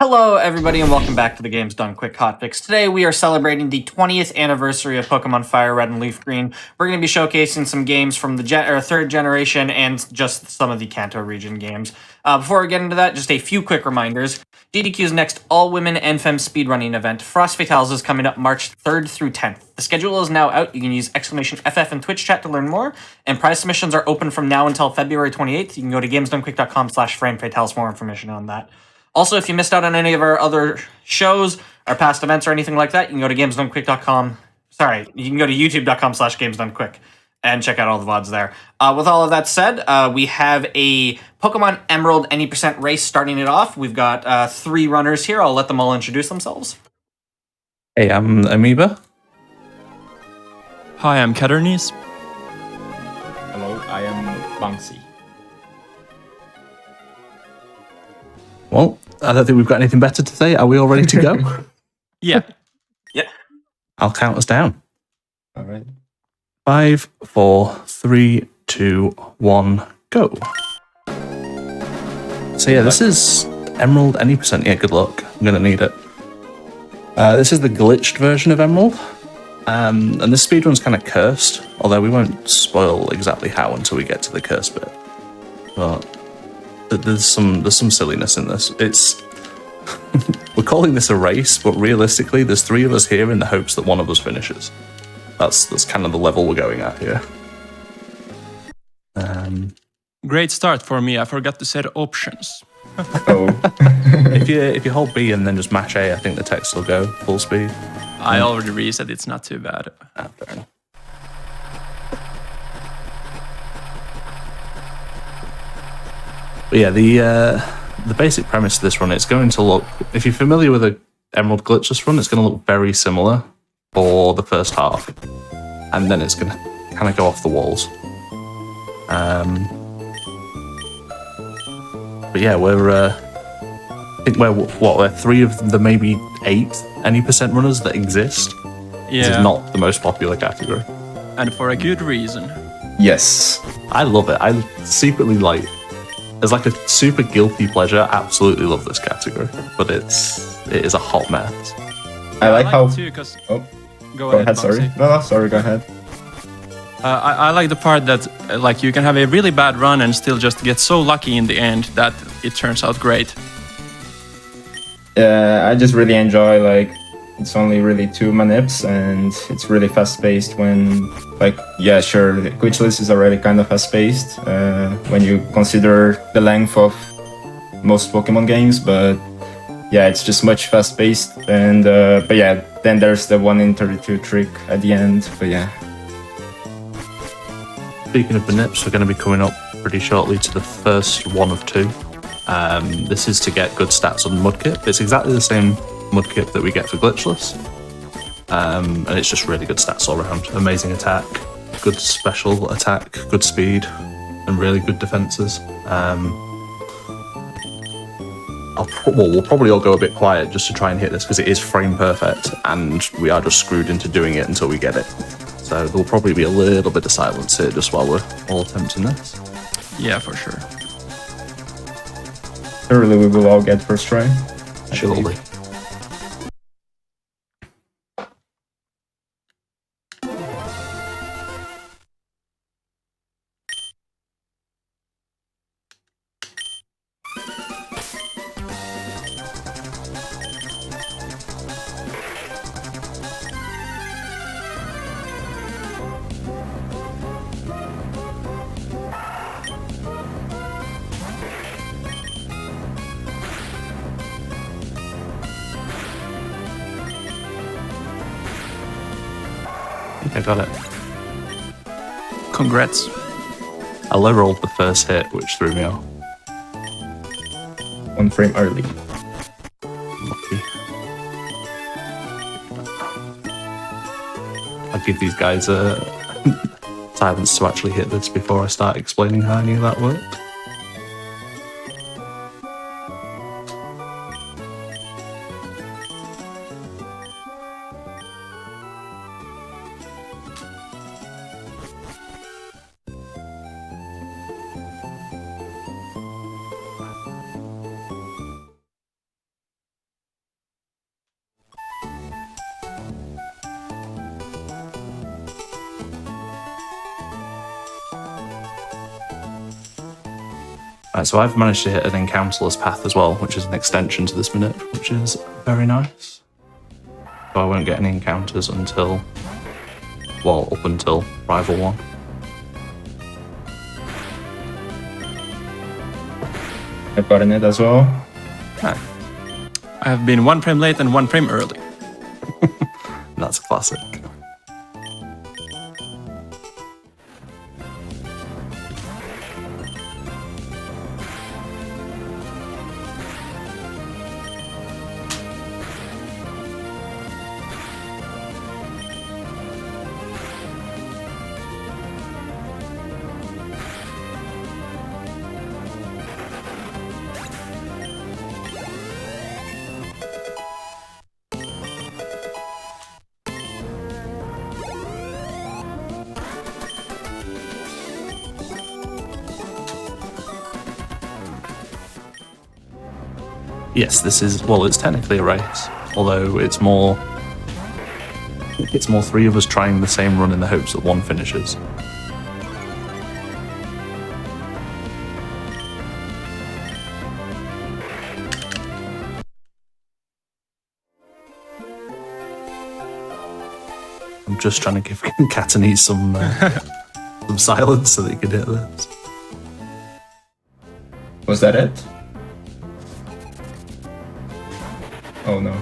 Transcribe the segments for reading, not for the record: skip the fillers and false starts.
Hello, everybody, and welcome back to the Games Done Quick Hotfix. Today, we are celebrating the 20th anniversary of Pokémon FireRed and LeafGreen. We're going to be showcasing some games from the third generation and just some of the Kanto region games. Before we get into that, just a few quick reminders. GDQ's next all-women and femme speedrunning event, Frost Fatales, is coming up March 3rd through 10th. The schedule is now out. You can use !FF in Twitch chat to learn more, and prize submissions are open from now until February 28th. You can go to gamesdonequick.com/framefatales for more information on that. Also, if you missed out on any of our other shows, our past events, or anything like that, you can go to gamesdonequick.com. Sorry, you can go to youtube.com/gamesdonequick and check out all the VODs there. With all of that said, we have a Pokemon Emerald any percent race starting it off. We've got 3 runners here. I'll let them all introduce themselves. Hey, I'm Amoeba. Hi, I'm Caternies. Hello, I am Banksy. Well, I don't think we've got anything better to say. Are we all ready to go? Yeah. Yeah. I'll count us down. All right. 5, 4, 3, 2, 1, go. So yeah, this is Emerald any percent. Yeah, good luck. I'm going to need it. This is the glitched version of Emerald. And this speedrun's kind of cursed, although we won't spoil exactly how until we get to the curse bit. But there's some silliness in this. It's we're calling this a race, but realistically, there's 3 of us here in the hopes that one of us finishes. That's kind of the level we're going at here. Great start for me. I forgot to set options. Oh, If you hold B and then just mash A, I think the text will go full speed. I already reset. It's not too bad. Fair enough. But yeah, the basic premise of this run, it's going to look, if you're familiar with an Emerald glitchless run, it's going to look very similar for the first half. And then it's going to kind of go off the walls. But yeah, I think we're 3 of the maybe 8 any percent runners that exist. Yeah. This is not the most popular category. And for a good reason. yes. I love it. I secretly as like a super guilty pleasure, absolutely love this category. But it is a hot mess. I like how. too, cause Oh, go go ahead. Sorry. Banksy. No, sorry. Go ahead. I like the part that like you can have a really bad run and still just get so lucky in the end that it turns out great. I just really enjoy it's only really 2 manips and it's really fast paced. When yeah, sure, the glitchless is already kind of fast paced when you consider the length of most Pokemon games, but yeah, it's just much fast paced. And but yeah, then there's the 1 in 32 trick at the end. But yeah. Speaking of the nips, we're going to be coming up pretty shortly to the first one of 2. This is to get good stats on Mudkip. It's exactly the same Mudkip that we get for glitchless. And it's just really good stats all around. Amazing attack, good special attack, good speed, and really good defenses. We'll probably all go a bit quiet just to try and hit this because it is frame perfect and we are just screwed into doing it until we get it. So there'll probably be a little bit of silence here just while we're all attempting this. Yeah, for sure. Surely we will all get first try. Surely. I got it. Congrats. I low rolled the first hit, which threw me off. 1 frame early. Lucky. I'll give these guys a silence to actually hit this before I start explaining how I knew that worked. Right, so I've managed to hit an encounterless path as well, which is an extension to this minute, which is very nice. So I won't get any encounters until, well, up until Rival 1. I've gotten it as well. I have been 1 frame late and 1 frame early. That's a classic. Yes, this is, well, it's technically a race, although it's more 3 of us trying the same run in the hopes that one finishes. I'm just trying to give Katani some silence so that he can hit this. Was that it? Oh no.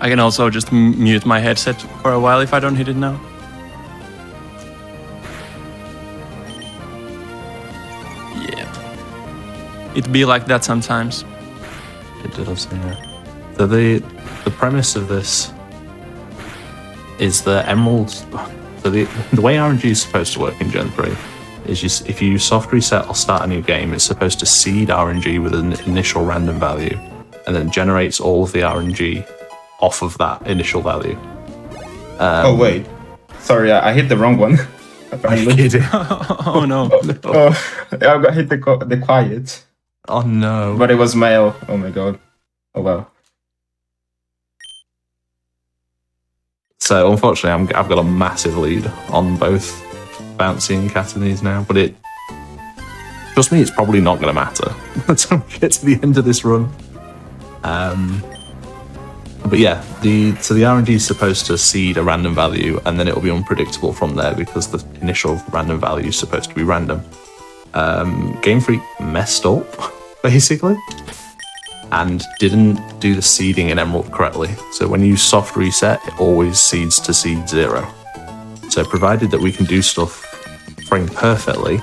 I can also just mute my headset for a while if I don't hit it now. Yeah. It be like that sometimes. It does, yeah. So the premise of this is that Emeralds. So the way RNG is supposed to work in Gen 3 is if you soft reset or start a new game, it's supposed to seed RNG with an initial random value, and then generates all of the RNG off of that initial value. Oh wait, sorry, I hit the wrong one. Apparently. Oh no. Oh, I got hit the quiet. Oh no. But it was male. Oh my god. Oh well. So unfortunately, I've got a massive lead on both Bouncy and Catanese now, but trust me, it's probably not going to matter until we get to the end of this run. But yeah, the RNG is supposed to seed a random value, and then it'll be unpredictable from there because the initial random value is supposed to be random. Game Freak messed up, basically, and didn't do the seeding in Emerald correctly. So when you soft reset, it always seeds to seed 0. So provided that we can do stuff frame perfectly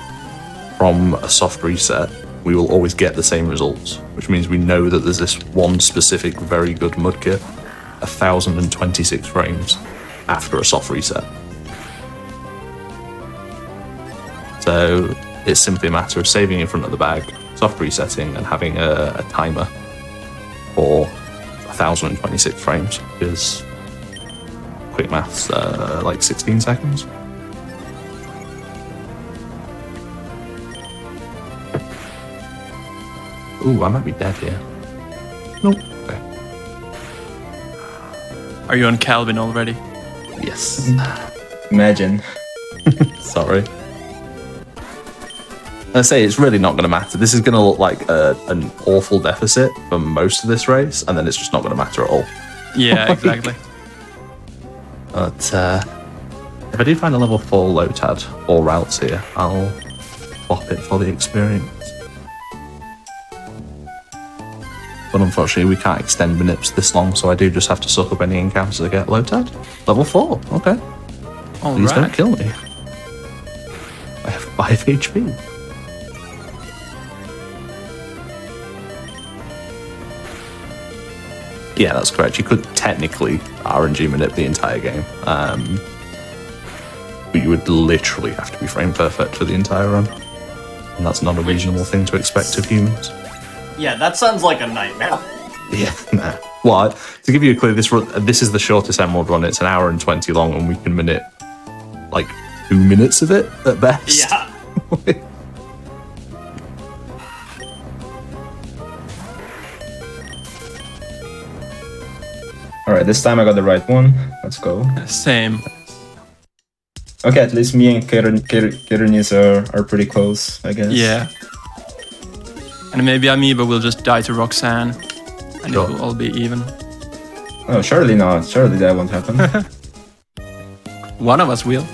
from a soft reset, we will always get the same results, which means we know that there's this one specific very good Mudkip, 1026 frames after a soft reset. So it's simply a matter of saving in front of the bag, soft resetting, and having a timer for 1026 frames, because quick maths, like 16 seconds. Ooh, I might be dead here. Nope. Okay. Are you on Calvin already? Yes. Imagine. Sorry. I say it's really not going to matter. This is going to look like an awful deficit for most of this race, and then it's just not going to matter at all. Yeah, exactly. But if I do find a level 4 Lotad or routes here, I'll swap it for the experience. But unfortunately, we can't extend Minips this long, so I do just have to suck up any encounters to get Lotad. Level 4, okay. All Please right. don't kill me. I have 5 HP. Yeah, that's correct. You could technically RNG Minip the entire game. But you would literally have to be frame perfect for the entire run. And that's not a reasonable thing to expect of humans. Yeah, that sounds like a nightmare. Yeah, nah. Well, to give you a clue, this is the shortest Emerald run. It's 1 hour and 20 long, and we can minute like 2 minutes of it at best. Yeah. Alright, this time I got the right one. Let's go. Same. Okay, at least me and Kirunis are pretty close, I guess. Yeah. And maybe Amiibo will just die to Roxanne, and Sure. it will all be even. Oh, surely not. Surely that won't happen. One of us will.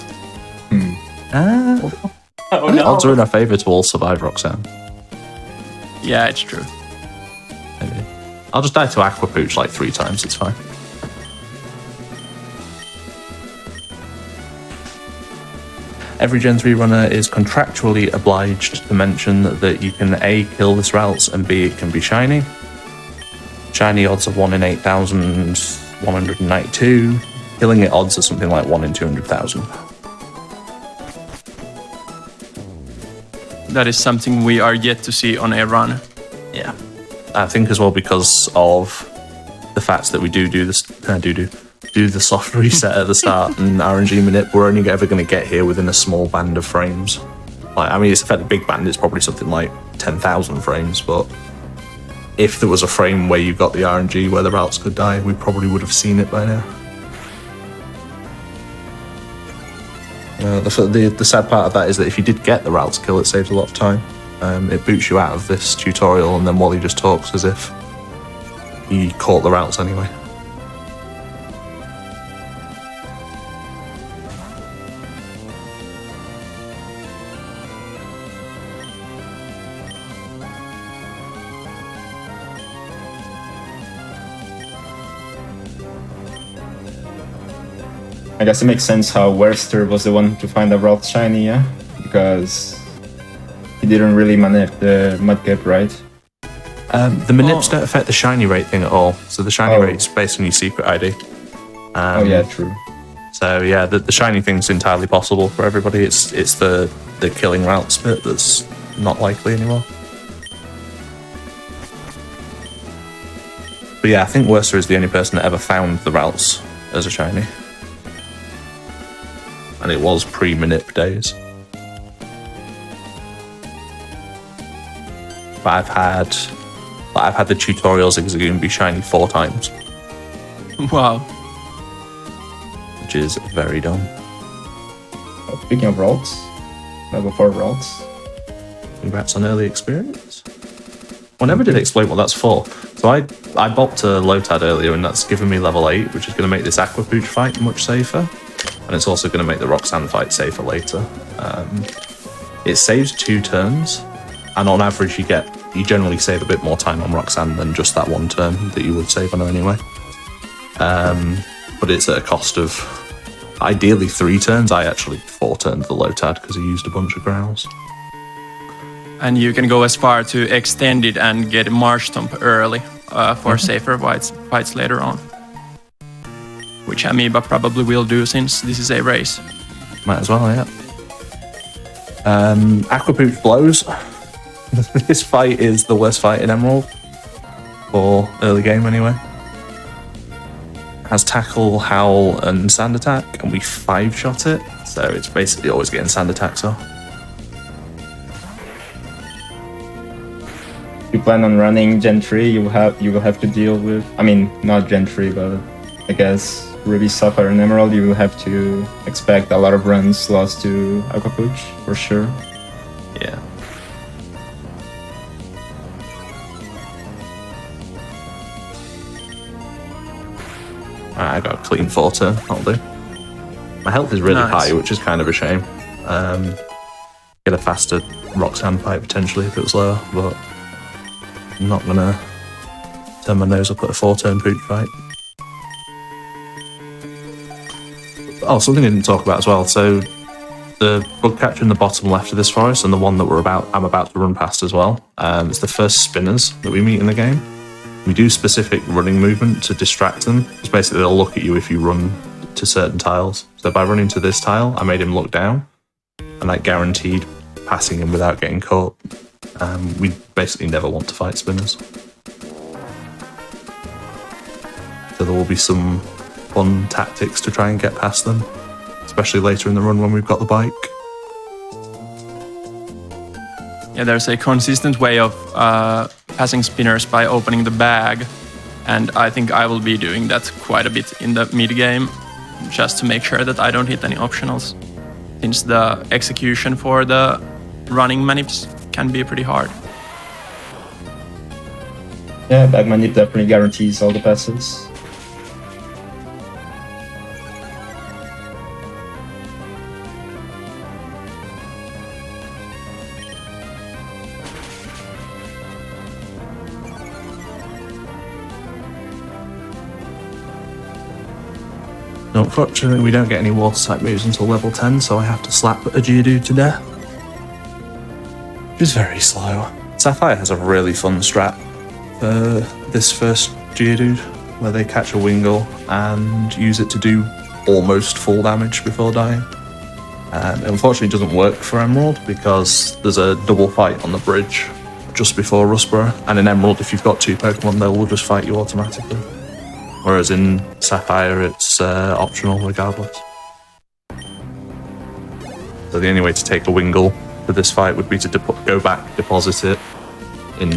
Oh no. Odds are in our favour to all survive Roxanne. Yeah, it's true. Maybe. I'll just die to Aquapooch like 3 times, it's fine. Every Gen 3 runner is contractually obliged to mention that you can A, kill this routes, and B, it can be shiny. Shiny odds of 1 in 8,192. Killing it odds are something like 1 in 200,000. That is something we are yet to see on a run. Yeah. I think as well because of the fact that we do the soft reset at the start and RNG minute, we're only ever going to get here within a small band of frames. Like, I mean, it's a fairly big band. It's probably something like 10,000 frames, but if there was a frame where you got the RNG where the routes could die, we probably would have seen it by now. The sad part of that is that if you did get the routes kill, it saves a lot of time. It boots you out of this tutorial, and then Wally just talks as if he caught the routes anyway. I guess it makes sense how Werster was the one to find the route shiny, yeah? Because he didn't really manip the Mudkip, right? The manips don't affect the shiny rate thing at all. So the shiny rate's based on your secret ID. Oh yeah, true. So yeah, the shiny thing's entirely possible for everybody. It's the killing routes bit that's not likely anymore. But yeah, I think Werster is the only person that ever found the routes as a shiny. And it was pre-manip days. But I've had the tutorials Zigzagoon be shiny 4 times, Wow. which is very dumb. Oh, speaking of routes, level 4 routes. Congrats on early experience. I never did explain what that's for. So I bopped a Lotad earlier, and that's given me level 8, which is going to make this Aquapooch fight much safer. And it's also going to make the Roxanne fight safer later. It saves 2 turns, and on average you generally save a bit more time on Roxanne than just that 1 turn that you would save on her anyway. But it's at a cost of ideally 3 turns. I actually 4 turned the Lotad because I used a bunch of growls. And you can go as far to extend it and get Marshtomp early for safer fights later on. Which Amiibo probably will do since this is a race. Might as well, yeah. Aquapooch blows. This fight is the worst fight in Emerald. For early game anyway. Has Tackle, Howl, and Sand Attack, and we 5-shot it. So it's basically always getting Sand Attacks off. If you plan on running Gen 3, you will have to deal with, I mean, not Gen 3, but I guess Ruby, Sapphire, and Emerald, you will have to expect a lot of runs lost to Aquapooch, for sure. Yeah. Alright, I got a clean 4 turn, that'll do. My health is really Nice. high, which is kind of a shame. Get a faster Roxanne fight potentially if it was lower, but I'm not gonna turn my nose up at a 4-turn Pooch fight. Oh, something I didn't talk about as well. So the bug catcher in the bottom left of this forest, and the one that I'm about to run past as well, is the first spinners that we meet in the game. We do specific running movement to distract them. Because basically they'll look at you if you run to certain tiles. So by running to this tile, I made him look down, and that guaranteed passing him without getting caught. We basically never want to fight spinners. So there will be some fun tactics to try and get past them, especially later in the run when we've got the bike. Yeah, there's a consistent way of passing spinners by opening the bag, and I think I will be doing that quite a bit in the mid game, just to make sure that I don't hit any optionals. since the execution for the running manips can be pretty hard. Yeah, bag manip definitely guarantees all the passes. Unfortunately, we don't get any water type moves until level 10, so I have to slap a Geodude to death. Which is very slow. Sapphire has a really fun strat for this first Geodude, where they catch a Wingull and use it to do almost full damage before dying. Unfortunately, it doesn't work for Emerald because there's a double fight on the bridge just before Rustboro, and in Emerald, if you've got 2 Pokemon, they will just fight you automatically. Whereas in Sapphire, it's optional regardless. So the only way to take a Wingull for this fight would be to go back, deposit it in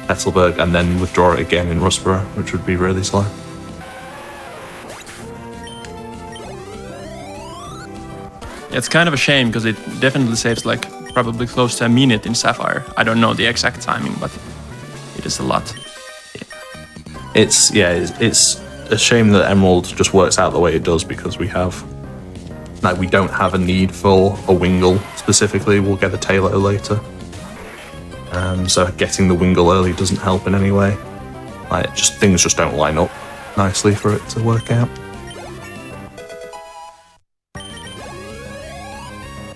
Petalburg, and then withdraw it again in Rustboro, which would be really slow. It's kind of a shame because it definitely saves like probably close to a minute in Sapphire. I don't know the exact timing, but it is a lot. It's a shame that Emerald just works out the way it does because we don't have a need for a Wingull specifically. We'll get a Taillow later. So getting the Wingull early doesn't help in any way. Things just don't line up nicely for it to work out.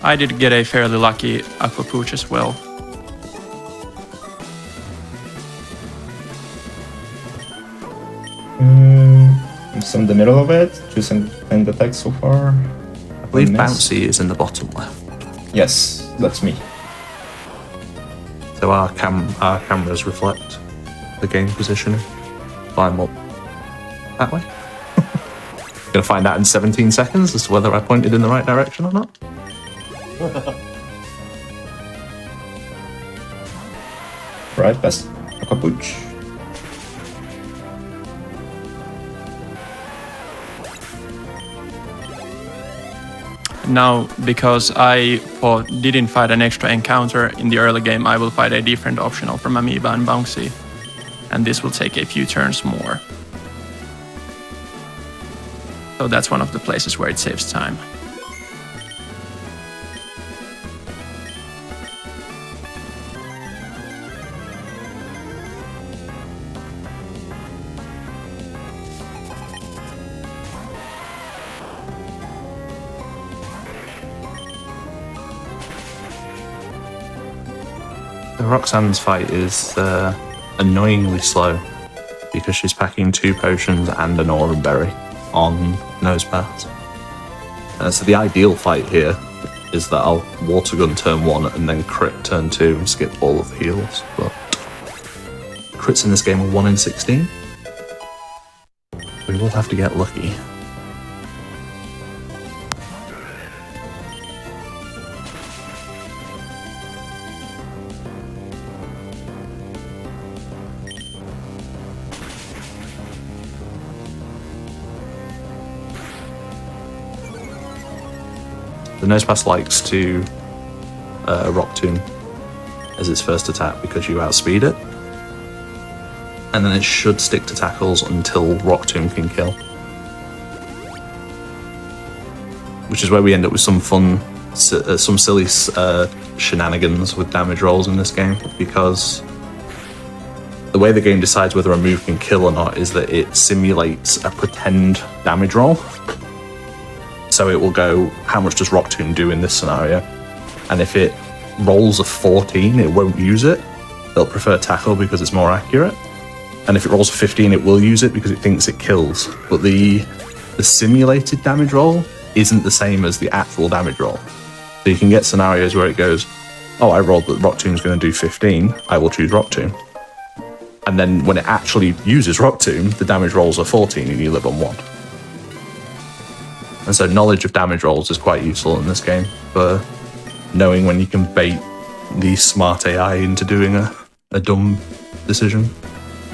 I did get a fairly lucky Aqua Pooch as well. I'm still in the middle of it, choosing the text so far. I believe Bouncy is in the bottom left. Yes, that's me. So our cameras reflect the game positioning. Climb up that way. Gonna find out in 17 seconds as to whether I pointed in the right direction or not. Right, best Aqua Pooch. Now, because I didn't fight an extra encounter in the early game, I will fight a different optional from Amoeba and Bouncy. And this will take a few turns more. So that's one of the places where it saves time. Roxanne's fight is annoyingly slow because she's packing 2 potions and an Aurum Berry on Nosepath. So the ideal fight here is that I'll Water Gun turn 1 and then crit turn 2 and skip all of the heals. But crits in this game are 1 in 16. We will have to get lucky. The Nosepass likes to Rock Tomb as its first attack because you outspeed it. And then it should stick to tackles until Rock Tomb can kill. Which is where we end up with some fun, some silly shenanigans with damage rolls in this game, because the way the game decides whether a move can kill or not is that it simulates a pretend damage roll. So it will go, how much does Rock Tomb do in this scenario? And if it rolls a 14, it won't use it. It'll prefer tackle because it's more accurate. And if it rolls a 15, it will use it because it thinks it kills. But the simulated damage roll isn't the same as the actual damage roll. So you can get scenarios where it goes, oh, I rolled that Rock Tomb's going to do 15, I will choose Rock Tomb. And then when it actually uses Rock Tomb, the damage rolls are 14 and you live on 1. And so knowledge of damage rolls is quite useful in this game for knowing when you can bait the smart AI into doing a dumb decision.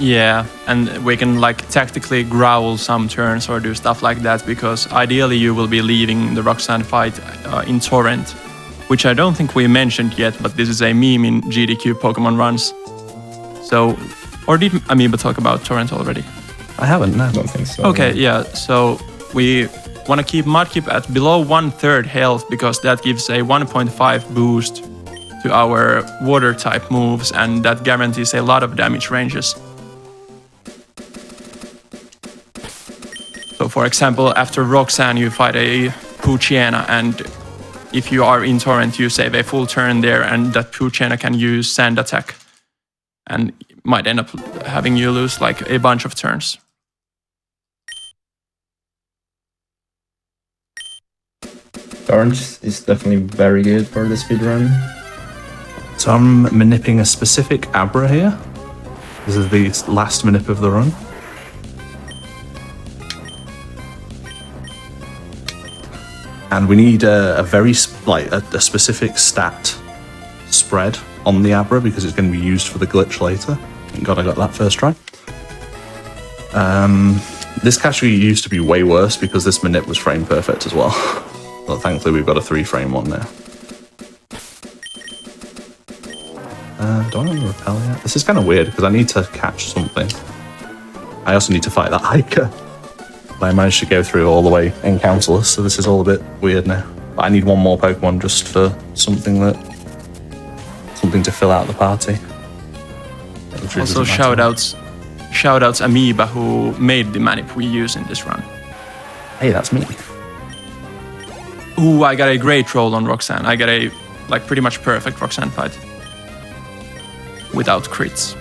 Yeah, and we can like tactically growl some turns or do stuff like that, because ideally you will be leaving the Roxanne fight in Torrent, which I don't think we mentioned yet, but this is a meme in GDQ Pokemon runs. So, or did Amoeba talk about Torrent already? I haven't, no. I don't think so. Okay, yeah, so we want to keep Mudkip at below 1/3 health, because that gives a 1.5 boost to our water type moves, and that guarantees a lot of damage ranges. So for example, after Roxanne you fight a Poochyena, and if you are in Torrent you save a full turn there, and that Poochyena can use Sand Attack and might end up having you lose like a bunch of turns. Orange is definitely very good for the speedrun. So I'm manipping a specific Abra here. This is the last manip of the run. And we need a very a specific stat spread on the Abra, because it's going to be used for the glitch later. Thank God I got that first try. This category used to be way worse because this manip was frame perfect as well. But thankfully we've got a 3-frame one now. Do I want to repel yet? This is kind of weird because I need to catch something. I also need to fight that hiker. But I managed to go through all the way encounterless, so this is all a bit weird now. But I need one more Pokemon just for something to fill out the party. Also shoutouts Amoeba, who made the manip we use in this run. Hey, that's me. Ooh, I got a great roll on Roxanne. I got a pretty much perfect Roxanne fight. Without crits.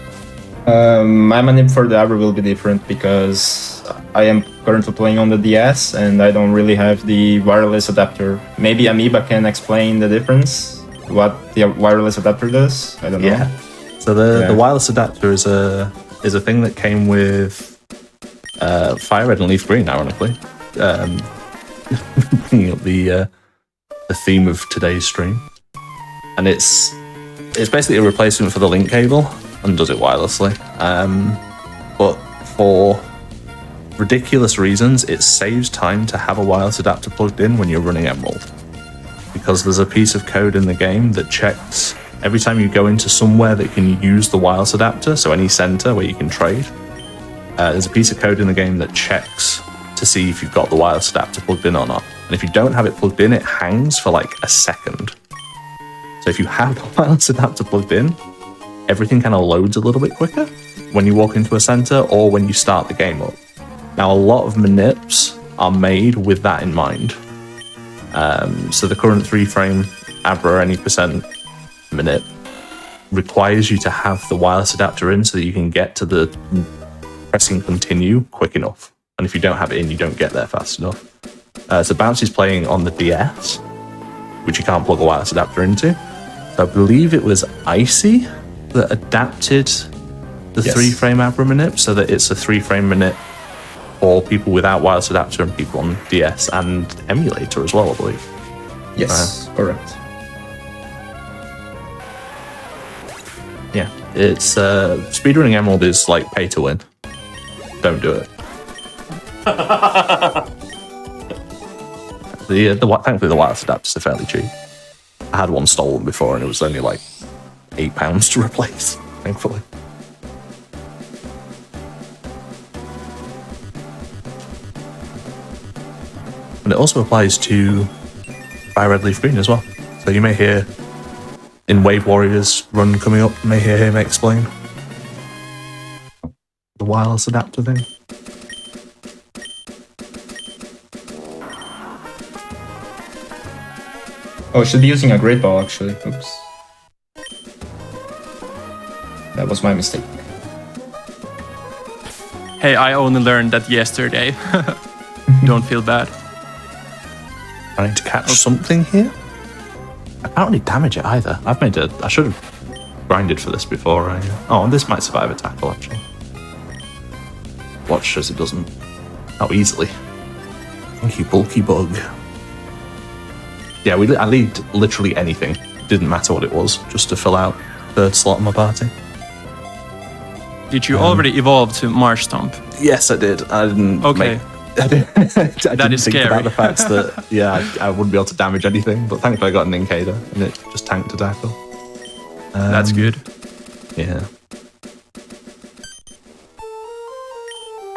My manip for the Abra will be different because I am currently playing on the DS and I don't really have the wireless adapter. Maybe Amoeba can explain the difference, what the wireless adapter does. I don't know. Yeah. So the wireless adapter is a thing that came with FireRed and LeafGreen, ironically. Bringing up the theme of today's stream, and it's basically a replacement for the link cable and does it wirelessly. But for ridiculous reasons, it saves time to have a wireless adapter plugged in when you're running Emerald, because there's a piece of code in the game that checks every time you go into somewhere that can use the wireless adapter, so any center where you can trade, there's a piece of code in the game that checks to see if you've got the wireless adapter plugged in or not. And if you don't have it plugged in, it hangs for like a second. So if you have the wireless adapter plugged in, everything kind of loads a little bit quicker when you walk into a center or when you start the game up. Now, a lot of manips are made with that in mind. So the current 3-frame Abra any percent manip requires you to have the wireless adapter in so that you can get to the pressing continue quick enough. And if you don't have it in, you don't get there fast enough. So Bouncy's playing on the DS, which you can't plug a wireless adapter into. So I believe it was Icy that adapted the 3-frame Abra manip so that it's a 3-frame manip for people without wireless adapter and people on DS and emulator as well, I believe. Yes, correct. Yeah, it's speedrunning Emerald is like pay to win. Don't do it. Thankfully the wireless adapters are fairly cheap. I had one stolen before and it was only like £8 to replace, thankfully. And it also applies to FireRed LeafGreen as well. So you may hear in Wave Warriors run coming up, you may hear him explain the wireless adapter thing. Oh, I should be using a great ball actually. Oops. That was my mistake. Hey, I only learned that yesterday. Don't feel bad. I need to catch something here. I can't really damage it either. I should have grinded for this before. Oh, this might survive a tackle actually. Watch as it doesn't. How easily. Thank you, bulky bug. Yeah, I need literally anything. Didn't matter what it was, just to fill out third slot in my party. Did you already evolve to Marshtomp? Yes, I did. I didn't. Okay. I didn't is think scary. about the fact that I wouldn't be able to damage anything, but thankfully I got an Incader and it just tanked to tackle. That's good. Yeah.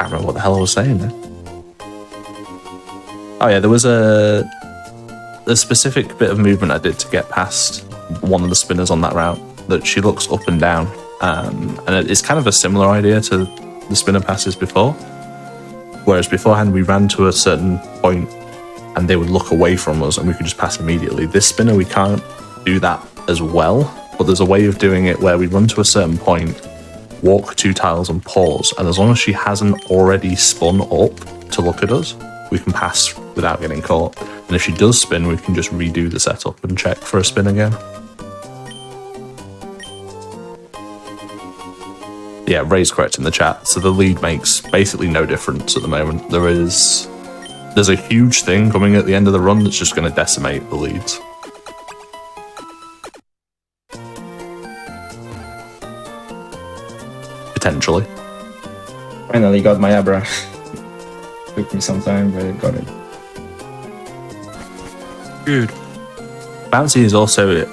I don't remember what the hell I was saying there. Oh yeah, there was a specific bit of movement I did to get past one of the spinners on that route, that she looks up and down. And it's kind of a similar idea to the spinner passes before. Whereas beforehand we ran to a certain point and they would look away from us and we could just pass immediately. This spinner, we can't do that as well, but there's a way of doing it where we run to a certain point, walk 2 tiles and pause, and as long as she hasn't already spun up to look at us, we can pass without getting caught. And if she does spin, we can just redo the setup and check for a spin again. Yeah, Ray's correct in the chat. So the lead makes basically no difference at the moment. There's a huge thing coming at the end of the run that's just going to decimate the leads. Potentially. Finally got my Abra. Took me some time, but I got it. Good. Bouncy is also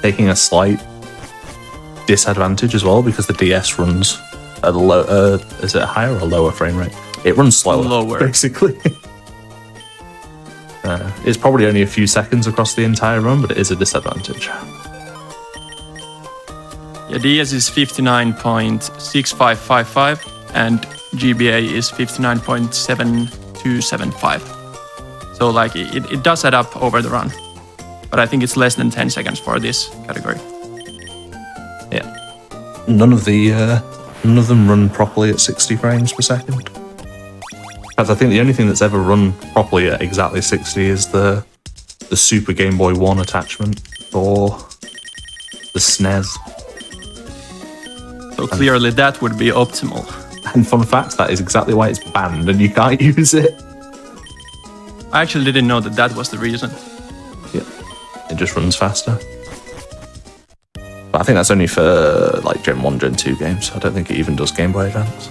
taking a slight disadvantage as well because the DS runs at a low. Is it a higher or a lower frame rate? It runs slower, Lower. basically. It's probably only a few seconds across the entire run, but it is a disadvantage. Yeah, DS is 59.6555 and GBA is 59.7275. So like it does add up over the run, but I think it's less than 10 seconds for this category. Yeah, none of them run properly at 60 frames per second. Because I think the only thing that's ever run properly at exactly 60 is the Super Game Boy 1 attachment for the SNES. So clearly that would be optimal. And fun fact, that is exactly why it's banned and you can't use it. I actually didn't know that that was the reason. Yeah, it just runs faster. But I think that's only for like Gen 1, Gen 2 games. I don't think it even does Game Boy Advance.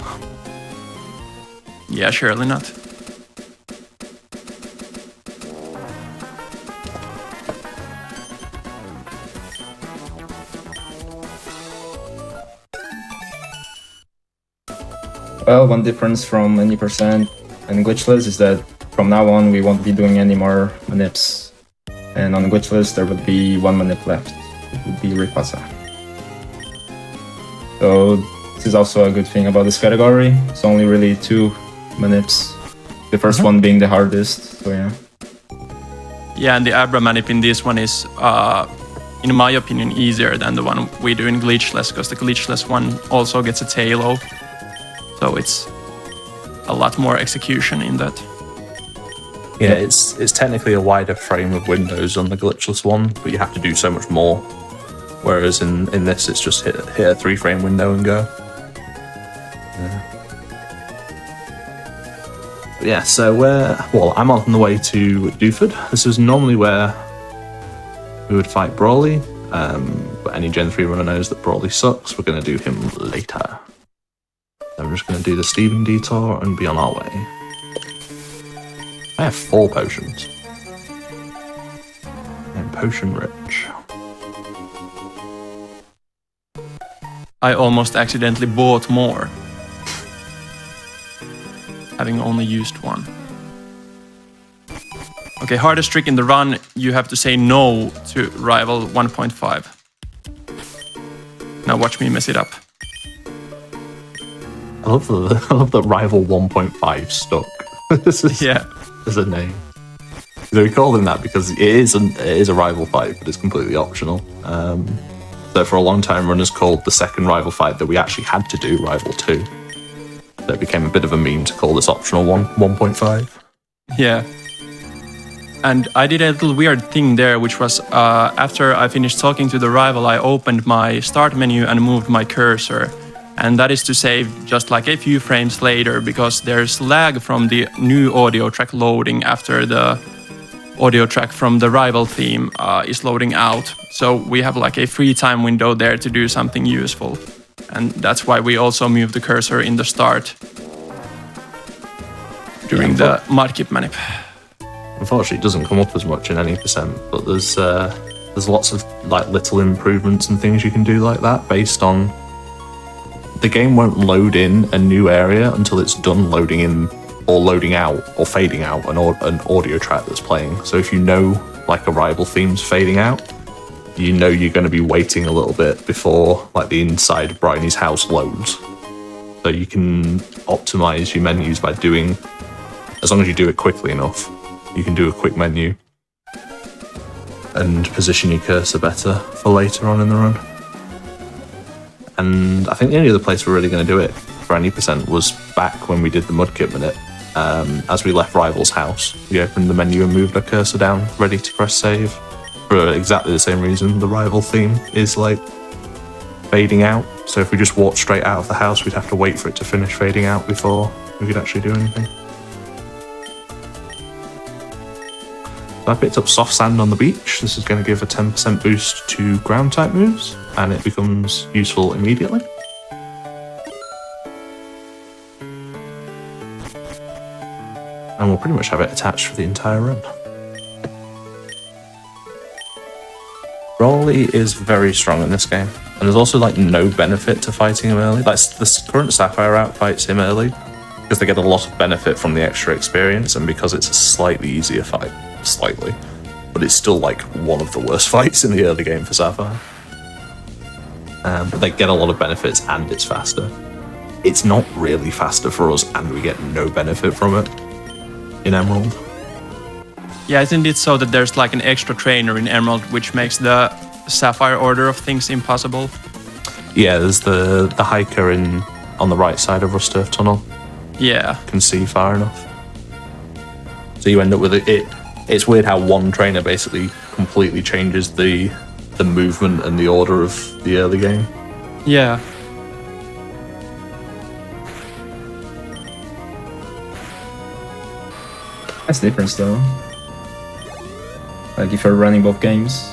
Yeah, surely not. Well, one difference from any percent and glitchless is that from now on we won't be doing any more manips. And on glitchless there would be 1 manip left. It would be Rayquaza. So this is also a good thing about this category. It's only really 2 manips. The first one being the hardest, so yeah. Yeah, and the Abra manip in this one is, in my opinion, easier than the one we do in glitchless, because the glitchless one also gets a Tailo. So it's a lot more execution in that. Yeah, it's technically a wider frame of windows on the glitchless one, but you have to do so much more. Whereas in this, it's just hit a 3-frame window and go. Yeah, so I'm on the way to Dewford. This is normally where we would fight Brawly, but any Gen 3 runner knows that Brawly sucks. We're going to do him later. So I'm just going to do the Steven detour and be on our way. I have 4 potions. I'm potion rich. I almost accidentally bought more, having only used 1. Okay, hardest trick in the run, you have to say no to rival 1.5. Now watch me mess it up. I love that rival 1.5 stuck. Yeah. As a name. So we call him that because it is a rival fight, but it's completely optional. So for a long time, runners called the second rival fight that we actually had to do Rival 2. So it became a bit of a meme to call this optional 1.5. Yeah. And I did a little weird thing there, which was after I finished talking to the rival, I opened my start menu and moved my cursor. And that is to save just like a few frames later, because there's lag from the new audio track loading after the audio track from the rival theme is loading out. So we have like a free time window there to do something useful. And that's why we also move the cursor in the start during the mudkip manip. Unfortunately, it doesn't come up as much in any percent, but there's lots of like little improvements and things you can do like that based on the game won't load in a new area until it's done loading in or loading out or fading out an audio track that's playing. So if you know like a rival theme's fading out, you know you're going to be waiting a little bit before like the inside of Bryony's house loads. So you can optimize your menus by doing, as long as you do it quickly enough, you can do a quick menu and position your cursor better for later on in the run. And I think the only other place we're really going to do it for any percent was back when we did the mudkip minute. As we left Rival's house, we opened the menu and moved our cursor down, ready to press save. For exactly the same reason, the Rival theme is like fading out. So if we just walked straight out of the house, we'd have to wait for it to finish fading out before we could actually do anything. So I picked up Soft Sand on the Beach. This is going to give a 10% boost to ground type moves, and it becomes useful immediately. And we'll pretty much have it attached for the entire run. Rolly is very strong in this game, and there's also like no benefit to fighting him early. Like the current Sapphire route fights him early because they get a lot of benefit from the extra experience, and because it's a slightly easier fight, slightly, but it's still like one of the worst fights in the early game for Sapphire. But they get a lot of benefits and it's faster. It's not really faster for us, and we get no benefit from it in Emerald. Yeah, isn't it so that there's like an extra trainer in Emerald, which makes the Sapphire order of things impossible? Yeah, there's the hiker on the right side of Rust Earth Tunnel. Yeah. Can see far enough. So you end up with it. It's weird how one trainer basically completely changes the movement and the order of the early game. Yeah. That's different though. Like if you're running both games,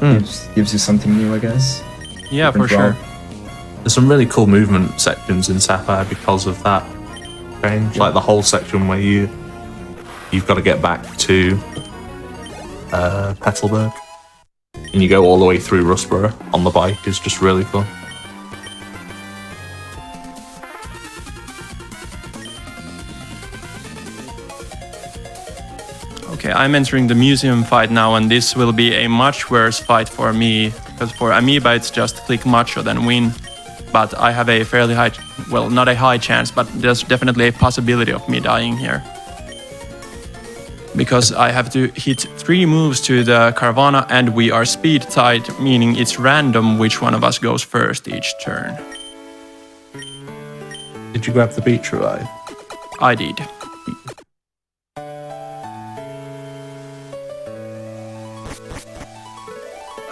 it gives you something new, I guess. Yeah, Different for sure. route. There's some really cool movement sections in Sapphire because of that change. Like the whole section where you've got to get back to Petalburg, and you go all the way through Rustborough on the bike is just really cool. Okay, I'm entering the museum fight now, and this will be a much worse fight for me, because for Amoeba it's just click macho then win. But I have a fairly high, well, not a high chance, but there's definitely a possibility of me dying here. Because I have to hit 3 moves to the Carvana, and we are speed tied, meaning it's random which one of us goes first each turn. Did you grab the beach revive? I did.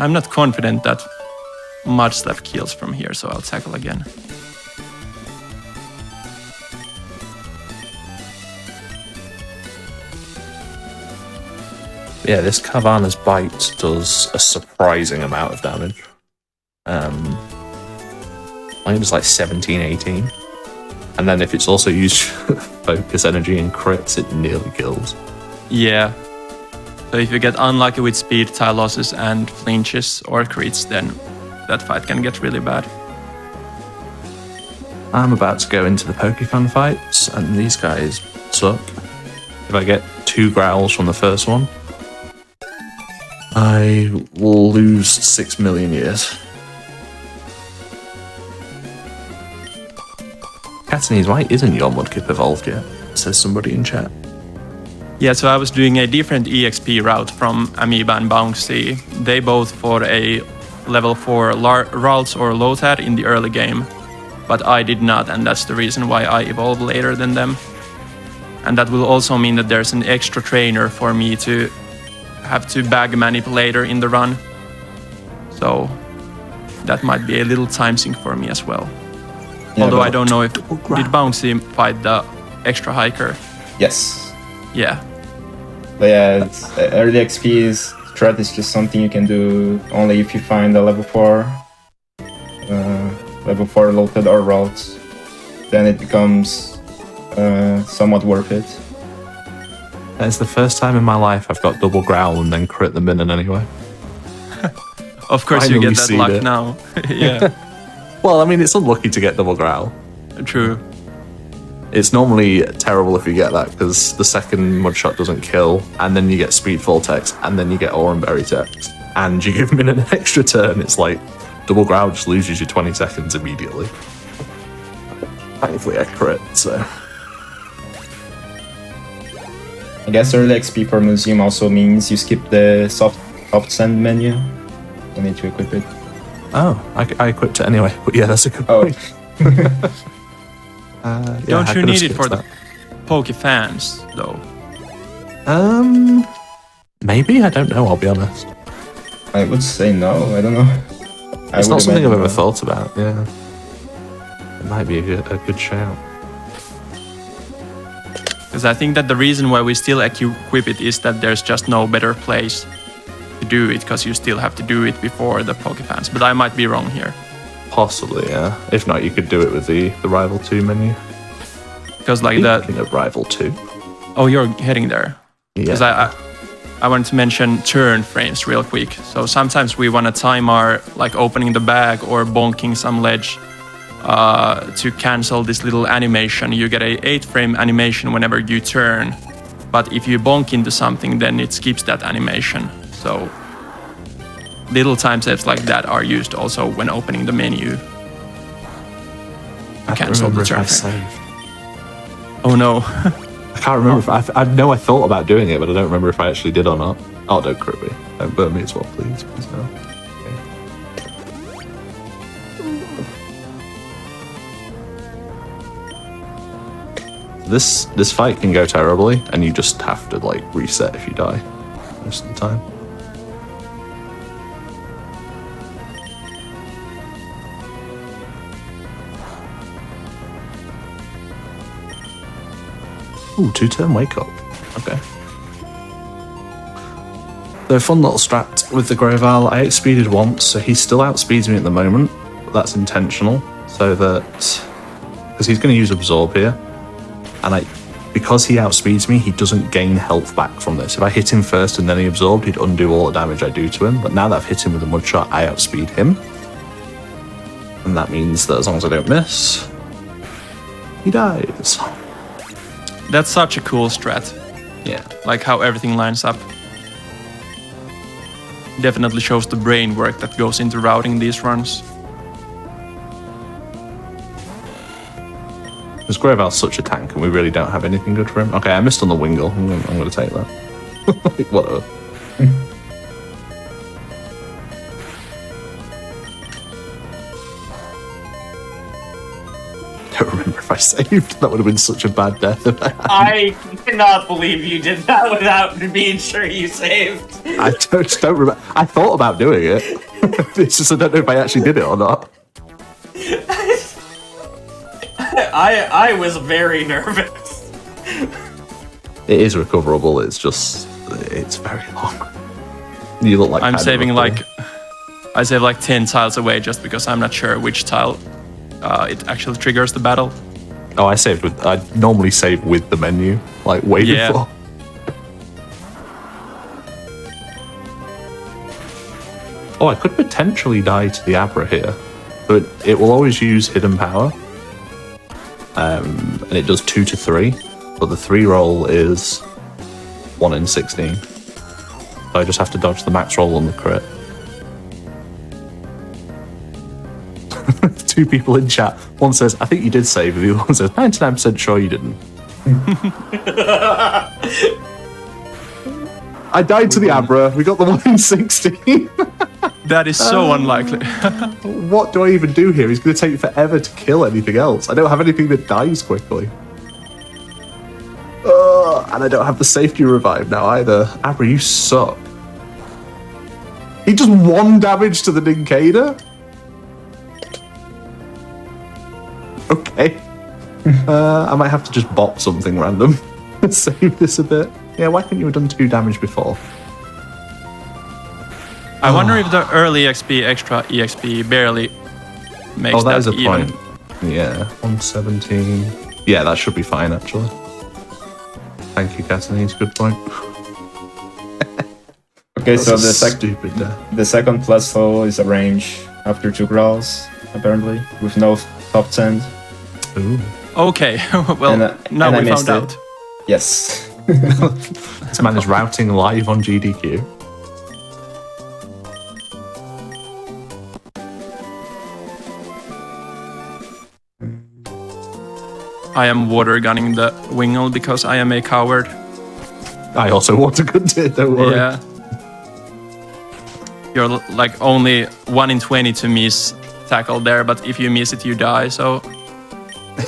I'm not confident that Mudslap kills from here, so I'll tackle again. Yeah, this Carvana's bite does a surprising amount of damage. I think it's like 17, 18. And then if it's also used focus energy and crits, it nearly kills. Yeah. So if you get unlucky with speed, tie losses, and flinches or crits, then that fight can get really bad. I'm about to go into the Pokefan fights, and these guys suck. If I get 2 growls from the first one, I will lose 6 million years. Catanese, why isn't your Mudkip evolved yet? Says somebody in chat. Yeah, so I was doing a different EXP route from Amoeba and Bouncy. They both fought a level 4 Ralts or Lotad in the early game, but I did not, and that's the reason why I evolved later than them. And that will also mean that there's an extra trainer for me to have to bag manip later in the run. So that might be a little time sink for me as well. Yeah, Although but- I don't know if... Did Bouncy fight the extra hiker? Yes. Yeah. But yeah, early XP threat is just something you can do only if you find a level 4. level 4 loaded or routes, then it becomes somewhat worth it. It's the first time in my life I've got double growl and then crit the minion anyway. Of course, you Finally get that seen luck it. now. Yeah, Well, I mean, it's unlucky to get double growl. true. It's normally terrible if you get that because the second mudshot doesn't kill, and then you get speedfall text, and then you get Oranberry text, and you give minion an extra turn. It's like double growl just loses you 20 seconds immediately. Thankfully, I crit, so. I guess early XP for Museum also means you skip the soft send menu. You need to equip it. Oh, I equipped it anyway, but yeah, that's a good Oh. point. Yeah, Don't I you could've need it skipped for the that. Poke fans, though? Maybe, I don't know, I'll be honest. I would say no, I don't know. It's not something I've ever no. thought about, yeah. It might be a good shout. Because I think that the reason why we still equip it is that there's just no better place to do it, because you still have to do it before the Poke fans. But I might be wrong here. Possibly, yeah. If not, you could do it with the Rival 2 menu. Because like Speaking of Rival 2. oh, you're heading there. Because Yeah. I wanted to mention turn frames real quick. So sometimes we want to time our like opening the bag or bonking some ledge to cancel this little animation. You get a 8-frame animation whenever you turn, but if you bonk into something, then it skips that animation. So little time steps like that are used also when opening the menu. I can't cancel remember the if I turn frame. saved. Oh no. I can't remember if I know I thought about doing it, but I don't remember if I actually did or not. Oh, don't crit me. Don't burn me as well, please. Please no. This fight can go terribly, and you just have to like reset if you die most of the time. Ooh, 2-turn wake up. Okay. So fun little strat with the Gravile. I outspeeded once, so he still outspeeds me at the moment, but that's intentional, so that because he's going to use Absorb here, and because he outspeeds me, he doesn't gain health back from this. If I hit him first and then he absorbed, he'd undo all the damage I do to him. But now that I've hit him with a mudshot, I outspeed him, and that means that as long as I don't miss, he dies. That's such a cool strat. Yeah. Like how everything lines up. Definitely shows the brain work that goes into routing these runs. Because Gravel's such a tank and we really don't have anything good for him. Okay, I missed on the Wingle. I'm going to take that. Like, whatever. I don't remember if I saved. That would have been such a bad death if I had. I cannot believe you did that without being sure you saved. I just don't remember. I thought about doing it. It's just I don't know if I actually did it or not. I was very nervous. It is recoverable. It's just it's very long. You look like I'm kind of saving recover. I save like 10 tiles away just because I'm not sure which tile it actually triggers the battle. Oh, I normally save with the menu, like way Yeah. before. Oh, I could potentially die to the Abra here. So it will always use hidden power. And it does 2 to 3, but the 3 roll is 1 in 16. So I just have to dodge the max roll on the crit. 2 people in chat. One says, I think you did save, and the other one says, 99% sure you didn't. I died to the Abra, we got the 1 in 16. That is so unlikely. What do I even do here? He's going to take forever to kill anything else. I don't have anything that dies quickly. And I don't have the safety revive now either. Abra, you suck. He just 1 damage to the Nincada? Okay. I might have to just bop something random. Save this a bit. Yeah, why couldn't you have done 2 damage before? I wonder if the early XP, extra EXP barely makes Oh, that is a even. point. Yeah, 117. Yeah, that should be fine, actually. Thank you, Catanese. Good point. Okay, so stupid death. the second plus hole is a range after 2 growls, apparently, with no top send. Ooh. Okay, well, now and I we missed found it. out. Yes. This man is routing live on GDQ. I am water gunning the Wingull because I am a coward. I also want a good day, don't worry. Yeah. You're like only 1 in 20 to miss tackle there, but if you miss it, you die, so...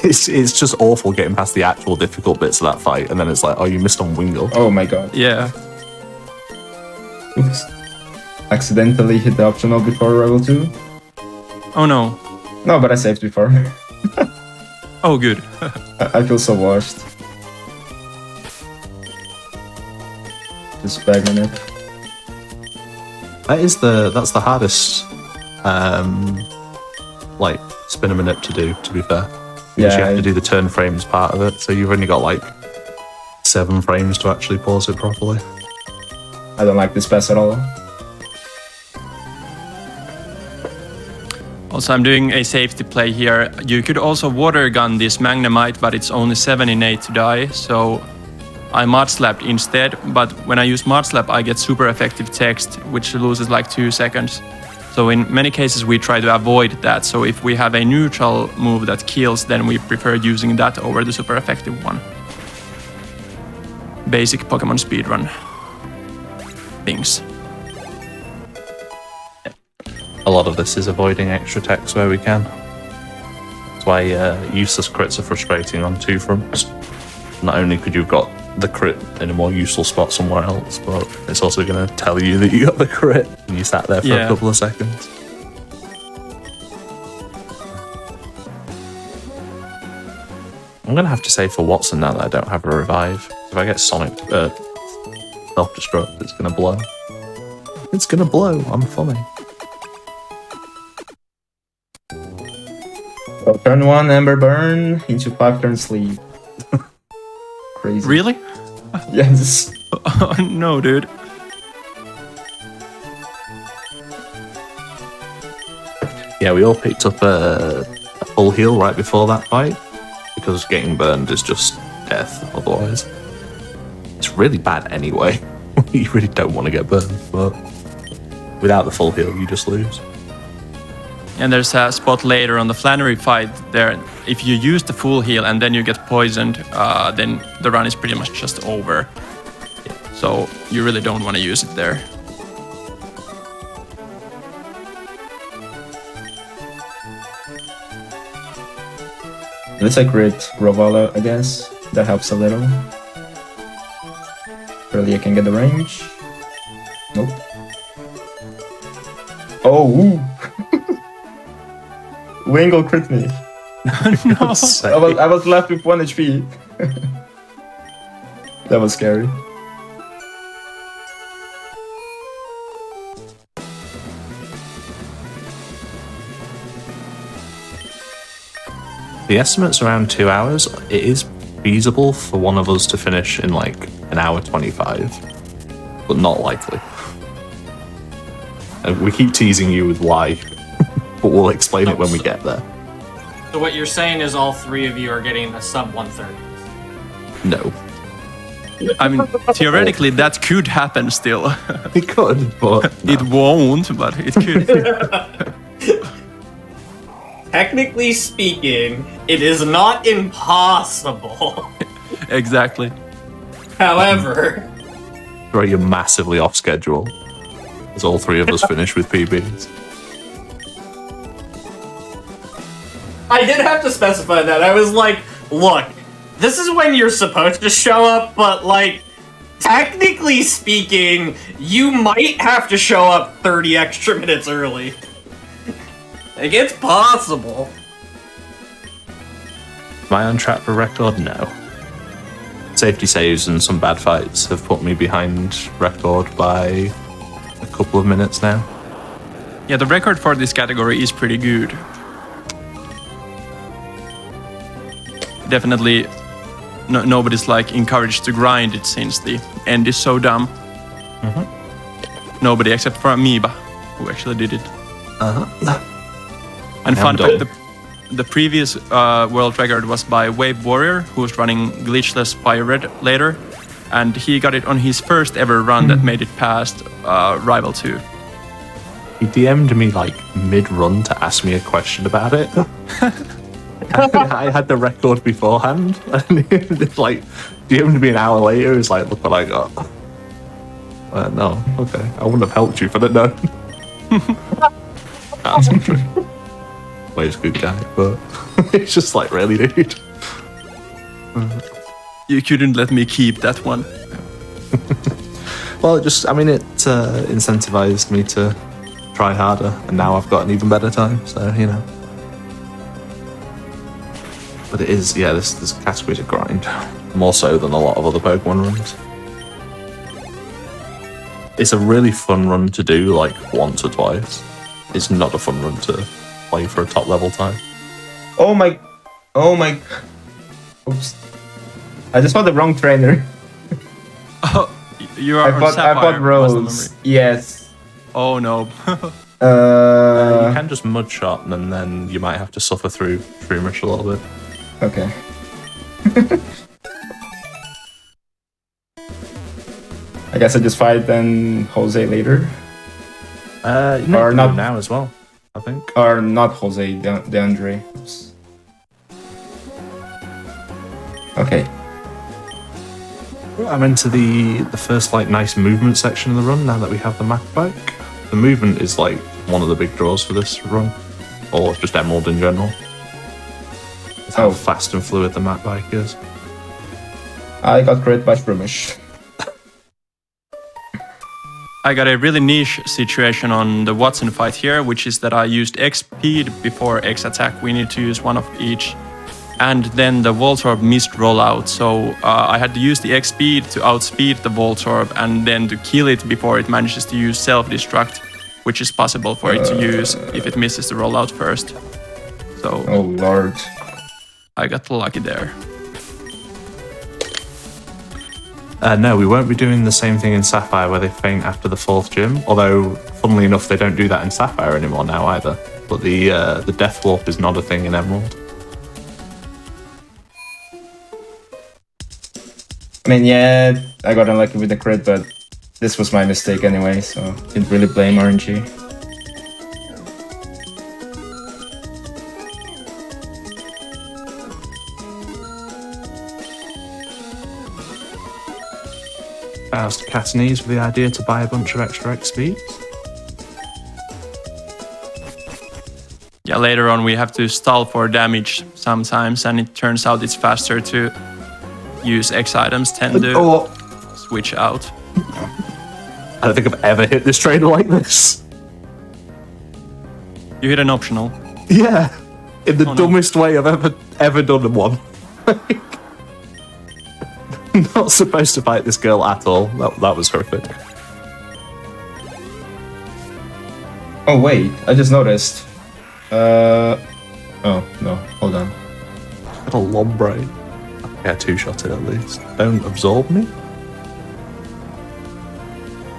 It's just awful getting past the actual difficult bits of that fight, and then it's like, oh, you missed on Wingull. Oh my god. Yeah. Oops. Accidentally hit the optional before level 2. Oh no. No, but I saved before. Oh, good. I feel so washed. Just bagging it. That's the hardest like spin a minute to do, to be fair. Because you have to do the turn frames part of it, so you've only got like 7 frames to actually pause it properly. I don't like this pass at all. Also, I'm doing a safety play here. You could also water gun this Magnemite, but it's only 7 in 8 to die, so I Mud Slapped instead. But when I use Mud Slap, I get super effective text, which loses like 2 seconds. So in many cases, we try to avoid that. So if we have a neutral move that kills, then we prefer using that over the super effective one. Basic Pokemon speedrun things. A lot of this is avoiding extra text where we can. That's why useless crits are frustrating on 2 fronts. Not only could you have got the crit in a more useful spot somewhere else, but it's also going to tell you that you got the crit and you sat there for a couple of seconds. I'm going to have to say for Watson now that I don't have a revive. If I get Sonic self-destruct, it's going to blow. It's going to blow. I'm funny. So turn 1, Ember Burn, into 5 turn sleep. Crazy. Really? Yes. Oh, no, dude. Yeah, we all picked up a full heal right before that fight, because getting burned is just death otherwise. It's really bad anyway. You really don't want to get burned, but without the full heal, you just lose. And there's a spot later on the Flannery fight there. If you use the full heal and then you get poisoned, then the run is pretty much just over. So you really don't want to use it there. Let's like crit Grovala, I guess. That helps a little. Surely I can get the range. Nope. Oh, ooh. Wingull crit me. No. I was left with 1 HP. That was scary. The estimate's around 2 hours. It is feasible for one of us to finish in like an hour 25, but not likely. And we keep teasing you with why, but we'll explain it when we get there. So what you're saying is all 3 of you are getting a sub 130. No. I mean, theoretically, that could happen still. It could, but no. It won't, but it could. Technically speaking, it is not impossible. Exactly. However, Right, you're massively off schedule, as all 3 of us finish with PBs. I did have to specify that. I was like, look, this is when you're supposed to show up, but like, technically speaking, you might have to show up 30 extra minutes early. Like, it's possible. Am I on track for record? No. Safety saves and some bad fights have put me behind record by a couple of minutes now. Yeah, the record for this category is pretty good. definitely nobody's like encouraged to grind it since the end is so dumb. Nobody except for Amoeba, who actually did it. And fun fact, the previous world record was by Wave Warrior, who was running glitchless FireRed later, and he got it on his first ever run that made it past Rival 2. He DM'd me like mid-run to ask me a question about it. I had the record beforehand, and he like DM'd me an hour later. He's like, "Look what I got." No, okay, I wouldn't have helped you if I'd have known. That's not true. Well, he's a good guy, but it's just like, really, dude. You couldn't let me keep that one. Well, it incentivized me to try harder, and now I've got an even better time, so, you know. But it is, yeah, this category to grind. More so than a lot of other Pokemon runs. It's a really fun run to do, like, once or twice. It's not a fun run to play for a top level time. Oh my... Oops. I just bought the wrong trainer. Oh, you are I bought Rose. Yes. Oh no. You can just mud shot, and then you might have to suffer through Shroomish a little bit. Okay. I guess I just fight then Jose later. You or not now as well, I think. Or not Jose, DeAndre. Oops. Okay. I'm into the first like nice movement section of the run now that we have the map back. The movement is like one of the big draws for this run, or just Emerald in general. It's how fast and fluid the map bike is. I got crit by Shroomish. I got a really niche situation on the Watson fight here, which is that I used X speed before X attack. We need to use one of each. And then the Voltorb missed rollout, so I had to use the X speed to outspeed the Voltorb and then to kill it before it manages to use self-destruct, which is possible for it to use if it misses the rollout first. So, oh lord. I got lucky there. No, we won't be doing the same thing in Sapphire where they faint after the 4th gym, although, funnily enough, they don't do that in Sapphire anymore now either. But the Death Warp is not a thing in Emerald. I mean, yeah, I got unlucky with the crit, but this was my mistake anyway, so didn't really blame RNG. Asked Catanese with the idea to buy a bunch of extra XP. Yeah, later on we have to stall for damage sometimes, and it turns out it's faster to use X items tend to switch out. I don't think I've ever hit this trainer like this. You hit an optional. Yeah, in the dumbest way I've ever done one. Not supposed to fight this girl at all. That was horrific. Oh wait, I just noticed. Oh no, hold on. Got a Lombre. Yeah, 2-shotted at least. Don't absorb me.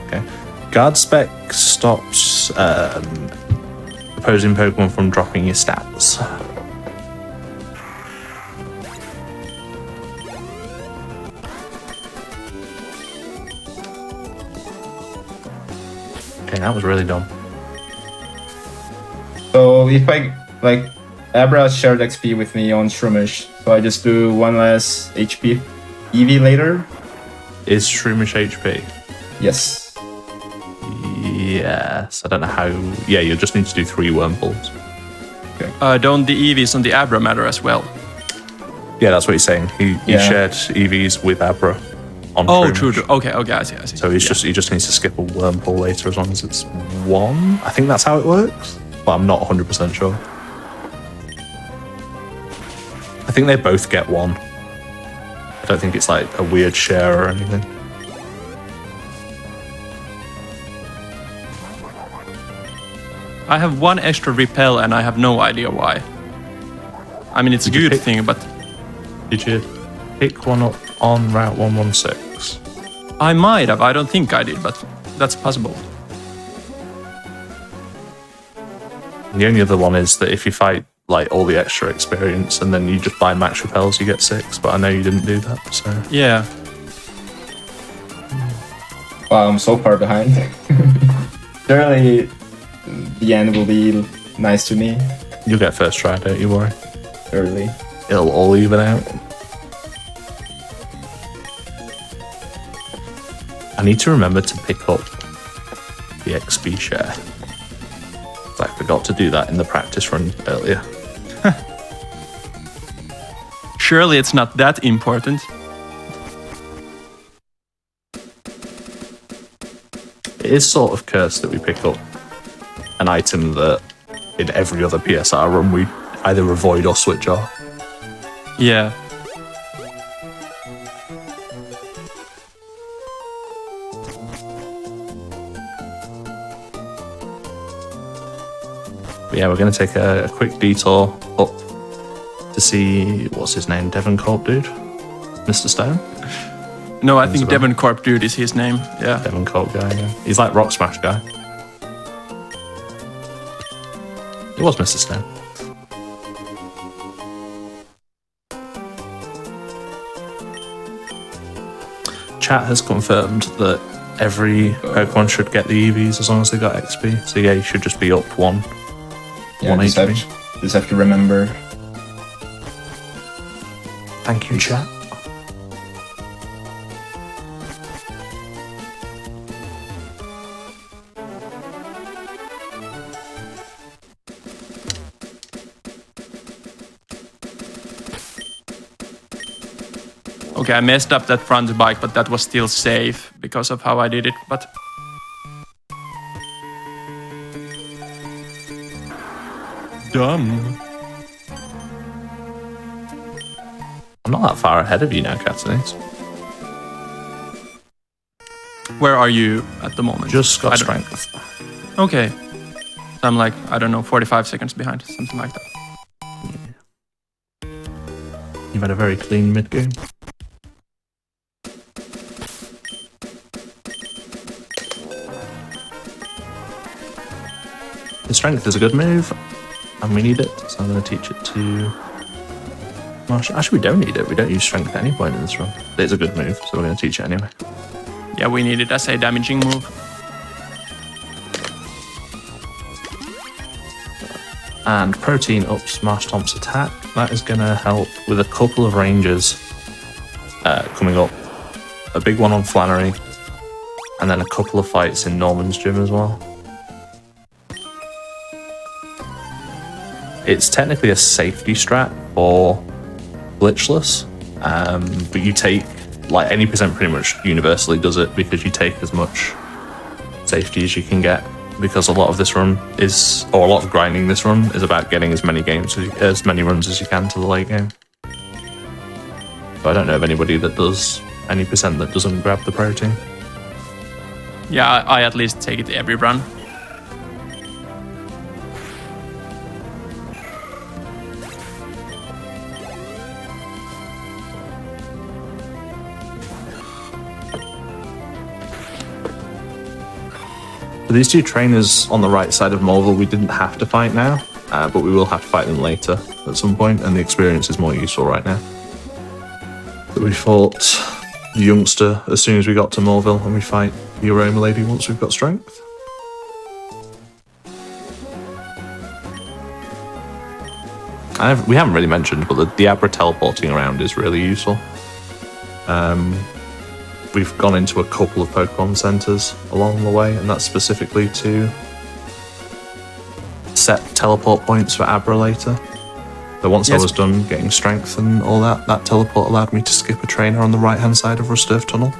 Okay. Guard Spec stops opposing Pokemon from dropping your stats. Okay, that was really dumb. So if I, like, Abra shared XP with me on Shroomish, so I just do one less HP EV later? Is Shroomish HP? Yes. Yes, I don't know how... Yeah, you'll just need to do 3 Wurmples. Okay. Don't the EVs on the Abra matter as well? Yeah, that's what he's saying. He shared EVs with Abra on true. Okay, I see. So he just needs to skip a Wurmple later as long as it's 1. I think that's how it works, but I'm not 100% sure. I think they both get 1. I don't think it's like a weird share or anything. I have 1 extra repel and I have no idea why. I mean, it's a good thing, but... Did you pick one up on Route 116? I might have. I don't think I did, but that's possible. The only other one is that if you fight like all the extra experience and then you just buy max repels, you get 6. But I know you didn't do that, so Yeah. Wow, I'm so far behind. Surely the end will be nice to me. you'll get first try. Don't you worry. Surely. It'll all even out. I need to remember to pick up the XP share. I forgot to do that in the practice run earlier. Surely it's not that important. It is sort of cursed that we pick up an item that in every other PSR run we either avoid or switch off. Yeah. But yeah, we're going to take a quick detour up to see, what's his name, Devon Corp dude? Mr. Stone? No, I think Isabel. Devon Corp Dude is his name. Yeah. Devon Corp guy, yeah. He's like Rock Smash guy. It was Mr. Stone. Chat has confirmed that every Pokemon should get the EVs as long as they got XP. So yeah, you should just be up 1. Yeah, 1 just HP. have to remember. Thank you, chat. Okay, I messed up that front bike, but that was still safe because of how I did it. But dumb. I'm not that far ahead of you now, Catanese. Where are you at the moment? Just got I don't- strength. Okay. So I'm like, I don't know, 45 seconds behind, something like that. You've had a very clean mid game. The strength is a good move, and we need it, so I'm going to teach it to Marshall. Actually, we don't need it. We don't use strength at any point in this run. But it's a good move, so we're going to teach it anyway. Yeah, we need it as a damaging move. And protein ups Marshtomp's attack. That is going to help with a couple of ranges coming up. A big one on Flannery, and then a couple of fights in Norman's gym as well. It's technically a safety strat for glitchless, but you take, like, any percent pretty much universally does it because you take as much safety as you can get, because a lot of this run is, or a lot of grinding this run is about getting as many games, as many runs as you can to the late game. So I don't know of anybody that does any percent that doesn't grab the protein. Yeah, I at least take it every run. For these two trainers on the right side of Morville, we didn't have to fight now, but we will have to fight them later at some point, and the experience is more useful right now. But we fought the youngster as soon as we got to Morville, and we fight the Aroma Lady once we've got strength. We haven't really mentioned, but the Abra teleporting around is really useful. We've gone into a couple of Pokemon centers along the way, and that's specifically to set teleport points for Abra later. So once I Yes. was done getting strength and all that, that teleport allowed me to skip a trainer on the right-hand side of Rusturf Tunnel.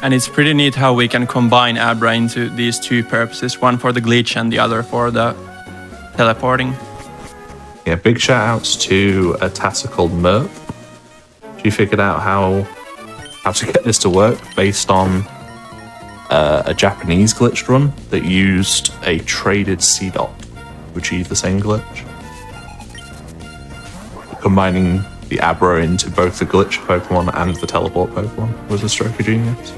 And it's pretty neat how we can combine Abra into these two purposes, one for the glitch and the other for the teleporting. Yeah, big shout-outs to a tasser called Merp. She figured out how to get this to work based on a Japanese glitched run that used a traded C-Dot to achieve the same glitch. combining the Abra into both the glitch Pokemon and the teleport Pokemon was a stroke of genius.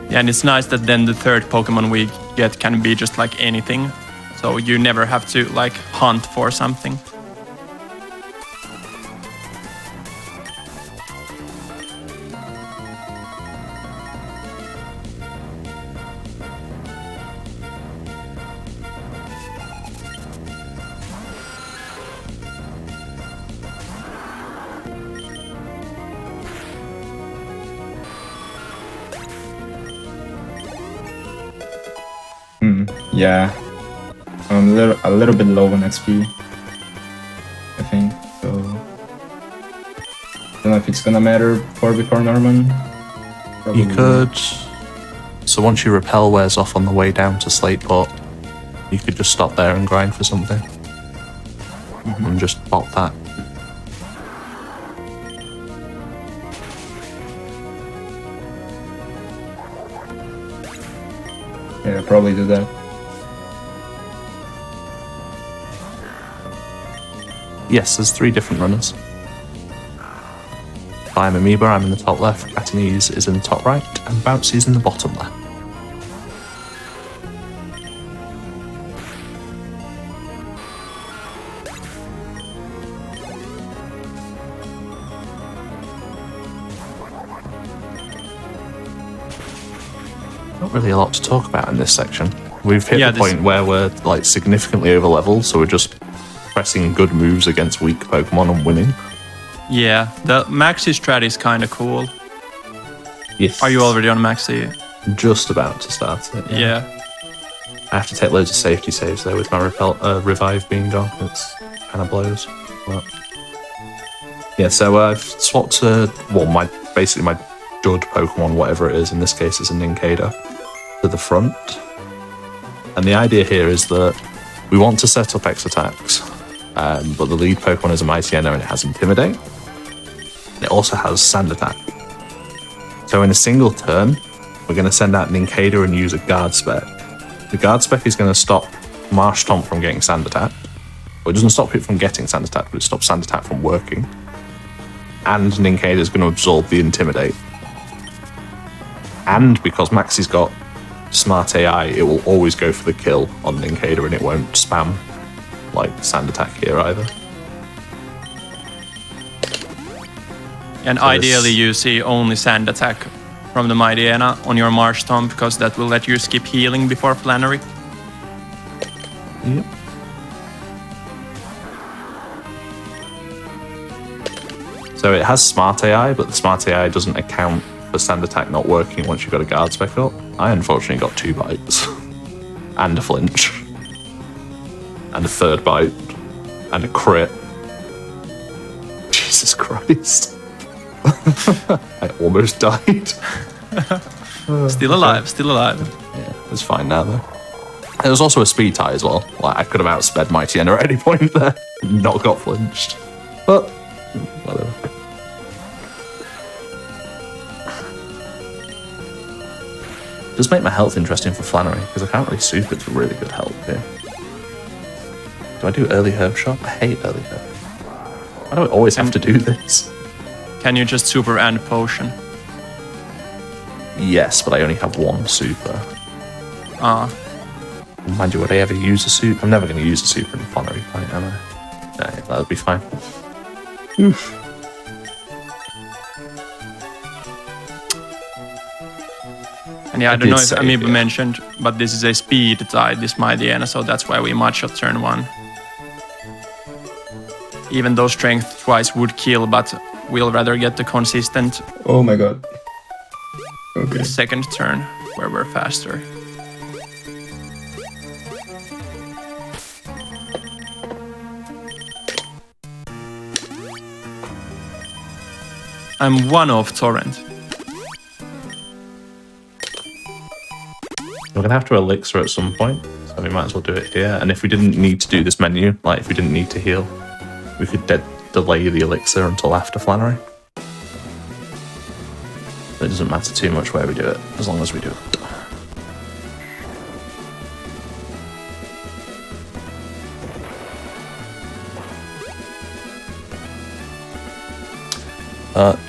Yeah, and it's nice that then the third Pokemon we get can be just like anything. So you never have to like hunt for something. Yeah, I'm a little bit low on XP, I think. So I don't know if it's gonna matter before Norman. Probably. You could. So once your repel wears off on the way down to Slateport, you could just stop there and grind for something, and just pop that. Yeah, I'll probably do that. Yes, there's 3 different runners. I'm Amoeba, I'm in the top left, Catanese is in the top right, and Bouncy's in the bottom left. Not really a lot to talk about in this section. We've hit the point where we're like significantly over leveled, so we're just pressing good moves against weak Pokemon and winning. Yeah, the Maxi strat is kind of cool. Yes. Are you already on Maxi? Just about to start it. Yeah. I have to take loads of safety saves though with my revive being gone. It's kind of blows. But yeah, so I've swapped basically my dud Pokemon, whatever it is. In this case, it's a Nincada, to the front. And the idea here is that we want to set up X attacks, but the lead Pokemon is a Mightyena and it has Intimidate. And it also has Sand Attack. So in a single turn, we're going to send out Nincada and use a Guard Spec. The Guard Spec is going to stop Marshtomp from getting Sand Attack. Well, it doesn't stop it from getting Sand Attack, but it stops Sand Attack from working. And Nincada is going to absorb the Intimidate. And because Maxi's got Smart AI, it will always go for the kill on Nincada and it won't spam like Sand Attack here either. And so ideally you see only Sand Attack from the Mightyena on your Marshtomp, because that will let you skip healing before Flannery. Yep. So it has Smart AI, but the Smart AI doesn't account for Sand Attack not working once you've got a Guard Spec up. I unfortunately got 2 bites. And a flinch. And a 3rd bite. And a crit. Jesus Christ. I almost died. Still alive, still alive. Yeah, it's fine now though. There was also a speed tie as well. Like I could have outsped Mightyena at any point there. Not got flinched. But whatever. Does make my health interesting for Flannery, because I can't really super to really good health here. Do I do early herb shot? I hate early herb. Why do I always have to do this? Can you just super and potion? Yes, but I only have 1 super. Ah. Mind you, would I ever use a super? I'm never going to use a super in Flannery fight, am I? No, that would be fine. Oof. And yeah, I don't know if Amoeba mentioned, but this is a speed tie, this Mightyena, so that's why we match at turn 1. Even though strength twice would kill, but we'll rather get the consistent. Oh my god. Okay. Second turn, where we're faster. I'm 1 off Torrent. We're going to have to elixir at some point, so we might as well do it here. And if we didn't need to do this menu, like if we didn't need to heal, we could delay the elixir until after Flannery. It doesn't matter too much where we do it, as long as we do it.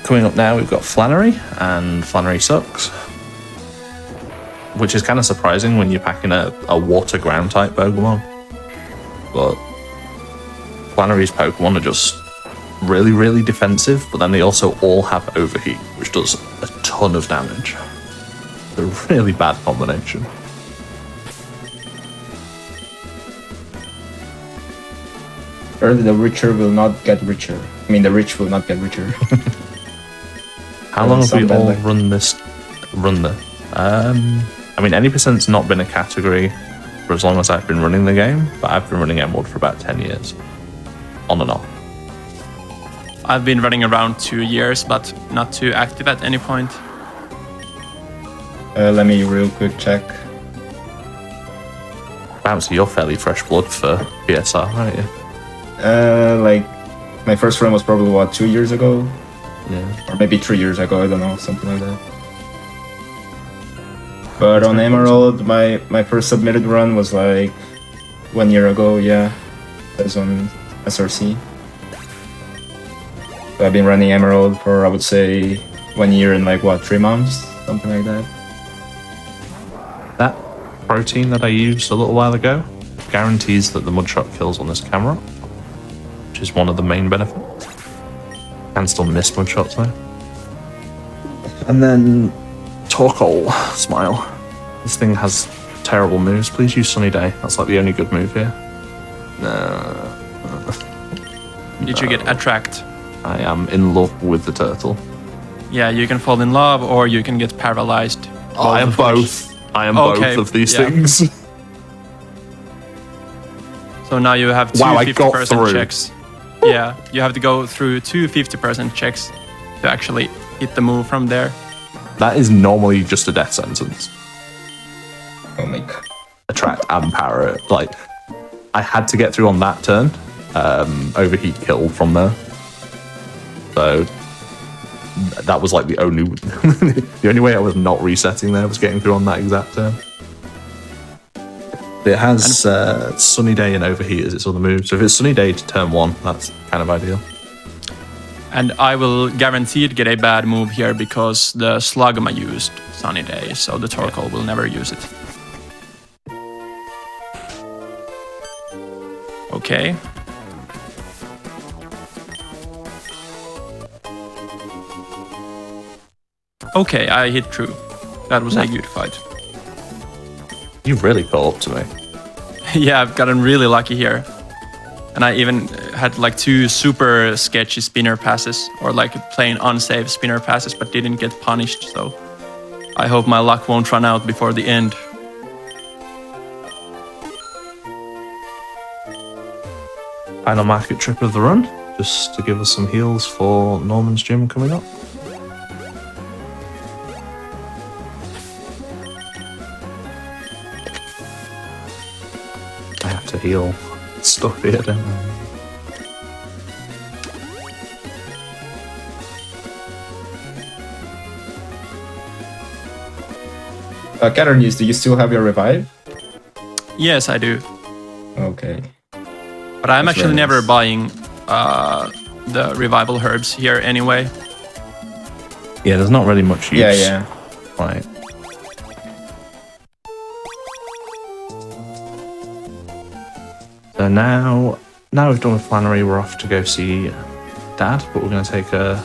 Coming up now, we've got Flannery, and Flannery sucks. Which is kind of surprising when you're packing a water ground type Pokemon. But Flannery's Pokemon are just really, really defensive, but then they also all have Overheat, which does a ton of damage. It's a really bad combination. Or the richer will not get richer. I mean, the rich will not get richer. How long have we Some all like- run this? I mean, any percent's not been a category for as long as I've been running the game, but I've been running Emerald for about 10 years. On and off. I've been running around 2 years, but not too active at any point. Let me real quick check. Bouncy, you're fairly fresh blood for PSR, aren't you? Like, my first run was probably, what, 2 years ago? Yeah. Or maybe 3 years ago, I don't know, something like that. But on Emerald, my first submitted run was like 1 year ago, yeah. That was on SRC. So I've been running Emerald for, I would say, 1 year and like, what, 3 months? Something like that. That protein that I used a little while ago guarantees that the mudshot kills on this camera, which is one of the main benefits. Can still miss mudshots though. And then Torkoal, Smile. This thing has terrible moves. Please use Sunny Day. That's like the only good move here. Did you get attract? I am in love with the turtle. Yeah, you can fall in love or you can get paralyzed. I am of which- both. I am Okay, both of these yeah. things. So now you have two Wow, I got 50% through. checks. Yeah, you have to go through two 50% checks to actually hit the move from there. That is normally just a death sentence. Oh my god. Attract and power it. Like, I had to get through on that turn. Overheat killed from there. So that was like the only the only way I was not resetting there was getting through on that exact turn. It has Sunny Day and Overheat as its other move. So if it's Sunny Day to turn 1, that's kind of ideal. And I will guaranteed get a bad move here because the Slugma used Sunny Day, so the Torkoal will never use it. Okay. Okay, I hit through. That was a good fight. You've really caught up to me. Yeah, I've gotten really lucky here. And I even had like 2 super sketchy spinner passes, or like plain unsafe spinner passes, but didn't get punished, so I hope my luck won't run out before the end. Final market trip of the run, just to give us some heals for Norman's gym coming up. I have to heal stuff here, don't I? Cat News, do you still have your revive? Yes, I do. Okay. But I'm That's actually very never nice. buying the revival herbs here anyway. Yeah, there's not really much use. Yeah. Right. So now we've done with Flannery, we're off to go see Dad, but we're going to take a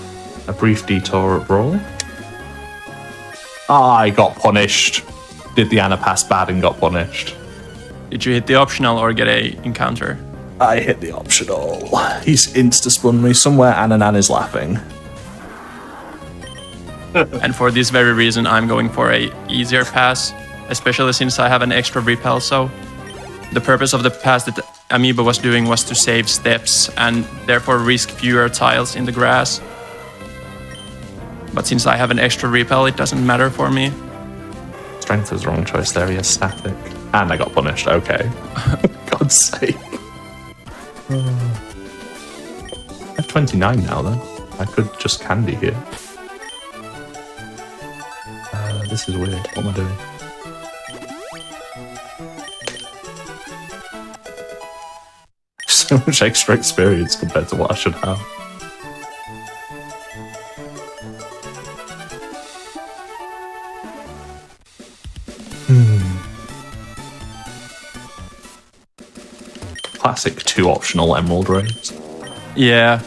brief detour at Brawl. I got punished. Did the Anna pass bad and got punished? Did you hit the optional or get a encounter? I hit the optional. He's insta-spun me somewhere. Ananan is laughing. And for this very reason, I'm going for a easier pass, especially since I have an extra repel. So the purpose of the pass that Amiibo was doing was to save steps and therefore risk fewer tiles in the grass. But since I have an extra repel, it doesn't matter for me. Strength is the wrong choice there. He has static. And I got punished. Okay. God's sake. I have 29 now, then. I could just candy here. This is weird. What am I doing? So much extra experience compared to what I should have. classic 2 optional Emerald raids. Yeah.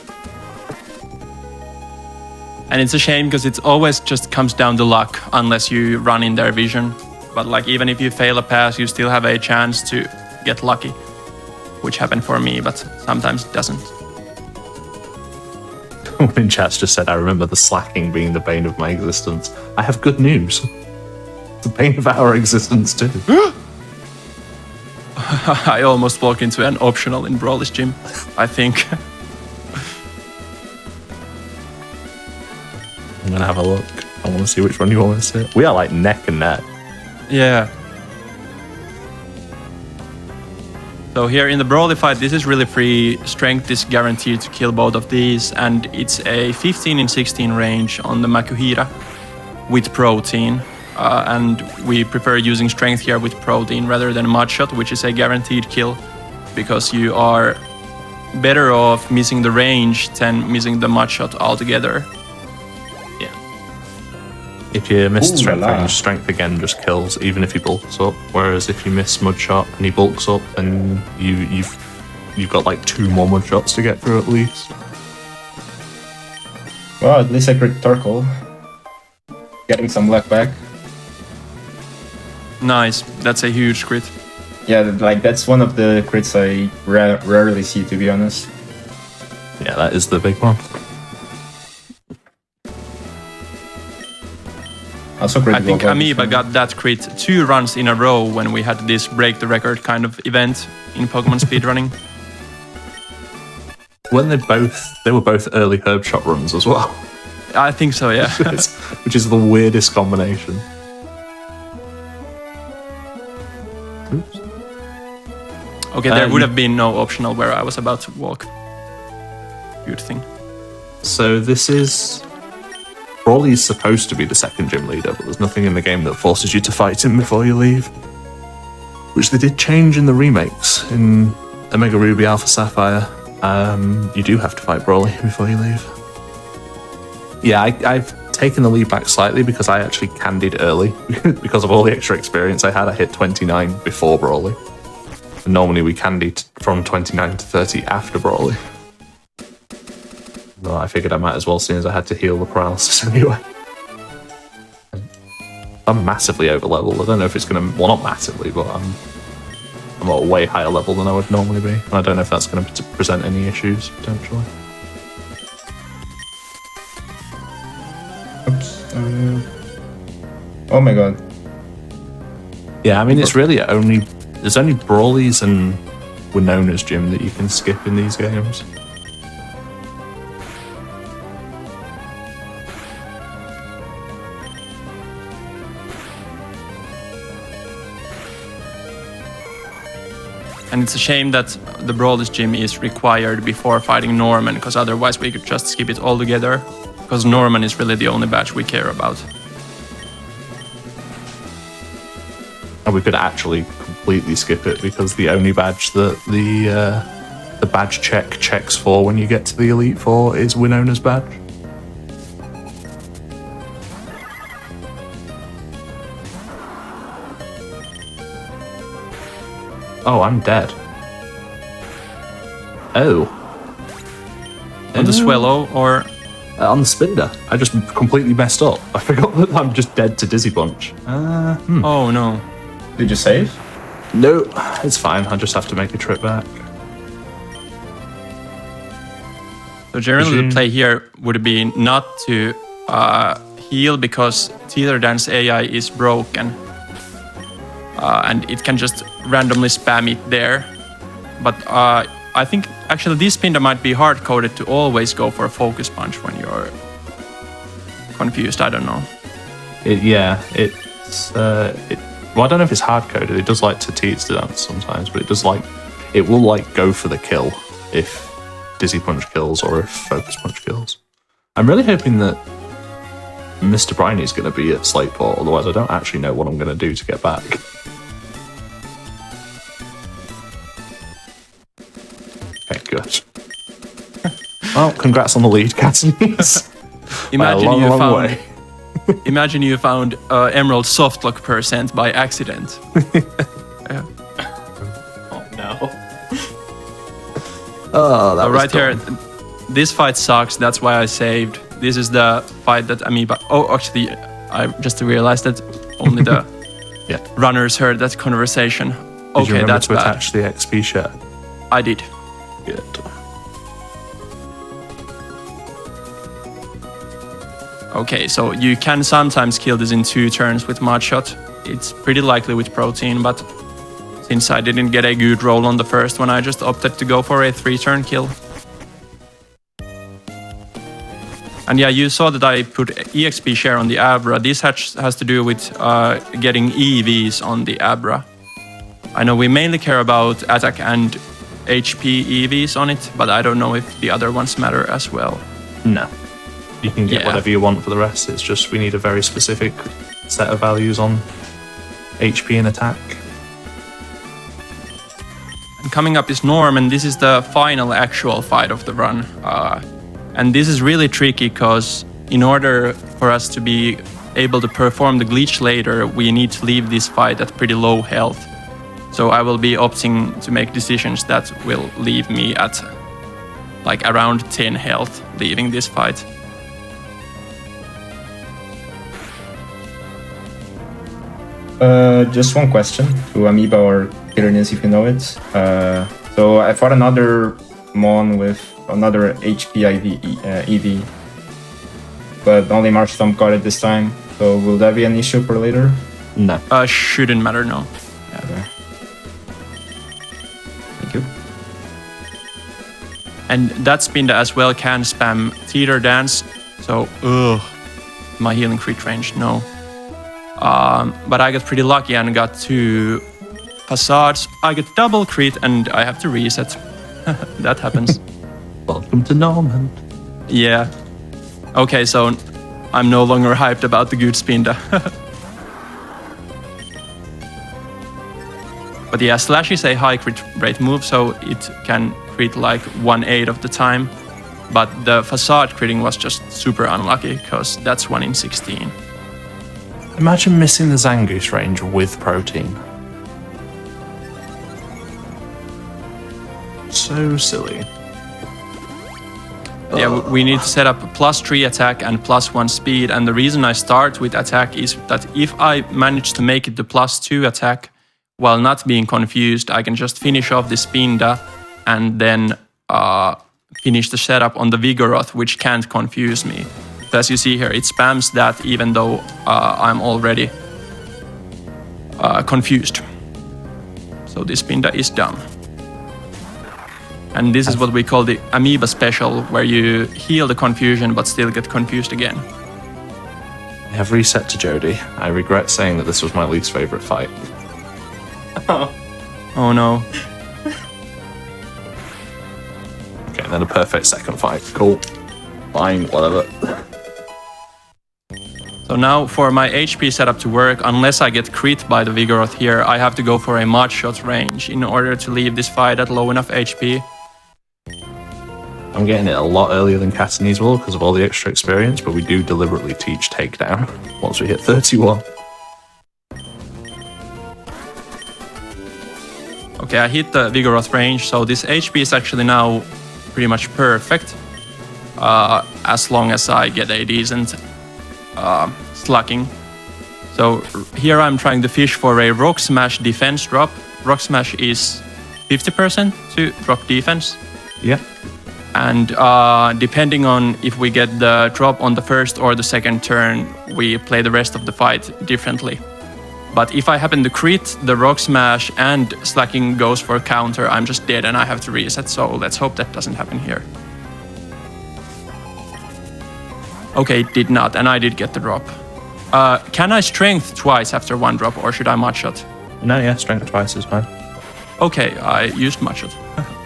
And it's a shame because it always just comes down to luck unless you run in their vision. But like even if you fail a pass, you still have a chance to get lucky, which happened for me, but sometimes it doesn't. When Chats just said, I remember the slacking being the bane of my existence. I have good news. The bane of our existence too. I almost walked into an optional in Brawl's gym, I think. I'm gonna have a look. I want to see which one you want to see. We are like neck and neck. Yeah. So here in the Brawly fight, this is really free. Strength is guaranteed to kill both of these, and it's a 15 in 16 range on the Makuhira with protein. And we prefer using strength here with protein rather than mudshot, which is a guaranteed kill, because you are better off missing the range than missing the mudshot altogether. If you miss the strength la la. range, strength again just kills, even if he bulks up. Whereas if you miss mudshot and he bulks up, then you've got like 2 more mudshots to get through at least. Well, at least I crit Torkoal. Getting some luck back. Nice, that's a huge crit. Yeah, like that's one of the crits I rarely see, to be honest. Yeah, that is the big one. Also crit I think Volvo. Amoeba got that crit 2 runs in a row when we had this break the record kind of event in Pokemon speedrunning. When they were both early herb shot runs as well. I think so, yeah. Which is the weirdest combination. Oops. Okay, there would have been no optional where I was about to walk. Good thing. So this is... Brawly is supposed to be the second gym leader, but there's nothing in the game that forces you to fight him before you leave. Which they did change in the remakes. In Omega Ruby Alpha Sapphire, you do have to fight Brawly before you leave. Yeah, I've taken the lead back slightly because I actually candied early. Because of all the extra experience I had, I hit 29 before Brawly. And normally we candied from 29 to 30 after Brawly. Well, I figured I might as well, seeing as I had to heal the paralysis anyway. I'm massively over leveled. I don't know if it's going to... Well, not massively, but I'm at a way higher level than I would normally be. And I don't know if that's going to present any issues, potentially. Oops. Oh my god. Yeah, I mean, it's really only... There's only Brawlies and Winona's gym that you can skip in these games. And it's a shame that the Brawl's gym is required before fighting Norman, because otherwise we could just skip it altogether. Because Norman is really the only badge we care about. And we could actually completely skip it, because the only badge that the badge check checks for when you get to the Elite Four is Winona's badge. Oh, I'm dead. Oh. On the Swellow or... On the Spinder. I just completely messed up. I forgot that I'm just dead to Dizzy Punch. Oh no. Did you save? No, it's fine. I just have to make a trip back. So generally the play here would be not to heal, because Teeter Dance AI is broken. And it can just randomly spam it there. But I think actually this Spinder might be hard-coded to always go for a Focus Punch when you're confused, I don't know. Well, I don't know if it's hard-coded. It does like to Teats Dance sometimes, but it will like go for the kill if Dizzy Punch kills or if Focus Punch kills. I'm really hoping that Mr. Briny is going to be at Slateport, otherwise I don't actually know what I'm going to do to get back. Okay, good. Well, congrats on the lead, Cassius. Imagine you found Emerald Softlock % by accident. Yeah. Oh no. Oh, that So was right here, dumb. this fight sucks. That's why I saved. This is the fight that Amoeba. Oh, actually, I just realized that only the Yeah. runners heard that conversation. Did you Okay, remember that's to bad. attach the XP share? I did. Good. Okay, so you can sometimes kill this in 2 turns with Mudshot. It's pretty likely with Protein, but since I didn't get a good roll on the first one, I just opted to go for a 3-turn kill. And yeah, you saw that I put EXP share on the Abra. This has to do with getting EVs on the Abra. I know we mainly care about attack and HP EVs on it, but I don't know if the other ones matter as well. No. You can get Yeah. whatever you want for the rest. It's just we need a very specific set of values on HP and attack. And coming up is Norm, and this is the final actual fight of the run. And this is really tricky because in order for us to be able to perform the glitch later, we need to leave this fight at pretty low health. So I will be opting to make decisions that will leave me at like around 10 health leaving this fight. Just one question to Amoeba or Kirinius if you know it. So I fought another Mon with another HP EV, but only Marshtomp got it this time. So will that be an issue for later? No. Shouldn't matter, no. Yeah. Okay. Thank you. And that Spinda as well can spam Theater Dance. So, my healing crit range, no. But I got pretty lucky and got 2 facades. I get double crit and I have to reset. That happens. Welcome to Norman. Yeah. Okay, so I'm no longer hyped about the good Spinda. But yeah, Slash is a high crit rate move, so it can crit like 1/8 of the time. But the facade critting was just super unlucky, because that's 1 in 16. Imagine missing the Zangoose range with Protein. So silly. Yeah, we need to set up +3 attack and +1 speed, and the reason I start with attack is that if I manage to make it to +2 attack while not being confused, I can just finish off the Spinda and then finish the setup on the Vigoroth, which can't confuse me. So as you see here, it spams that even though I'm already confused. So this Spinda is done. And this is what we call the Amoeba special, where you heal the confusion but still get confused again. I have reset to Jody. I regret saying that this was my least favorite fight. Oh no. Okay, then a perfect second fight. Cool. Fine, whatever. So now for my HP setup to work, unless I get crit by the Vigoroth here, I have to go for a Mudshot range in order to leave this fight at low enough HP. I'm getting it a lot earlier than Catanese will because of all the extra experience, but we do deliberately teach takedown once we hit 31. Okay, I hit the Vigoroth range, so this HP is actually now pretty much perfect. As long as I get a decent slugging. So here I'm trying to fish for a Rock Smash defense drop. Rock Smash is 50% to drop defense. Yeah. And depending on if we get the drop on the first or the second turn, we play the rest of the fight differently. But if I happen to crit the Rock Smash and slacking goes for counter, I'm just dead and I have to reset, so let's hope that doesn't happen here. Okay, it did not, and I did get the drop. Can I strength twice after 1 drop, or should I Mudshot? No, yeah, strength twice is fine. Okay, I used Mudshot.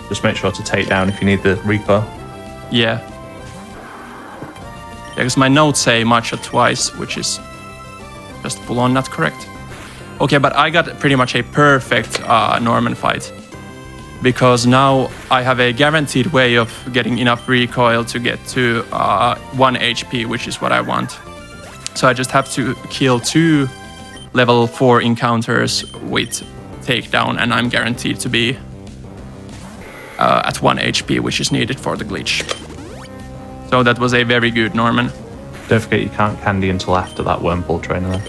Just make sure to take down if you need the recoil. Yeah. Because my notes say Mudshot twice, which is just full on not correct. Okay, but I got pretty much a perfect Norman fight. Because now I have a guaranteed way of getting enough recoil to get to 1 HP, which is what I want. So I just have to kill 2 level 4 encounters with takedown, and I'm guaranteed to be at 1 HP, which is needed for the glitch. So that was a very good Norman. Don't forget you can't candy until after that Wormpool trainer.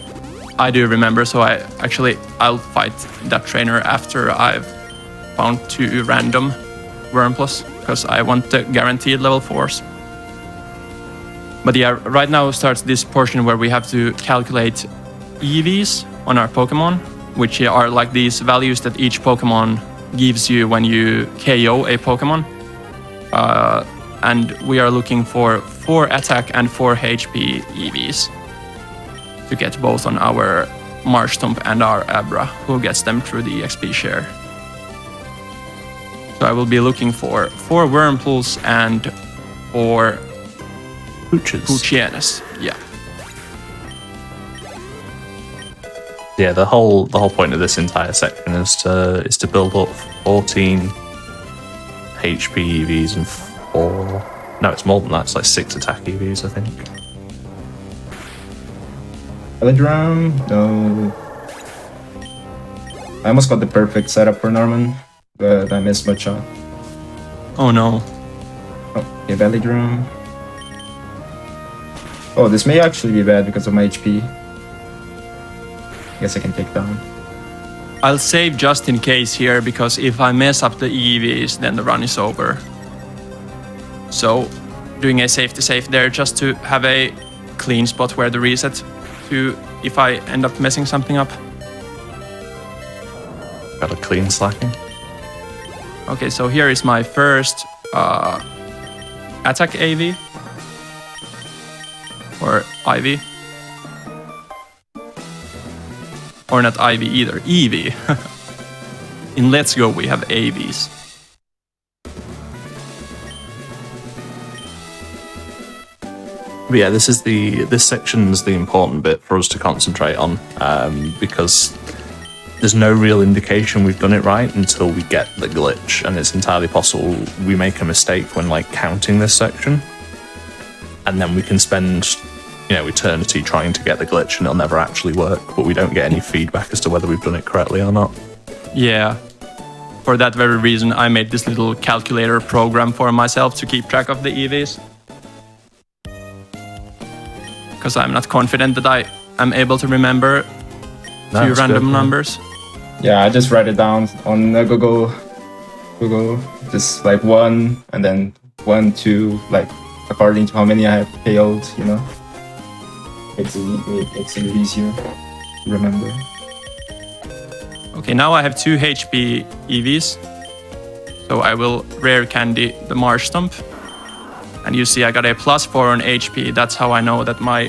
I do remember, so I'll fight that trainer after I've found 2 random Wurmples, because I want the guaranteed level 4s. But yeah, right now starts this portion where we have to calculate EVs on our Pokemon, which are like these values that each Pokemon gives you when you KO a Pokemon. And we are looking for 4 attack and 4 HP EVs to get both on our Marshtomp and our Abra, who gets them through the XP share. So I will be looking for 4 Wurmples and 4 Poochienas. Yeah. Yeah, the whole point of this entire section is to build up 14 HP EVs and 4. No, it's more than that. It's like 6 attack EVs, I think. Drum? No. I almost got the perfect setup for Norman, but I missed my shot. Oh no. Oh, yeah, belly drum. Oh, this may actually be bad because of my HP. Guess I can take down. I'll save just in case here, because if I mess up the EVs, then the run is over. So, doing a safety save there just to have a clean spot where the reset to if I end up messing something up. Got a clean slacking. Okay, so here is my first attack AV. Or IV. Or not IV either, EV. In Let's Go we have AVs. But yeah, this section's the important bit for us to concentrate on, because there's no real indication we've done it right until we get the glitch, and it's entirely possible we make a mistake when like counting this section, and then we can spend, you know, eternity trying to get the glitch and it'll never actually work, but we don't get any feedback as to whether we've done it correctly or not. Yeah. For that very reason, I made this little calculator program for myself to keep track of the EVs. Because I'm not confident that I am able to remember 2 random numbers. Yeah, I just write it down on Google, just like 1 and then 1, 2, like according to how many I have KO'd, you know. Makes it easier to remember. Okay, now I have 2 HP EVs. So I will rare candy the Marshtomp. And you see I got a +4 on HP. That's how I know that my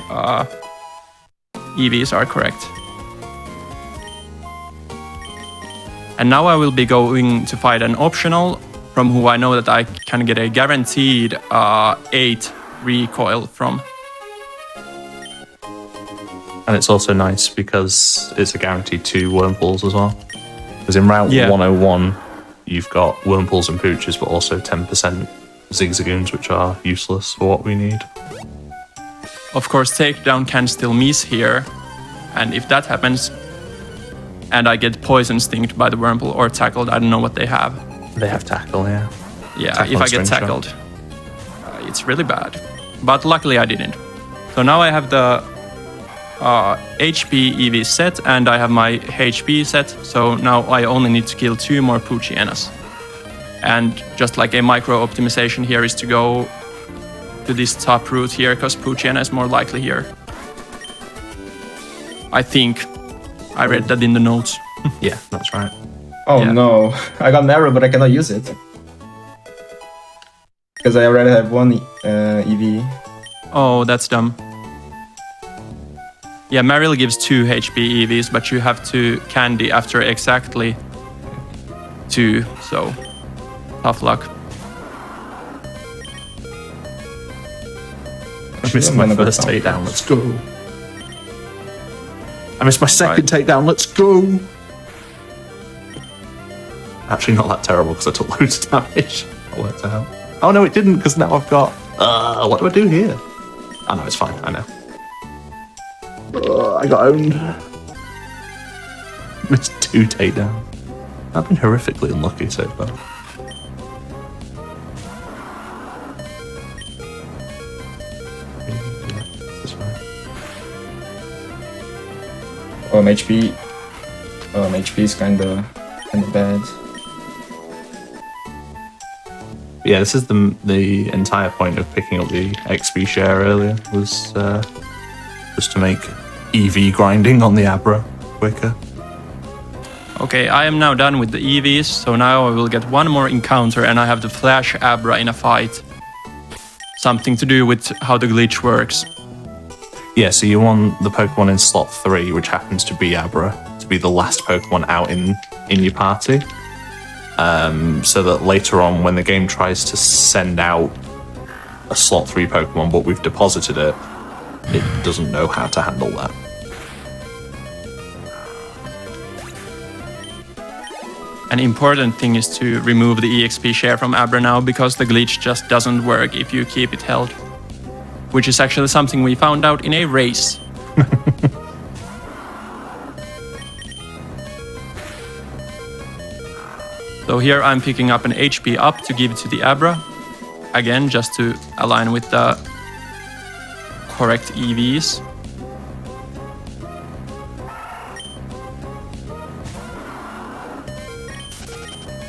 EVs are correct. And now I will be going to fight an optional from who I know that I can get a guaranteed 8 recoil from. And it's also nice because it's a guaranteed 2 Wurmpools as well. Because in Route 101, you've got Wurmpools and Pooches, but also 10% Zigzagoons, which are useless for what we need. Of course, takedown can still miss here. And if that happens, and I get poison stinged by the Wurmple or tackled, I don't know what they have. They have tackle, yeah. Yeah, Tackle if I and get string tackled, it's really bad. But luckily I didn't. So now I have the HP EV set and I have my HP set. So now I only need to kill 2 more Poochienas. And just like a micro optimization here is to go to this top route here, because Poochiena is more likely here. I think I read that in the notes. Yeah, that's right. Oh Yeah. no, I got Meryl, but I cannot use it. Because I already have 1 EV. Oh, that's dumb. Yeah, Meryl gives 2 HP EVs, but you have to candy after exactly 2, so tough luck. I missed my first takedown, let's go. I missed my second takedown, let's go. Actually not that terrible because I took loads of damage. That worked out. Oh no, it didn't, because now I've got... what do I do here? Oh no, it's fine, I know. I got owned. Missed 2 takedowns. I've been horrifically unlucky so far. my HP. Oh, my HP is kinda bad. Yeah, this is the entire point of picking up the XP share earlier, was just to make EV grinding on the Abra quicker. Okay, I am now done with the EVs, so now I will get one more encounter and I have to flash Abra in a fight. Something to do with how the glitch works. Yeah, so you want the Pokemon in slot 3, which happens to be Abra, to be the last Pokemon out in your party. So that later on, when the game tries to send out a slot 3 Pokemon, but we've deposited it, it doesn't know how to handle that. An important thing is to remove the EXP share from Abra now, because the glitch just doesn't work if you keep it held. Which is actually something we found out in a race. So here I'm picking up an HP up to give to the Abra. Again, just to align with the correct EVs.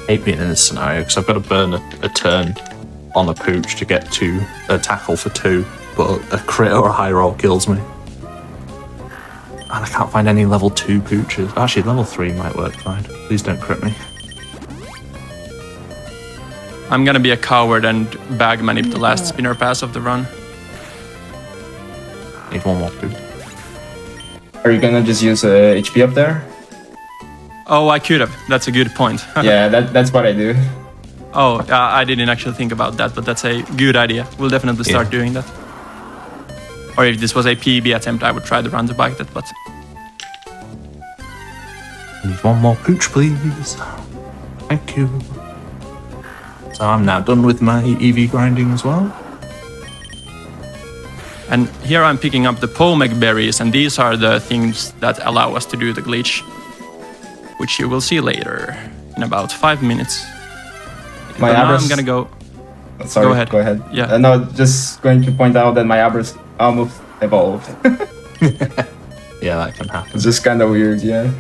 8-bit in this scenario, because I've got to burn a turn on a pooch to get a tackle for 2, but a crit or a high roll kills me. And I can't find any level 2 pooches. Actually, level 3 might work fine. Please don't crit me. I'm gonna be a coward and bag manip the last spinner pass of the run. Need one more pooch. Are you gonna just use HP up there? Oh, I could have. That's a good point. Yeah, that's what I do. Oh, I didn't actually think about that, but that's a good idea. We'll definitely start doing that. Or if this was a PB attempt, I would try the run to bike that, but... Need one more pooch, please. Thank you. So I'm now done with my EV grinding as well. And here I'm picking up the Pomeg berries, and these are the things that allow us to do the glitch, which you will see later in about 5 minutes. My now Abra's... I'm gonna go. Sorry, Go ahead. Yeah. No, just going to point out that my Abra's almost evolved. Yeah, that can happen. It's just kind of weird, yeah.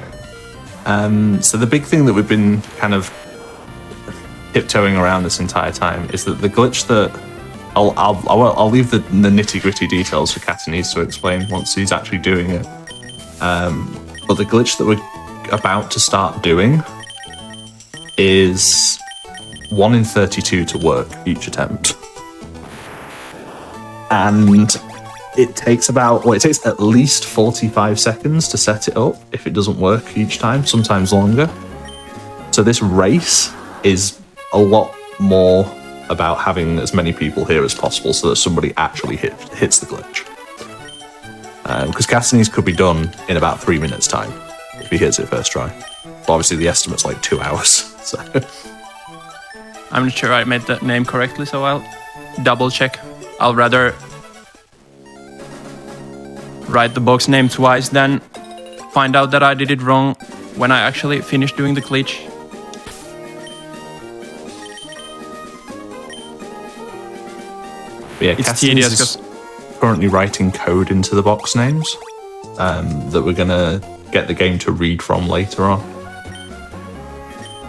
So the big thing that we've been kind of tiptoeing around this entire time is that the glitch that I'll leave the nitty-gritty details for Catanese to explain once he's actually doing it. But the glitch that we're about to start doing is 1 in 32 to work each attempt. And it takes at least 45 seconds to set it up if it doesn't work each time, sometimes longer. So this race is a lot more about having as many people here as possible so that somebody actually hits the glitch. Because Castanese could be done in about 3 minutes time if he hits it first try. But obviously the estimate's like 2 hours. So I'm not sure I made the name correctly, so I'll double check. I'll rather write the box name twice than find out that I did it wrong when I actually finish doing the glitch. yeah, It's Castanese tedious is because currently writing code into the box names that we're gonna get the game to read from later on.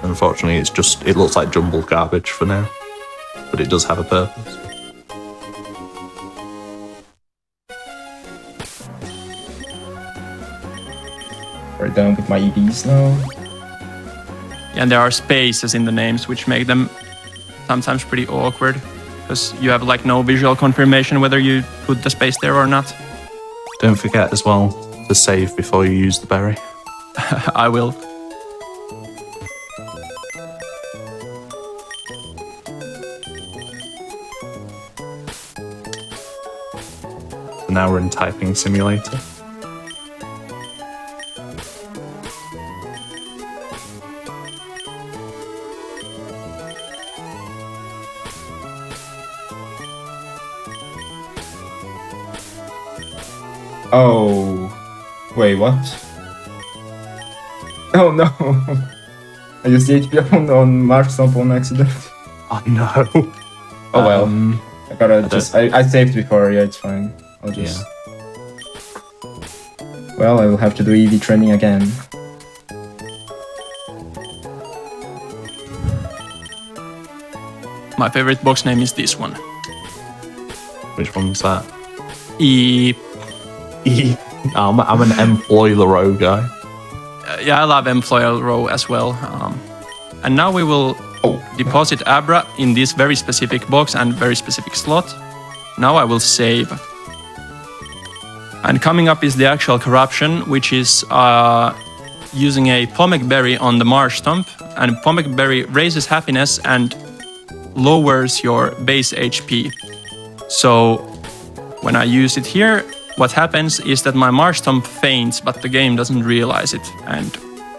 Unfortunately, it looks like jumbled garbage for now, but it does have a purpose. We're done with my EVs now. and there are spaces in the names which make them sometimes pretty awkward because you have like no visual confirmation whether you put the space there or not. Don't forget as well to save before you use the berry. I will. So now we're in typing simulator. Oh, wait, what? Oh no! I used the HP on March sample on accident. Oh no. Oh well. I gotta I saved before, yeah, it's fine. I'll just... Yeah. Well, I will have to do EV training again. My favorite box name is this one. Which one's that? E. I'm an employ Leroy guy. Yeah, I love employ row as well. And now we will deposit Abra in this very specific box and very specific slot. Now I will save. And coming up is the actual corruption, which is using a Pomek Berry on the Marsh Stomp. And Pomek Berry raises happiness and lowers your base HP. So when I use it here, what happens is that my Marsh Stomp faints, but the game doesn't realize it. And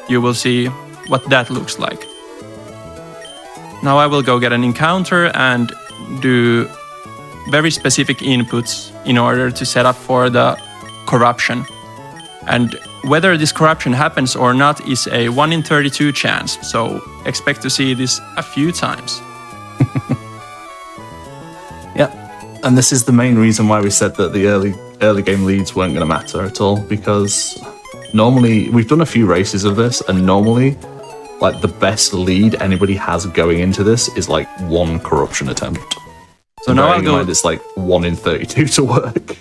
you will see what that looks like. Now I will go get an encounter and do very specific inputs in order to set up for the corruption. And whether this corruption happens or not is a 1 in 32 chance, so expect to see this a few times. Yeah, and this is the main reason why we said that the early game leads weren't going to matter at all, because normally we've done a few races of this, and normally like the best lead anybody has going into this is like 1 corruption attempt. So now I'll go. It's like 1 in 32 to work.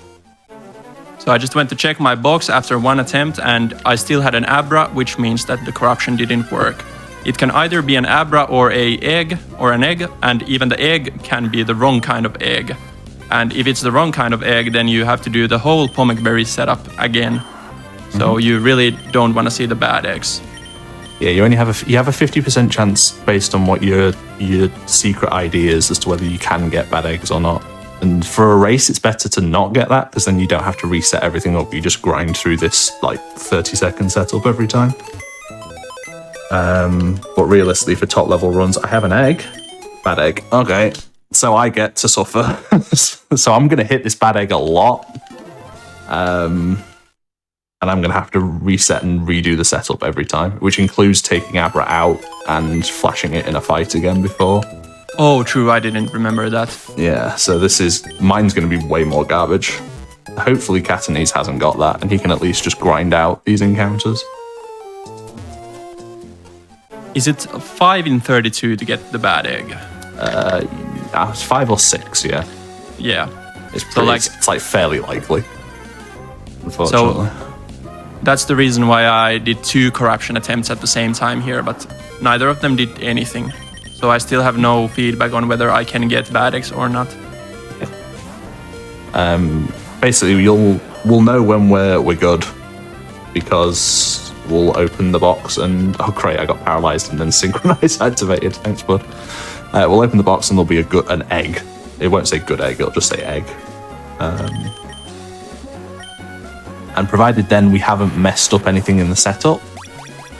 So I just went to check my box after 1 attempt, and I still had an Abra, which means that the corruption didn't work. It can either be an Abra or an egg, and even the egg can be the wrong kind of egg. And if it's the wrong kind of egg, then you have to do the whole Pomek Berry setup again. So you really don't want to see the bad eggs. Yeah, you only have a 50% chance based on what your secret ID is as to whether you can get bad eggs or not. And for a race, it's better to not get that, because then you don't have to reset everything up. You just grind through this like 30-second setup every time. But realistically, for top level runs, I have an egg. Bad egg. Okay. So I get to suffer. So I'm going to hit this bad egg a lot. And I'm going to have to reset and redo the setup every time, which includes taking Abra out and flashing it in a fight again before. Oh, true. I didn't remember that. Yeah, so mine's going to be way more garbage. Hopefully Catanese hasn't got that, and he can at least just grind out these encounters. Is it 5 in 32 to get the bad egg? It's 5 or 6, yeah. Yeah. It's like fairly likely, unfortunately. So that's the reason why I did 2 corruption attempts at the same time here, but neither of them did anything. So I still have no feedback on whether I can get bad eggs or not. Basically, we'll know when we're good, because we'll open the box and oh great, I got paralyzed and then synchronize activated. Thanks, bud. We'll open the box and there'll be an egg. It won't say good egg; it'll just say egg. And provided then we haven't messed up anything in the setup,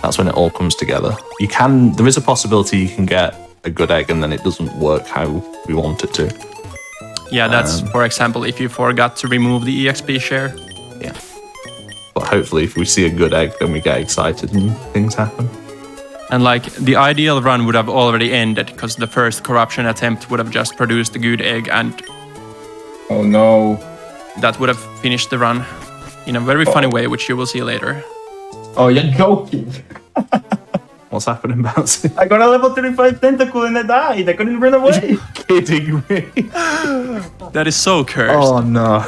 that's when it all comes together. There is a possibility you can get a good egg and then it doesn't work how we want it to. Yeah, that's, for example, if you forgot to remove the EXP share. Yeah. But hopefully if we see a good egg, then we get excited and things happen. And like, the ideal run would have already ended, because the first corruption attempt would have just produced a good egg, and oh no, that would have finished the run in a very funny way, which you will see later. Oh, you're joking. What's happening, Bouncy? I got a level 35 tentacle and I died. I couldn't run away. Kidding me? That is so cursed. Oh no.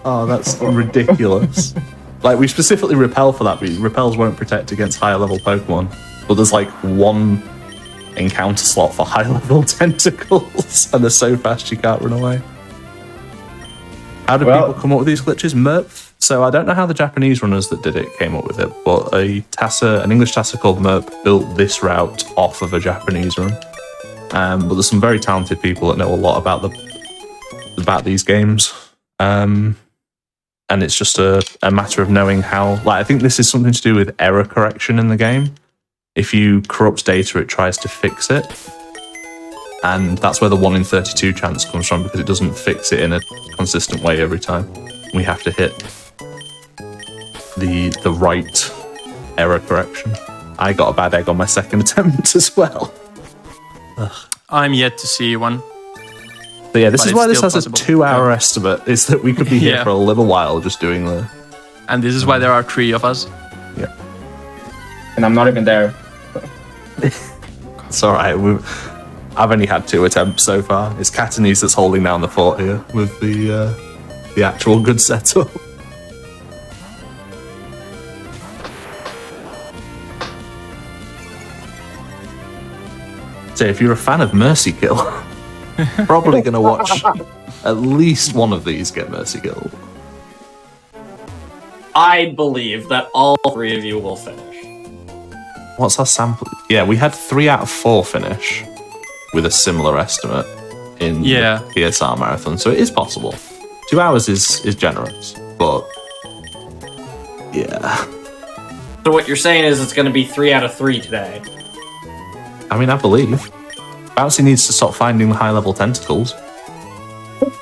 Oh, that's ridiculous. Like, we specifically repel for that, but repels won't protect against higher level Pokemon. But there's like 1 encounter slot for high level tentacles, and they're so fast you can't run away. How did people come up with these glitches? Merp. So I don't know how the Japanese runners that did it came up with it, but an English TASA called Merp built this route off of a Japanese run. But there's some very talented people that know a lot about these games. And it's just a matter of knowing how. Like, I think this is something to do with error correction in the game. If you corrupt data, it tries to fix it. And that's where the 1 in 32 chance comes from, because it doesn't fix it in a consistent way every time. We have to hit the right error correction. I got a bad egg on my second attempt as well. Ugh. I'm yet to see one. So yeah, this is why this has possible. a 2-hour estimate, is that we could be here for a little while just doing And this is why there are 3 of us. Yeah. And I'm not even there. It's alright. I've only had 2 attempts so far. It's Catanese that's holding down the fort here with the actual good setup. So if you're a fan of Mercy Kill, probably going to watch at least one of these get Mercy Kill. I believe that all 3 of you will finish. What's our sample? Yeah, we had 3 out of 4 finish with a similar estimate in the PSR marathon, so it is possible. 2 hours is generous, but yeah. So what you're saying is it's going to be 3 out of 3 today. I mean, I believe. Bouncy needs to stop finding the high-level tentacles.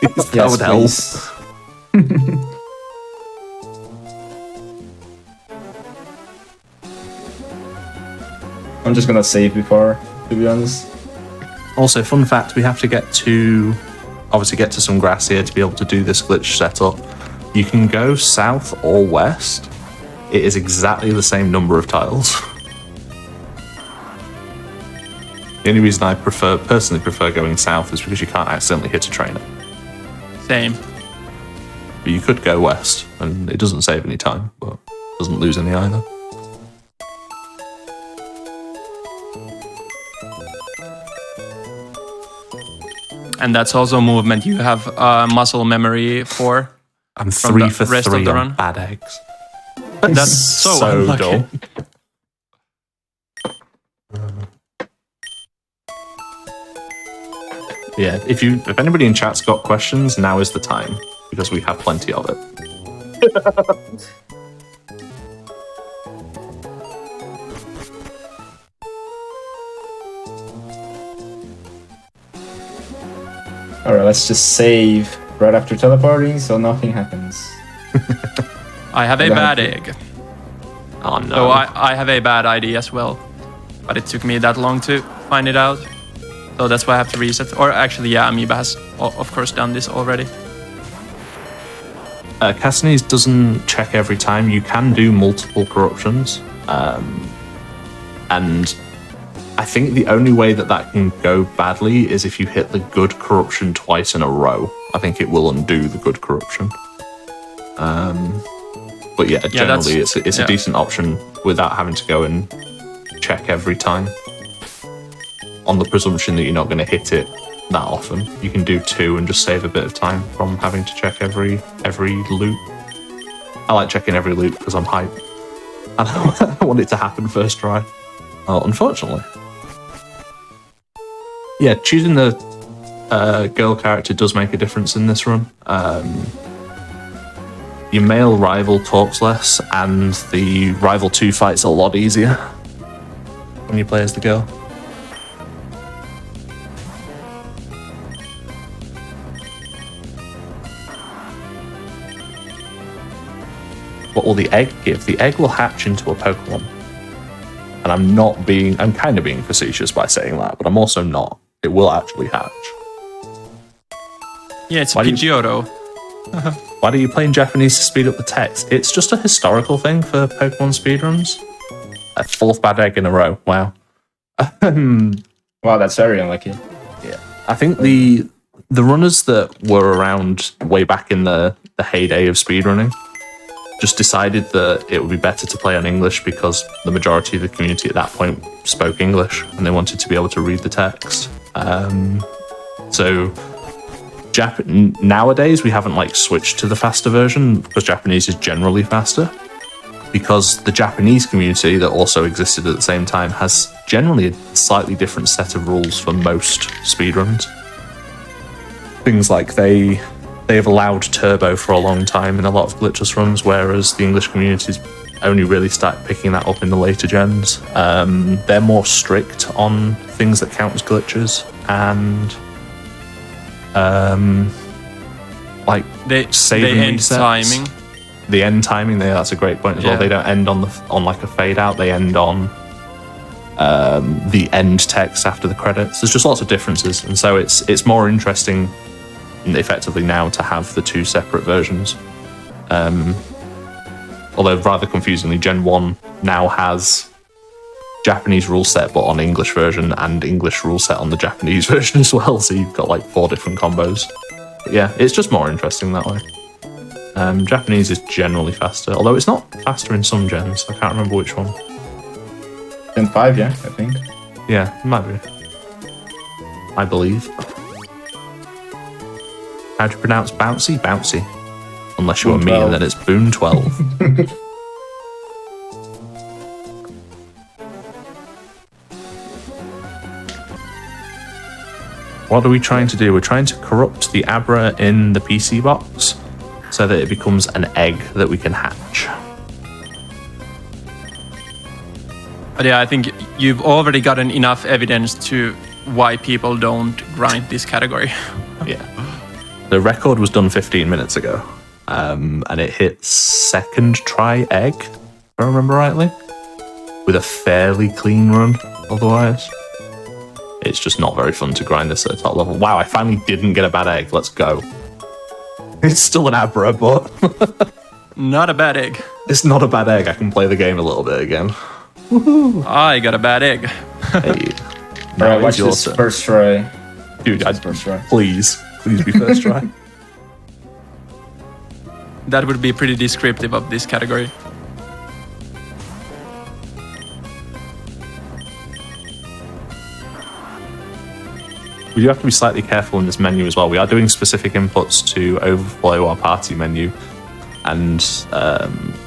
That would help. I'm just gonna save before, to be honest. Also, fun fact, we have to get to some grass here to be able to do this glitch setup. You can go south or west. It is exactly the same number of tiles. The only reason I personally prefer going south is because you can't accidentally hit a trainer. Same. But you could go west, and it doesn't save any time, but doesn't lose any either. And that's also a movement you have muscle memory for. I'm 3 for 3 of the on run. bad eggs. That's so unlucky. dull. Yeah, if anybody in chat's got questions, now is the time, because we have plenty of it. Alright, let's just save right after teleporting so nothing happens. I have a bad egg. Oh no. So I have a bad ID as well. But it took me that long to find it out. So that's why I have to reset. Or actually, yeah, Amoeba has, of course, done this already. Castanese doesn't check every time. You can do multiple corruptions. And I think the only way that can go badly is if you hit the good corruption twice in a row. I think it will undo the good corruption. But yeah, generally it's a decent option without having to go and check every time. On the presumption that you're not going to hit it that often. You can do 2 and just save a bit of time from having to check every loop. I like checking every loop because I'm hype. And I want it to happen first try. Well, unfortunately. Yeah, choosing the girl character does make a difference in this run. Your male rival talks less, and the rival 2 fights a lot easier when you play as the girl. What will the egg give? The egg will hatch into a Pokemon. And I'm kind of being facetious by saying that, but I'm also not. It will actually hatch. Yeah, it's a Pidgeotto. Why do you play in Japanese to speed up the text? It's just a historical thing for Pokemon speedruns. A 4th bad egg in a row. Wow. Wow, that's very unlucky. Yeah. I think the runners that were around way back in the heyday of speedrunning just decided that it would be better to play on English because the majority of the community at that point spoke English and they wanted to be able to read the text. So nowadays we haven't switched to the faster version because Japanese is generally faster, because the Japanese community that also existed at the same time has generally a slightly different set of rules for most speedruns. Things like they have allowed turbo for a long time in a lot of glitchless runs, whereas the English communities only really started picking that up in the later gens. They're more strict on things that count as glitches, and they saving end resets. timing. The end timing, that's a great point as well. They don't end on like a fade out. They end on the end text after the credits. There's just lots of differences, and so it's more interesting effectively now to have the 2 separate versions. Although rather confusingly, Gen 1 now has Japanese rule set, but on English version, and English rule set on the Japanese version as well. So you've got like 4 different combos. But yeah, it's just more interesting that way. Japanese is generally faster, although it's not faster in some gens. I can't remember which one. Gen 5, yeah, I think. Yeah, it might be. I believe. How do you pronounce bouncy? Bouncy. Unless you want me, and then it's Boon 12. What are we trying to do? We're trying to corrupt the Abra in the PC box so that it becomes an egg that we can hatch. But yeah, I think you've already gotten enough evidence to why people don't grind this category. Yeah. The record was done 15 minutes ago, and it hit second try egg, if I remember rightly, with a fairly clean run otherwise. It's just not very fun to grind this at the top level. Wow, I finally didn't get a bad egg. Let's go. It's still an Abra, but... Not a bad egg. It's not a bad egg. I can play the game a little bit again. Woohoo! I got a bad egg. Hey. Alright, watch this first try. Dude, First try. Please be first try. That would be pretty descriptive of this category. We do have to be slightly careful in this menu as well. We are doing specific inputs to overflow our party menu and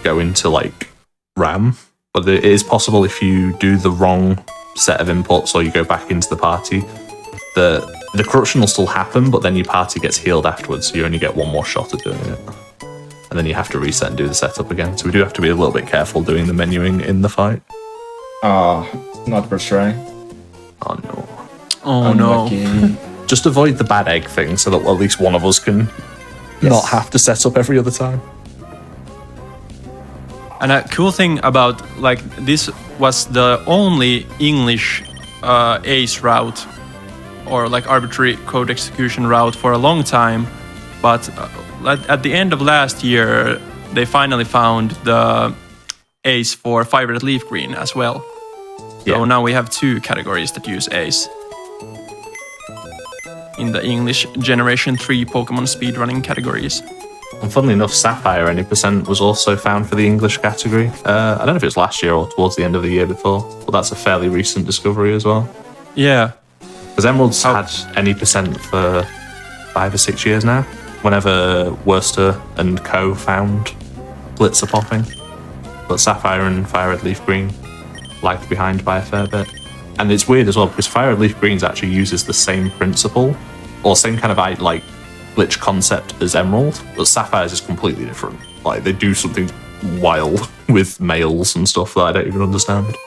go into like RAM. But it is possible if you do the wrong set of inputs or you go back into the party, the corruption will still happen, but then your party gets healed afterwards, so you only get one more shot at doing it. And then you have to reset and do the setup again. So we do have to be a little bit careful doing the menuing in the fight. Not first try. Oh no. Oh Unlucky. no. Just avoid the bad egg thing so that at least one of us can not have to set up every other time. And a cool thing about, like, this was the only English ace route or like arbitrary code execution route for a long time, but at the end of last year they finally found the ace for FireRed and LeafGreen as well. So now we have 2 categories that use ace in the English Generation 3 Pokemon speedrunning categories. And funnily enough, Sapphire any % was also found for the English category. I don't know if it was last year or towards the end of the year before, but that's a fairly recent discovery as well. Yeah. Because Emerald's had any % for 5 or 6 years now, whenever Worcester and Co. found Blitzer popping. But Sapphire and FireRed LeafGreen lagged behind by a fair bit. And it's weird as well, because FireRed LeafGreen actually uses the same principle, or same kind of like glitch concept as Emerald, but Sapphire's is completely different. Like, they do something wild with males and stuff that I don't even understand.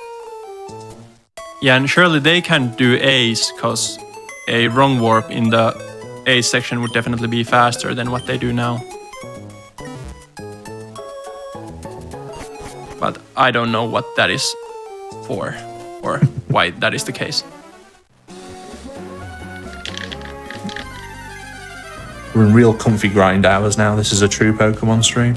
Yeah, and surely they can do ace, because a wrong warp in the ace section would definitely be faster than what they do now. But I don't know what that is for, or why that is the case. We're in real comfy grind hours now. This is a true Pokemon stream.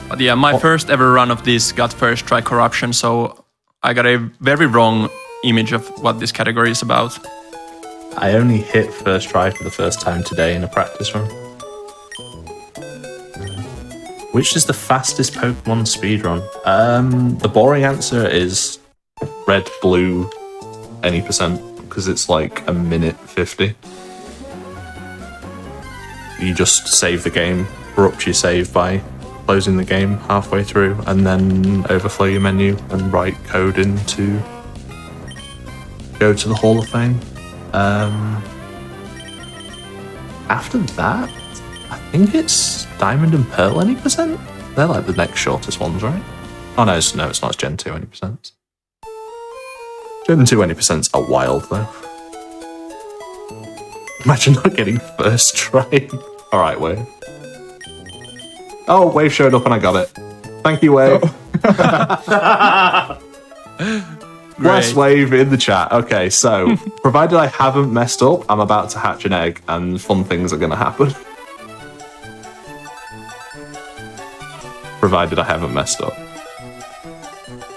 But yeah, my first ever run of this got first try corruption, so I got a very wrong image of what this category is about. I only hit first try for the first time today in a practice run. Which is the fastest Pokemon speedrun? The boring answer is red, blue, any %, because it's like a minute 50. You just save the game, corrupt your save by closing the game halfway through, and then overflow your menu and write code in to go to the Hall of Fame. After that, I think it's Diamond and Pearl any %? They're like the next shortest ones, right? Oh no, it's not. It's Gen 2 any %. Gen 2 any % are wild though. Imagine not getting first try. Alright, Wave. Oh, Wave showed up and I got it. Thank you, Wave. West Wave in the chat. Okay, so provided I haven't messed up, I'm about to hatch an egg and fun things are going to happen. Provided I haven't messed up.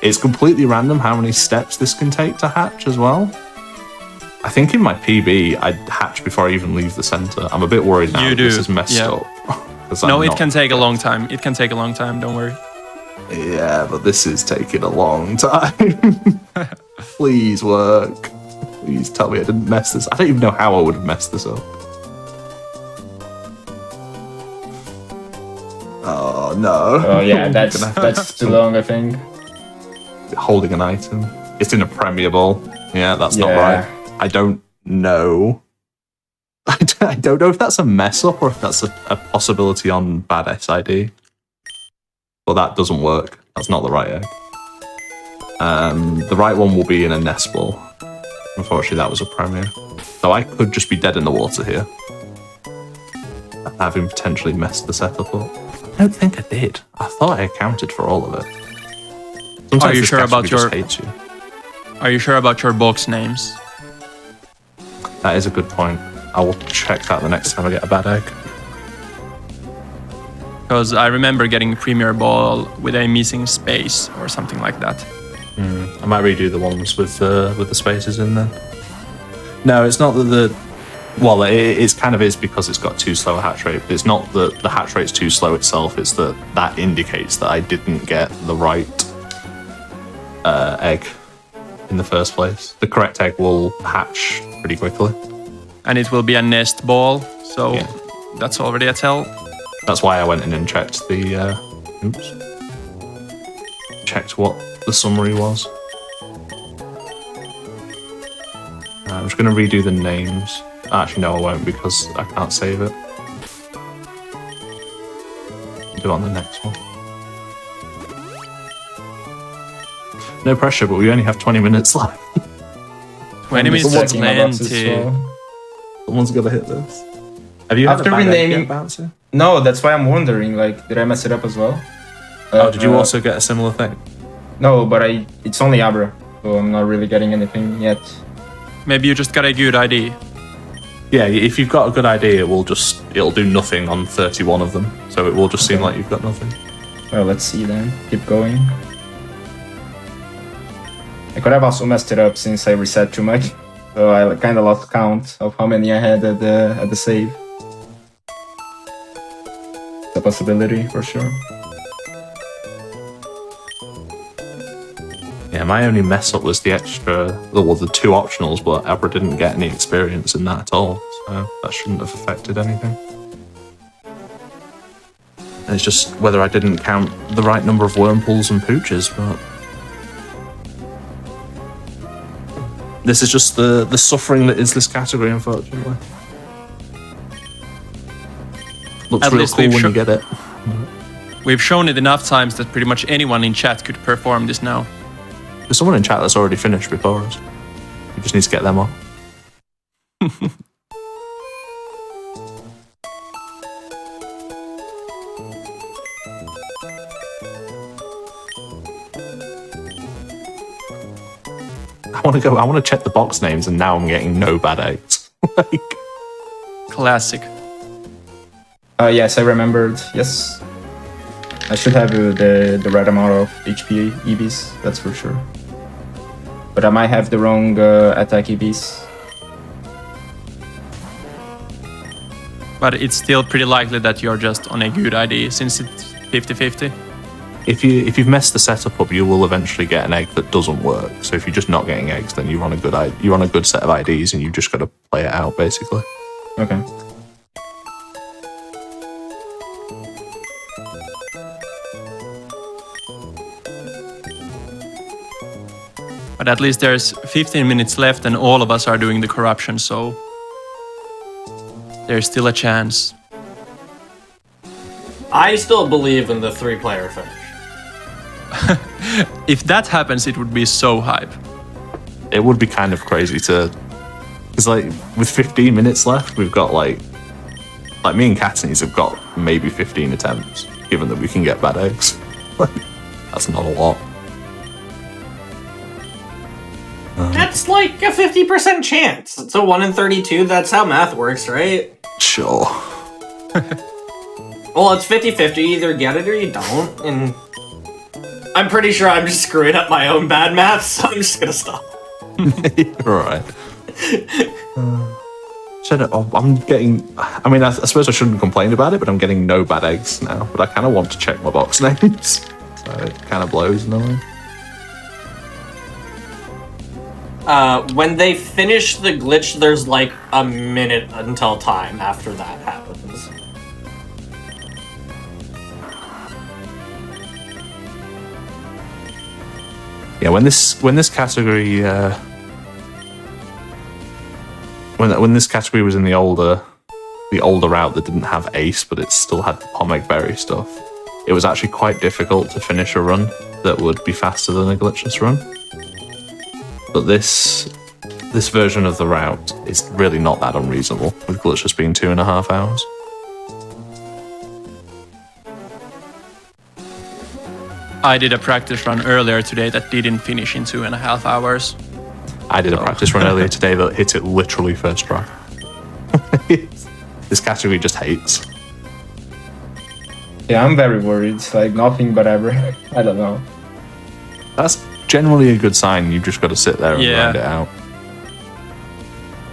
It's completely random how many steps this can take to hatch as well. I think in my PB, I'd hatch before I even leave the center. I'm a bit worried now that this is messed up. No, it can take a long time. It can take a long time, don't worry. Yeah, but this is taking a long time. Please work. Please tell me I didn't mess this. I don't even know how I would have messed this up. Oh no. Oh yeah, that's too long, I think. Holding an item. It's in a Premier Ball. Yeah, that's not right. I don't know. I don't know if that's a mess up or if that's a possibility on bad SID. But that doesn't work. That's not the right egg. The right one will be in a nest ball. Unfortunately, that was a Premier. So I could just be dead in the water here. Having potentially messed the setup up. I don't think I did. I thought I accounted for all of it. Sometimes Are you sure about your? Hates you. Are you sure about your box names? That is a good point. I will check that the next time I get a bad egg. Because I remember getting Premier Ball with a missing space or something like that. I might redo the ones with the spaces in there. No, it's not that the... Well, it kind of is because it's got too slow a hatch rate. It's not that the hatch rate's too slow itself. It's that indicates that I didn't get the right egg in the first place. The correct egg will hatch pretty quickly. And it will be a nest ball, so that's already a tell. That's why I went in and checked the... checked what the summary was. I'm just going to redo the names. Actually, no, I won't because I can't save it. Do it on the next one. No pressure, but we only have 20 minutes left. 20 minutes is plenty. Someone's got to hit this. Have you After renaming Bouncer? No, that's why I'm wondering, like, did I mess it up as well? Did you also get a similar thing? No, but it's only Abra, so I'm not really getting anything yet. Maybe you just got a good ID. Yeah, if you've got a good idea, it'll do nothing on 31 of them. So it will just seem like you've got nothing. Well, let's see then. Keep going. I could have also messed it up since I reset too much. So I kind of lost count of how many I had at the save. It's a possibility for sure. Yeah, my only mess up was the extra, well, the two optionals, but Abra didn't get any experience in that at all, so that shouldn't have affected anything. And it's just whether I didn't count the right number of Wurmpools and Pooches, but... This is just the suffering that is this category, unfortunately. Looks At real least cool we've when you get it. We've shown it enough times that pretty much anyone in chat could perform this now. There's someone in chat that's already finished before us. We just need to get them on. I want to check the box names and now I'm getting no bad eggs. Like... Classic. Yes, I remembered. Yes. I should have the right amount of HP EVs, that's for sure. But I might have the wrong attack EVs. But it's still pretty likely that you're just on a good ID since it's 50-50. If you've messed the setup up, you will eventually get an egg that doesn't work. So if you're just not getting eggs, then you're on a good set of IDs, and you've just got to play it out basically. Okay. But at least there's 15 minutes left and all of us are doing the corruption, so there's still a chance. I still believe in the 3-player finish. If that happens, it would be so hype. It would be kind of crazy to... Because like, with 15 minutes left, we've got like me and Katniss have got maybe 15 attempts, given that we can get bad eggs. That's That's not a lot. That's like a 50% chance. It's a 1 in 32. That's how math works, right? Sure. Well, it's 50-50. You either get it or you don't. And I'm pretty sure I'm just screwing up my own bad math, so I'm just gonna stop. Right. I'm getting... I mean, I suppose I shouldn't complain about it, but I'm getting no bad eggs now. But I kind of want to check my box names. So it kind of blows in a way. When they finish the glitch, there's like a minute until time after that happens. Yeah, when this category when this category was in the older route that didn't have Ace, but it still had the Pomegberry stuff, it was actually quite difficult to finish a run that would be faster than a glitchless run. But this version of the route is really not that unreasonable, with glitchless being 2.5 hours. I did a practice run earlier today that didn't finish in 2.5 hours. I did a practice run earlier today that hit it literally first try. This category just hates. Yeah, I'm very worried. Like, nothing but ever. I don't know. That's generally a good sign. You've just got to sit there and grind it out.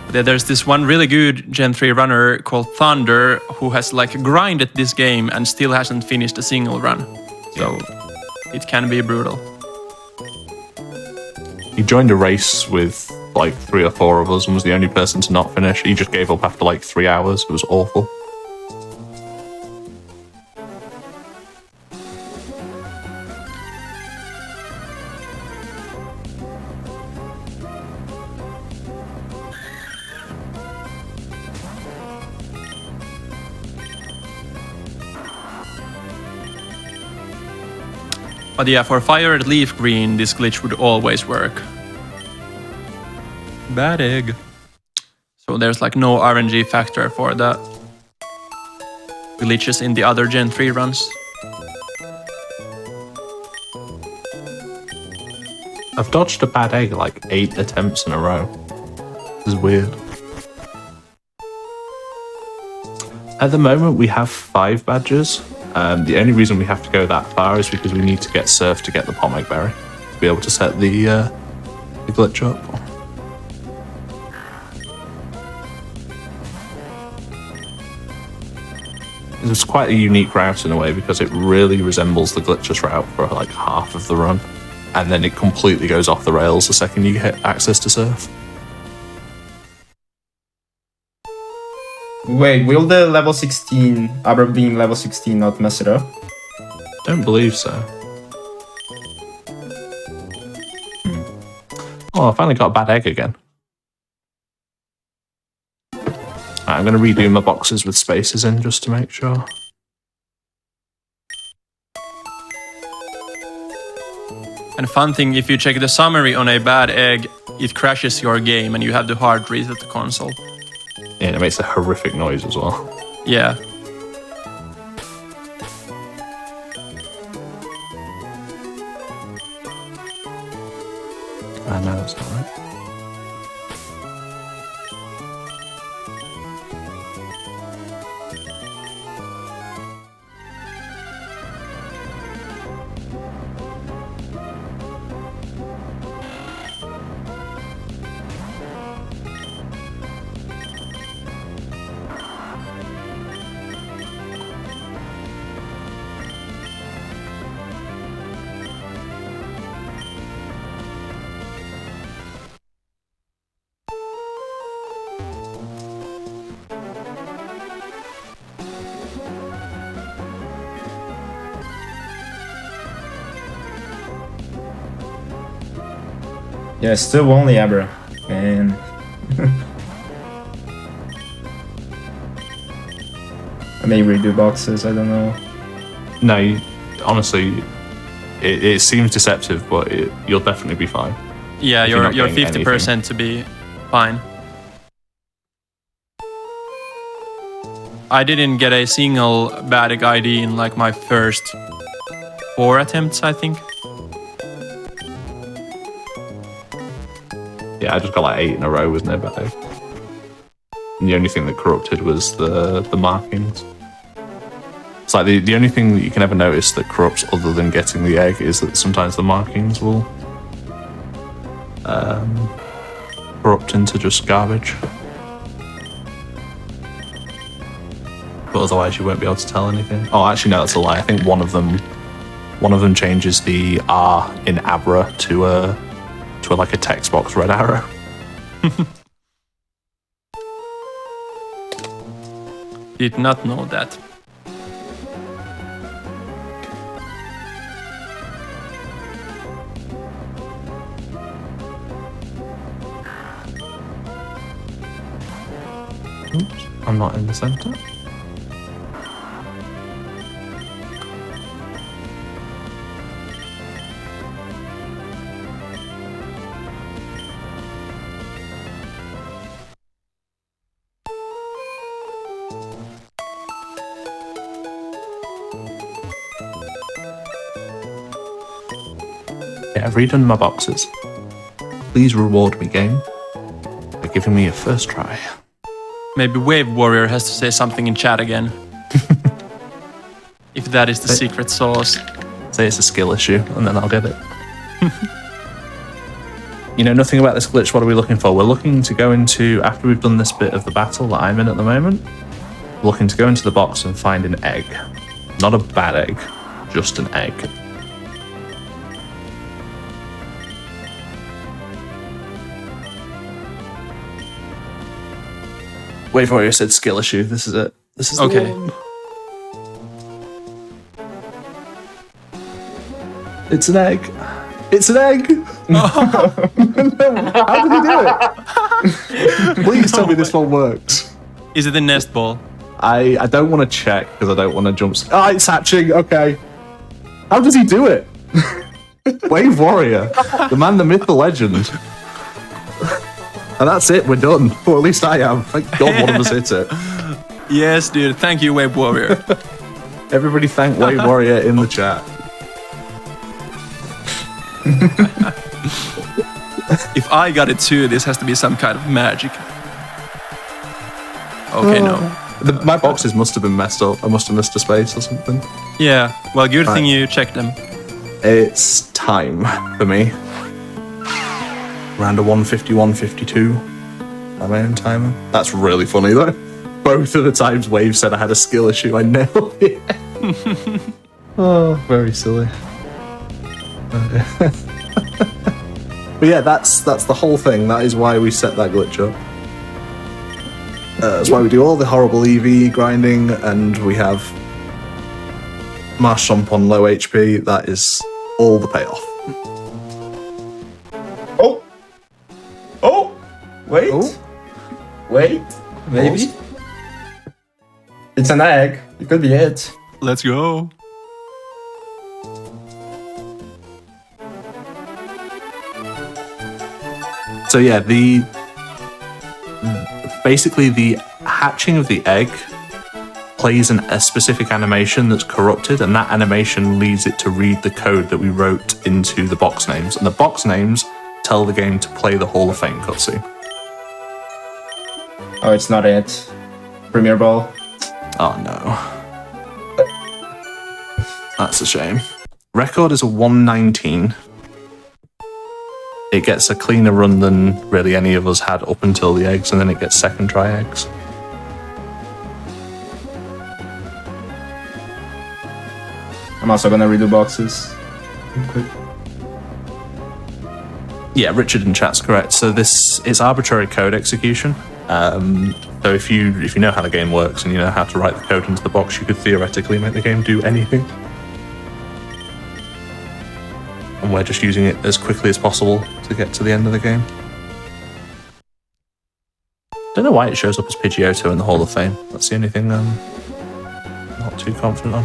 There's this one really good Gen 3 runner called Thunder who has like grinded this game and still hasn't finished a single run. So it can be brutal. He joined a race with like 3 or 4 of us and was the only person to not finish. He just gave up after like 3 hours. It was awful. But yeah, for FireRed and LeafGreen, this glitch would always work. Bad egg. So there's like no RNG factor for the glitches in the other Gen 3 runs. I've dodged a bad egg like 8 attempts in a row. This is weird. At the moment, we have 5 badges. The only reason we have to go that far is because we need to get Surf to get the Pomegberry to be able to set the glitch up. It's quite a unique route in a way because it really resembles the glitchless route for like half of the run, and then it completely goes off the rails the second you get access to Surf. Wait, will the level 16, Abra being level 16, not mess it up? Don't believe so. Oh, I finally got a bad egg again. Right, I'm going to redo my boxes with spaces in just to make sure. And fun thing, if you check the summary on a bad egg, it crashes your game and you have to hard reset the console. Yeah, and it makes a horrific noise as well. Yeah. No, that's not right. Yeah, still only Abra. And I may redo boxes, I don't know. No, honestly, it seems deceptive, but you'll definitely be fine. Yeah, You're you're not getting 50% to be fine. I didn't get a single bad egg ID in like my first 4 attempts, I think. Yeah, I just got like 8 in a row with no bad egg. And the only thing that corrupted was the markings. It's like the only thing that you can ever notice that corrupts other than getting the egg is that sometimes the markings will corrupt into just garbage. But otherwise you won't be able to tell anything. Oh, actually no, that's a lie. I think one of them changes the R in Abra to like a text box red arrow. Did not know that. Oops, I'm not in the center. Yeah, I've redone my boxes. Please reward me, game, by giving me a first try. Maybe Wave Warrior has to say something in chat again. If that is the secret sauce. Say it's a skill issue, and then I'll get it. You know nothing about this glitch, what are we looking for? We're looking to go into, after we've done this bit of the battle that I'm in at the moment, we're looking to go into the box and find an egg. Not a bad egg, just an egg. Wave Warrior said skill issue. This is it. This is Okay. the one. It's an egg. It's an egg. How did he do it? Please tell me this one works. Is it a nest ball? I don't want to check because I don't want to jump. Ah, it's hatching. Okay. How does he do it? Wave Warrior, the man, the myth, the legend. And that's it, we're done. Or at least I am. Thank God one of us hit it. Yes, dude. Thank you, Wave Warrior. Everybody thank Wave Warrior in the chat. If I got it too, this has to be some kind of magic. Okay, no. My boxes must have been messed up. I must have missed a space or something. Yeah, well, good thing you checked them. It's time for me. Round of 151.52. My own timer. That's really funny though. Both of the times Wave said I had a skill issue, I nailed it. Oh, very silly. But yeah, that's the whole thing. That is why we set that glitch up. That's why we do all the horrible EV grinding, and we have Marshtomp on low HP. That is all the payoff. Oh! Oh! Wait! Oh. Wait! Maybe? It's an egg. It could be it. Let's go. So yeah, basically the hatching of the egg plays a specific animation that's corrupted, and that animation leads it to read the code that we wrote into the box names, and the box names tell the game to play the Hall of Fame cutscene. Oh, it's not it. Premier Ball. Oh no. That's a shame. Record is a 119. It gets a cleaner run than really any of us had up until the eggs, and then it gets second try eggs. I'm also gonna redo boxes. Quick. Yeah, Richard in chat's correct. So this is arbitrary code execution. So if you know how the game works and you know how to write the code into the box, you could theoretically make the game do anything. And we're just using it as quickly as possible to get to the end of the game. Don't know why it shows up as Pidgeotto in the Hall of Fame. That's the only thing I'm not too confident on.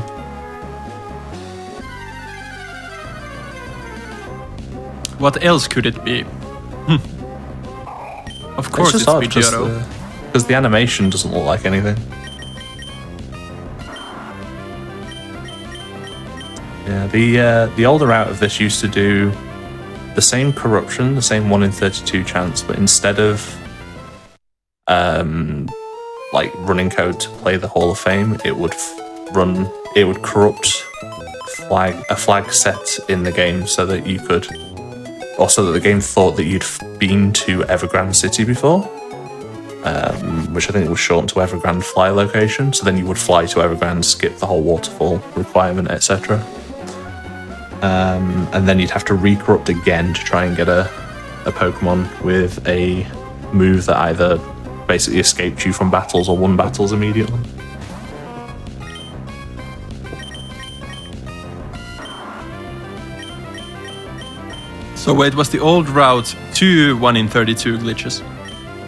What else could it be? Of course it's Pidgeotto. Because the animation doesn't look like anything. Yeah, the older route of this used to do the same corruption, the same 1 in 32 chance, but instead of like running code to play the Hall of Fame, it would corrupt a flag set in the game so that you could, also that the game thought that you'd been to Evergrande City before, which I think was shortened to Evergrande Fly Location. So then you would fly to Evergrande, skip the whole waterfall requirement, etc. And then you'd have to re-corrupt again to try and get a Pokemon with a move that either basically escaped you from battles or won battles immediately. So wait, was the old route 2 1 in 32 glitches?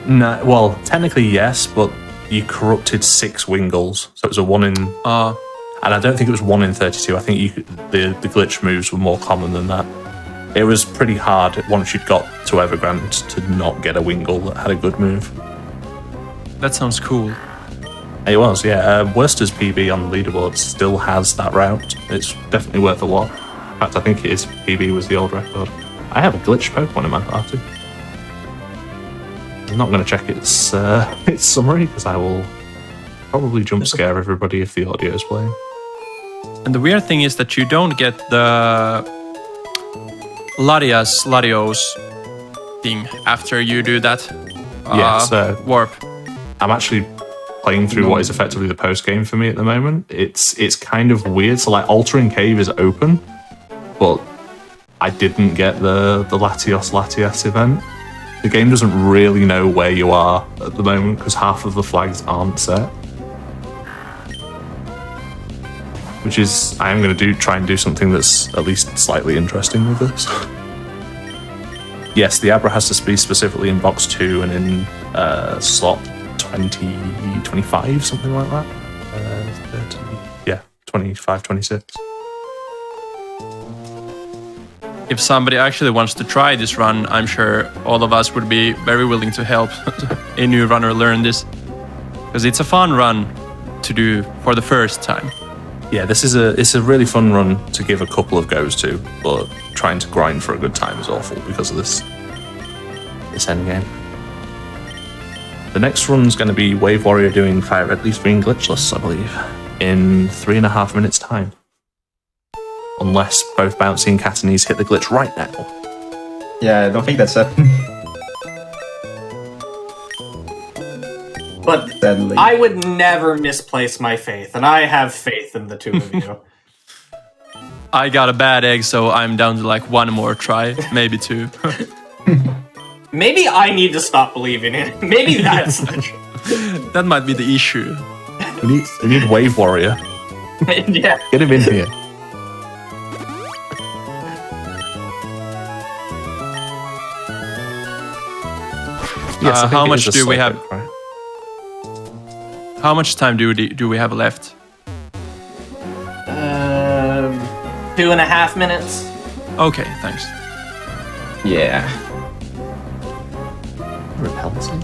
No, well, technically yes, but you corrupted 6 Wingles, so it was a 1 in... and I don't think it was 1 in 32. I think the glitch moves were more common than that. It was pretty hard once you'd got to Evergrande to not get a Wingle that had a good move. That sounds cool. It was, yeah. Worcester's PB on the leaderboard still has that route. It's definitely worth a lot. In fact, I think his PB was the old record. I have a glitched Pokemon in my party. I'm not going to check its summary because I will probably jump scare everybody if the audio is playing. And the weird thing is that you don't get the Latios thing after you do that warp. I'm actually playing through what is effectively the post game for me at the moment. It's kind of weird. So like Altering Cave is open, but I didn't get the Latias event. The game doesn't really know where you are at the moment because half of the flags aren't set. Which is, I am going to try and do something that's at least slightly interesting with this. Yes, the Abra has to be specifically in box 2 and in slot 20, 25, something like that. 25, 26. If somebody actually wants to try this run, I'm sure all of us would be very willing to help a new runner learn this. Because it's a fun run to do for the first time. Yeah, it's a really fun run to give a couple of goes to, but trying to grind for a good time is awful because of this endgame. The next run's going to be Wave Warrior doing FireRed LeafGreen glitchless, I believe, in 3.5 minutes time. Unless both Bouncy and Catanese hit the glitch right now. Yeah, I don't think that's happening. But Sadly. I would never misplace my faith, and I have faith in the two of you. I got a bad egg, so I'm down to like 1 more try, maybe 2. Maybe I need to stop believing in it. Maybe that's That might be the issue. We need Wave Warrior. yeah. Get him in here. Yes, I think how it much is a do we psychic, have? right? How much time do we have left? 2.5 minutes. Okay, thanks. Yeah. Repelsion?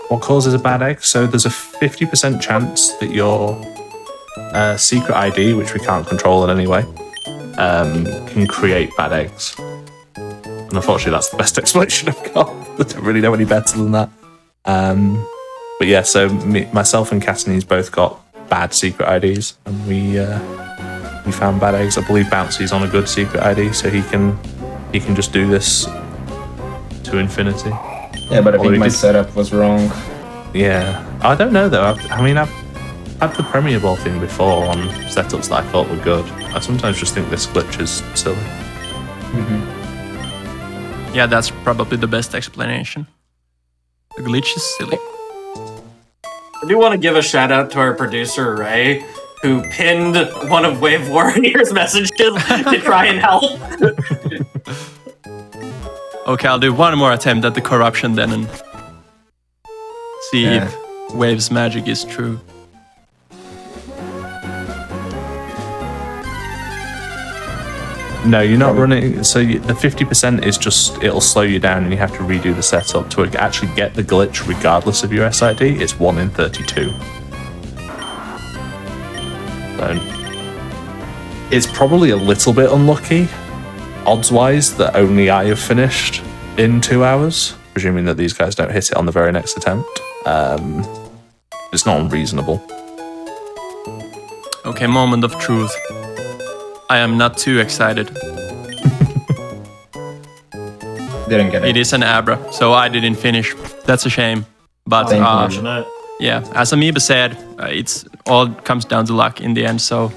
What causes a bad egg? So there's a 50% chance that your secret ID, which we can't control in any way, can create bad eggs. And unfortunately, that's the best explanation I've got. I don't really know any better than that. But yeah, so myself and Catanese both got bad secret IDs, and we found bad eggs. I believe Bouncy's on a good secret ID, so he can just do this to infinity. Yeah, but I think my setup was wrong. Yeah, I don't know though. I've had the Premier Ball thing before on setups that I thought were good. I sometimes just think this glitch is silly. Mm-hmm. Yeah, that's probably the best explanation. The glitch is silly. I do want to give a shout out to our producer, Ray, who pinned one of Wave Warrior's messages to try and help. Okay, I'll do 1 more attempt at the corruption then and see if Wave's magic is true. No, you're not running. So the 50% is just, it'll slow you down and you have to redo the setup to actually get the glitch regardless of your SID. It's 1 in 32. So it's probably a little bit unlucky, odds-wise, that only I have finished in 2 hours, presuming that these guys don't hit it on the very next attempt. It's not unreasonable. Okay, moment of truth. I am not too excited. Didn't get it. It is an Abra, so I didn't finish. That's a shame. But Unfortunate. yeah, as Amoeba said, it's all comes down to luck in the end. So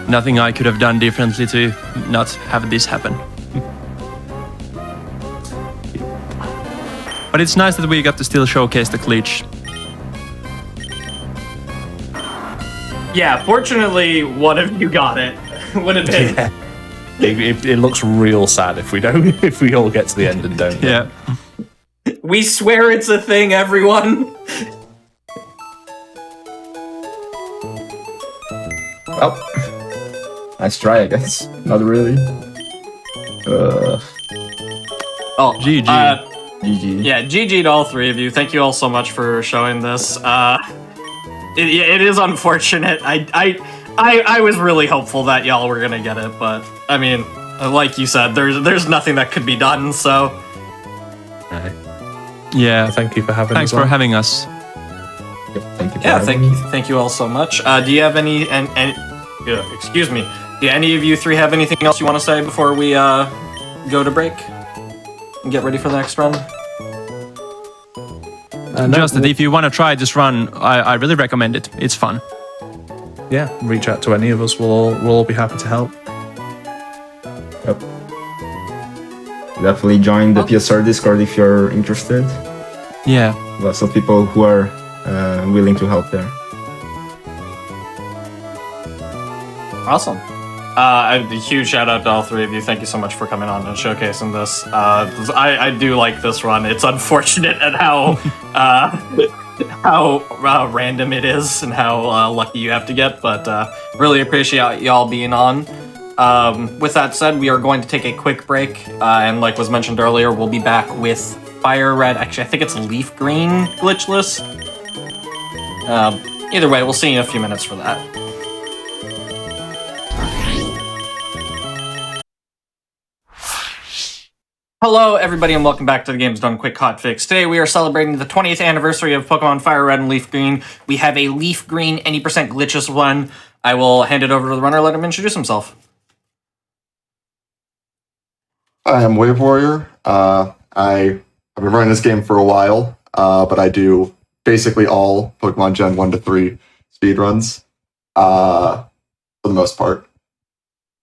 nothing I could have done differently to not have this happen. But it's nice that we got to still showcase the glitch. Yeah, fortunately, one of you got it. Would have been. Yeah. It looks real sad if we don't. If we all get to the end and don't. Yeah. We swear it's a thing, everyone. Well, nice try, I guess. Not really. Oh, GG. GG. Yeah, GG to all three of you. Thank you all so much for showing this. It is unfortunate. I was really hopeful that y'all were gonna get it, but I mean, like you said, there's nothing that could be done. So, Right. Yeah. Thank you for having Thanks us. for on. having us. Yep, thank you. For yeah, having me. thank you all so much. Do you have any excuse me? Do any of you three have anything else you want to say before we go to break and get ready for the next run? No, Just that if you want to try this run, I really recommend it. It's fun. yeah, reach out to any of us. We'll all be happy to help. Yep. Definitely join the PSR Discord if you're interested. Yeah. Lots of people who are willing to help there. Awesome. A huge shout out to all three of you. Thank you so much for coming on and showcasing this. I do like this run. It's unfortunate at how random it is and how lucky you have to get, but really appreciate y'all being on. With that said, we are going to take a quick break, and like was mentioned earlier, we'll be back with FireRed. Actually, I think it's LeafGreen glitchless. Either way, we'll see you in a few minutes for that. Hello, everybody, and welcome back to the Games Done Quick Hotfix. Today, we are celebrating the 20th anniversary of Pokémon FireRed and LeafGreen. We have a LeafGreen any percent glitchless one. I will hand it over to the runner, let him introduce himself. Hi, I'm Wave Warrior. I've been running this game for a while, but I do basically all Pokemon Gen 1 to 3 speedruns for the most part.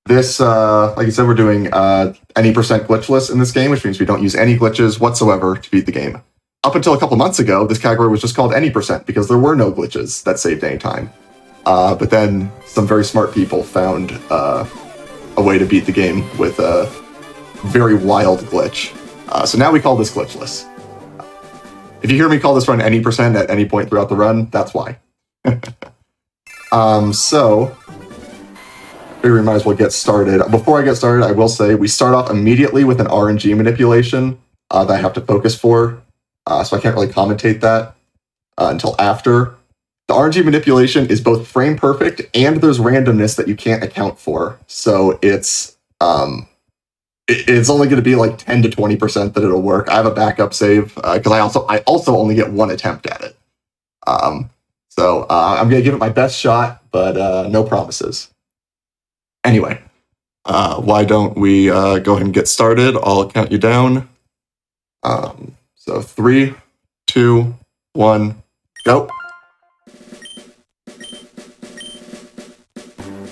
This, like you said, we're doing any percent glitchless in this game, which means we don't use any glitches whatsoever to beat the game. Up until a couple months ago, this category was just called any percent because there were no glitches that saved any time. But then some very smart people found a way to beat the game with a very wild glitch. So now we call this glitchless. If you hear me call this run any percent at any point throughout the run, that's why. So we might as well get started. Before I get started, I will say we start off immediately with an RNG manipulation that I have to focus for, so I can't really commentate that until after. The RNG manipulation is both frame perfect and there's randomness that you can't account for, so it's only going to be like 10 to 20% that it'll work. I have a backup save because I also only get one attempt at it. So I'm going to give it my best shot, but no promises. Anyway, why don't we go ahead and get started? I'll count you down. So 3, 2, 1, go.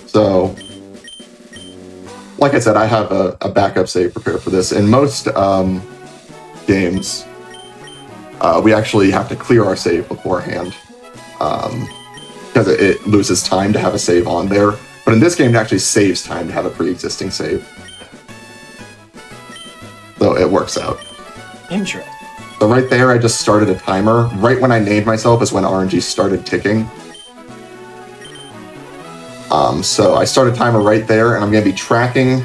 So, like I said, I have a backup save prepared for this. In most games, we actually have to clear our save beforehand because it loses time to have a save on there. But in this game, it actually saves time to have a pre-existing save. So it works out. Interesting. So right there, I just started a timer. Right when I named myself is when RNG started ticking. So I start a timer right there, and I'm going to be tracking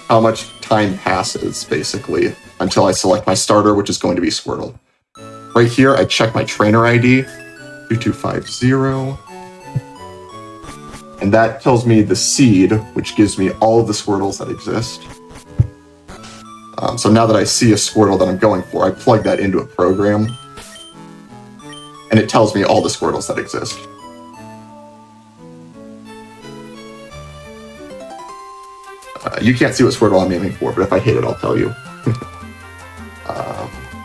how much time passes, basically, until I select my starter, which is going to be Squirtle. Right here, I check my trainer ID, 2250. And that tells me the seed, which gives me all of the Squirtles that exist. So now that I see a Squirtle that I'm going for, I plug that into a program, and it tells me all the Squirtles that exist. You can't see what Squirtle I'm aiming for, but if I hit it, I'll tell you.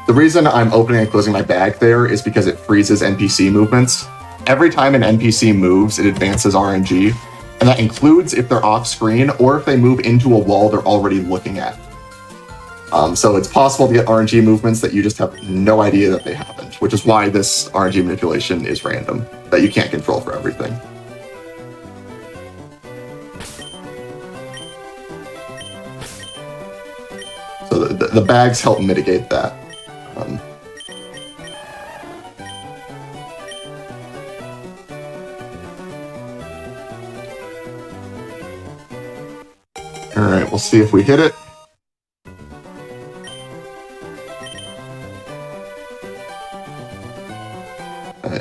The reason I'm opening and closing my bag there is because it freezes NPC movements. Every time an NPC moves, it advances RNG, and that includes if they're off screen or if they move into a wall they're already looking at. So it's possible to get RNG movements that you just have no idea that they happened, which is why this RNG manipulation is random, that you can't control for everything. So the bags help mitigate that. Alright, we'll see if we hit it.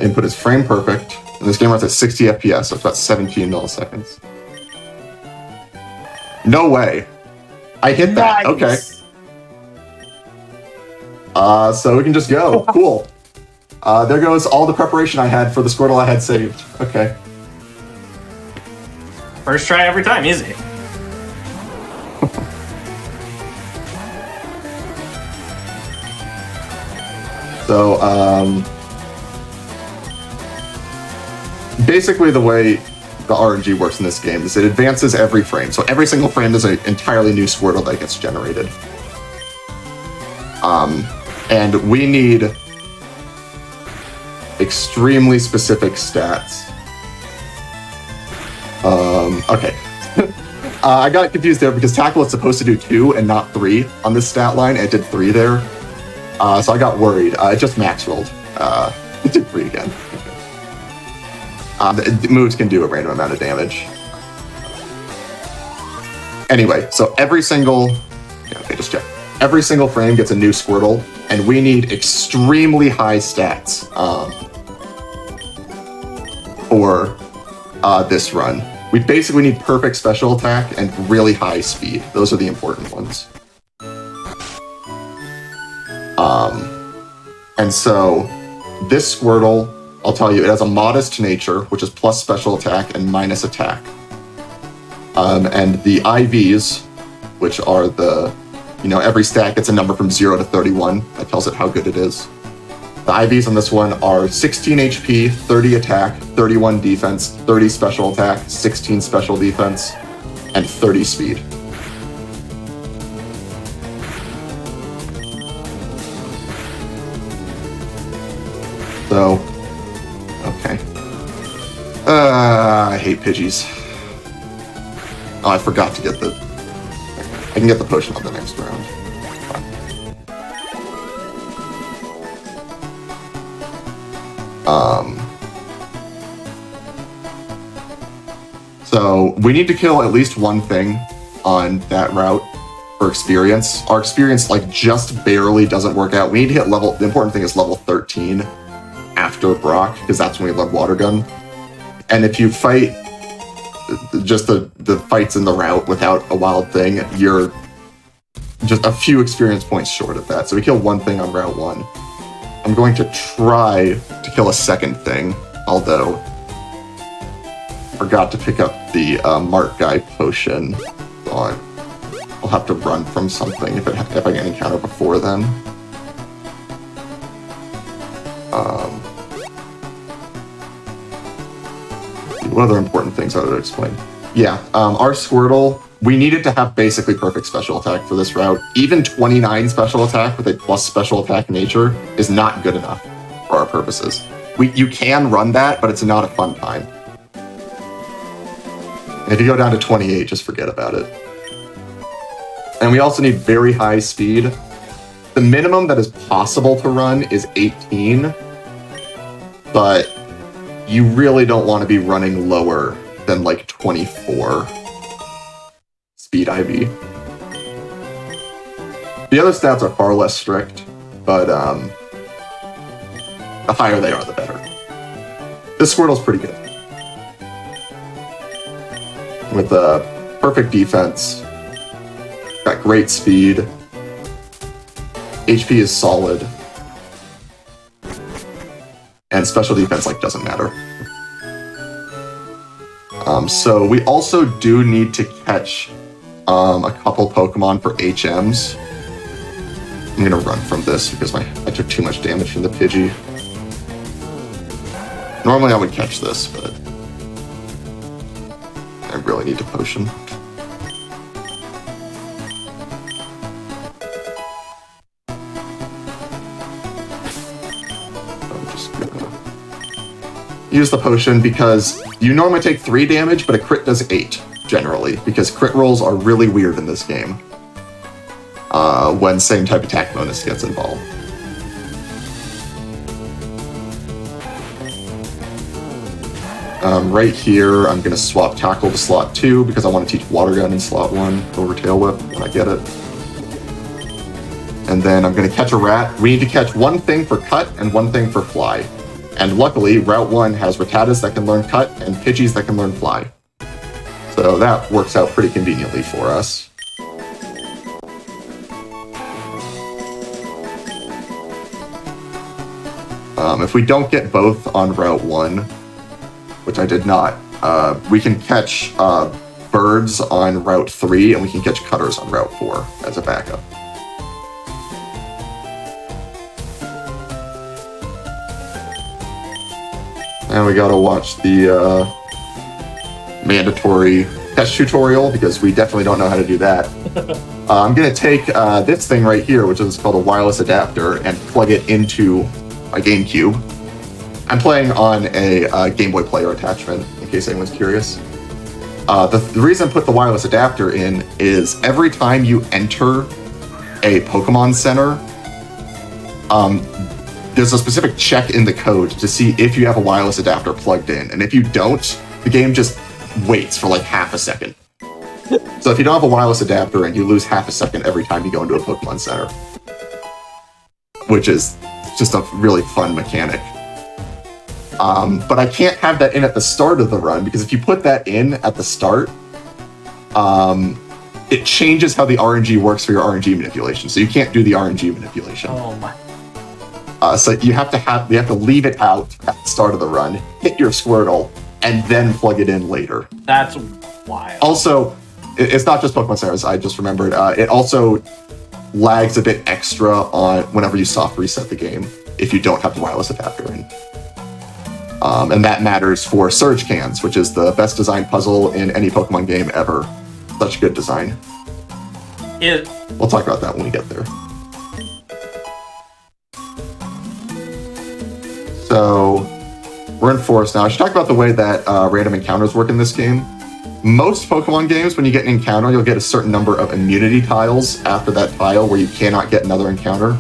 Input is frame perfect, and this game runs at 60 FPS, so it's about 17 milliseconds. No way! I hit that, Nice. okay. So we can just go. Cool. There goes all the preparation I had for the Squirtle I had saved. Okay. First try every time, easy. So, basically the way the RNG works in this game is it advances every frame. So every single frame there's an entirely new Squirtle that gets generated. And we need extremely specific stats. Okay. I got confused there because Tackle is supposed to do 2 and not 3 on this stat line. It did 3 there. So I got worried. It just max rolled. It did 3 again. The moves can do a random amount of damage. Anyway, so every single... Yeah, okay, just check. Every single frame gets a new Squirtle, and we need extremely high stats for this run. We basically need perfect special attack and really high speed. Those are the important ones. And so this Squirtle, I'll tell you, it has a modest nature, which is plus special attack and minus attack. And the IVs, which are the, every stat gets a number from 0 to 31. That tells it how good it is. The IVs on this one are 16 HP, 30 attack, 31 defense, 30 special attack, 16 special defense, and 30 speed. So, okay. I hate Pidgeys. Oh, I forgot to get the... I can get the potion on the next round. So, we need to kill at least one thing on that route for experience. Our experience, just barely doesn't work out. We need to hit level... The important thing is level 13 after Brock, because that's when we learn Water Gun. And if you fight just the fights in the route without a wild thing, you're just a few experience points short of that. So we kill one thing on Route 1. I'm going to try to kill a second thing, although I forgot to pick up the Mark Guy potion. So I'll have to run from something if I get an encounter before then. What other important things I would explain? Yeah, our Squirtle, we needed to have basically perfect special attack for this route. Even 29 special attack with a plus special attack nature is not good enough for our purposes. You can run that, but it's not a fun time. And if you go down to 28, just forget about it. And we also need very high speed. The minimum that is possible to run is 18, but you really don't want to be running lower than 24 speed IV. The other stats are far less strict, but the higher they are, the better. This Squirtle's pretty good. With perfect defense, got great speed, HP is solid, and special defense doesn't matter. So we also do need to catch a couple Pokemon for HMs. I'm gonna run from this because I took too much damage from the Pidgey. Normally I would catch this, but I really need to potion. I'm just gonna use the potion because you normally take 3 damage, but a crit does 8, generally, because crit rolls are really weird in this game when same type attack bonus gets involved. Right here, I'm going to swap Tackle to slot 2 because I want to teach Water Gun in slot 1 over Tail Whip when I get it. And then I'm going to catch a rat. We need to catch 1 thing for Cut and 1 thing for Fly. And luckily, Route 1 has Rattatas that can learn Cut and Pidgeys that can learn Fly. So that works out pretty conveniently for us. If we don't get both on Route 1, which I did not, we can catch birds on Route 3, and we can catch cutters on Route 4 as a backup. And we gotta watch the mandatory test tutorial, because we definitely don't know how to do that. I'm gonna take this thing right here, which is called a wireless adapter, and plug it into my GameCube. I'm playing on a Game Boy Player attachment, in case anyone's curious. The reason I put the wireless adapter in is every time you enter a Pokemon Center, there's a specific check in the code to see if you have a wireless adapter plugged in. And if you don't, the game just waits for half a second. So if you don't have a wireless adapter in, you lose half a second every time you go into a Pokemon Center. Which is just a really fun mechanic. But I can't have that in at the start of the run, because if you put that in at the start, it changes how the RNG works for your RNG manipulation. So you can't do the RNG manipulation. Oh my. So you have to leave it out at the start of the run, hit your Squirtle, and then plug it in later. That's wild. Also, it's not just Pokemon Centers, I just remembered. It also lags a bit extra on whenever you soft reset the game if you don't have the wireless adapter in. And that matters for Surge Cans, which is the best designed puzzle in any Pokemon game ever. Such good design. We'll talk about that when we get there. So, we're in Forest now. I should talk about the way that random encounters work in this game. Most Pokemon games, when you get an encounter, you'll get a certain number of immunity tiles after that tile where you cannot get another encounter.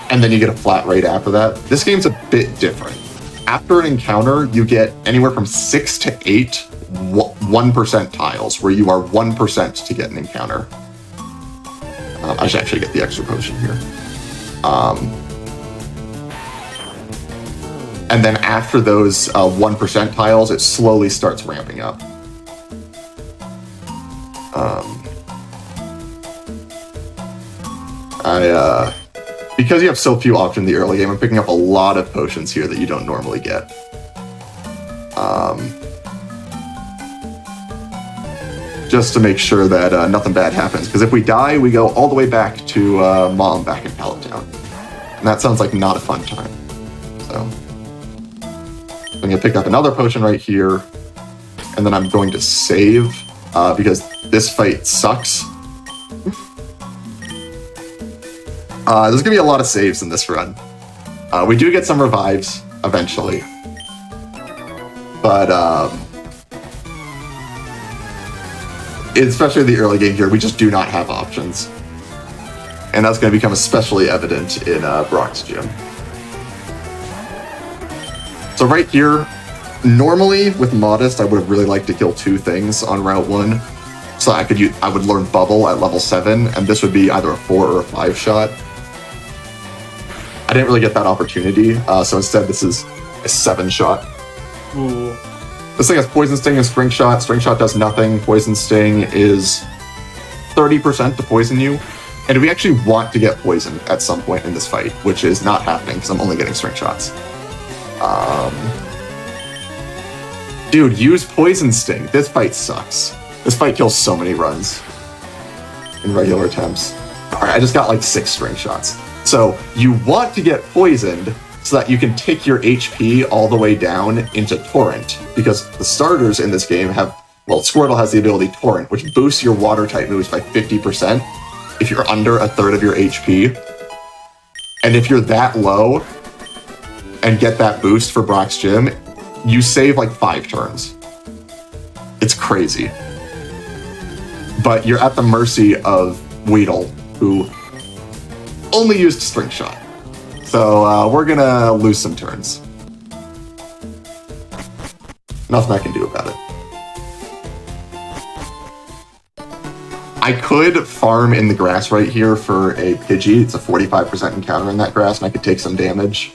And then you get a flat rate after that. This game's a bit different. After an encounter, you get anywhere from 6 to 8 1% tiles, where you are 1% to get an encounter. I should actually get the extra potion here. And then after those 1% tiles, it slowly starts ramping up. Because you have so few options in the early game, I'm picking up a lot of potions here that you don't normally get. Just to make sure that nothing bad happens. Because if we die, we go all the way back to Mom back in Pallet Town. And that sounds like not a fun time. So I'm going to pick up another potion right here. And then I'm going to save because this fight sucks. There's going to be a lot of saves in this run. We do get some revives eventually. But especially in the early game here, we just do not have options. And that's going to become especially evident in Brock's gym. So right here, normally with Modest, I would have really liked to kill 2 things on Route 1. So I would learn Bubble at level 7, and this would be either a 4 or a 5 shot. I didn't really get that opportunity, so instead this is a 7 shot. Ooh. This thing has Poison Sting and Spring Shot. Spring Shot does nothing. Poison Sting is 30% to poison you. And we actually want to get poisoned at some point in this fight, which is not happening because I'm only getting String Shots. Dude, use Poison Sting. This fight sucks. This fight kills so many runs in regular attempts. Alright, I just got like 6 String Shots. So you want to get poisoned so that you can take your HP all the way down into Torrent, because the starters in this game have, well, Squirtle has the ability Torrent, which boosts your water-type moves by 50% if you're under a third of your HP. And if you're that low and get that boost for Brock's Gym, you save like 5 turns. It's crazy. But you're at the mercy of Weedle, who only used String Shot. So we're gonna lose some turns. Nothing I can do about it. I could farm in the grass right here for a Pidgey. It's a 45% encounter in that grass, and I could take some damage.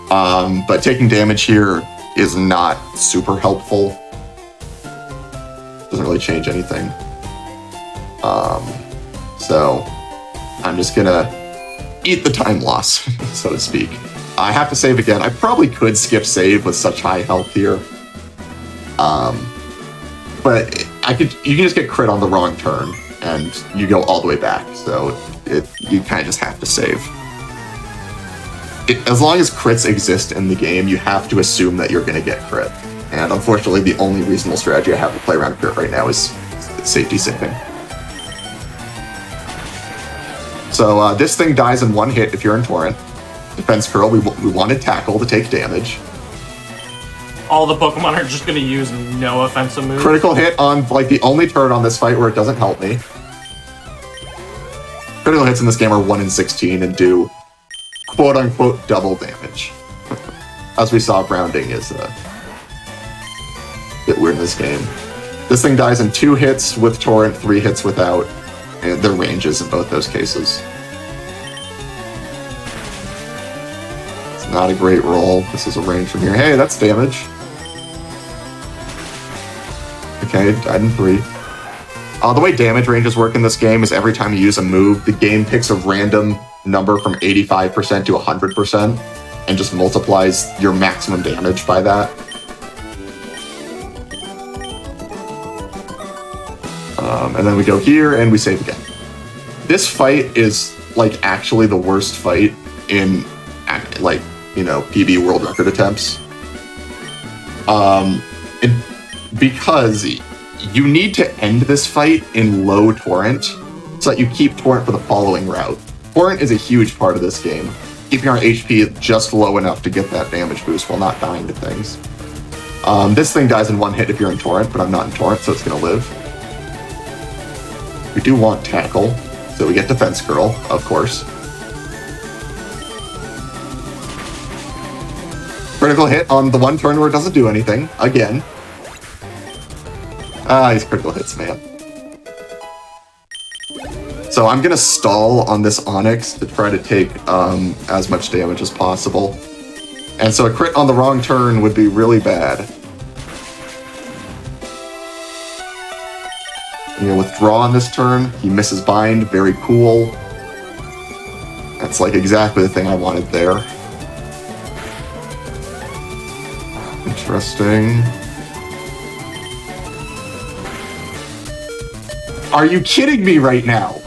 But taking damage here is not super helpful. Doesn't really change anything. So I'm just gonna eat the time loss, so to speak. I have to save again. I probably could skip save with such high health here. But you can just get crit on the wrong turn and you go all the way back. So you kind of just have to save. As long as crits exist in the game, you have to assume that you're going to get crit. And unfortunately, the only reasonable strategy I have to play around crit right now is safety saving. So this thing dies in 1 hit if you're in Torrent. Defense Curl, we wanted Tackle to take damage. All the Pokemon are just going to use no offensive moves. Critical hit on like the only turn on this fight where it doesn't help me. Critical hits in this game are 1 in 16 and do quote-unquote double damage. As we saw, grounding is a bit weird in this game. This thing dies in 2 hits with Torrent, 3 hits without, and their ranges in both those cases. It's not a great roll. This is a range from here. Hey, that's damage. Okay, died in 3. The way damage ranges work in this game is every time you use a move, the game picks a random number from 85% to 100% and just multiplies your maximum damage by that. And then we go here and we save again. This fight is like actually the worst fight in like, you know, PB world record attempts. Because you need to end this fight in low Torrent so that you keep Torrent for the following route. Torrent is a huge part of this game, keeping our HP just low enough to get that damage boost while not dying to things. This thing dies in 1 hit if you're in Torrent, but I'm not in Torrent, so it's going to live. We do want Tackle, so we get Defense Curl, of course. Critical hit on the 1 turn where it doesn't do anything, again. These critical hits, man. So I'm gonna stall on this Onyx to try to take as much damage as possible. And so a crit on the wrong turn would be really bad. I'm gonna withdraw on this turn. He misses bind, very cool. That's like exactly the thing I wanted there. Interesting. Are you kidding me right now?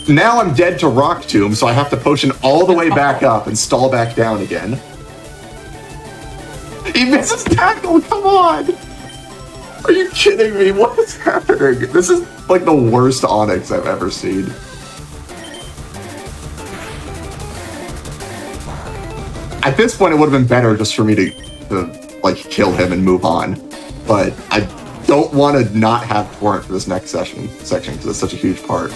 Now I'm dead to Rock Tomb, so I have to potion all the way back up and stall back down again. He misses Tackle, come on! Are you kidding me? What is happening? This is like the worst Onyx I've ever seen. At this point, it would have been better just for me to like kill him and move on. But I don't want to not have Torrent for this next section because it's such a huge part.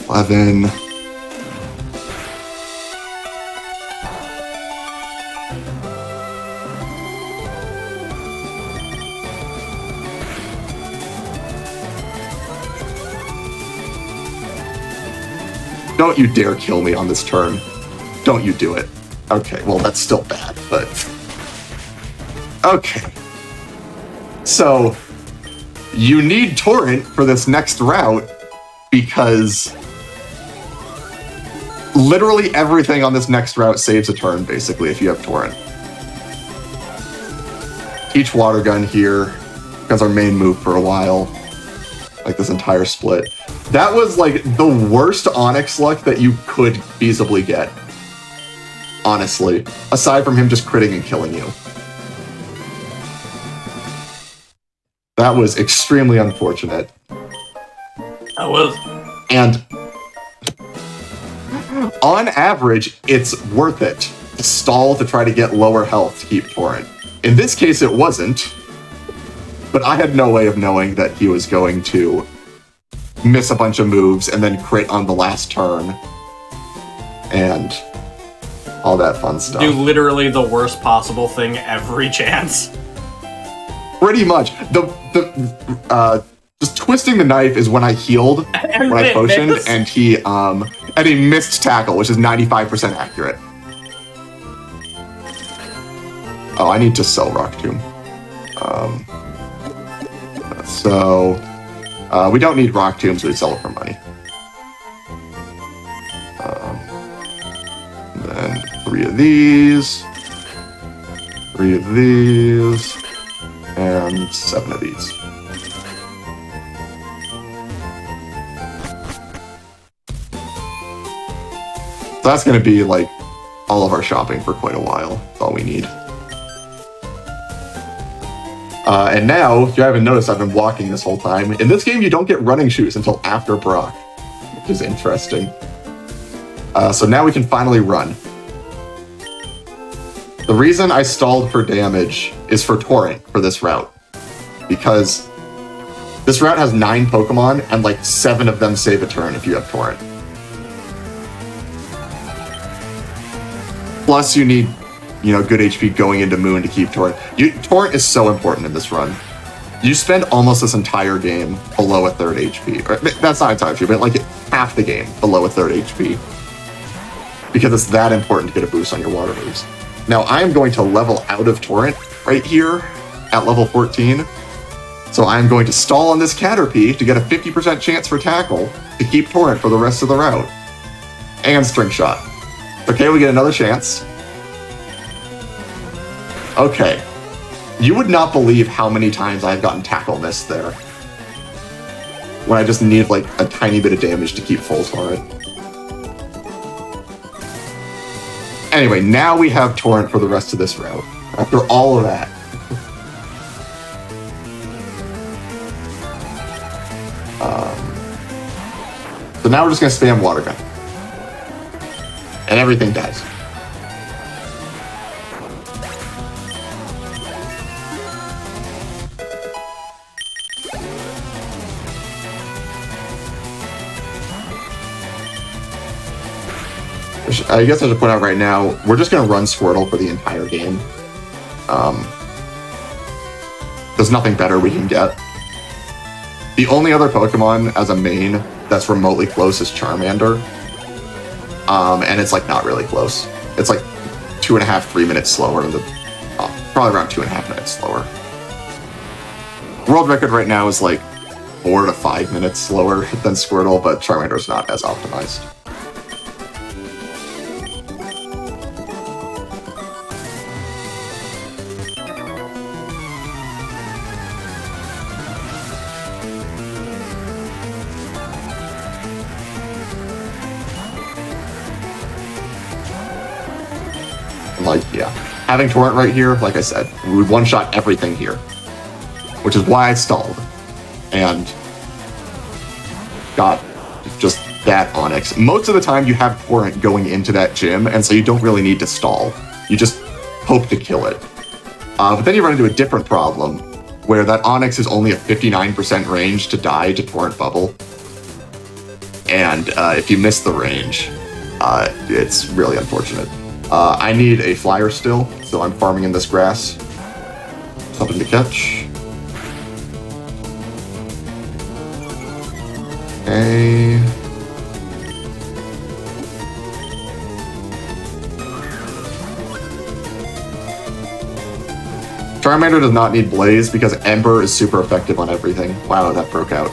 11. Don't you dare kill me on this turn. Don't you do it. Okay, well, that's still bad, but... Okay. So, you need Torrent for this next route because literally everything on this next route saves a turn, basically, if you have Torrent. Teach Water Gun here, because our main move for a while, like this entire split. That was like the worst Onyx luck that you could feasibly get. Honestly. Aside from him just critting and killing you. That was extremely unfortunate. That was. And on average, it's worth it to stall to try to get lower health to keep Torrent. In this case, it wasn't. But I had no way of knowing that he was going to miss a bunch of moves and then crit on the last turn. And all that fun stuff. Do literally the worst possible thing every chance. Pretty much. Just twisting the knife is when I healed, when I potioned, missed. and he missed tackle, which is 95% accurate. Oh, I need to sell Rock Tomb. So we don't need Rock Tomb, so we sell it for money. Then 3 of these, 3 of these, and 7 of these. So that's going to be like all of our shopping for quite a while. That's all we need. And now, if you haven't noticed, I've been walking this whole time. In this game, you don't get running shoes until after Brock, which is interesting. So now we can finally run. The reason I stalled for damage is for Torrent for this route. Because this route has 9 Pokemon, and like 7 of them save a turn if you have Torrent. Plus, you need, good HP going into Moon to keep Torrent. Torrent is so important in this run. You spend almost this entire game below a 3rd HP. Or, that's not entire HP, but like half the game below a 3rd HP. Because it's that important to get a boost on your water moves. Now, I am going to level out of Torrent right here at level 14. So I am going to stall on this Caterpie to get a 50% chance for Tackle to keep Torrent for the rest of the route. And String Shot. Okay, we get another chance. Okay. You would not believe how many times I've gotten Tackle missed there. When I just need like a tiny bit of damage to keep full Torrent. Anyway, now we have Torrent for the rest of this route. After all of that. So now we're just going to spam Water Gun. And everything dies. I guess I should point out right now, we're just going to run Squirtle for the entire game. There's nothing better we can get. The only other Pokemon as a main that's remotely close is Charmander. And it's like not really close. It's like 2.5, 3 minutes slower. Probably around 2.5 minutes slower. World record right now is like 4 to 5 minutes slower than Squirtle, but Charmander's not as optimized. Like, yeah. Having Torrent right here, like I said, we would one-shot everything here. Which is why I stalled. And got just that Onyx. Most of the time you have Torrent going into that gym, and so you don't really need to stall. You just hope to kill it. But then you run into a different problem, where that Onyx is only a 59% range to die to Torrent Bubble. And if you miss the range, it's really unfortunate. I need a flyer still, so I'm farming in this grass. Something to catch. Okay. Charmander does not need Blaze because Ember is super effective on everything. Wow, that broke out.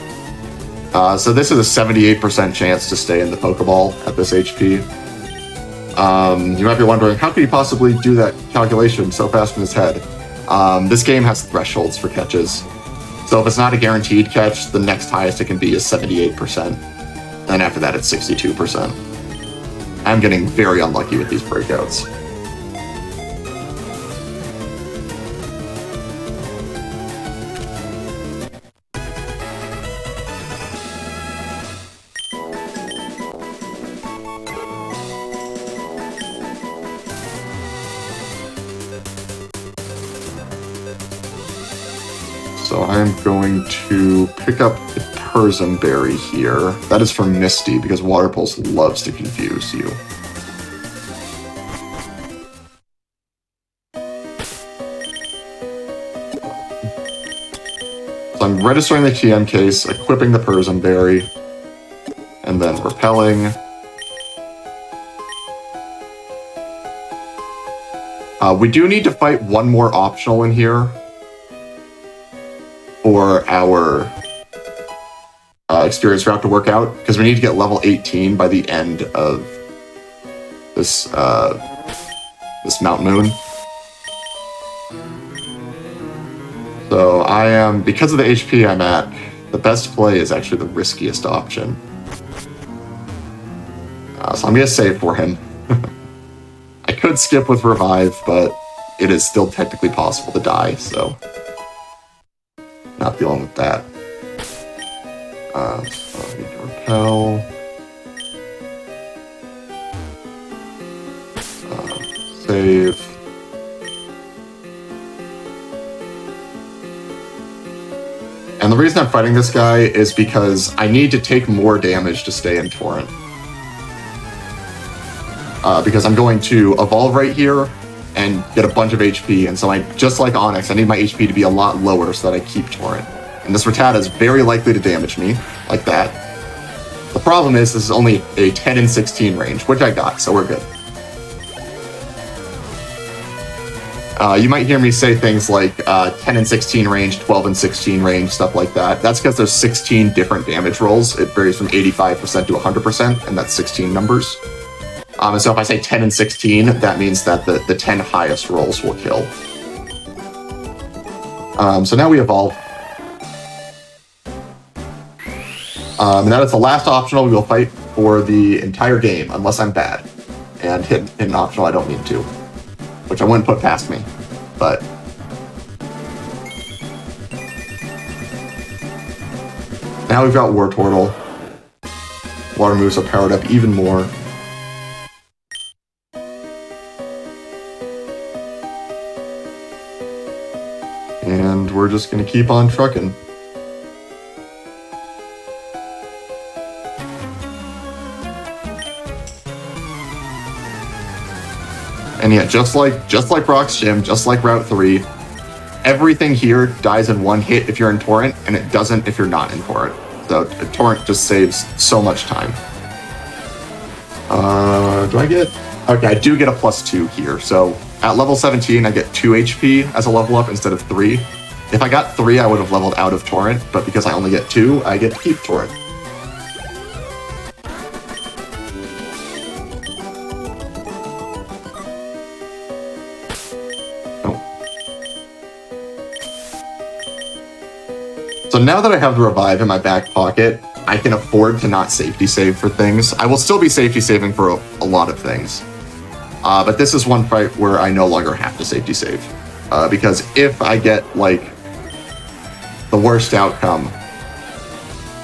So this is a 78% chance to stay in the Pokeball at this HP. You might be wondering, how could he possibly do that calculation so fast in his head? This game has thresholds for catches. So if it's not a guaranteed catch, the next highest it can be is 78%. And after that, it's 62%. I'm getting very unlucky with these breakouts. So I'm going to pick up the Berry here. That is for Misty, because Water Pulse loves to confuse you. So I'm registering the TM case, equipping the Berry, and then repelling. We do need to fight one more optional in here for our experience route to work out, because we need to get level 18 by the end of this this Mount Moon. So I am, because of the HP I'm at, the best play is actually the riskiest option. So I'm gonna save for him. I could skip with Revive, but it is still technically possible to die, so not dealing with that. So I need to repel. Save. And the reason I'm fighting this guy is because I need to take more damage to stay in Torrent. Because I'm going to evolve right here and get a bunch of HP, and so just like Onyx, I need my HP to be a lot lower so that I keep Torrent. And this Rattata is very likely to damage me, like that. The problem is, this is only a 10 and 16 range, which I got, so we're good. You might hear me say things like 10 and 16 range, 12 and 16 range, stuff like that. That's because there's 16 different damage rolls. It varies from 85% to 100%, and that's 16 numbers. And so if I say 10 and 16, that means that the 10 highest rolls will kill. So now we evolve. And that is the last optional we will fight for the entire game, unless I'm bad. And hit an optional I don't need to, which I wouldn't put past me, but... Now we've got Wartortle. Water moves are powered up even more. And we're just going to keep on trucking. And yeah, just like Brock's Gym, just like Route 3, everything here dies in one hit if you're in Torrent, and it doesn't if you're not in Torrent. So Torrent just saves so much time. Do I get... Okay, I do get a +2 here, so... At level 17, I get 2 HP as a level up instead of 3. If I got 3, I would have leveled out of Torrent, but because I only get 2, I get to keep Torrent. Oh. So now that I have the Revive in my back pocket, I can afford to not safety save for things. I will still be safety saving for a lot of things. But this is one fight where I no longer have to safety save. Because if I get, like, the worst outcome,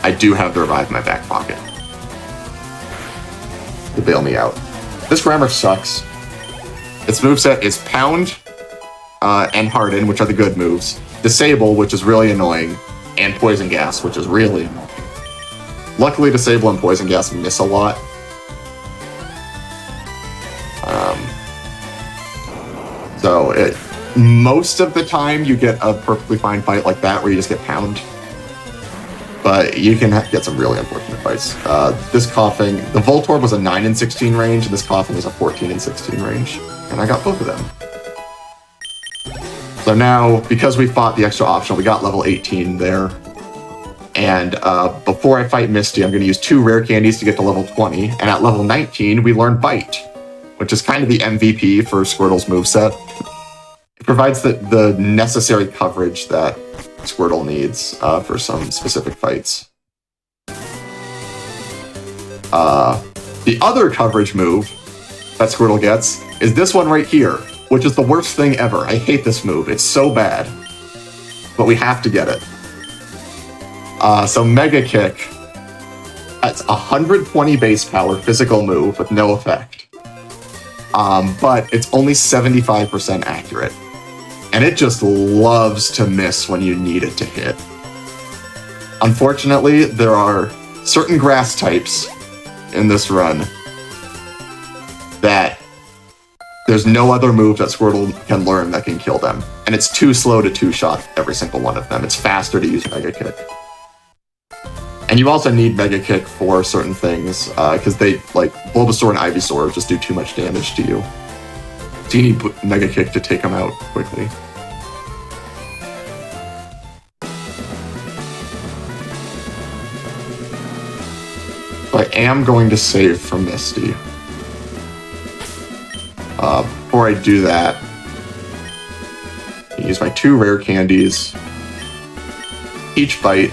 I do have the Revive in my back pocket to bail me out. This Grammar sucks. Its moveset is Pound and Harden, which are the good moves. Disable, which is really annoying, and Poison Gas, which is really annoying. Luckily, Disable and Poison Gas miss a lot. So most of the time you get a perfectly fine fight like that where you just get Pound. But you can get some really unfortunate fights. This Coughing, the Voltorb was a 9 and 16 range, and this Coughing was a 14 and 16 range. And I got both of them. So now, because we fought the extra optional, we got level 18 there. And before I fight Misty, I'm going to use 2 rare candies to get to level 20. And at level 19, we learn Bite, which is kind of the MVP for Squirtle's moveset. It provides the necessary coverage that Squirtle needs for some specific fights. The other coverage move that Squirtle gets is this one right here, which is the worst thing ever. I hate this move. It's so bad. But we have to get it. So Mega Kick. That's 120 base power physical move with no effect. But it's only 75% accurate. And it just loves to miss when you need it to hit. Unfortunately, there are certain grass types in this run that there's no other move that Squirtle can learn that can kill them. And it's too slow to two-shot every single one of them. It's faster to use Mega Kick. And you also need Mega Kick for certain things, because they, like, Bulbasaur and Ivysaur just do too much damage to you. So you need Mega Kick to take them out quickly. I am going to save from Misty. Before I do that, I use my 2 rare candies. Each Bite.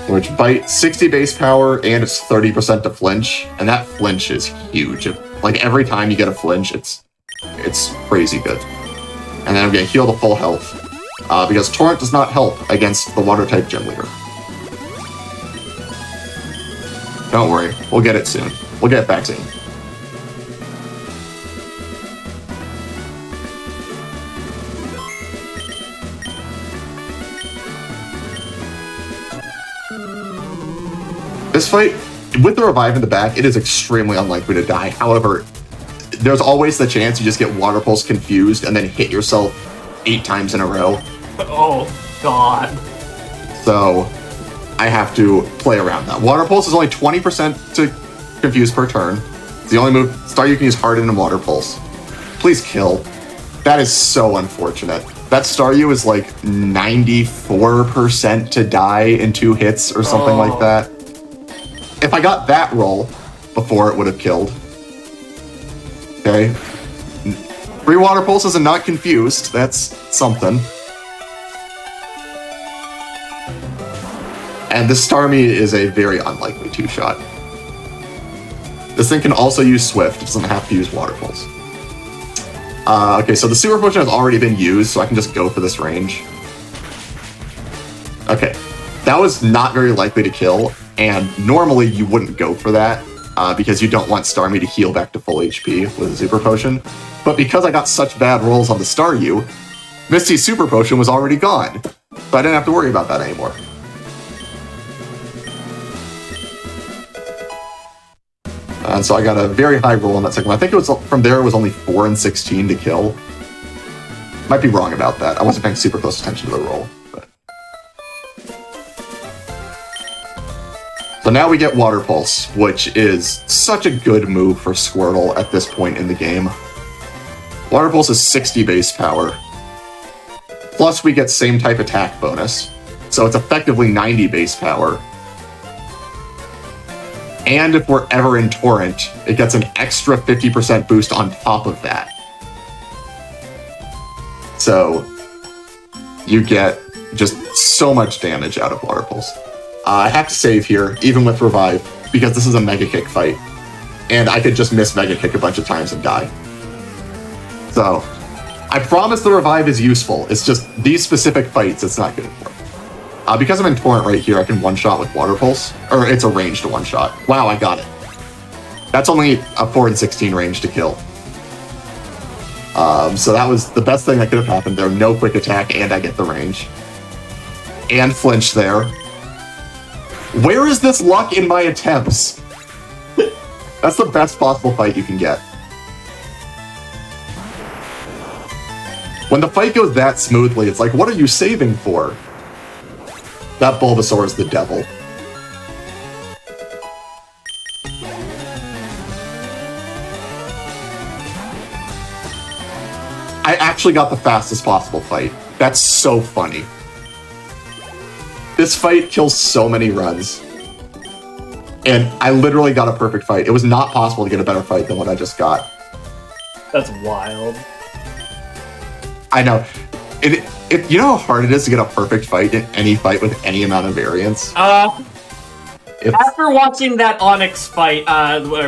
Which Bite 60 base power and it's 30% to flinch, and that flinch is huge. Like every time you get a flinch, it's crazy good. And then I'm gonna heal to full health. Because Torrent does not help against the Water-type Gym Leader. Don't worry, we'll get it soon. We'll get it back soon. This fight, with the revive in the back, it is extremely unlikely to die. However, there's always the chance you just get Water Pulse confused and then hit yourself 8 times in a row. Oh, God. So, I have to play around that. Water Pulse is only 20% to confuse per turn. It's the only move. Star you can use Harden and Water Pulse. Please kill. That is so unfortunate. That Staryu is like 94% to die in 2 hits or something like that. If I got that roll before, it would have killed. Okay. 3 Water Pulses and not confused. That's something. And this Starmie is a very unlikely 2-shot. This thing can also use Swift. It doesn't have to use Water Pulse. Okay, so the Super Potion has already been used, so I can just go for this range. Okay. That was not very likely to kill, and normally you wouldn't go for that, because you don't want Starmie to heal back to full HP with a Super Potion. But because I got such bad rolls on the Staryu, Misty's Super Potion was already gone, so I didn't have to worry about that anymore. And so I got a very high roll on that second one. I think it was from there it was only 4 and 16 to kill. Might be wrong about that. I wasn't paying super close attention to the roll. But. So now we get Water Pulse, which is such a good move for Squirtle at this point in the game. Water Pulse is 60 base power. Plus we get same type attack bonus. So it's effectively 90 base power. And if we're ever in Torrent, it gets an extra 50% boost on top of that. So you get just so much damage out of Water Pulse. I have to save here, even with Revive, because this is a Mega Kick fight. And I could just miss Mega Kick a bunch of times and die. So, I promise the Revive is useful. It's just these specific fights it's not good for. Because I'm in Torrent right here, I can one-shot with Water Pulse. Or it's a ranged one-shot. Wow, I got it. That's only a 4 and 16 range to kill. So that was the best thing that could have happened there. No quick attack, and I get the range. And flinch there. Where is this luck in my attempts? That's the best possible fight you can get. When the fight goes that smoothly, it's like, what are you saving for? That Bulbasaur is the devil. I actually got the fastest possible fight. That's so funny. This fight kills so many runs. And I literally got a perfect fight. It was not possible to get a better fight than what I just got. That's wild. I know. You know how hard it is to get a perfect fight in any fight with any amount of variance? After watching that Onyx fight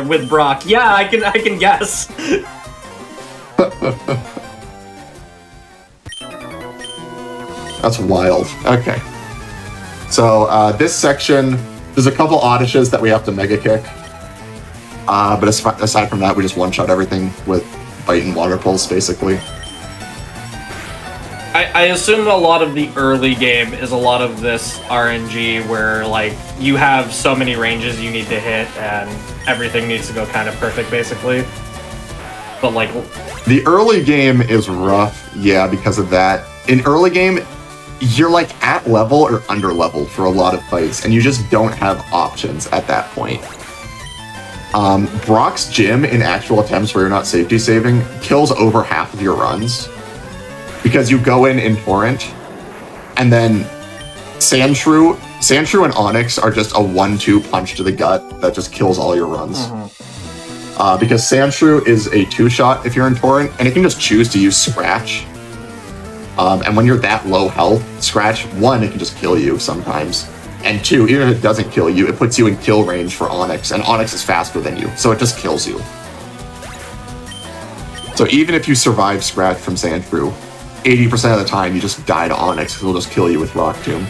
with Brock, yeah, I can guess. That's wild. Okay. So this section, there's a couple oddities that we have to mega kick. But aside from that, we just one-shot everything with bite and water pulse, basically. I assume a lot of the early game is a lot of this RNG where, like, you have so many ranges you need to hit and everything needs to go kind of perfect, basically. But, like... The early game is rough, yeah, because of that. In early game, you're, like, at level or under leveled for a lot of fights, and you just don't have options at that point. Brock's Gym, in actual attempts where you're not safety saving, kills over half of your runs. Because you go in Torrent, and then Sandshrew and Onyx are just a 1-2 punch to the gut that just kills all your runs. Mm-hmm. Because Sandshrew is a 2-shot if you're in Torrent, and it can just choose to use Scratch. And when you're that low health, Scratch, 1, it can just kill you sometimes. And 2, even if it doesn't kill you, it puts you in kill range for Onyx, and Onyx is faster than you, so it just kills you. So even if you survive Scratch from Sandshrew, 80% of the time you just die to Onyx because it'll just kill you with Rock Tomb.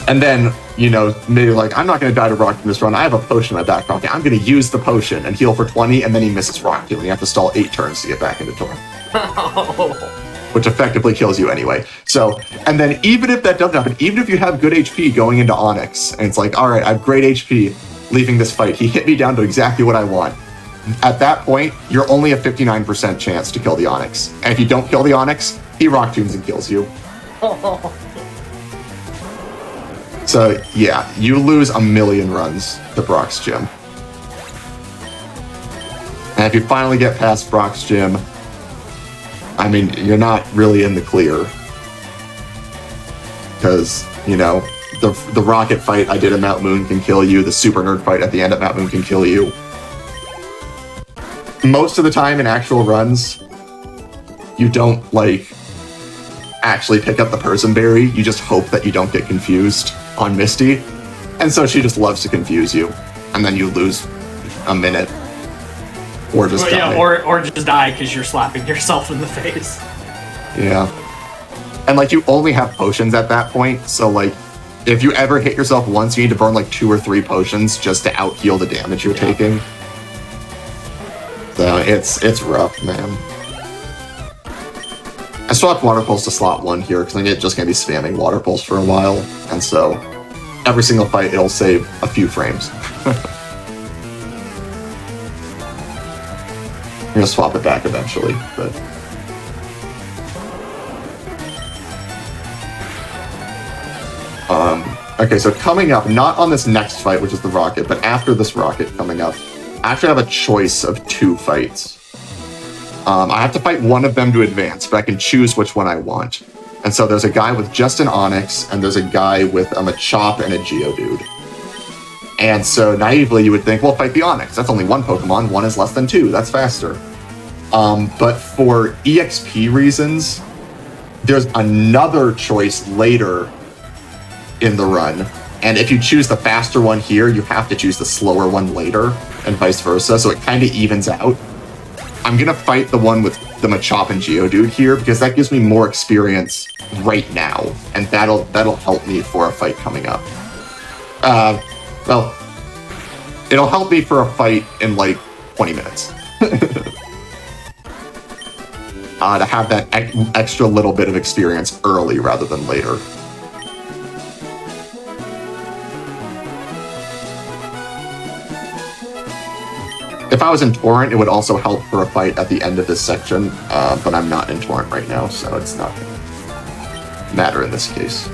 And then, you know, maybe like, I'm not going to die to Rock Tomb this run. I have a potion in my back pocket. I'm going to use the potion and heal for 20, and then he misses Rock Tomb, and you have to stall 8 turns to get back into Torrent. Which effectively kills you anyway. So, and then even if that doesn't happen, even if you have good HP going into Onyx, and it's like, all right, I have great HP leaving this fight. He hit me down to exactly what I want. At that point, you're only a 59% chance to kill the Onyx. And if you don't kill the Onyx, he Rock Tombs and kills you. So, yeah, you lose a million runs to Brock's Gym. And if you finally get past Brock's Gym, I mean, you're not really in the clear. Because, you know, the rocket fight I did at Mount Moon can kill you. The Super Nerd fight at the end of Mount Moon can kill you. Most of the time in actual runs, you don't, like, actually pick up the Person Berry. You just hope that you don't get confused on Misty. And so she just loves to confuse you. And then you lose a minute. Or just die. Yeah, or just die because you're slapping yourself in the face. Yeah. And, like, you only have potions at that point. So, like, if you ever hit yourself once, you need to burn, like, 2 or 3 potions just to out-heal the damage you're taking. So it's rough, man. I swapped Water Pulse to slot 1 here because I'm just going to be spamming Water Pulse for a while. And so every single fight, it'll save a few frames. I'm going to swap it back eventually, but... Okay, so coming up, not on this next fight, which is the Rocket, but after this Rocket coming up, I actually have a choice of 2 fights. I have to fight one of them to advance, but I can choose which one I want. And so there's a guy with just an Onyx, and there's a guy with a Machop and a Geodude. And so naively, you would think, well, fight the Onyx. That's only 1 Pokemon. 1 is less than 2. That's faster. But for EXP reasons, there's another choice later in the run. And if you choose the faster one here, you have to choose the slower one later, and vice versa, so it kind of evens out. I'm going to fight the one with the Machop and Geodude here, because that gives me more experience right now, and that'll help me for a fight coming up. Well, it'll help me for a fight in, like, 20 minutes. To have that extra little bit of experience early rather than later. If I was in Torrent, it would also help for a fight at the end of this section, but I'm not in Torrent right now, so it's not going to matter in this case.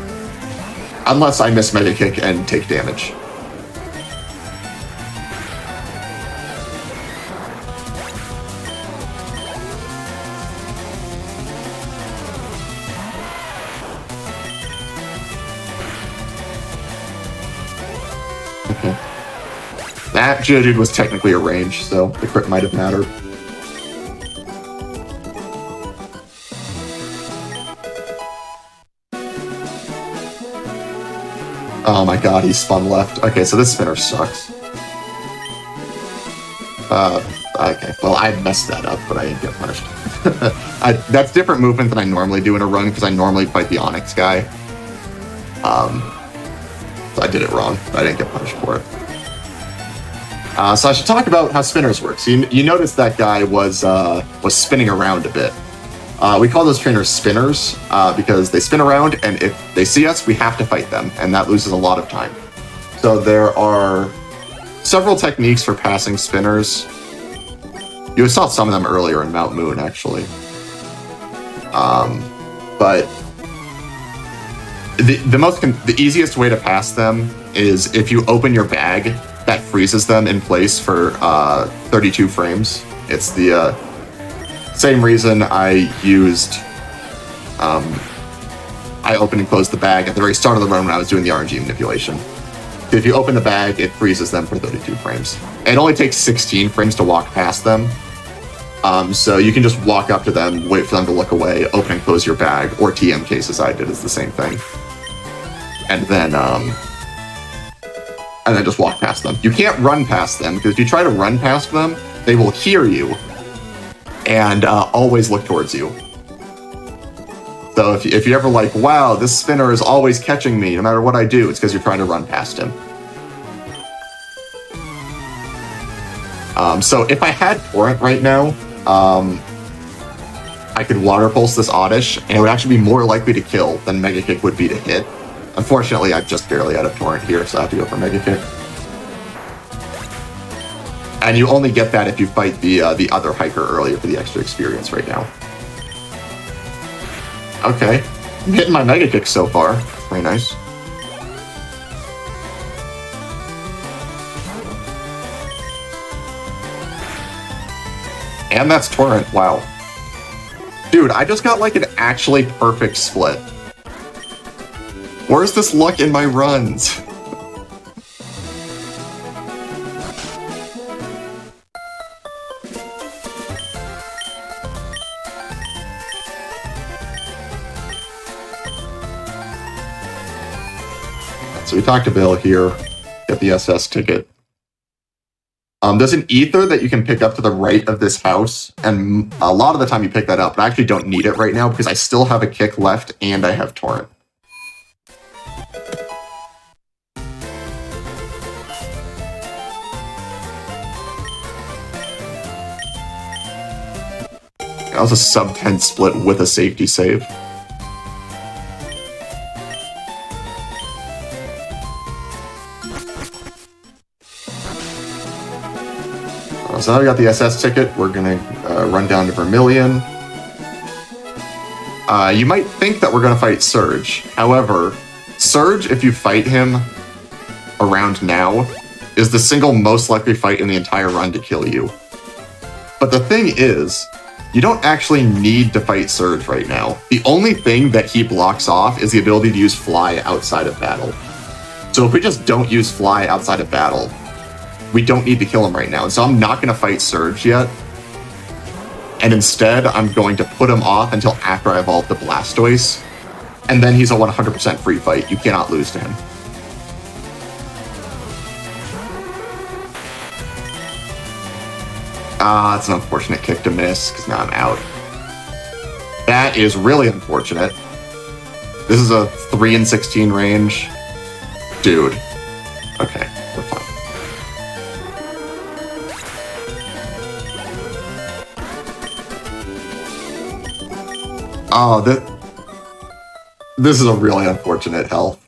Unless I miss Mega Kick and take damage. Okay. That Geodude was technically a range, so the crit might have mattered. Oh my god, he spun left. Okay, so this spinner sucks. Okay, well, I messed that up, but I didn't get punished. That's different movement than I normally do in a run, because I normally fight the Onyx guy. So I did it wrong, but I didn't get punished for it. So I should talk about how spinners work. So you notice that guy was spinning around a bit. We call those trainers spinners because they spin around, and if they see us, we have to fight them, and that loses a lot of time. So there are several techniques for passing spinners. You saw some of them earlier in Mount Moon, actually. But the easiest way to pass them is if you open your bag, that freezes them in place for 32 frames. It's the same reason I used. I opened and closed the bag at the very start of the run when I was doing the RNG manipulation. If you open the bag, it freezes them for 32 frames. It only takes 16 frames to walk past them. So you can just walk up to them, wait for them to look away, open and close your bag, or TM cases I did is the same thing. And then just walk past them. You can't run past them, because if you try to run past them, they will hear you and always look towards you. So if you're ever like, wow, this spinner is always catching me, no matter what I do, it's because you're trying to run past him. So if I had Torrent right now, I could Water Pulse this Oddish, and it would actually be more likely to kill than Mega Kick would be to hit. Unfortunately, I'm just barely out of Torrent here, so I have to go for Mega Kick. And you only get that if you fight the other hiker earlier for the extra experience right now. Okay, I'm hitting my Mega Kick so far. Very nice. And that's Torrent, wow. Dude, I just got like an actually perfect split. Where's this luck in my runs? So we talked to Bill here, get the SS ticket. There's an ether that you can pick up to the right of this house, and a lot of the time you pick that up, but I actually don't need it right now because I still have a kick left and I have Torrent. That was a sub-10 split with a safety save. So now we got the SS ticket. We're gonna run down to Vermilion. You might think that we're gonna fight Surge. However, Surge, if you fight him around now, is the single most likely fight in the entire run to kill you. But the thing is, you don't actually need to fight Surge right now. The only thing that he blocks off is the ability to use Fly outside of battle. So if we just don't use Fly outside of battle, we don't need to kill him right now. And so I'm not going to fight Surge yet. And instead, I'm going to put him off until after I evolve the Blastoise. And then he's a 100% free fight. You cannot lose to him. Ah, it's an unfortunate kick to miss, because now I'm out. That is really unfortunate. This is a 3 and 16 range. Dude. Okay, we're fine. Oh, this is a really unfortunate health.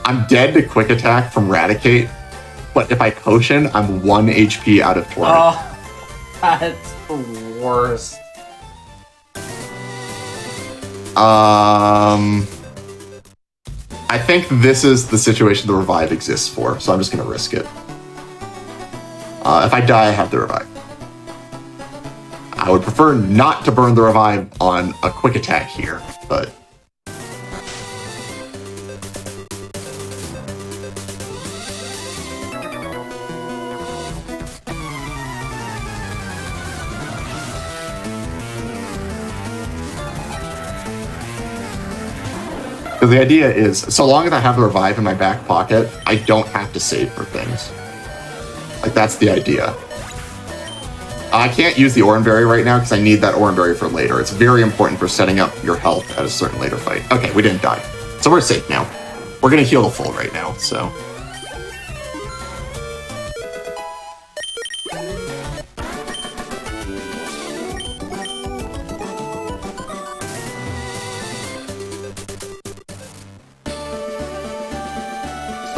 I'm dead to Quick Attack from Raticate, but if I Potion, I'm 1 HP out of Torrent. Oh, that's the worst. I think this is the situation the Revive exists for, so I'm just going to risk it. If I die, I have the Revive. I would prefer not to burn the Revive on a Quick Attack here, but... Because the idea is, so long as I have the revive in my back pocket, I don't have to save for things. Like, that's the idea. I can't use the Oranberry right now because I need that Oranberry for later. It's very important for setting up your health at a certain later fight. Okay, we didn't die. So we're safe now. We're going to heal the full right now, so...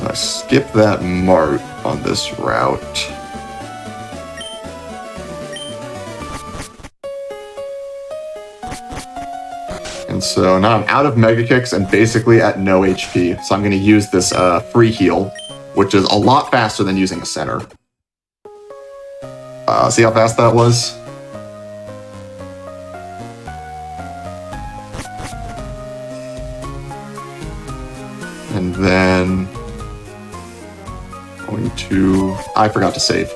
I skip that mart on this route. And so now I'm out of Mega Kicks and basically at no HP. So I'm going to use this free heal, which is a lot faster than using a center. See how fast that was? And then... going to... I forgot to save.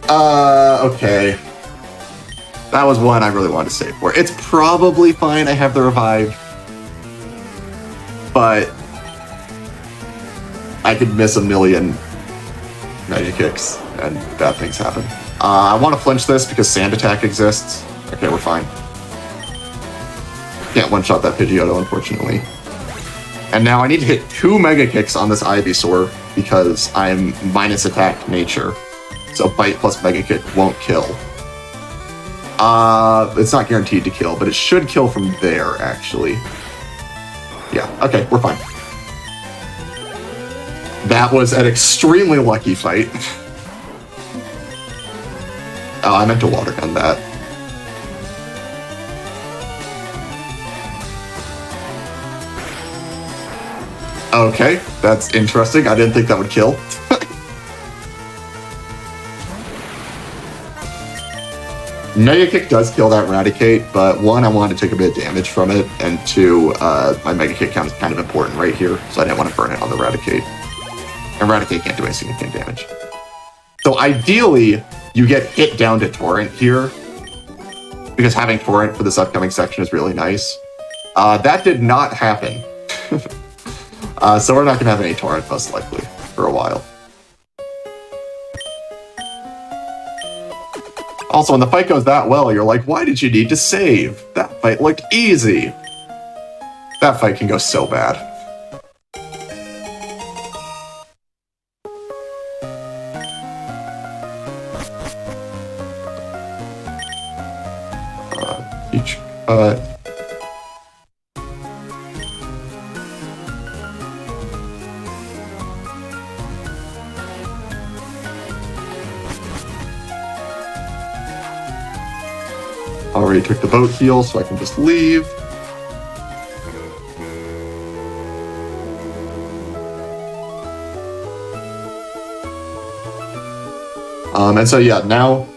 Okay. That was one I really wanted to save for. It's probably fine, I have the revive. But... I could miss a million Mega Kicks, and bad things happen. I want to flinch this because Sand Attack exists. Okay, we're fine. Can't one-shot that Pidgeotto, unfortunately. And now I need to hit 2 Mega Kicks on this Ivysaur because I'm minus attack nature. So Bite plus Mega Kick won't kill. It's not guaranteed to kill, but it should kill from there, actually. Yeah, okay, we're fine. That was an extremely lucky fight. Oh, I meant to water gun that. Okay, that's interesting. I didn't think that would kill. Mega Kick does kill that Raticate, but one, I wanted to take a bit of damage from it, and two, my Mega Kick count is kind of important right here, so I didn't want to burn it on the Raticate. And Raticate can't do any significant damage. So ideally, you get hit down to Torrent here, because having Torrent for this upcoming section is really nice. That did not happen. So we're not going to have any Torrent, most likely, for a while. Also, when the fight goes that well, you're like, why did you need to save? That fight looked easy. That fight can go so bad. Each cut. Already took the boat heal, so I can just leave. And so yeah, now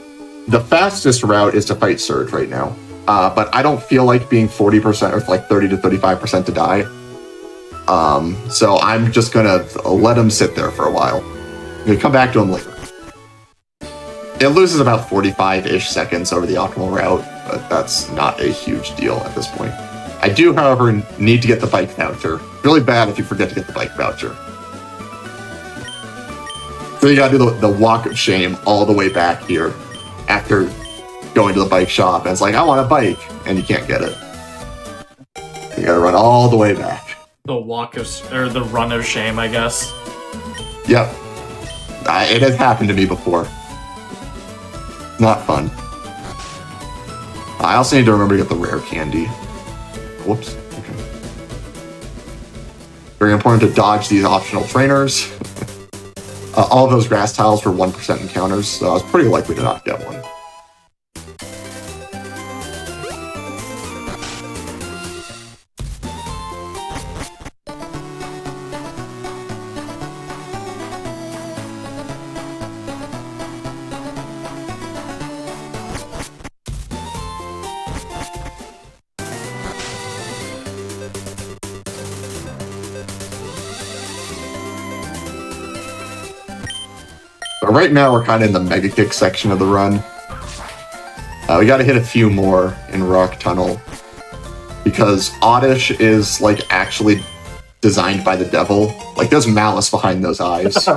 the fastest route is to fight Surge right now. But I don't feel like being 40% or like 30 to 35% to die. So I'm just gonna let him sit there for a while. I'm gonna come back to him later. It loses about 45-ish seconds over the optimal route, but that's not a huge deal at this point. I do, however, need to get the bike voucher. Really bad if you forget to get the bike voucher. So you gotta do the walk of shame all the way back here after going to the bike shop, and it's like, I want a bike, and you can't get it. You gotta run all the way back. The walk of, or the run of shame, I guess. Yep. It has happened to me before. Not fun. I also need to remember to get the rare candy. Whoops. Okay. Very important to dodge these optional trainers. All of those grass tiles were 1% encounters, so I was pretty likely to not get one. But right now we're kind of in the Mega Kick section of the run. We got to hit a few more in Rock Tunnel. because Oddish is like actually designed by the devil. Like there's malice behind those eyes.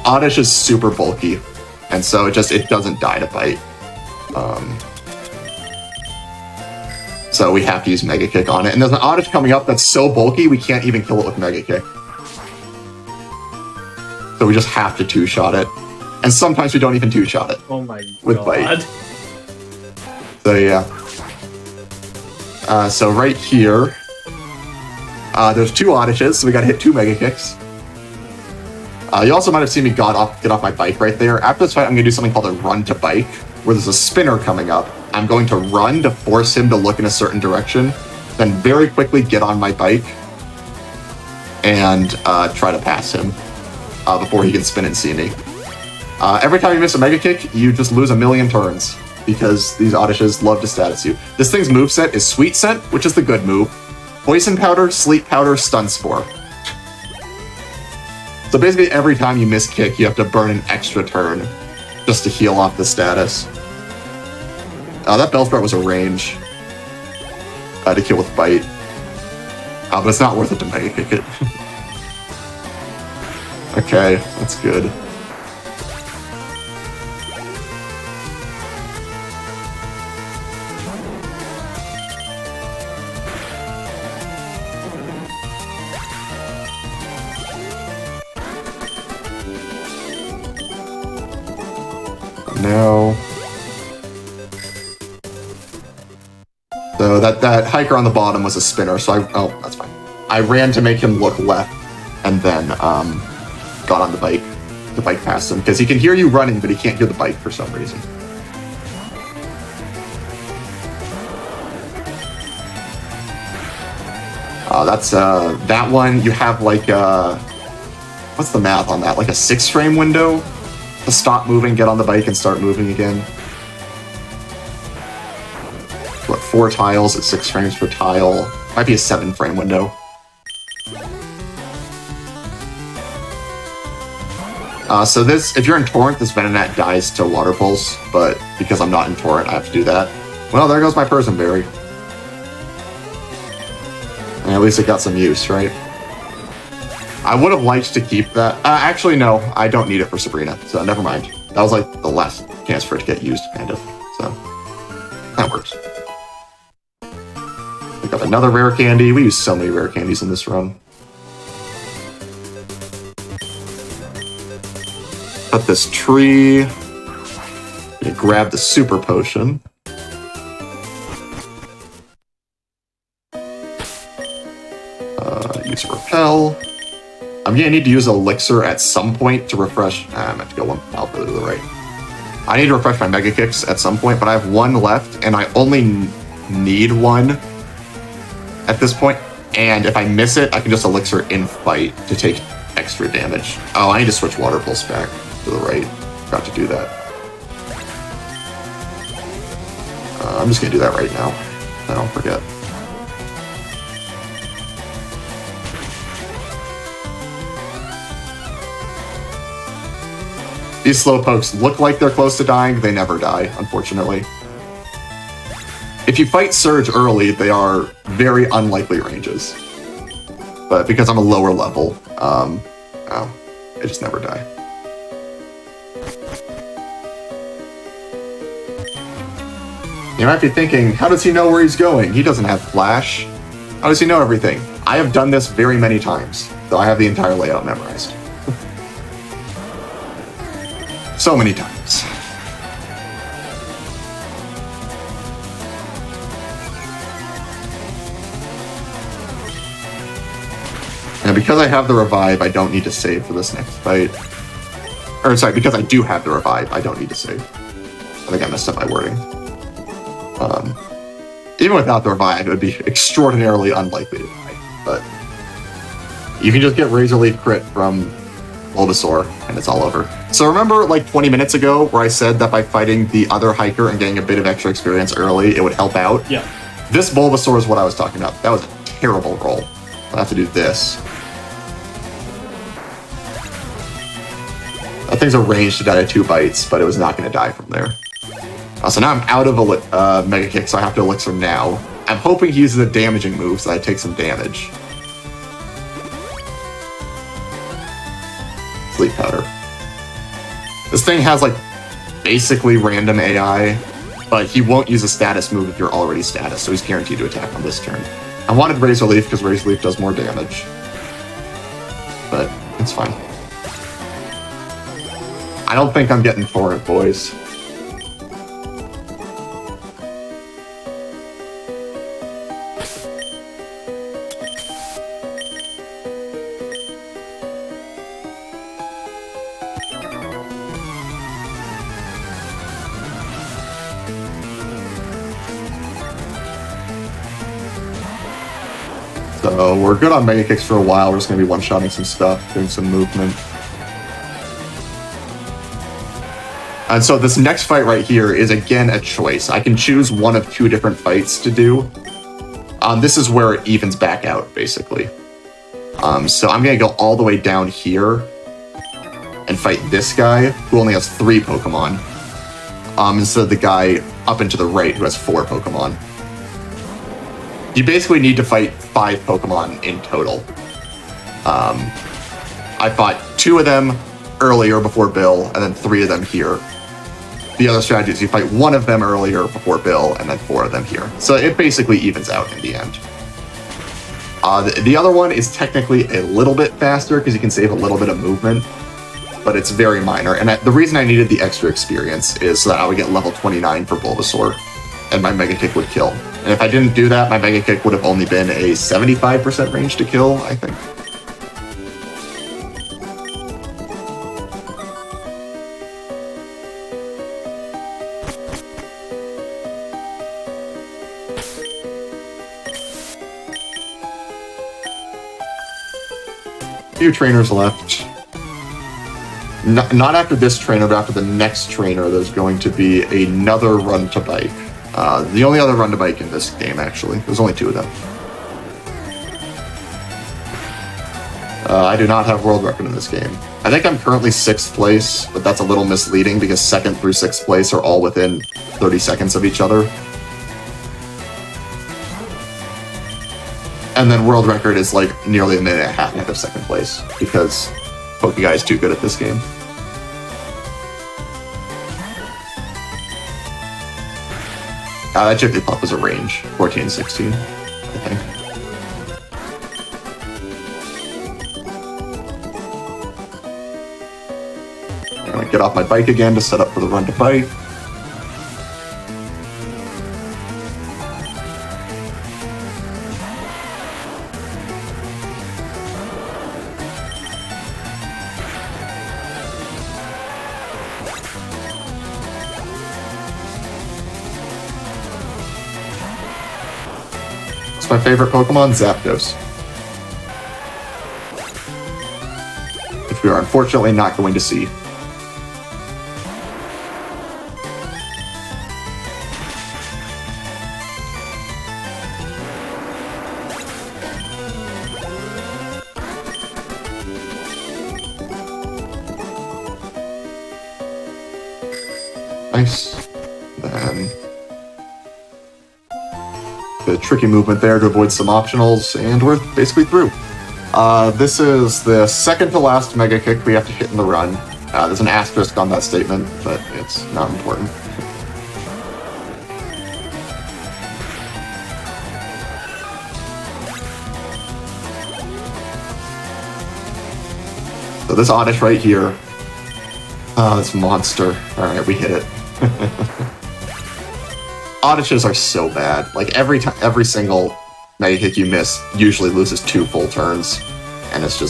Oddish is super bulky, and so it doesn't die to bite. So we have to use Mega Kick on it. And there's an Oddish coming up that's so bulky we can't even kill it with Mega Kick. So we just have to two-shot it. And sometimes we don't even two-shot it. Oh my with god. bite. So yeah. So right here, there's 2 Oddishes, so we gotta hit 2 Mega Kicks. You also might have seen me get off my bike right there. After this fight, I'm gonna do something called a run to bike, where there's a spinner coming up. I'm going to run to force him to look in a certain direction, then very quickly get on my bike and try to pass him before he can spin and see me. Every time you miss a Mega Kick, you just lose a million turns because these Oddishes love to status you. This thing's moveset is Sweet Scent, which is the good move, Poison Powder, Sleep Powder, Stun Spore. So basically every time you miss kick, you have to burn an extra turn just to heal off the status. That Bellsprout was a range to kill with bite. But it's not worth it to Mega Kick it. Okay, that's good. Now... So that hiker on the bottom was a spinner, so that's fine. I ran to make him look left, and then got on the bike to bike past him, because he can hear you running, but he can't hear the bike for some reason. That's that one. You have like what's the math on that? Like a 6-frame window to stop moving, get on the bike, and start moving again. What, 4 tiles at 6 frames per tile? Might be a 7-frame window. So this, if you're in Torrent, this Venonat dies to Water Pulse, but because I'm not in Torrent, I have to do that. Well, there goes my Persianberry. And at least it got some use, right? I would have liked to keep that. Actually, no, I don't need it for Sabrina, so never mind. That was like the last chance for it to get used, kind of. So, that works. Pick up another rare candy. We use so many rare candies in this run. Cut this tree. Grab the super potion. Use repel. I'm gonna need to use elixir at some point to refresh. I have to go one file further to the right. I need to refresh my Mega Kicks at some point, but I have 1 left, and I only need 1 at this point. And if I miss it, I can just elixir in fight to take extra damage. Oh, I need to switch Water Pulse back to the right. Forgot to do that. I'm just gonna do that right now. I don't forget. These Slowpokes look like they're close to dying, they never die, unfortunately. If you fight Surge early, they are very unlikely ranges. But because I'm a lower level, they just never die. You might be thinking, how does he know where he's going? He doesn't have Flash. How does he know everything? I have done this very many times, so I have the entire layout memorized. So many times. And because I have the revive, I don't need to save for this next fight. Or sorry, because I do have the revive, I don't need to save. I think I messed up my wording. Even without the revive, it would be extraordinarily unlikely to die. But you can just get Razor Leaf crit from Bulbasaur, and it's all over. So remember like 20 minutes ago where I said that by fighting the other hiker and getting a bit of extra experience early, it would help out? Yeah. This Bulbasaur is what I was talking about. That was a terrible roll. I have to do this. That thing's a range to die to 2 bites, but it was not going to die from there. So now I'm out of Mega Kick, so I have to Elixir now. I'm hoping he uses a damaging move so I take some damage. Sleep Powder. This thing has like basically random AI, but he won't use a status move if you're already status, so he's guaranteed to attack on this turn. I wanted Razor Leaf because Razor Leaf does more damage, but it's fine. I don't think I'm getting Torrent, boys. So we're good on Mega Kicks for a while. We're just going to be one-shotting some stuff, doing some movement. And so this next fight right here is, again, a choice. I can choose one of two different fights to do. This is where it evens back out, basically. So I'm going to go all the way down here and fight this guy, who only has 3 Pokemon, instead of the guy up and to the right, who has 4 Pokemon. You basically need to fight 5 Pokemon in total. I fought 2 of them earlier before Bill, and then 3 of them here. The other strategy is you fight 1 of them earlier before Bill, and then 4 of them here. So it basically evens out in the end. The other one is technically a little bit faster because you can save a little bit of movement, but it's very minor. And the reason I needed the extra experience is so that I would get level 29 for Bulbasaur, and my Mega Kick would kill. And if I didn't do that, my Mega Kick would have only been a 75% range to kill, I think. Few trainers left. Not after this trainer, but after the next trainer, there's going to be another run to bike. The only other run to bike in this game, actually. There's only 2 of them. I do not have world record in this game. I think I'm currently 6th place, but that's a little misleading because 2nd through 6th place are all within 30 seconds of each other. And then world record is like nearly a minute and a half ahead of 2nd place because Pokeguy is too good at this game. That Jigglypuff was a range, 14 and 16, I think. I'm gonna get off my bike again to set up for the run to bike. My favorite Pokemon, Zapdos. Which we are unfortunately not going to see. Nice. Then the tricky movement there to avoid some optionals, and we're basically through. This is the second to last Mega Kick we have to hit in the run. There's an asterisk on that statement, but it's not important. So this Oddish right here. Oh, this monster. Alright, we hit it. Oddishes are so bad. Like every single Mega Kick you miss usually loses 2 full turns, and it's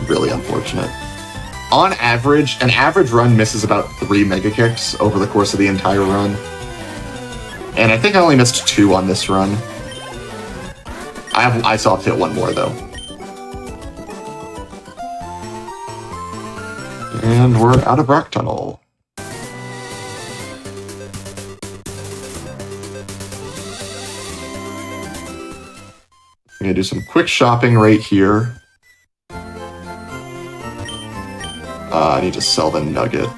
really unfortunate. On average, an average run misses about 3 Mega Kicks over the course of the entire run, and I think I only missed 2 on this run. I still have to hit 1 more though. And we're out of Rock Tunnel. I'm gonna do some quick shopping right here. I need to sell the nugget.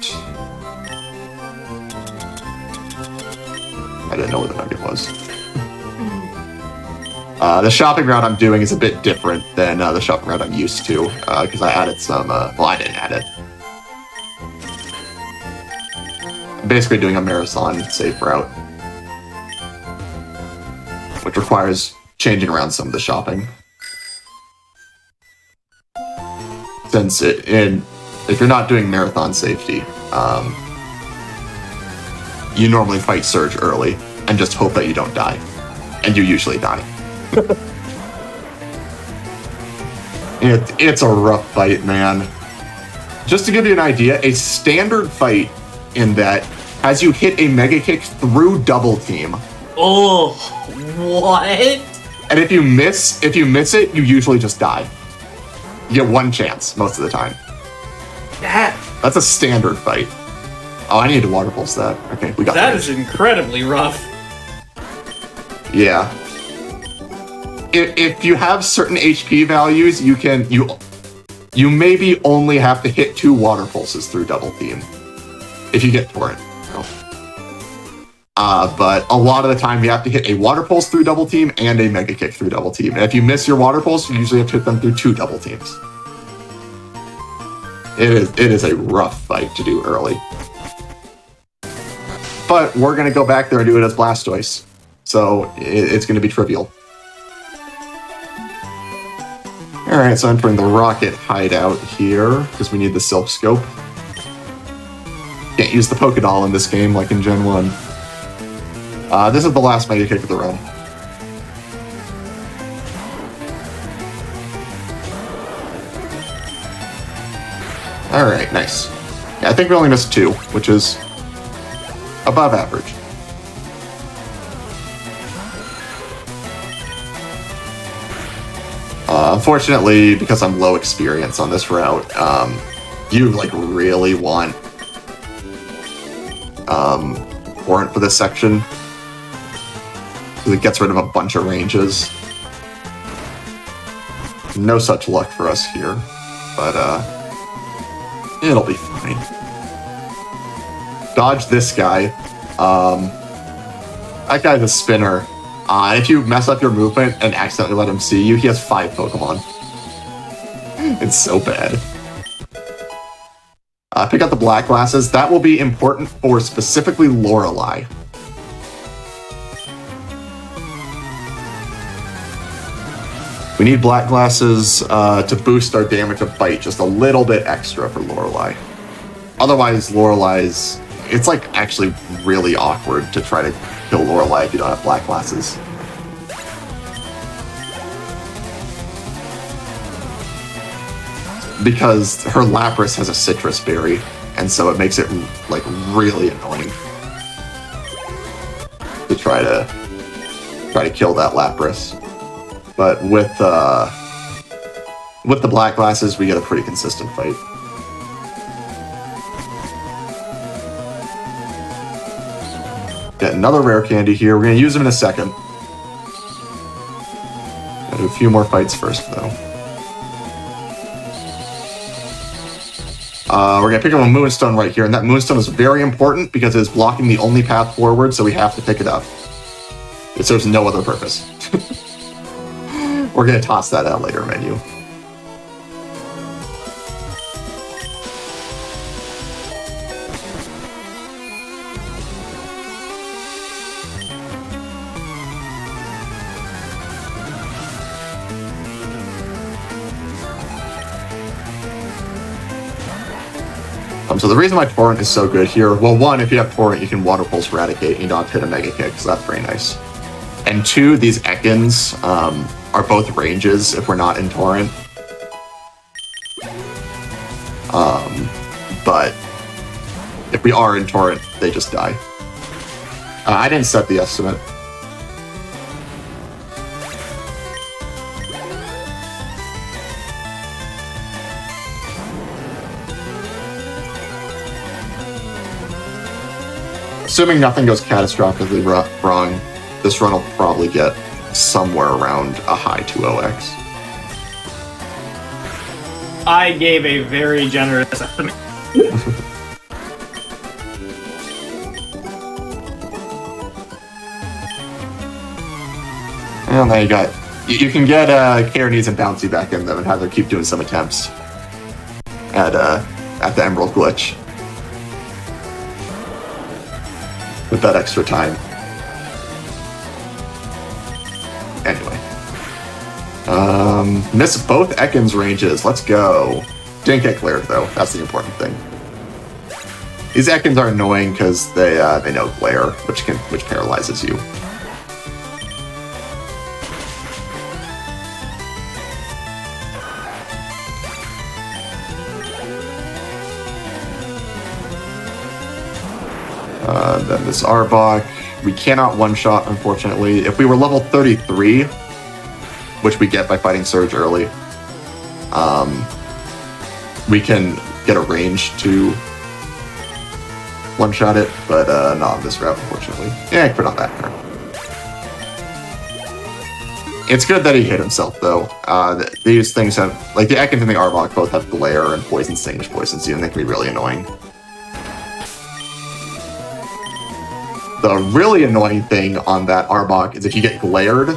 I didn't know where the nugget was. The shopping route I'm doing is a bit different than the shopping route I'm used to, because I added some, well, I didn't add it. I'm basically doing a marathon safe route, which requires changing around some of the shopping. Since if you're not doing marathon safety, you normally fight Surge early and just hope that you don't die. And you usually die. It's a rough fight, man. Just to give you an idea, a standard fight in that has you hit a Mega Kick through double team. Oh, what? And if you miss it, you usually just die. You get one chance most of the time. That's a standard fight. Oh, I need to water pulse that. Okay, we got that. That is incredibly rough. Yeah. If you have certain HP values, you maybe only have to hit 2 water pulses through double team. If you get torrent. But a lot of the time you have to hit a water pulse through double team and a mega kick through double team. And if you miss your water pulse, you usually have to hit them through 2 double teams. It is a rough fight to do early. But we're going to go back there and do it as Blastoise. So it's going to be trivial. Alright, so I'm entering the Rocket Hideout here, because we need the Silph Scope. Can't use the Pokédoll in this game like in Gen 1. This is the last Mega Kick of the run. Alright, nice. Yeah, I think we only missed 2, which is above average. Unfortunately, because I'm low experience on this route, you like really want Torrent for this section, because it gets rid of a bunch of ranges. No such luck for us here, but it'll be fine. Dodge this guy. That guy's a spinner. If you mess up your movement and accidentally let him see you, he has 5 Pokemon. It's so bad. Pick up the black glasses. That will be important for specifically Lorelei. We need black glasses to boost our damage of bite just a little bit extra for Lorelei. Otherwise, Lorelei's... It's like actually really awkward to try to kill Lorelei if you don't have black glasses. Because her Lapras has a citrus berry, and so it makes it like really annoying to try to kill that Lapras. But with the black glasses, we get a pretty consistent fight. Get another rare candy here. We're going to use them in a second. Gotta do a few more fights first, though. We're going to pick up a Moonstone right here, and that Moonstone is very important because it's blocking the only path forward, so we have to pick it up. It serves no other purpose. We're going to toss that out later menu. So the reason why Torrent is so good here, well, 1, if you have Torrent, you can Water Pulse Eradicate, and you don't have to hit a Mega Kick, so that's very nice. And 2, these Ekans are both ranges if we're not in Torrent. But if we are in Torrent, they just die. I didn't set the estimate. Assuming nothing goes catastrophically wrong, this run will probably get somewhere around a high 2-0x. I gave a very generous estimate. Well, now you got... You can get Care Needs and Bouncy back in them and have them keep doing some attempts at the Emerald glitch. With that extra time. Anyway. Missed both Ekans ranges. Let's go. Didn't get cleared, though. That's the important thing. These Ekans are annoying because they know Glare, which paralyzes you. Then this Arbok, we cannot one-shot, unfortunately. If we were level 33, which we get by fighting Surge early, we can get a range to one-shot it, but not on this route, unfortunately. Yeah, I put on that turn. It's good that he hit himself, though. These things have, like the Ekans and the Arbok both have Glare and Poison Sting, which poisons you, and they can be really annoying. The really annoying thing on that Arbok is if you get glared,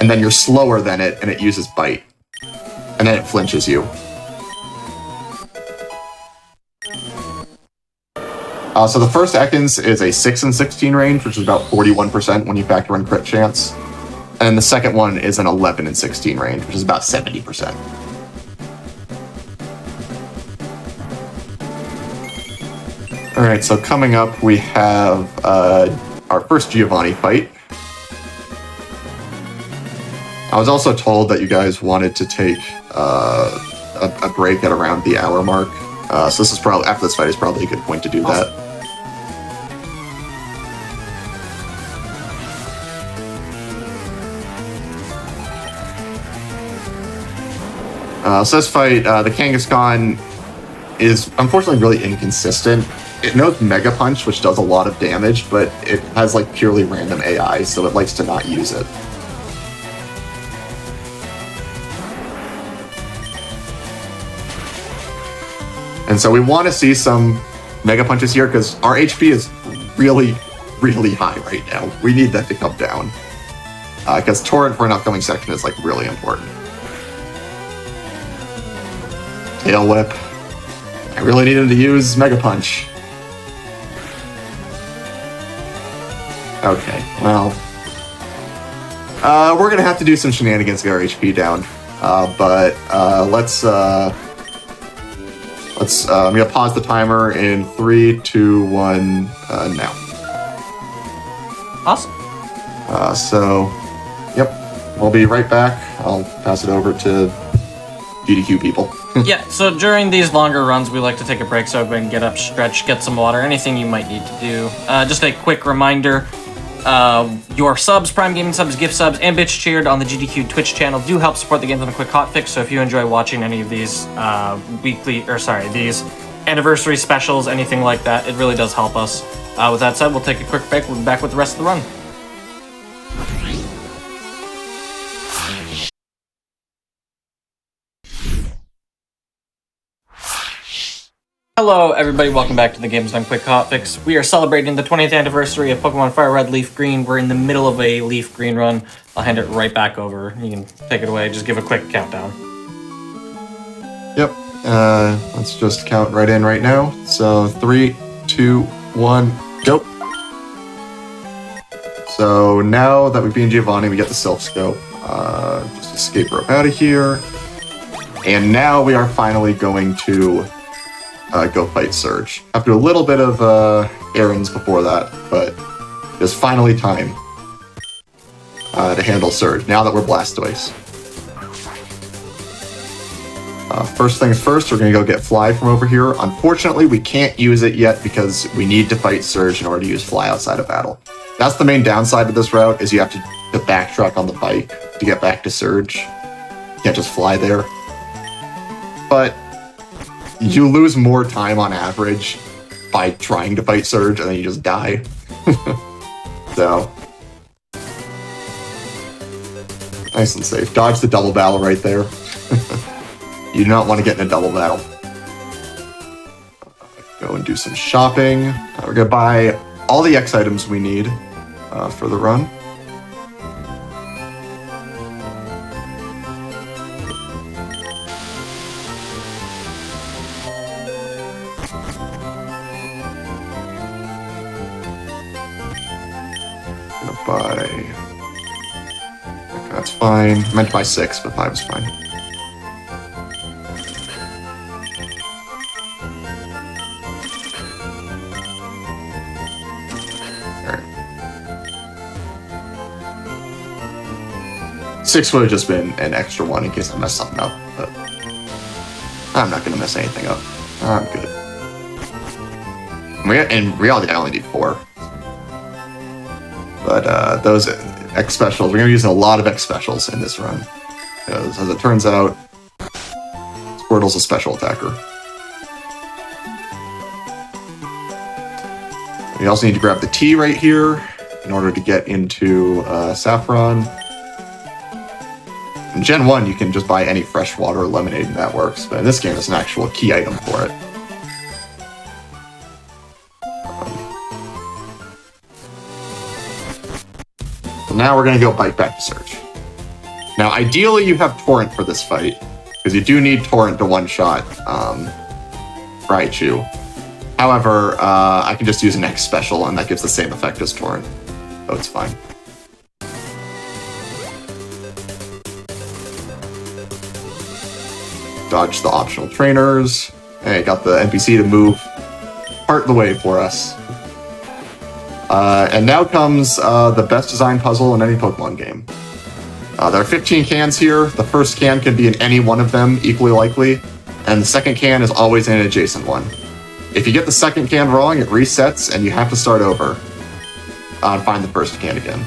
and then you're slower than it, and it uses Bite. And then it flinches you. So the first Ekans is a 6 and 16 range, which is about 41% when you factor in crit chance. And the second one is an 11 and 16 range, which is about 70%. Alright, so coming up we have our first Giovanni fight. I was also told that you guys wanted to take a break at around the hour mark. So this is probably, after this fight is probably a good point to do that. So this fight, the Kangaskhan is unfortunately really inconsistent. It knows Mega Punch, which does a lot of damage, but it has like purely random AI, so it likes to not use it. And so we want to see some Mega Punches here, because our HP is really, really high right now. We need that to come down. Because Torrent for an upcoming section is like really important. Tail Whip. I really needed to use Mega Punch. Okay, well... we're gonna have to do some shenanigans to get our HP down. But I'm gonna pause the timer in 3, 2, 1, now. Awesome. So, yep, we'll be right back. I'll pass it over to GDQ people. Yeah, so during these longer runs, we like to take a break so everybody can get up, stretch, get some water, anything you might need to do. Just a quick reminder, your subs, Prime Gaming subs, gift subs, and Bitch Cheered on the GDQ Twitch channel do help support the games on a quick hotfix, so if you enjoy watching any of these these anniversary specials, anything like that, it really does help us. With that said, we'll take a quick break. We'll be back with the rest of the run. Hello everybody, welcome back to the Games Done Quick Hotfix. We are celebrating the 20th anniversary of Pokemon FireRed, LeafGreen. We're in the middle of a LeafGreen run. I'll hand it right back over. You can take it away, just give a quick countdown. Yep, let's just count right in right now. So 3, 2, 1, go. So now that we've beaten Giovanni, we get the Silph Scope. Just escape rope out of here. And now we are finally going to go fight Surge. After a little bit of errands before that, but it's finally time to handle Surge, now that we're Blastoise. First things first, we're going to go get Fly from over here. Unfortunately, we can't use it yet because we need to fight Surge in order to use Fly outside of battle. That's the main downside of this route, is you have to backtrack on the bike to get back to Surge. You can't just fly there. But you lose more time on average by trying to fight Surge, and then you just die. So, nice and safe. Dodge the double battle right there. You do not want to get in a double battle. Go and do some shopping. We're going to buy all the X items we need for the run. by... That's fine. I meant by 6, but 5 is fine. Alright. 6 would have just been an extra 1 in case I mess something up, but I'm not going to mess anything up. I'm good. In reality, I only need 4. But those X specials, we're going to be using a lot of X specials in this run. Because as it turns out, Squirtle's a special attacker. We also need to grab the T right here in order to get into Saffron. In Gen 1, you can just buy any freshwater lemonade and that works, but in this game, there's an actual key item for it. So now we're going to go bike back to search. Now, ideally, you have Torrent for this fight, because you do need Torrent to one-shot Raichu. However, I can just use an X special, and that gives the same effect as Torrent, so it's fine. Dodge the optional trainers. Hey, got the NPC to move part of the way for us. And now comes the best designed puzzle in any Pokemon game. There are 15 cans here. The first can can be in any one of them, equally likely, and the second can is always in an adjacent one. If you get the second can wrong, it resets, and you have to start over and find the first can again.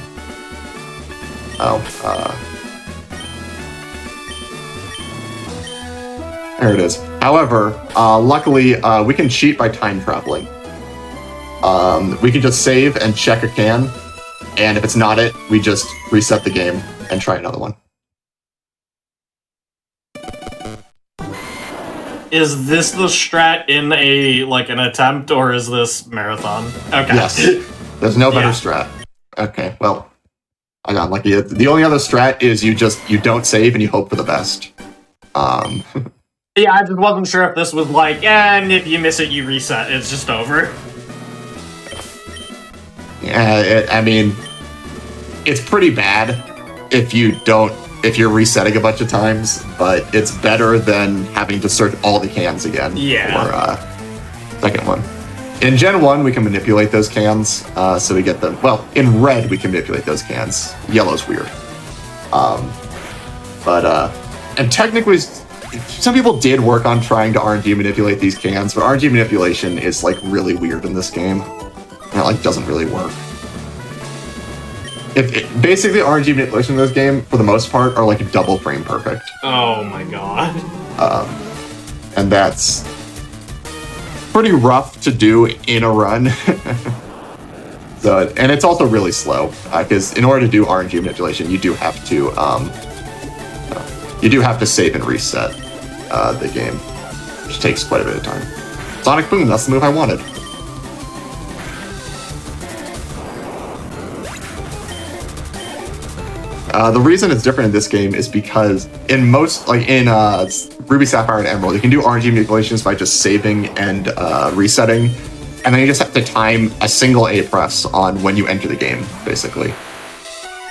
There it is. However, luckily, we can cheat by time traveling. We can just save and check a can, and if it's not it, we just reset the game and try another one. Is this the strat in an attempt, or is this marathon? Okay. Yes. There's no better strat. Okay, well, I got lucky. The only other strat is you don't save and you hope for the best. Yeah, I just wasn't sure if this was and if you miss it, you reset. It's just over. Yeah, I mean, it's pretty bad if you're resetting a bunch of times, but it's better than having to search all the cans again for second one. In Gen 1, we can manipulate those cans, so we get them. Well, in red, we can manipulate those cans. Yellow's weird. And technically, some people did work on trying to RNG manipulate these cans, but RNG manipulation is really weird in this game. And it doesn't really work. Basically, RNG manipulation in this game, for the most part, are double frame perfect. Oh my god. And that's pretty rough to do in a run. And it's also really slow, because in order to do RNG manipulation, you do have to save and reset the game, which takes quite a bit of time. Sonic Boom, that's the move I wanted. The reason it's different in this game is because in most, in Ruby, Sapphire, and Emerald, you can do RNG manipulations by just saving and resetting, and then you just have to time a single A press on when you enter the game, basically.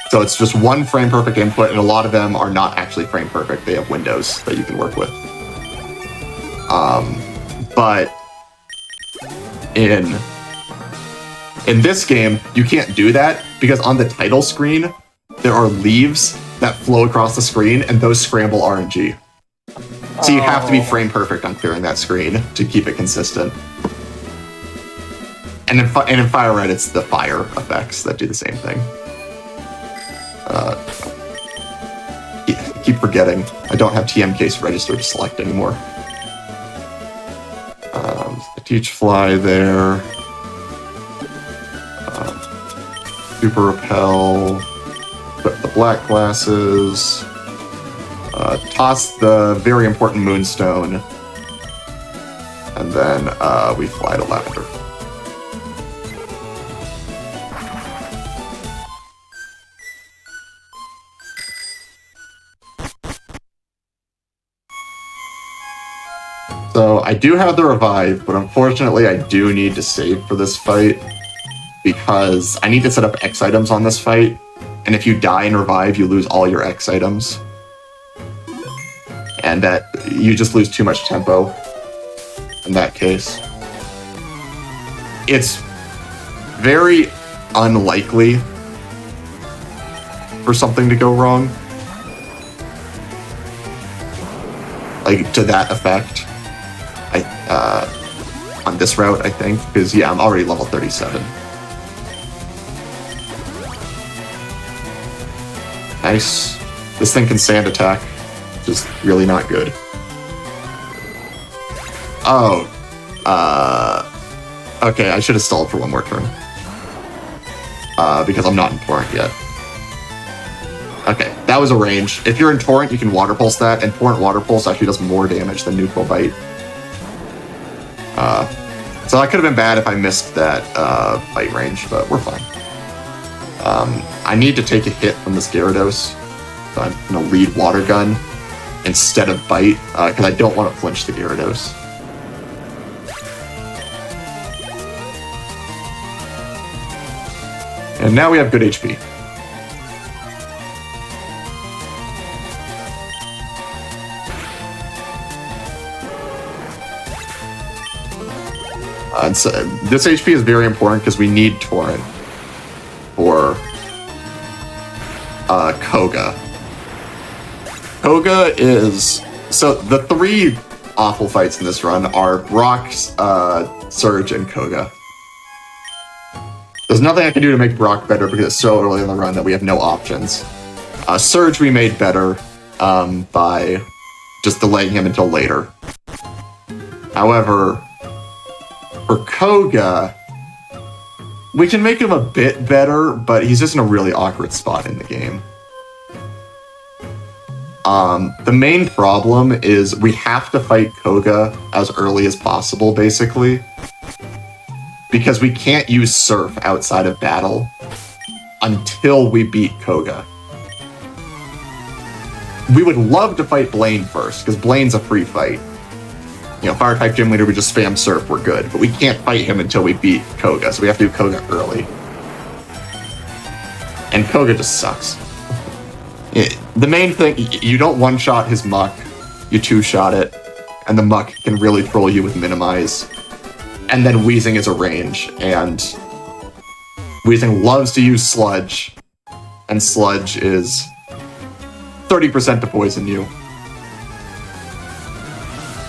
So it's just one frame perfect input, and a lot of them are not actually frame perfect. They have windows that you can work with. But in this game, you can't do that because on the title screen, there are leaves that flow across the screen, and those scramble RNG. So you have to be frame perfect on clearing that screen to keep it consistent. And in FireRed, it's the fire effects that do the same thing. Keep forgetting. I don't have TM case registered to select anymore. Teach Fly there. Super Repel. Put the black glasses. Toss the very important Moonstone. And then we fly to Lavender. So I do have the revive, but unfortunately I do need to save for this fight. because I need to set up X items on this fight, and if you die and revive, you lose all your X items. And that you just lose too much tempo in that case. It's very unlikely for something to go wrong. Like, to that effect. On this route, I think. Because, yeah, I'm already level 37. Nice. This thing can sand attack. Just really not good. Oh. Okay, I should have stalled for one more turn. Because I'm not in Torrent yet. Okay, that was a range. If you're in Torrent, you can Water Pulse that, and Torrent Water Pulse actually does more damage than Neutral Bite. So that could have been bad if I missed that bite range, but we're fine. I need to take a hit from this Gyarados, so I'm going to lead Water Gun instead of Bite, because I don't want to flinch the Gyarados. And now we have good HP. And so this HP is very important because we need Torrent for Koga. Koga is... So the three awful fights in this run are Brock, Surge, and Koga. There's nothing I can do to make Brock better because it's so early in the run that we have no options. Surge we made better by just delaying him until later. However, for Koga, we can make him a bit better, but he's just in a really awkward spot in the game. The main problem is we have to fight Koga as early as possible, basically. Because we can't use Surf outside of battle until we beat Koga. We would love to fight Blaine first, because Blaine's a free fight. You know, Fire-type Gym Leader, we just spam Surf, we're good. But we can't fight him until we beat Koga, so we have to do Koga early. And Koga just sucks. The main thing, you don't one-shot his Muck, you two-shot it, and the Muck can really troll you with Minimize. And then Weezing is a range, and Weezing loves to use Sludge, and Sludge is 30% to poison you.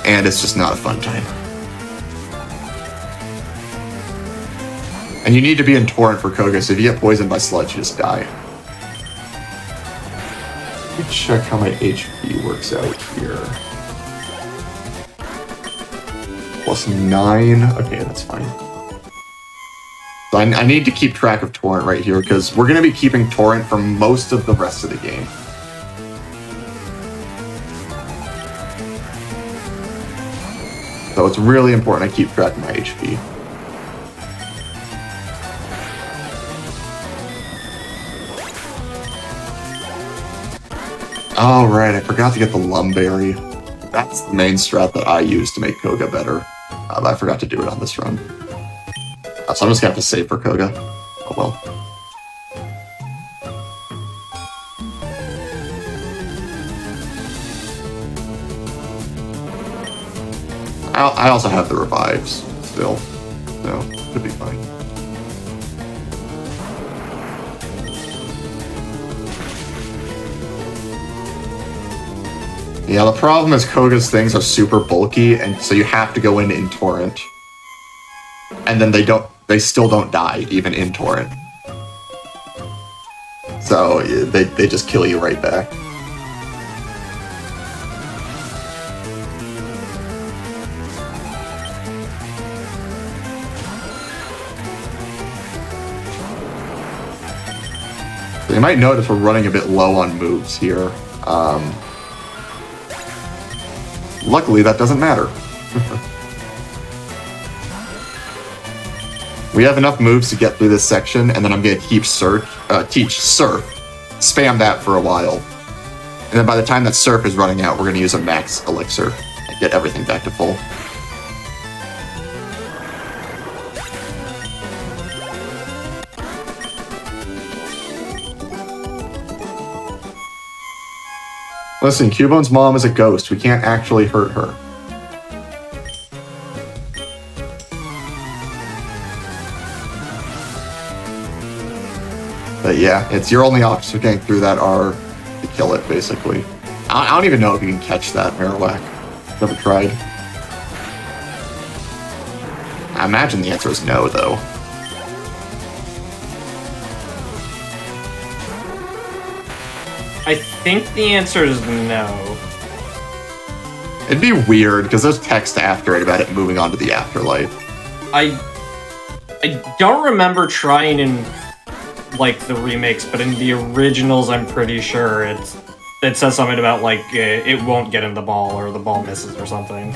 And it's just not a fun time. And you need to be in Torrent for Koga, so if you get poisoned by Sludge, you just die. Let me check how my HP works out here. +9. Okay, that's fine. So I need to keep track of Torrent right here, because we're going to be keeping Torrent for most of the rest of the game. So it's really important I keep track of my HP. Oh, right, I forgot to get the Lumberry. That's the main strat that I use to make Koga better. But I forgot to do it on this run. So I'm just gonna have to save for Koga. Oh well. I also have the revives still, so should be fine. Yeah, the problem is Koga's things are super bulky, and so you have to go in Torrent. And then they still don't die, even in Torrent. So they just kill you right back. So you might notice we're running a bit low on moves here. Luckily, that doesn't matter. We have enough moves to get through this section, and then I'm going to teach Surf, spam that for a while. And then by the time that Surf is running out, we're going to use a max elixir and get everything back to full. Listen, Cubone's mom is a ghost. We can't actually hurt her. But yeah, it's your only option for getting through that are to kill it, basically. I don't even know if you can catch that Marowak. Never tried. I imagine the answer is no, though. I think the answer is no. It'd be weird, because there's text after it about it moving on to the afterlife. I don't remember trying in like the remakes, but in the originals, I'm pretty sure it says something about like it won't get in the ball or the ball misses or something.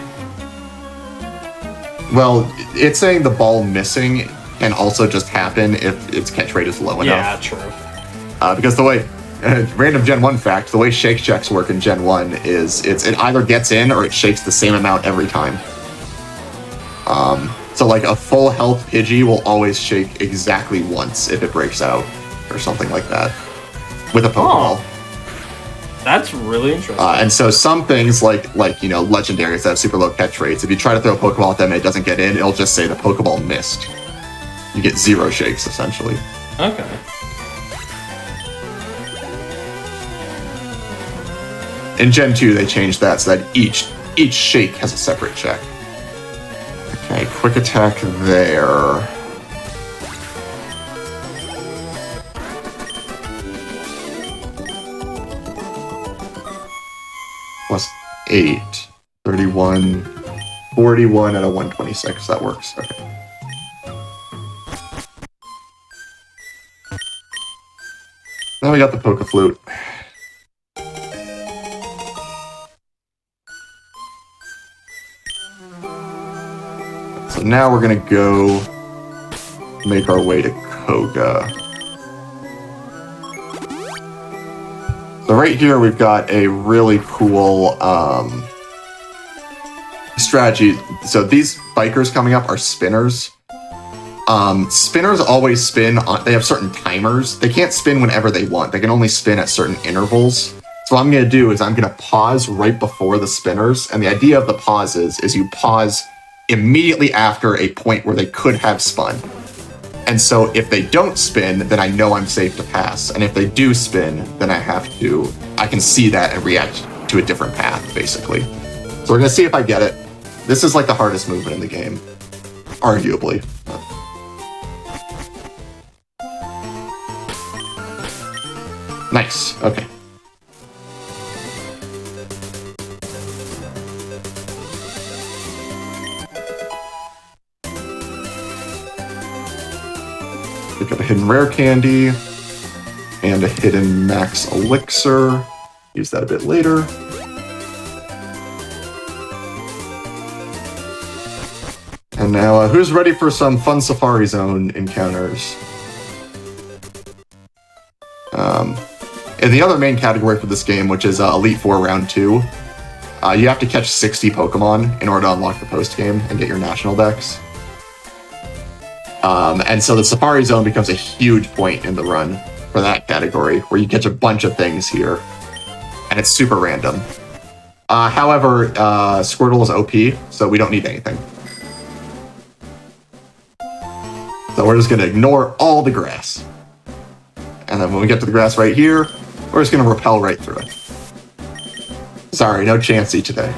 Well, it's saying the ball missing can also just happen if its catch rate is low enough. Yeah, true. Because the way random Gen 1 fact, the way shake checks work in Gen 1 is it either gets in or it shakes the same amount every time. So like a full health Pidgey will always shake exactly once if it breaks out or something like that with a Pokeball. Oh, that's really interesting. And so some things like you know, legendaries that have super low catch rates, if you try to throw a Pokeball at them and it doesn't get in, it'll just say the Pokeball missed. You get 0 shakes essentially. Okay. In Gen 2, they changed that so that each shake has a separate check. Okay, quick attack there. Plus 8. 31. 41 out of 126. That works. Okay. Now we got the Poke-Flute. So now we're gonna go make our way to Koga. So right here we've got a really cool strategy. So these bikers coming up are spinners. Spinners always spin on, they have certain timers. They can't spin whenever they want. They can only spin at certain intervals. So what I'm gonna do is I'm gonna pause right before the spinners. And the idea of the pause is you pause immediately after a point where they could have spun. And so if they don't spin, then I know I'm safe to pass. And if they do spin, then I can see that and react to a different path, basically. So we're gonna see if I get it. This is like the hardest movement in the game, arguably. Nice, okay. Pick up a hidden rare candy and a hidden max elixir. Use that a bit later. And now, who's ready for some fun Safari Zone encounters? In the other main category for this game, which is Elite Four Round 2, you have to catch 60 Pokemon in order to unlock the post-game and get your national dex. And so the Safari Zone becomes a huge point in the run for that category, where you catch a bunch of things here, and it's super random. However, Squirtle is OP, so we don't need anything. So we're just going to ignore all the grass. And then when we get to the grass right here, we're just going to rappel right through it. Sorry, no Chansey today.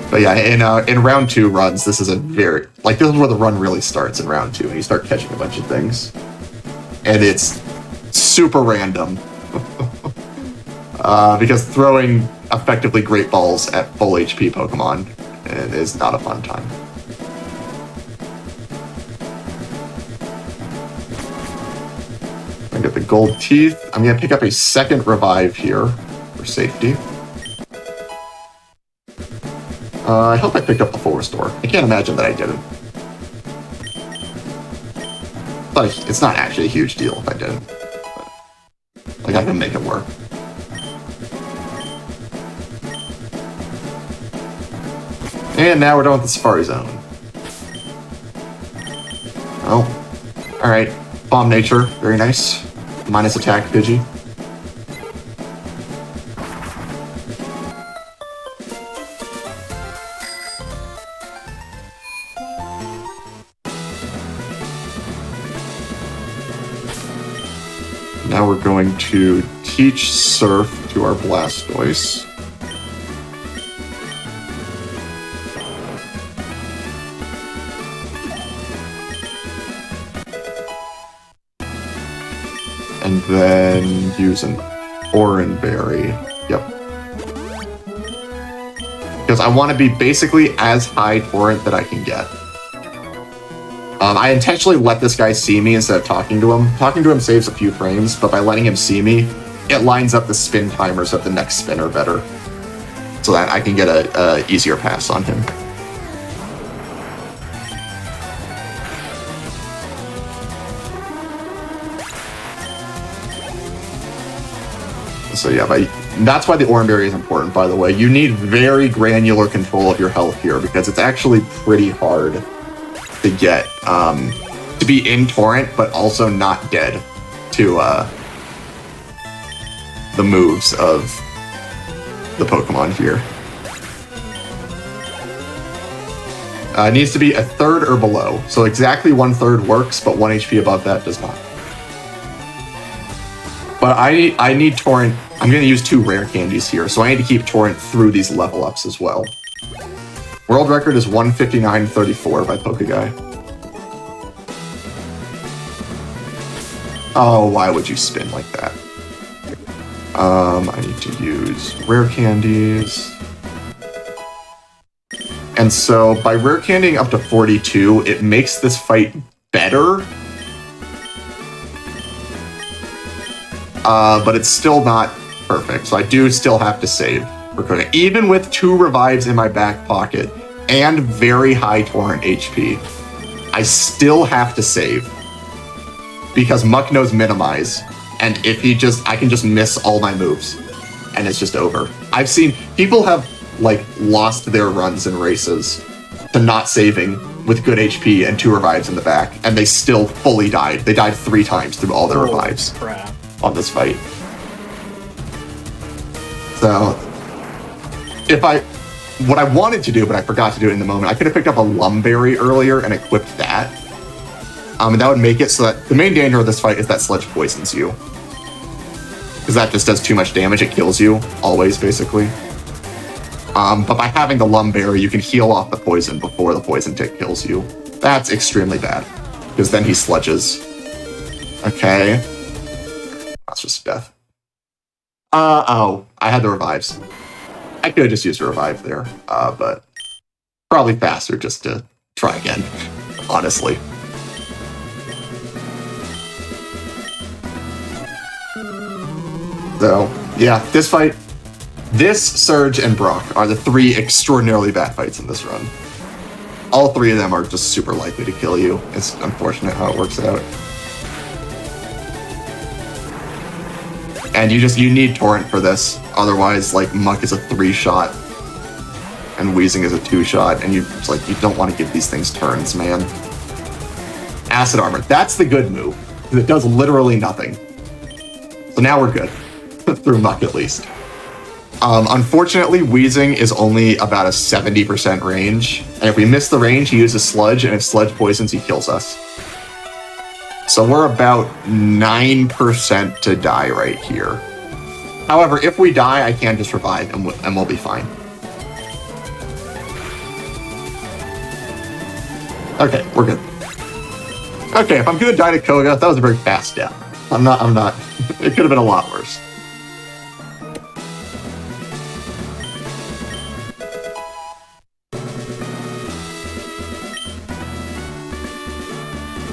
But yeah, in round 2 runs, this is a very, like, this is where the run really starts in round 2, and you start catching a bunch of things. And it's super random. Because throwing effectively Great Balls at full HP Pokemon is not a fun time. I get the gold teeth. I'm going to pick up a second revive here for safety. I hope I picked up the full restore. I can't imagine that I didn't. But it's not actually a huge deal if I didn't. But, like, I can make it work. And now we're done with the Safari Zone. Oh. Alright. Bomb Nature. Very nice. minus attack Pidgey. Now we're going to teach Surf to our Blastoise. And then use an Oran Berry. Yep. Because I want to be basically as high Torrent that I can get. I intentionally let this guy see me instead of talking to him. Talking to him saves a few frames, but by letting him see me, it lines up the spin timers of the next spinner better. So that I can get a easier pass on him. So yeah, that's why the Oran Berry is important, by the way. You need very granular control of your health here, because it's actually pretty hard to get, to be in Torrent, but also not dead to the moves of the Pokemon here. It needs to be a third or below. So exactly 1/3 works, but 1 HP above that does not. But I need Torrent. I'm going to use 2 rare candies here, so I need to keep Torrent through these level ups as well. World record is 159.34 by Pokeguy. Oh, why would you spin like that? I need to use rare candies. And so by rare candying up to 42, it makes this fight better. But it's still not perfect, so I do still have to save for cooking. Even with 2 revives in my back pocket and very high Torrent HP, I still have to save. Because Muck knows minimize, and if I can just miss all my moves, and it's just over. I've seen people have, like, lost their runs in races to not saving with good HP and 2 revives in the back, and they still fully died. They died 3 times through all their revives. Crap. On this fight. So, what I wanted to do, but I forgot to do it in the moment, I could have picked up a Lumberry earlier and equipped that. And that would make it so that the main danger of this fight is that Sludge poisons you. Because that just does too much damage, it kills you, always, basically. But by having the Lumberry, you can heal off the poison before the poison tick kills you. That's extremely bad, because then he sludges. Okay. That's just death. Oh, I had the revives. I could have just used a revive there, but probably faster just to try again, honestly. So, yeah, this fight, Surge, and Brock are the 3 extraordinarily bad fights in this run. All 3 of them are just super likely to kill you. It's unfortunate how it works out. And you need Torrent for this. Otherwise, like, Muck is a 3-shot, and Weezing is a 2-shot, and you don't want to give these things turns, man. Acid Armor, that's the good move, because it does literally nothing. So now we're good, through Muck at least. Unfortunately, Weezing is only about a 70% range, and if we miss the range, he uses Sludge, and if Sludge poisons, he kills us. So we're about 9% to die right here. However, if we die, I can just revive and we'll be fine. Okay, we're good. Okay, if I'm gonna die to Koga, that was a very fast death. I'm not. It could have been a lot worse.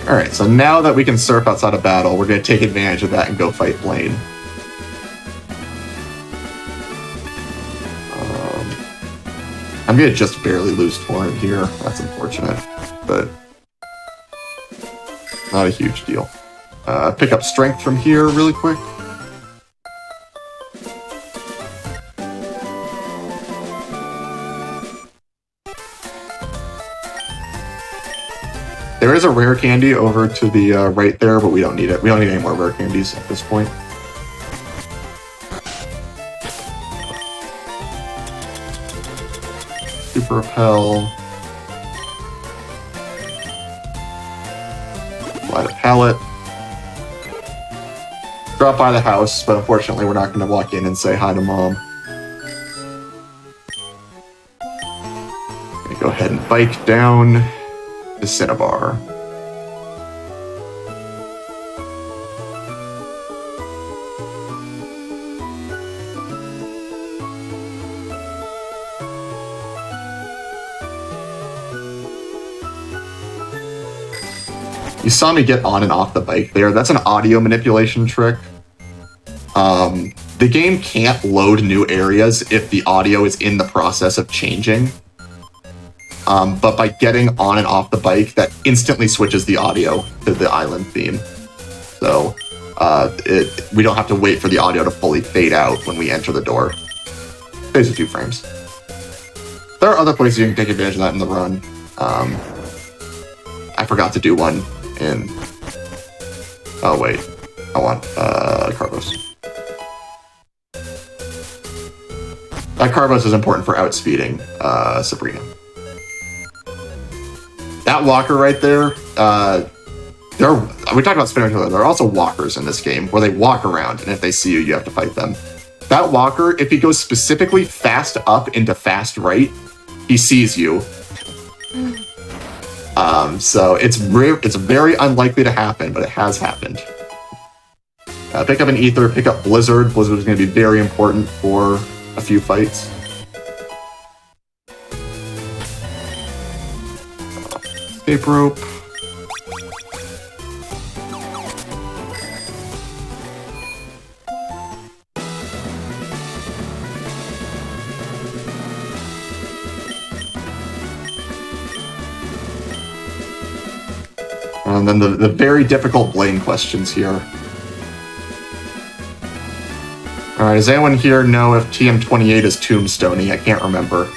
Alright, so now that we can surf outside of battle, we're going to take advantage of that and go fight Blaine. I'm going to just barely lose Torrent here. That's unfortunate, but not a huge deal. Pick up Strength from here really quick. There is a rare candy over to the right there, but we don't need it. We don't need any more rare candies at this point. Super Repel. Light a pallet. Drop by the house, but unfortunately we're not going to walk in and say hi to Mom. Gonna go ahead and bike down to Cinnabar. You saw me get on and off the bike there. That's an audio manipulation trick. The game can't load new areas if the audio is in the process of changing. But by getting on and off the bike, that instantly switches the audio to the island theme. So we don't have to wait for the audio to fully fade out when we enter the door. Stays a few frames. There are other places you can take advantage of that in the run. I forgot to do one in... Oh, wait. I want Carbos. That Carbos is important for outspeeding Sabrina. That walker right there, we talked about spinners earlier. There are also walkers in this game where they walk around, and if they see you, you have to fight them. That walker, if he goes specifically fast up into fast right, he sees you. So it's very unlikely to happen, but it has happened. Pick up an Ether, pick up Blizzard. Blizzard is going to be very important for a few fights. Escape rope. And then the very difficult Blaine questions here. Alright, does anyone here know if TM28 is Tombstoney? I can't remember.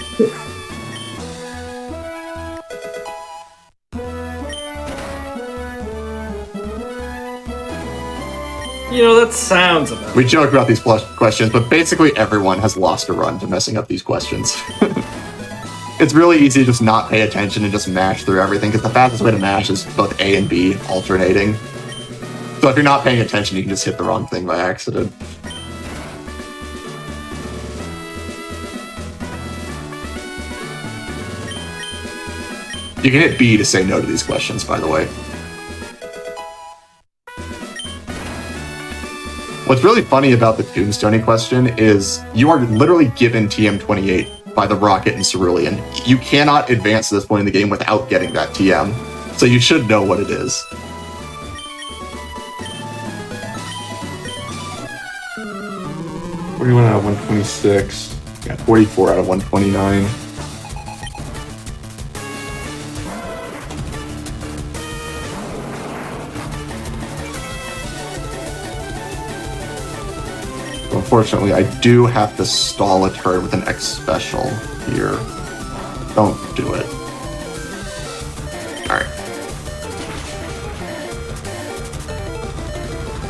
You know, that sounds about We joke about these questions, but basically everyone has lost a run to messing up these questions. It's really easy to just not pay attention and just mash through everything, because the fastest way to mash is both A and B alternating. So if you're not paying attention, you can just hit the wrong thing by accident. You can hit B to say no to these questions, by the way. What's really funny about the Tombstoney question is you are literally given TM28 by the Rocket and Cerulean. You cannot advance to this point in the game without getting that TM, so you should know what it is. "41 out of 126. Yeah, 44 out of 129. Unfortunately, I do have to stall a turn with an X special here. Don't do it. Alright.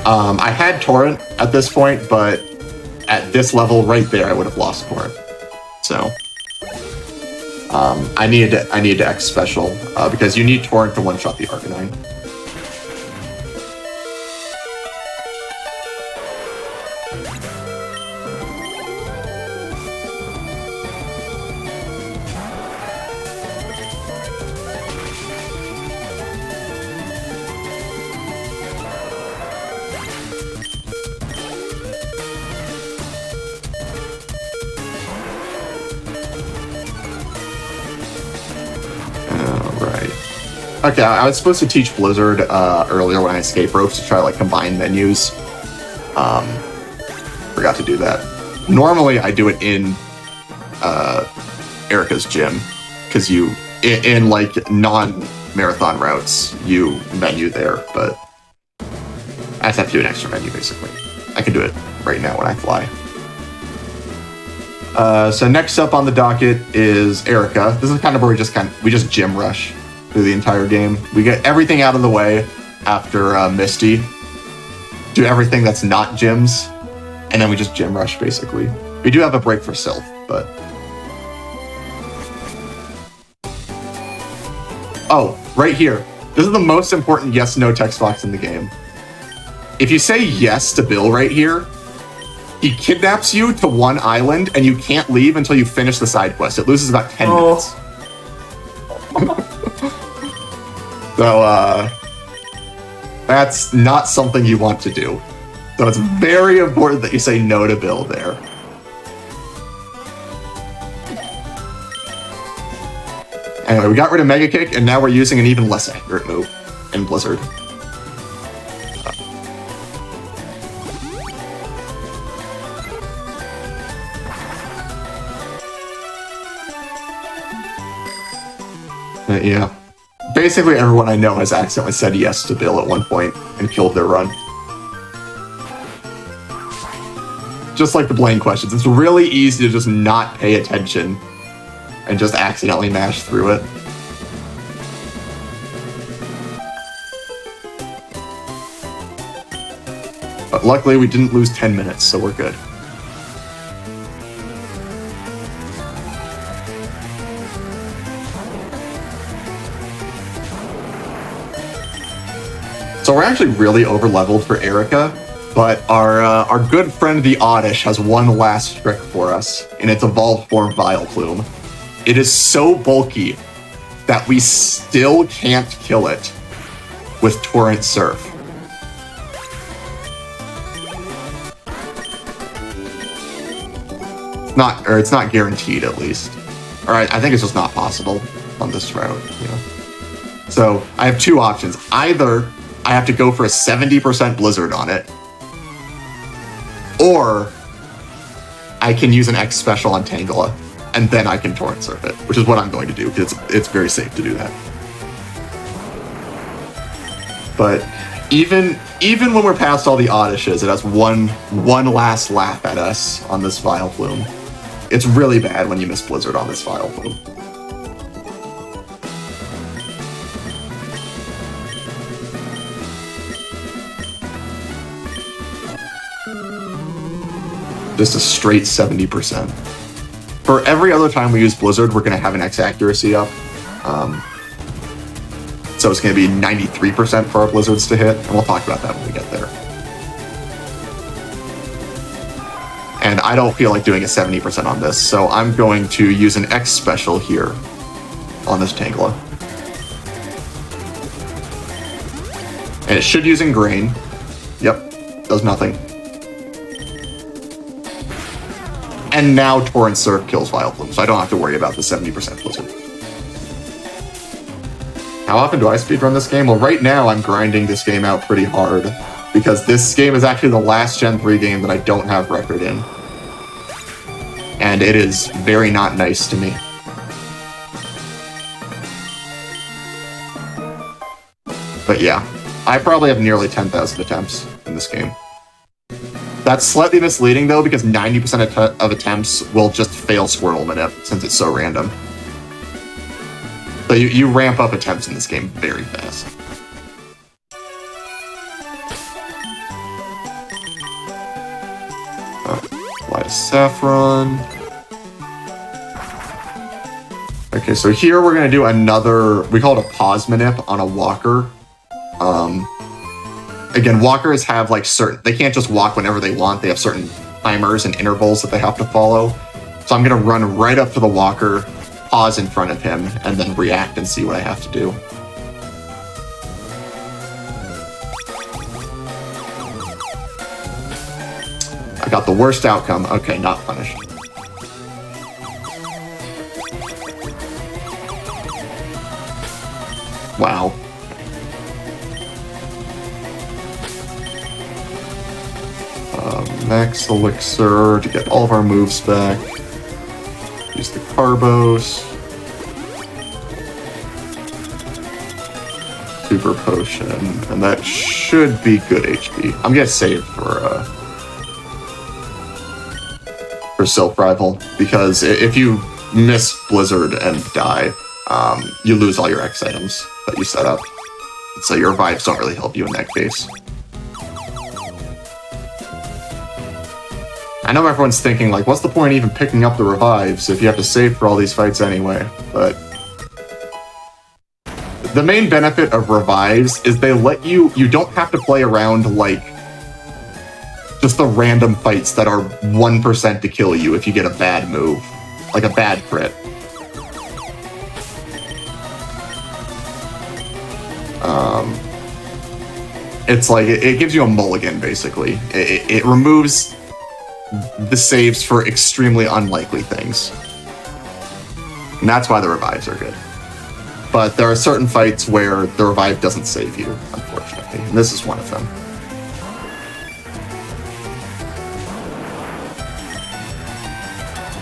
I had Torrent at this point, but at this level right there, I would have lost Torrent. So, I need to X special, because you need Torrent to one-shot the Arcanine. Okay, I was supposed to teach Blizzard earlier when I escape ropes to try to like combine menus. Forgot to do that. Normally I do it in Erica's gym, because you in like non-marathon routes you menu there, but I just have to do an extra menu basically. I can do it right now when I fly. So next up on the docket is Erica. This is kind of where we just gym rush. through the entire game. We get everything out of the way after Misty. Do everything that's not gyms, and then we just gym rush, basically. We do have a break for Sylph, but... Oh, right here. This is the most important yes-no text box in the game. If you say yes to Bill right here, he kidnaps you to one island, and you can't leave until you finish the side quest. It loses about 10 minutes. So, that's not something you want to do. So it's very important that you say no to Bill there. Anyway, we got rid of Mega Kick, and now we're using an even less accurate move in Blizzard. Yeah. Basically, everyone I know has accidentally said yes to Bill at one point and killed their run. Just like the Blaine questions, it's really easy to just not pay attention and just accidentally mash through it. But luckily, we didn't lose 10 minutes, so we're good. So we're actually really over-leveled for Erica, but our good friend the Oddish has one last trick for us in its evolved form Vileplume. It is so bulky that we still can't kill it with Torrent Surf. It's not guaranteed at least. Alright, I think it's just not possible on this route, you know. So I have two options. Either I have to go for a 70% Blizzard on it, or I can use an X special on Tangela, and then I can Torrent Surf it, which is what I'm going to do, because it's very safe to do that. But even when we're past all the Oddishes, it has one last laugh at us on this Vileplume. It's really bad when you miss Blizzard on this Vileplume. Just a straight 70%. For every other time we use Blizzard, we're going to have an X accuracy up. So it's going to be 93% for our Blizzards to hit, and we'll talk about that when we get there. And I don't feel like doing a 70% on this, so I'm going to use an X special here on this Tangela. And it should use Ingrain. Yep, does nothing. And now Torrent Surf kills Vileplume, so I don't have to worry about the 70% Blizzard. How often do I speedrun this game? Well, right now I'm grinding this game out pretty hard, because this game is actually the last Gen 3 game that I don't have record in. And it is very not nice to me. But yeah, I probably have nearly 10,000 attempts in this game. That's slightly misleading, though, because 90% of attempts will just fail Squirtle Minute, since it's so random. So you ramp up attempts in this game very fast. Apply to Saffron. Okay, so here we're going to do another, we call it a pause manip on a walker. Again, walkers have like they can't just walk whenever they want. They have certain timers and intervals that they have to follow. So I'm going to run right up to the walker, pause in front of him, and then react and see what I have to do. I got the worst outcome. Okay, not punished. Wow. Max Elixir to get all of our moves back. Use the Carbos. Super Potion. And that should be good HP. I'm gonna save for Sylph Rival, because if you miss Blizzard and die, you lose all your X items that you set up. So your revives don't really help you in that case. I know everyone's thinking, like, what's the point of even picking up the revives if you have to save for all these fights anyway? But the main benefit of revives is they let you don't have to play around, like, just the random fights that are 1% to kill you if you get a bad move. Like a bad crit. It's like, it gives you a mulligan, basically. It removes the saves for extremely unlikely things. And that's why the revives are good. But there are certain fights where the revive doesn't save you, unfortunately. And this is one of them.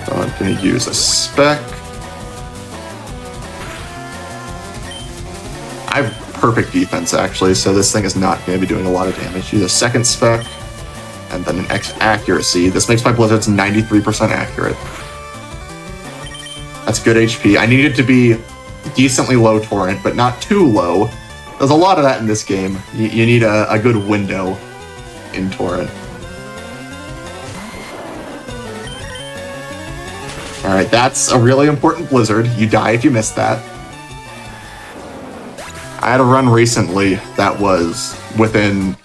So I'm going to use a spec. I have perfect defense, actually, so this thing is not going to be doing a lot of damage. Use a second spec. And then an X accuracy. This makes my blizzards 93% accurate. That's good HP. I need it to be decently low torrent, but not too low. There's a lot of that in this game. You need a good window in torrent. Alright, that's a really important blizzard. You die if you miss that. I had a run recently that was within...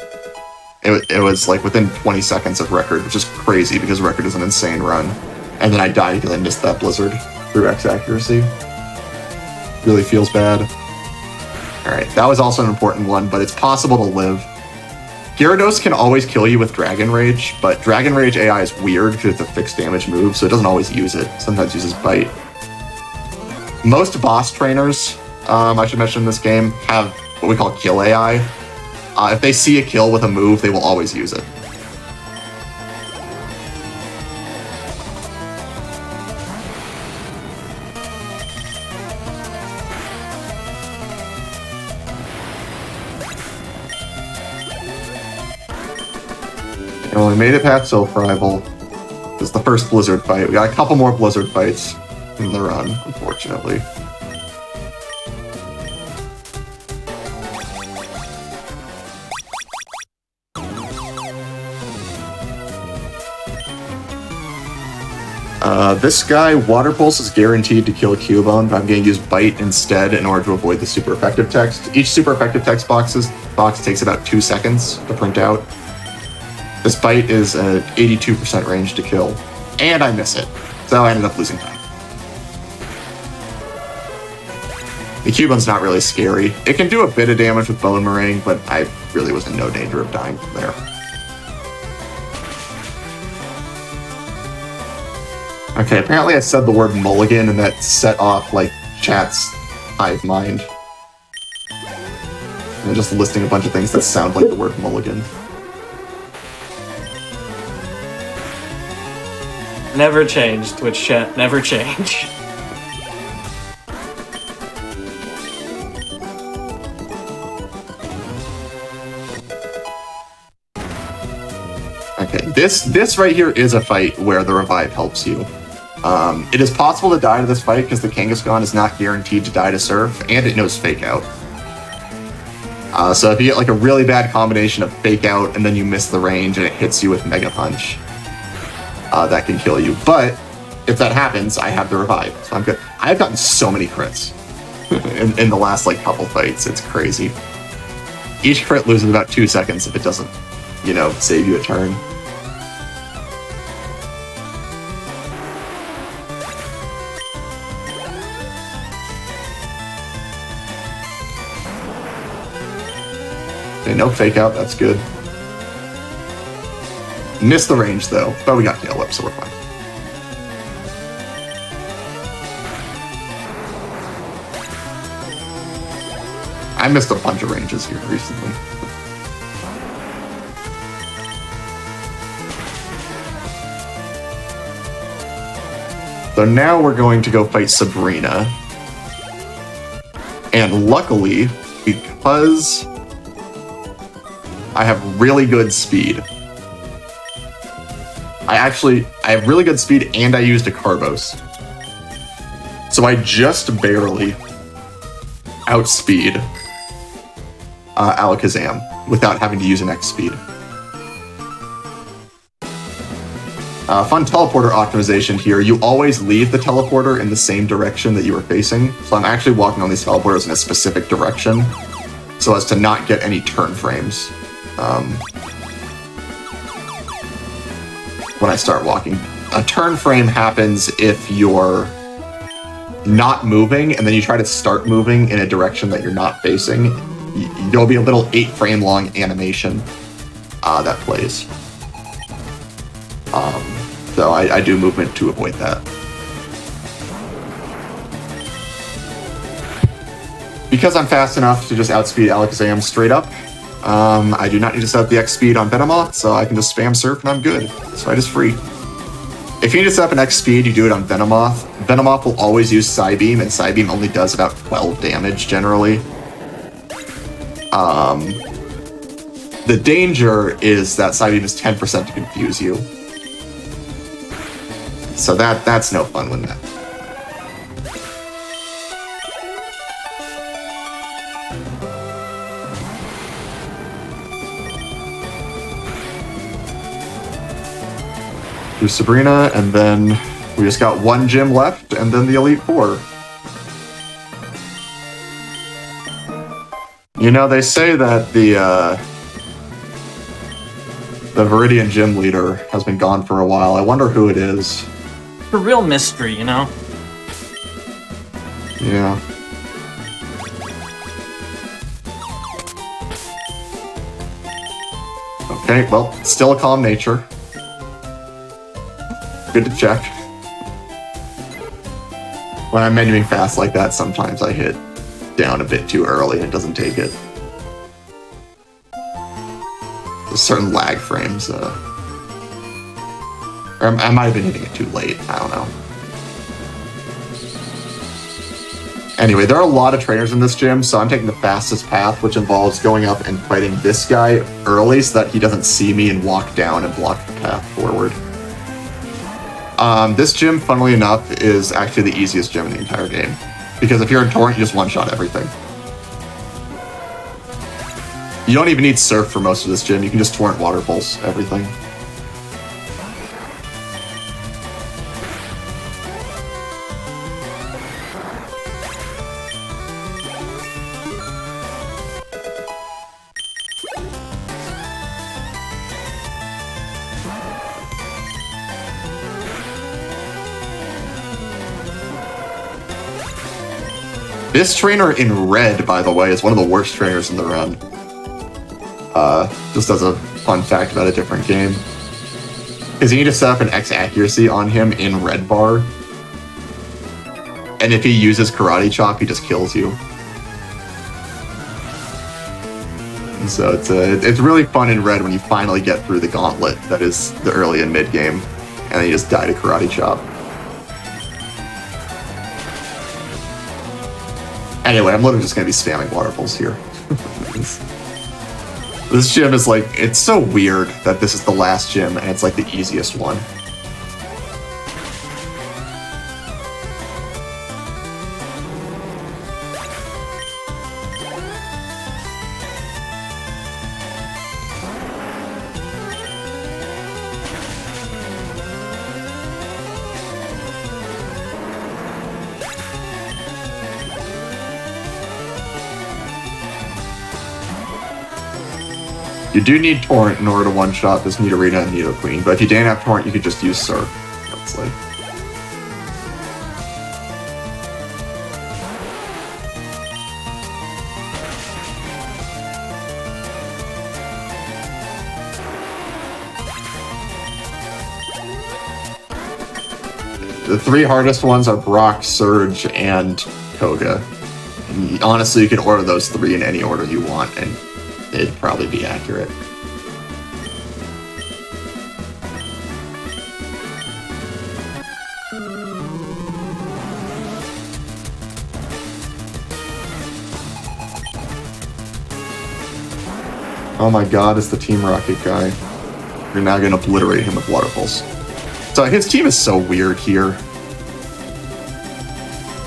It was like within 20 seconds of record, which is crazy because record is an insane run. And then I died because I missed that blizzard through X accuracy. Really feels bad. Alright, that was also an important one, but it's possible to live. Gyarados can always kill you with Dragon Rage, but Dragon Rage AI is weird because it's a fixed damage move, so it doesn't always use it. Sometimes uses Bite. Most boss trainers, I should mention in this game, have what we call kill AI. If they see a kill with a move, they will always use it. And we made it past Sylph Rival. This is the first Blizzard fight. We got a couple more Blizzard fights in the run, unfortunately. This guy, Water Pulse, is guaranteed to kill Cubone, but I'm going to use Bite instead in order to avoid the super effective text. Each super effective text box takes about 2 seconds to print out. This Bite is an 82% range to kill, and I miss it, so I ended up losing time. The Cubone's not really scary. It can do a bit of damage with Bone Meringue, but I really was in no danger of dying from there. Okay, apparently I said the word mulligan and that set off, like, chat's hive mind. And just listing a bunch of things that sound like the word mulligan. Never changed, Twitch chat, never change. Okay, this right here is a fight where the revive helps you. It is possible to die to this fight because the Kangaskhan is not guaranteed to die to Surf, and it knows Fake Out. So if you get like a really bad combination of Fake Out and then you miss the range and it hits you with Mega Punch, that can kill you. But if that happens, I have the revive, so I'm good. I've gotten so many crits in the last like couple fights. It's crazy. Each crit loses about 2 seconds if it doesn't, you know, save you a turn. Okay, no Fake Out, that's good. Missed the range though, but we got Tail Whip, so we're fine. I missed a bunch of ranges here recently. So now we're going to go fight Sabrina. And luckily, because I have really good speed. I have really good speed and I used a Carbos. So I just barely outspeed Alakazam without having to use an X speed. Fun teleporter optimization here. You always leave the teleporter in the same direction that you were facing. So I'm actually walking on these teleporters in a specific direction so as to not get any turn frames when I start walking. A turn frame happens if you're not moving and then you try to start moving in a direction that you're not facing. There'll be a little 8-frame long animation that plays. So I do movement to avoid that. Because I'm fast enough to just outspeed Alakazam straight up, I do not need to set up the X speed on Venomoth, so I can just spam Surf and I'm good. This fight is free. If you need to set up an X speed, you do it on Venomoth. Venomoth will always use Psybeam, and Psybeam only does about 12 damage generally. The danger is that Psybeam is 10% to confuse you. So that's no fun with that. Do Sabrina, and then we just got one gym left, and then the Elite Four. You know, they say that the Viridian gym leader has been gone for a while. I wonder who it is. It's a real mystery, you know? Yeah. Okay, well, still a calm nature. Good to check. When I'm menuing fast like that, sometimes I hit down a bit too early and it doesn't take it. There's certain lag frames, or I might have been hitting it too late, I don't know. Anyway, there are a lot of trainers in this gym, so I'm taking the fastest path, which involves going up and fighting this guy early so that he doesn't see me and walk down and block the path forward. This gym, funnily enough, is actually the easiest gym in the entire game. Because if you're in Torrent, you just one-shot everything. You don't even need Surf for most of this gym, you can just Torrent Water Pulse everything. This trainer in red, by the way, is one of the worst trainers in the run. Just as a fun fact about a different game. Because you need to set up an X accuracy on him in red bar. And if he uses Karate Chop, he just kills you. And so it's really fun in red when you finally get through the gauntlet that is the early and mid game. And then you just die to Karate Chop. Anyway, I'm literally just going to be spamming water pulse here. This gym is like, it's so weird that this is the last gym and it's like the easiest one. You do need Torrent in order to one-shot this Nidorina and Nidoqueen, but if you didn't have Torrent, you could just use Surf. That's like... The three hardest ones are Brock, Surge, and Koga. And honestly, you can order those three in any order you want, and it'd probably be accurate. Oh my god, it's the Team Rocket guy. You're now gonna obliterate him with Water Pulse. So his team is so weird here.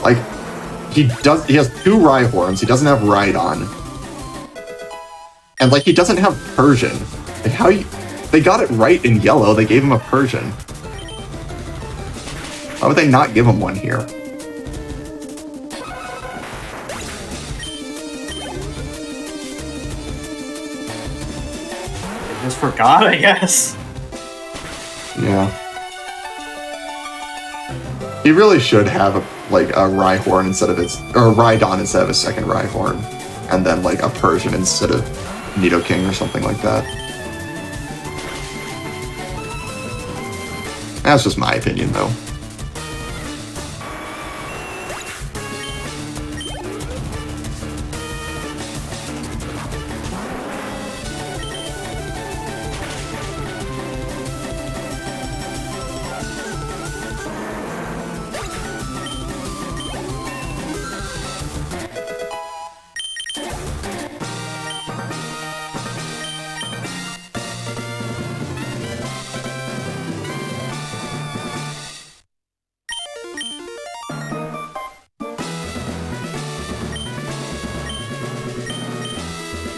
Like, He has 2 Rhyhorns. He doesn't have Rhydon. And, like, he doesn't have Persian. Like, how you... They got it right in yellow. They gave him a Persian. Why would they not give him one here? Just forgot, I guess. Yeah. He really should have a Rhyhorn instead of or a Rhydon instead of a second Rhyhorn, and then like a Persian instead of Nidoking or something like that. That's just my opinion, though.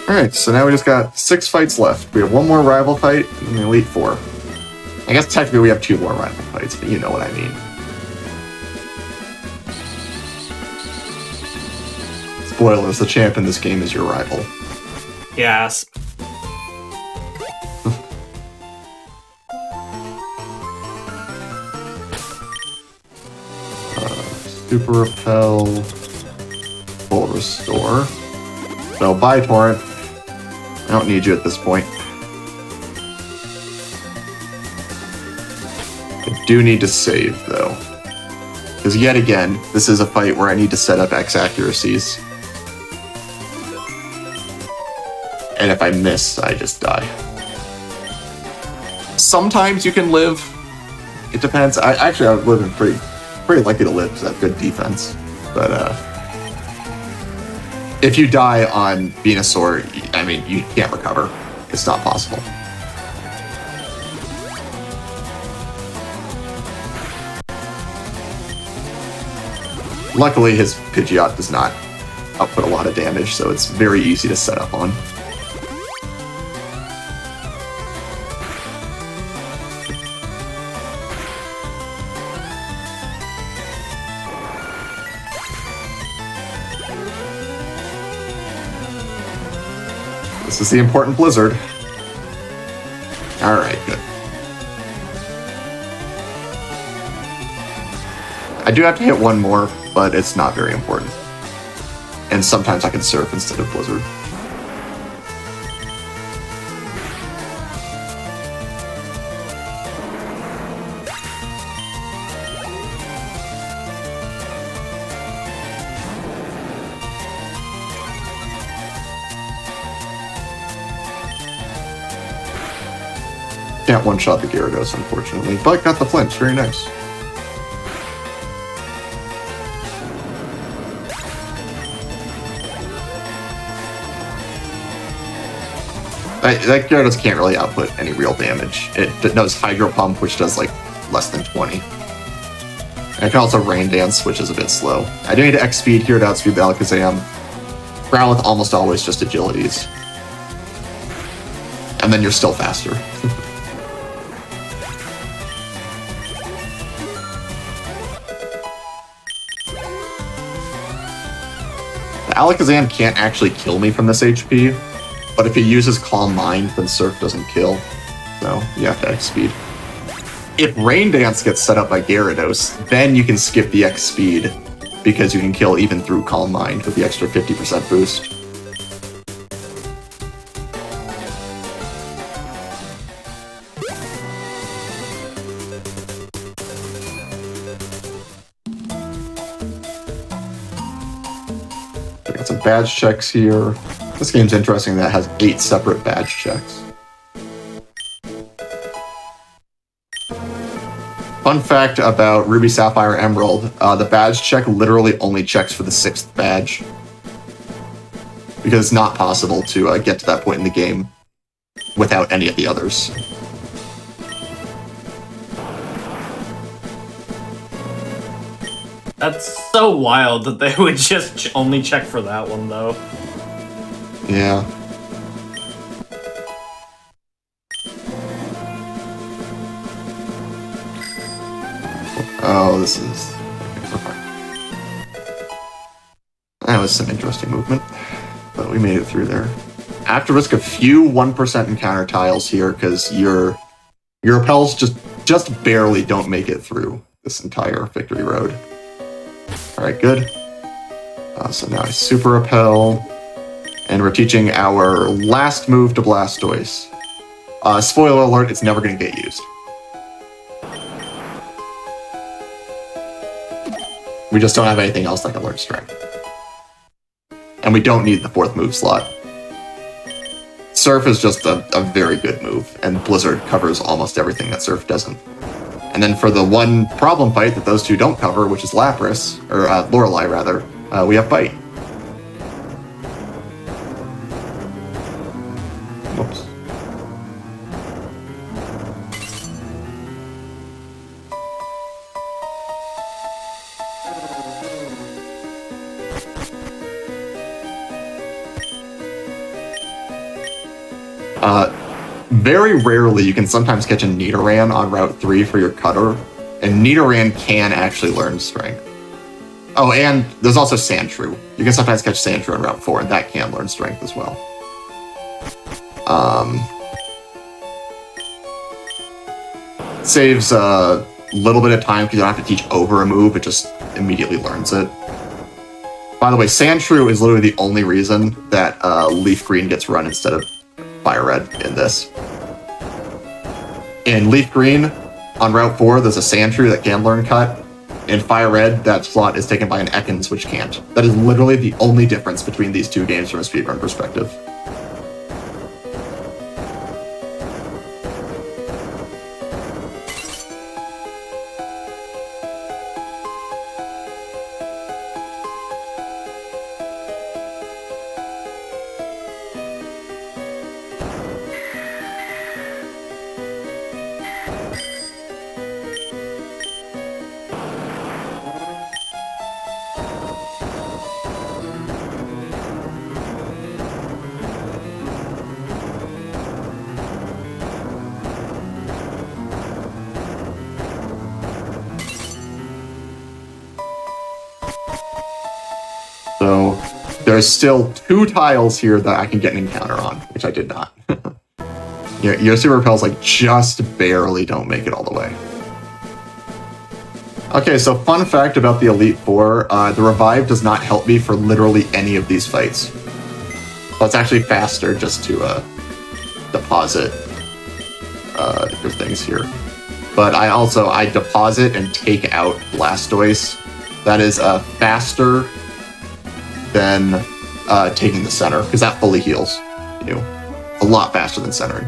Alright, so now we just got 6 fights left. We have 1 more rival fight and the Elite Four. I guess technically we have 2 more rival fights, but you know what I mean. Spoilers, the champ in this game is your rival. Yes. Super Repel, Full Restore. So, bye, Torrent. I don't need you at this point. I do need to save, though. Because yet again, this is a fight where I need to set up X accuracies. And if I miss, I just die. Sometimes you can live. It depends. I was living pretty lucky to live because I have good defense. But, if you die on Venusaur, I mean, you can't recover. It's not possible. Luckily, his Pidgeot does not output a lot of damage, so it's very easy to set up on. This is the important blizzard. Alright, good. I do have to hit 1 more, but it's not very important. And sometimes I can surf instead of blizzard. Can't one-shot the Gyarados, unfortunately, but got the flinch. Very nice. That Gyarados can't really output any real damage. It does Hydro Pump, which does, like, less than 20. And it can also Rain Dance, which is a bit slow. I do need to X-Speed here to outspeed the Alakazam. Growlithe almost always just agilities. And then you're still faster. The Alakazam can't actually kill me from this HP, but if he uses Calm Mind, then Surf doesn't kill. So, you have to X-Speed. If Rain Dance gets set up by Gyarados, then you can skip the X-Speed, because you can kill even through Calm Mind with the extra 50% boost. Got some badge checks here. This game's interesting that it has 8 separate badge checks. Fun fact about Ruby, Sapphire, Emerald, the badge check literally only checks for the 6th badge. Because it's not possible to get to that point in the game without any of the others. That's so wild that they would just only check for that one, though. Yeah. Oh, this is... That was some interesting movement, but we made it through there. I have to risk a few 1% encounter tiles here because your repels just barely don't make it through this entire victory road. All right, good. So now I super repel, and we're teaching our last move to Blastoise. Spoiler alert, it's never going to get used. We just don't have anything else that can learn Strength. And we don't need the 4th move slot. Surf is just a very good move, and Blizzard covers almost everything that Surf doesn't. And then for the one problem fight that those two don't cover, which is Lapras, or Lorelei rather, we have Bite. Whoops. Very rarely you can sometimes catch a Nidoran on Route 3 for your cutter, and Nidoran can actually learn Strength. Oh, and there's also Sandshrew. You can sometimes catch Sandshrew on Route 4, and that can learn Strength as well. Saves a little bit of time because you don't have to teach over a move, it just immediately learns it. By the way, Sandshrew is literally the only reason that LeafGreen gets run instead of FireRed in this. In LeafGreen, on Route 4, there's a Sandshrew that can learn Cut. In FireRed, that slot is taken by an Ekans, which can't. That is literally the only difference between these two games from a speedrun perspective. So there's still 2 tiles here that I can get an encounter on, which I did not. Your super repels like just barely don't make it all the way. Okay, so fun fact about the Elite Four, the revive does not help me for literally any of these fights. So it's actually faster just to deposit your things here. But I deposit and take out Blastoise. That is faster than taking the center, because that fully heals you. A lot faster than centering.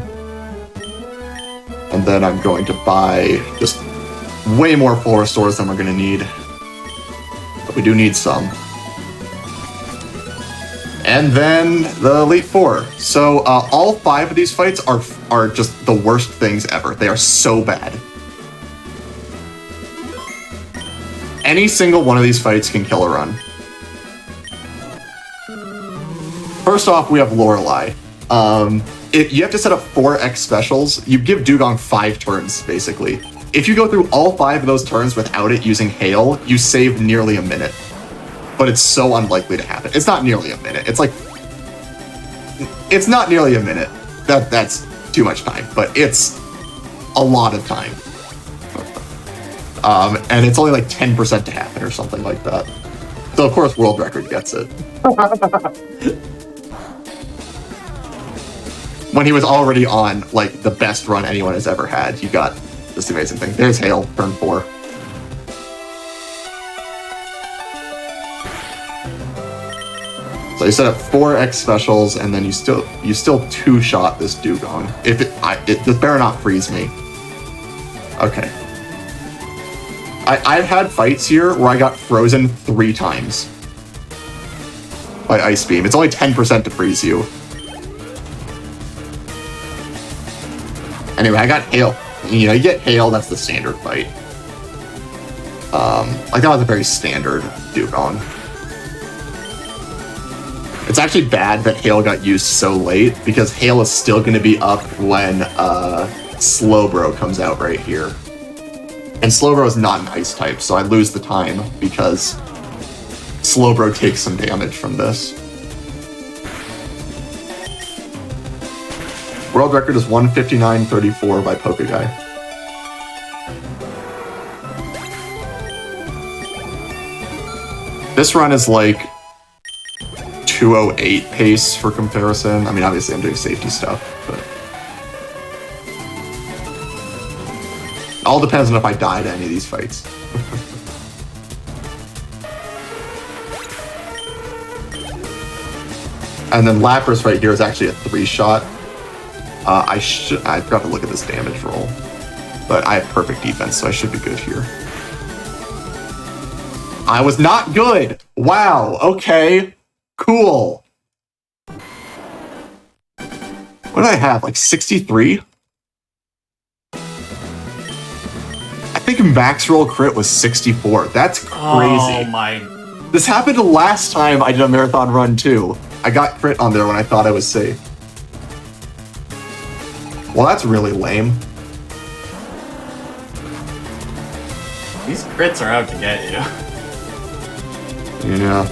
And then I'm going to buy just way more full restores than we're going to need. But we do need some. And then the Elite Four. So all 5 of these fights are just the worst things ever. They are so bad. Any single one of these fights can kill a run. First off, we have Lorelei. You have to set up 4x specials. You give Dugong 5 turns, basically. If you go through all 5 of those turns without it using Hail, you save nearly a minute. But it's so unlikely to happen. It's not nearly a minute. It's not nearly a minute. That's too much time, but it's a lot of time. And it's only like 10% to happen or something like that. So of course World Record gets it. When he was already on like the best run anyone has ever had, you got this amazing thing. There's Hail, turn 4. So you set up 4x specials, and then you still 2-shot this Dugong. If it better not freeze me. Okay. I've had fights here where I got frozen 3 times by Ice Beam. It's only 10% to freeze you. Anyway, I got Hail. You know, you get Hail, that's the standard fight. Like that was a very standard Dugong. It's actually bad that Hail got used so late because Hail is still going to be up when Slowbro comes out right here. And Slowbro is not an ice type, so I lose the time because Slowbro takes some damage from this. World record is 159.34 by Pokeguy. This run is like 208 pace for comparison. I mean, obviously I'm doing safety stuff, but all depends on if I die to any of these fights. And then Lapras right here is actually a 3-shot. I forgot to look at this damage roll, but I have perfect defense, so I should be good here. I was not good. Wow. Okay. Cool. What did I have? Like 63? I think max roll crit was 64. That's crazy. Oh my. This happened last time I did a marathon run too. I got crit on there when I thought I was safe. Well, that's really lame. These crits are out to get you. Yeah.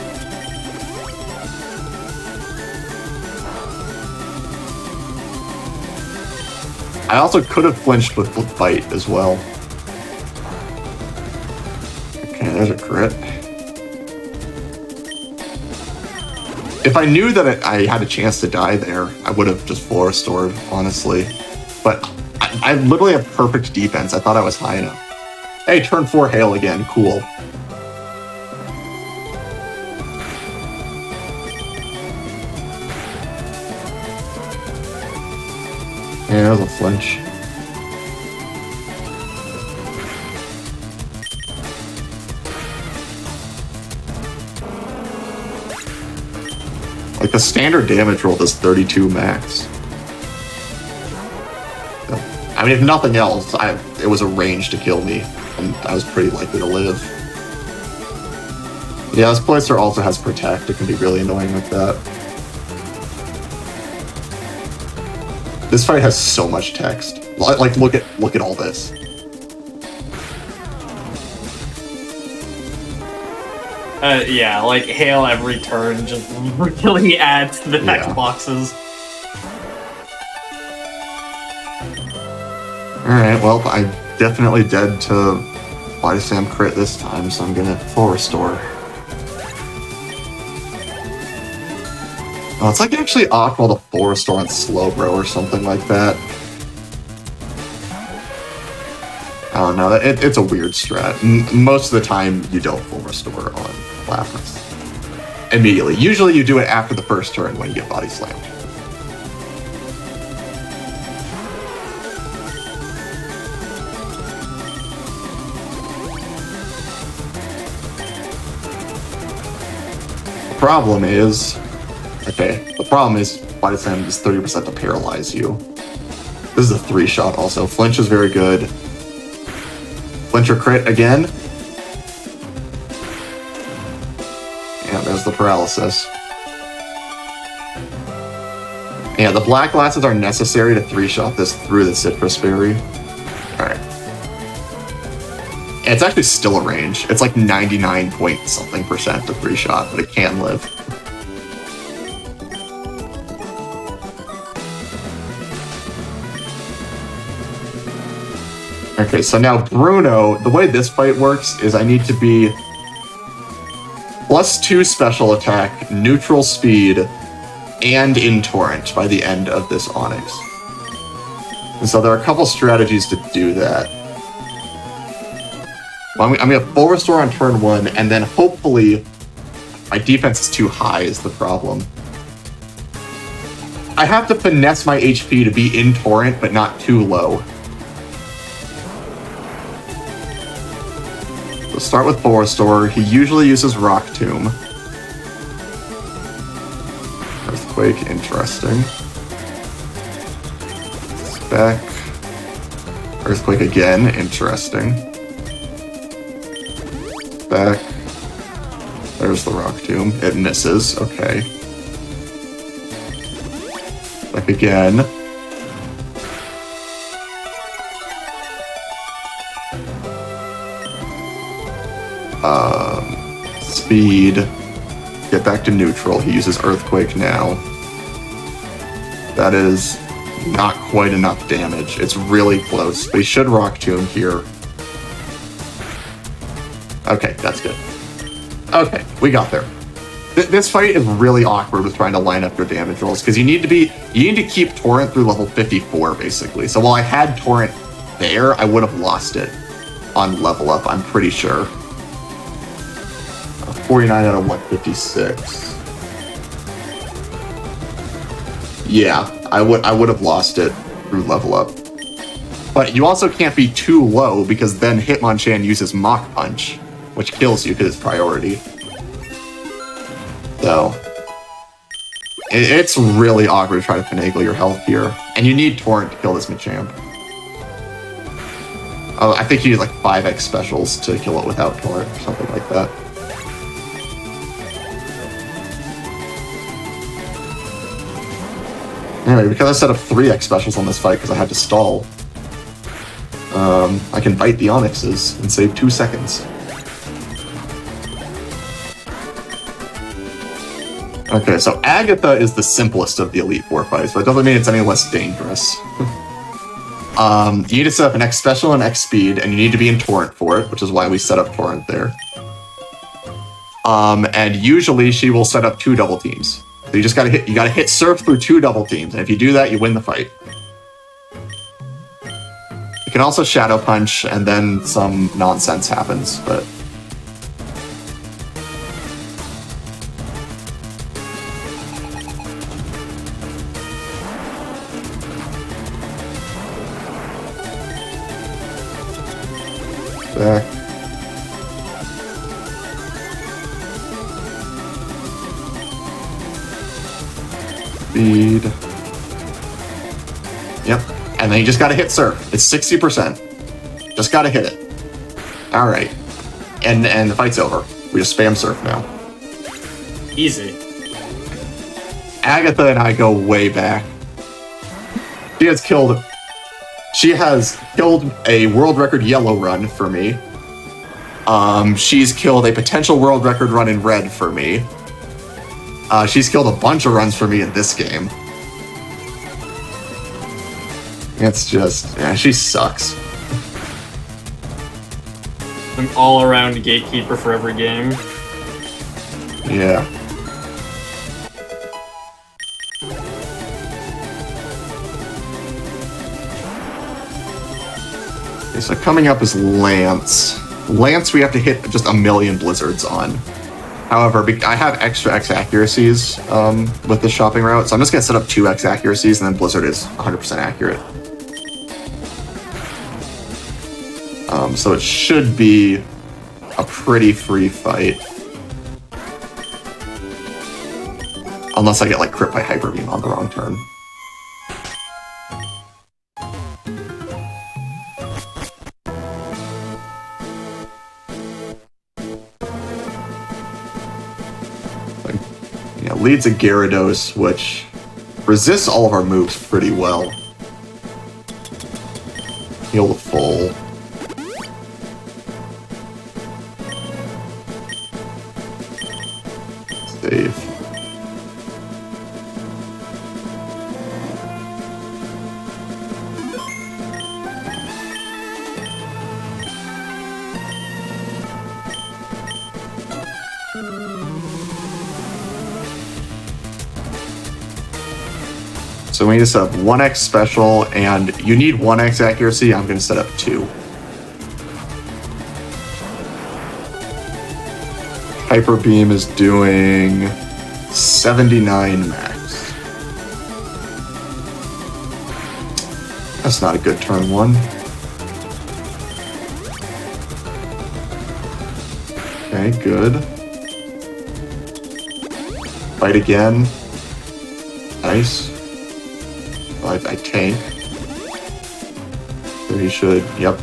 I also could have flinched with Bite as well. Okay, there's a crit. If I knew that I had a chance to die there, I would have just floor restored, honestly. But I literally have perfect defense. I thought I was high enough. Hey, turn 4 Hail again. Cool. Yeah, that was a flinch. Like the standard damage roll does 32 max. I mean, if nothing else, it was a range to kill me, and I was pretty likely to live. Yeah, this Cloyster also has Protect. It can be really annoying like that. This fight has so much text. Like, look at all this. Yeah, like Hail every turn just really adds to the text boxes. Alright, well, I'm definitely dead to Body Slam crit this time, so I'm gonna full restore. Oh, it's like actually optimal to full restore on Slowbro or something like that. I don't know, it's a weird strat. Most of the time, you don't full restore on Lapras immediately. Usually you do it after the first turn when you get Body Slammed. The problem is Body Slam is 30% to paralyze you. This is a 3-shot also. Flinch is very good. Flinch or crit again. Yeah, there's the paralysis. Yeah, the black glasses are necessary to 3-shot this through the Citrus Berry. Alright. And it's actually still a range. It's like 99-point-something% to 3-shot, but it can live. Okay, so now Bruno, the way this fight works is I need to be +2 special attack, neutral speed, and in Torrent by the end of this Onix. And so there are a couple strategies to do that. Well, I'm going to full restore on turn 1, and then hopefully my defense is too high is the problem. I have to finesse my HP to be in Torrent, but not too low. So start with full restore. He usually uses Rock Tomb. Earthquake, interesting. Spec. Earthquake again, interesting. Back. There's the rock tomb. It misses. Okay. Back again. Speed. Get back to neutral. He uses Earthquake now. That is not quite enough damage. It's really close. But he should Rock Tomb here. Okay, that's good. Okay, we got there. This fight is really awkward with trying to line up your damage rolls because you need to keep Torrent through level 54 basically. So while I had Torrent there, I would have lost it on level up, I'm pretty sure. 49 out of 156. Yeah, I would have lost it through level up. But you also can't be too low because then Hitmonchan uses Mach Punch, which kills you because it's priority. So it's really awkward to try to finagle your health here. And you need Torrent to kill this Machamp. Oh, I think you need like 5x specials to kill it without Torrent or something like that. Anyway, because I set up 3x specials on this fight because I had to stall, I can bite the Onyxes and save 2 seconds. Okay, so Agatha is the simplest of the Elite Four fights, but it doesn't mean it's any less dangerous. You need to set up an X Special and X Speed, and you need to be in Torrent for it, which is why we set up Torrent there. And usually she will set up 2 double teams. So you just gotta hit Surf through 2 double teams, and if you do that, you win the fight. You can also Shadow Punch, and then some nonsense happens, but... Back. Speed. Yep. And then you just gotta hit Surf. It's 60%. Just gotta hit it. Alright. And the fight's over. We just spam Surf now. Easy. Agatha and I go way back. She has killed a world record yellow run for me. She's killed a potential world record run in red for me. She's killed a bunch of runs for me in this game. It's just, yeah, she sucks. An all-around gatekeeper for every game. Yeah. Okay, so coming up is Lance. Lance we have to hit just a million blizzards on. However, I have extra X accuracies with this shopping route, so I'm just going to set up 2x accuracies, and then Blizzard is 100% accurate. So it should be a pretty free fight. Unless I get like crit by Hyper Beam on the wrong turn. Leads a Gyarados, which resists all of our moves pretty well. Heal the full. Save. So we need to set up 1x special, and you need 1x accuracy. I'm going to set up 2. Hyper Beam is doing 79 max. That's not a good turn 1. Okay, good. Fight again. Nice. I tank. So he should, yep.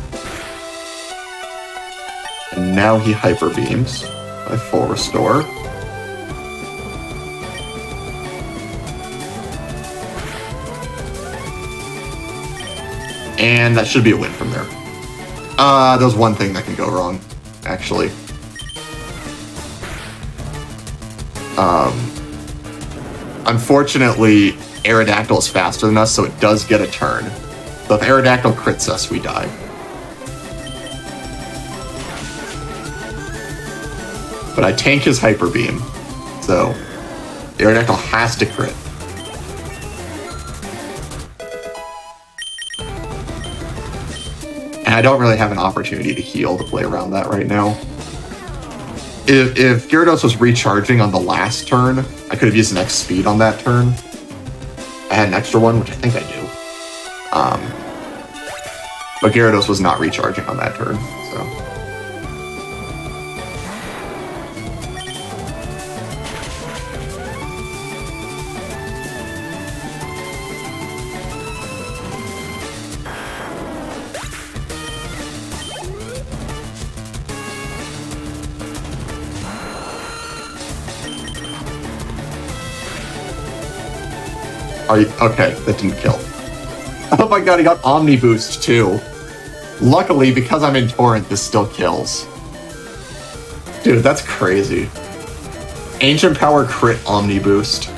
And now he hyper beams by full restore. And that should be a win from there. There's one thing that can go wrong, actually. Unfortunately, Aerodactyl is faster than us, so it does get a turn. So if Aerodactyl crits us, we die. But I tank his Hyper Beam, so Aerodactyl has to crit. And I don't really have an opportunity to heal to play around that right now. If Gyarados was recharging on the last turn, I could have used an X speed on that turn. I had an extra one, which I think I do. But Gyarados was not recharging on that turn, so. Okay, that didn't kill. Oh my god, he got Omni Boost too. Luckily, because I'm in Torrent, this still kills. Dude, that's crazy. Ancient Power crit Omni Boost.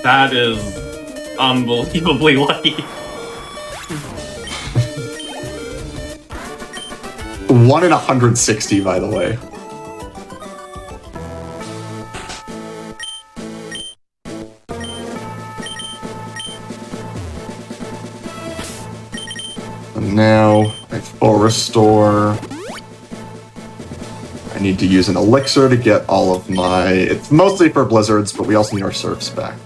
That is unbelievably lucky. 1 in 160, by the way. Now, I full restore. I need to use an elixir to get all of my... It's mostly for blizzards, but we also need our surfs back.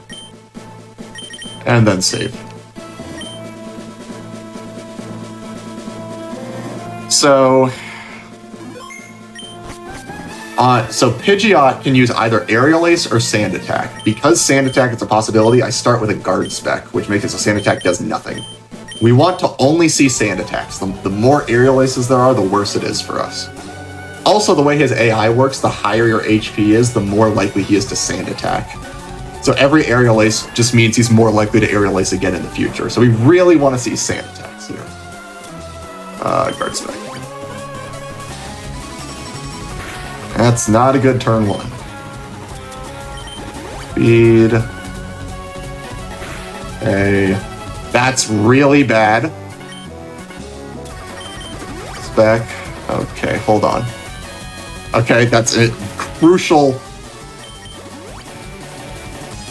And then save. So Pidgeot can use either Aerial Ace or Sand Attack. Because Sand Attack is a possibility, I start with a Guard Spec, which makes it so Sand Attack does nothing. We want to only see Sand Attacks. The more Aerial Aces there are, the worse it is for us. Also, the way his AI works, the higher your HP is, the more likely he is to Sand Attack. So every Aerial Ace just means he's more likely to Aerial Ace again in the future. So we really want to see Sand Attacks here. Guard Spec. That's not a good turn one. Speed. Okay. That's really bad. Spec. Okay, hold on. Okay, that's a crucial,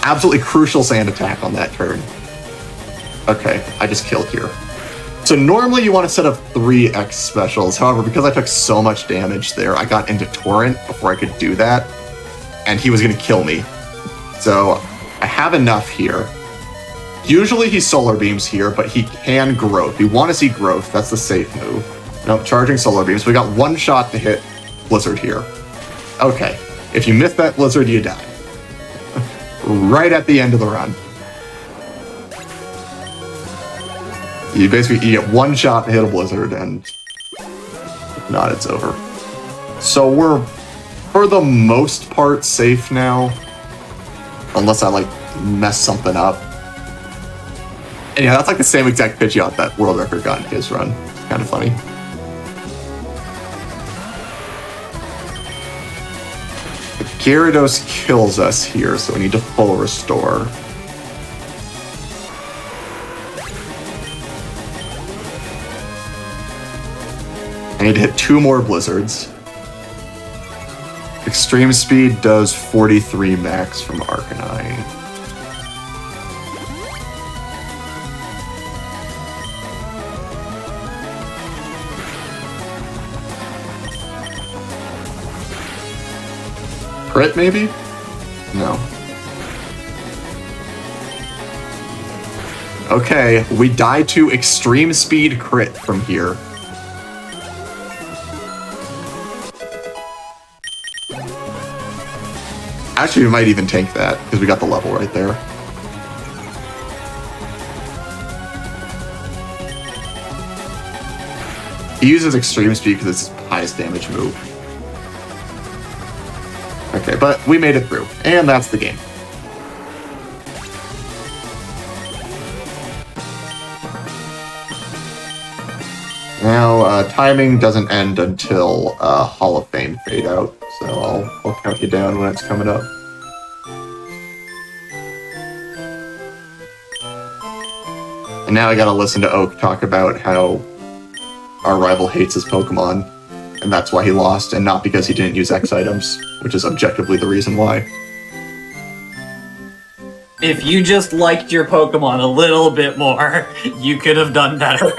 absolutely crucial Sand Attack on that turn. Okay, I just killed here. So normally you want to set up 3 X specials. However, because I took so much damage there, I got into Torrent before I could do that, and he was going to kill me. So I have enough here. Usually he Solar Beams here, but he can Growth. We want to see Growth. That's the safe move. Nope, charging Solar Beams. We got 1 shot to hit Blizzard here. Okay, if you miss that Blizzard, you die. Right at the end of the run. You get 1 shot to hit a Blizzard, and if not, it's over. So we're, for the most part, safe now. Unless I, mess something up. And yeah, that's the same exact Pidgeot that world record got in his run. It's kind of funny. But Gyarados kills us here, so we need to full restore. I need to hit 2 more Blizzards. Extreme Speed does 43 max from Arcanine. Crit, maybe? No. Okay, we die to Extreme Speed crit from here. Actually, we might even tank that, because we got the level right there. He uses extreme speed because it's his highest damage move. Okay, but we made it through, and that's the game. Now, timing doesn't end until Hall of Fame fade out, so I'll count you down when it's coming up. And now I gotta listen to Oak talk about how our rival hates his Pokemon, and that's why he lost, and not because he didn't use X items, which is objectively the reason why. If you just liked your Pokemon a little bit more, you could have done better.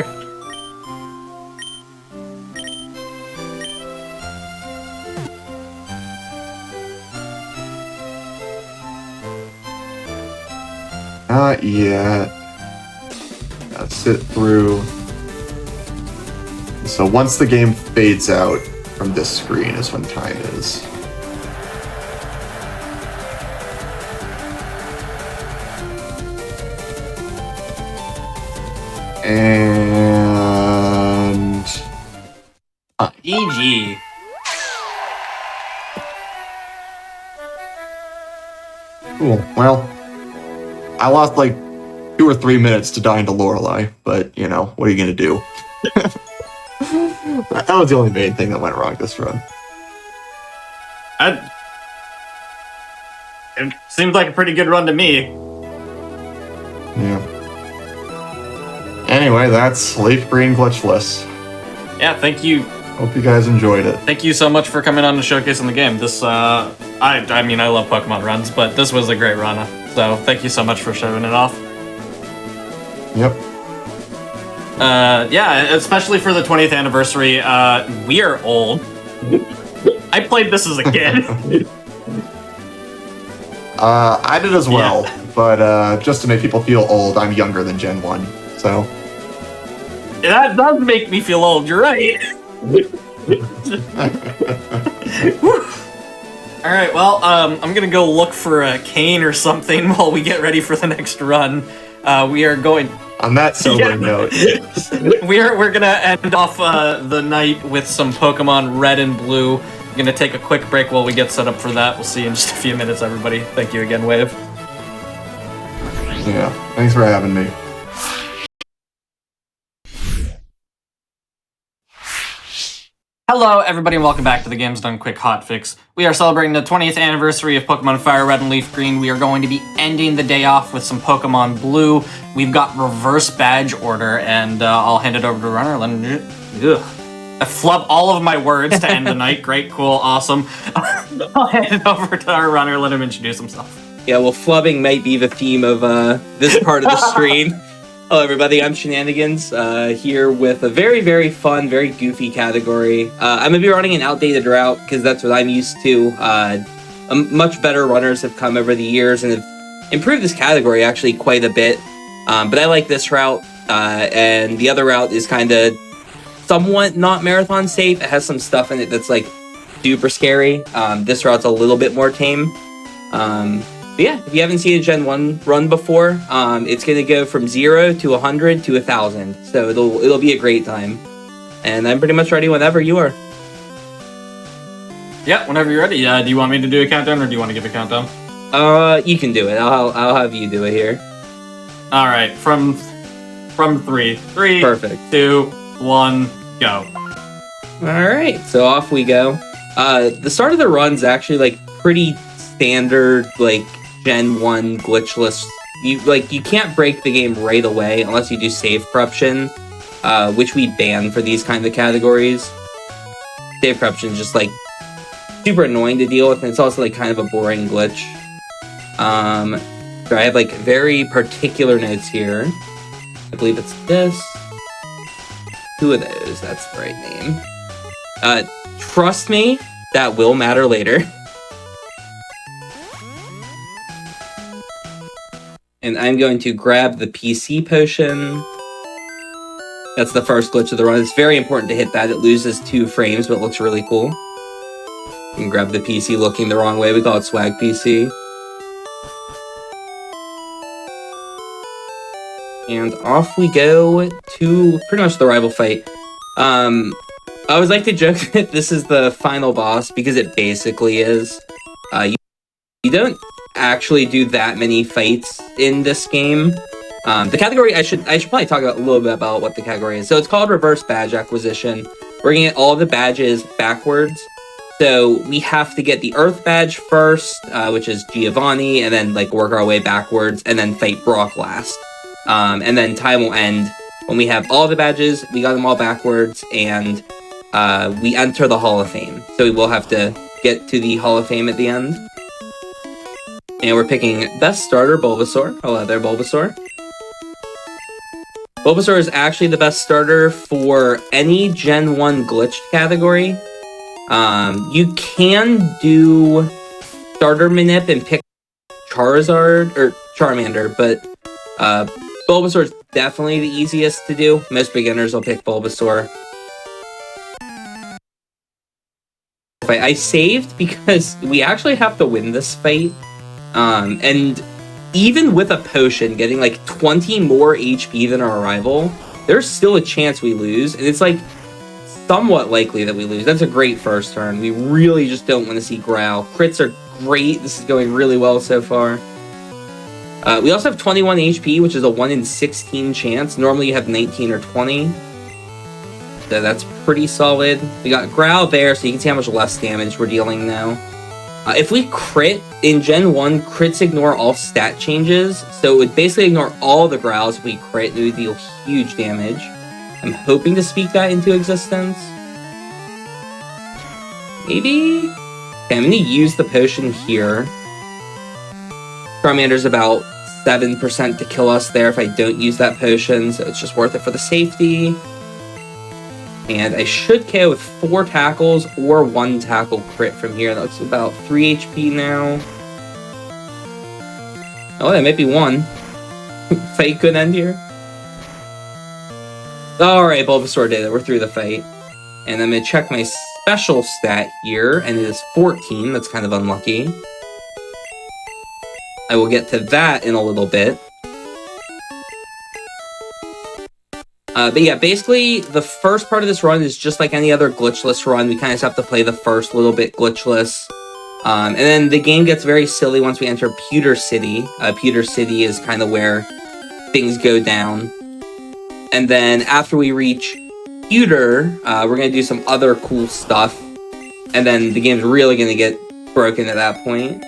Not yet. Gotta sit through. So once the game fades out from this screen is when time is. And GG. cool. Well, I lost like 2 or 3 minutes to dying to Lorelei, but you know, what are you gonna do? That was the only main thing that went wrong this run. It seems like a pretty good run to me. Yeah. Anyway, that's LeafGreen glitchless. Yeah, thank you. Hope you guys enjoyed it. Thank you so much for coming on and showcasing the game. This, I mean, I love Pokemon runs, but this was a great run. So thank you so much for showing it off. Yep. Yeah, especially for the 20th anniversary. We are old. I played this as a kid. I did as well, but just to make people feel old, I'm younger than Gen 1, so. That does make me feel old, you're right. Alright, well, I'm gonna go look for a cane or something while we get ready for the next run. We are going... On that sobering note. We're gonna end off the night with some Pokemon Red and Blue. I'm gonna take a quick break while we get set up for that. We'll see you in just a few minutes, everybody. Thank you again, Wave. Yeah, thanks for having me. Hello, everybody, and welcome back to the Games Done Quick Hotfix. We are celebrating the 20th anniversary of Pokemon FireRed and LeafGreen. We are going to be ending the day off with some Pokemon Blue. We've got reverse badge order, and I'll hand it over to Runner. I flub all of my words to end the night. Great, cool, awesome. I'll hand it over to our Runner. Let him introduce himself. Yeah, well, flubbing might be the theme of this part of the stream. Hello, everybody. I'm Shenanigans, here with a very, very fun, very goofy category. I'm going to be running an outdated route because that's what I'm used to. Much better runners have come over the years and have improved this category actually quite a bit. But I like this route, and the other route is kind of somewhat not marathon safe. It has some stuff in it that's like super scary. This route's a little bit more tame. But yeah, if you haven't seen a Gen 1 run before, it's going to go from 0 to 100 to 1,000. So it'll be a great time. And I'm pretty much ready whenever you are. Yeah, whenever you're ready. Do you want me to do a countdown, or do you want to give a countdown? You can do it. I'll have you do it here. All right, from 3. 3, Perfect. 2, 1, go. All right, so off we go. The start of the run's actually like pretty standard, like Gen 1 glitchless. You can't break the game right away unless you do save corruption, which we ban for these kind of categories. Save corruption is just like super annoying to deal with, and it's also like kind of a boring glitch. So I have like very particular notes here. I believe it's this. 2 of those, that's the right name. Trust me, that will matter later. And I'm going to grab the PC potion. That's the first glitch of the run. It's very important to hit that. It loses 2 frames, but it looks really cool. You can grab the PC looking the wrong way. We call it swag PC. And off we go to pretty much the rival fight. I always like to joke that this is the final boss because it basically is. You don't actually do that many fights in this game. The category, I should probably talk about a little bit about what the category is. So it's called Reverse Badge Acquisition. We're gonna get all the badges backwards. So we have to get the Earth badge first, which is Giovanni, and then like work our way backwards, and then fight Brock last. And then time will end when we have all the badges. We got them all backwards, and we enter the Hall of Fame. So we will have to get to the Hall of Fame at the end. And we're picking Best Starter Bulbasaur. Hello there, Bulbasaur. Bulbasaur is actually the best starter for any Gen 1 glitched category. You can do starter manip and pick Charizard or Charmander, but Bulbasaur is definitely the easiest to do. Most beginners will pick Bulbasaur. I saved because we actually have to win this fight. And even with a potion getting like 20 more HP than our rival, there's still a chance we lose. And it's like somewhat likely that we lose. That's a great first turn. We really just don't want to see Growl. Crits are great. This is going really well so far. We also have 21 HP, which is a 1 in 16 chance. Normally you have 19 or 20. So that's pretty solid. We got Growl there, so you can see how much less damage we're dealing now. If we crit, in Gen 1, crits ignore all stat changes, so it would basically ignore all the Growls if we crit, and it would deal huge damage. I'm hoping to speak that into existence. Maybe? Okay, I'm going to use the potion here. Charmander's about 7% to kill us there if I don't use that potion, so it's just worth it for the safety. And I should KO with 4 tackles or 1 tackle crit from here. That looks about 3 HP now. Oh, that might be 1. Fight could end here. Alright, Bulbasaur did it. We're through the fight. And I'm going to check my special stat here, and it is 14. That's kind of unlucky. I will get to that in a little bit. But yeah, basically, the first part of this run is just like any other glitchless run. We kind of just have to play the first little bit glitchless. And then the game gets very silly once we enter Pewter City. Pewter City is kind of where things go down. And then after we reach Pewter, we're going to do some other cool stuff. And then the game's really going to get broken at that point.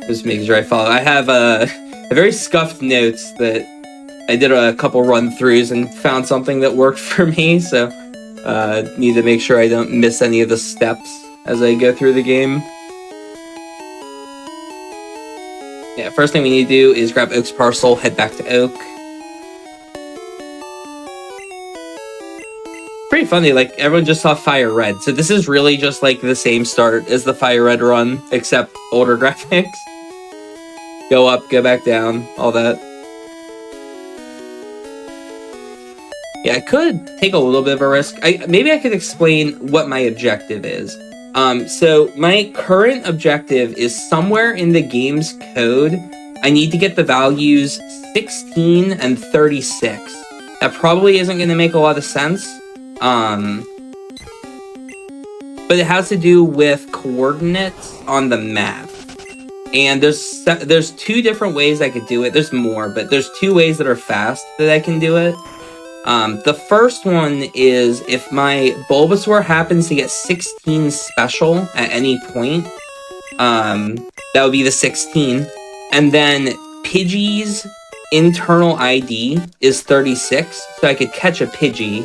Just making sure I follow. I have a very scuffed notes that I did a couple run-throughs and found something that worked for me, so need to make sure I don't miss any of the steps as I go through the game. Yeah, first thing we need to do is grab Oak's parcel, head back to Oak. Pretty funny, like, everyone just saw FireRed, so this is really just like the same start as the FireRed run, except older graphics. Go up, go back down, all that. Yeah, I could take a little bit of a risk. Maybe I could explain what my objective is. So my current objective is somewhere in the game's code. I need to get the values 16 and 36. That probably isn't going to make a lot of sense. But it has to do with coordinates on the map. And there's 2 different ways I could do it. There's more, but there's 2 ways that are fast that I can do it. The first one is if my Bulbasaur happens to get 16 special at any point, that would be the 16. And then Pidgey's internal ID is 36, so I could catch a Pidgey,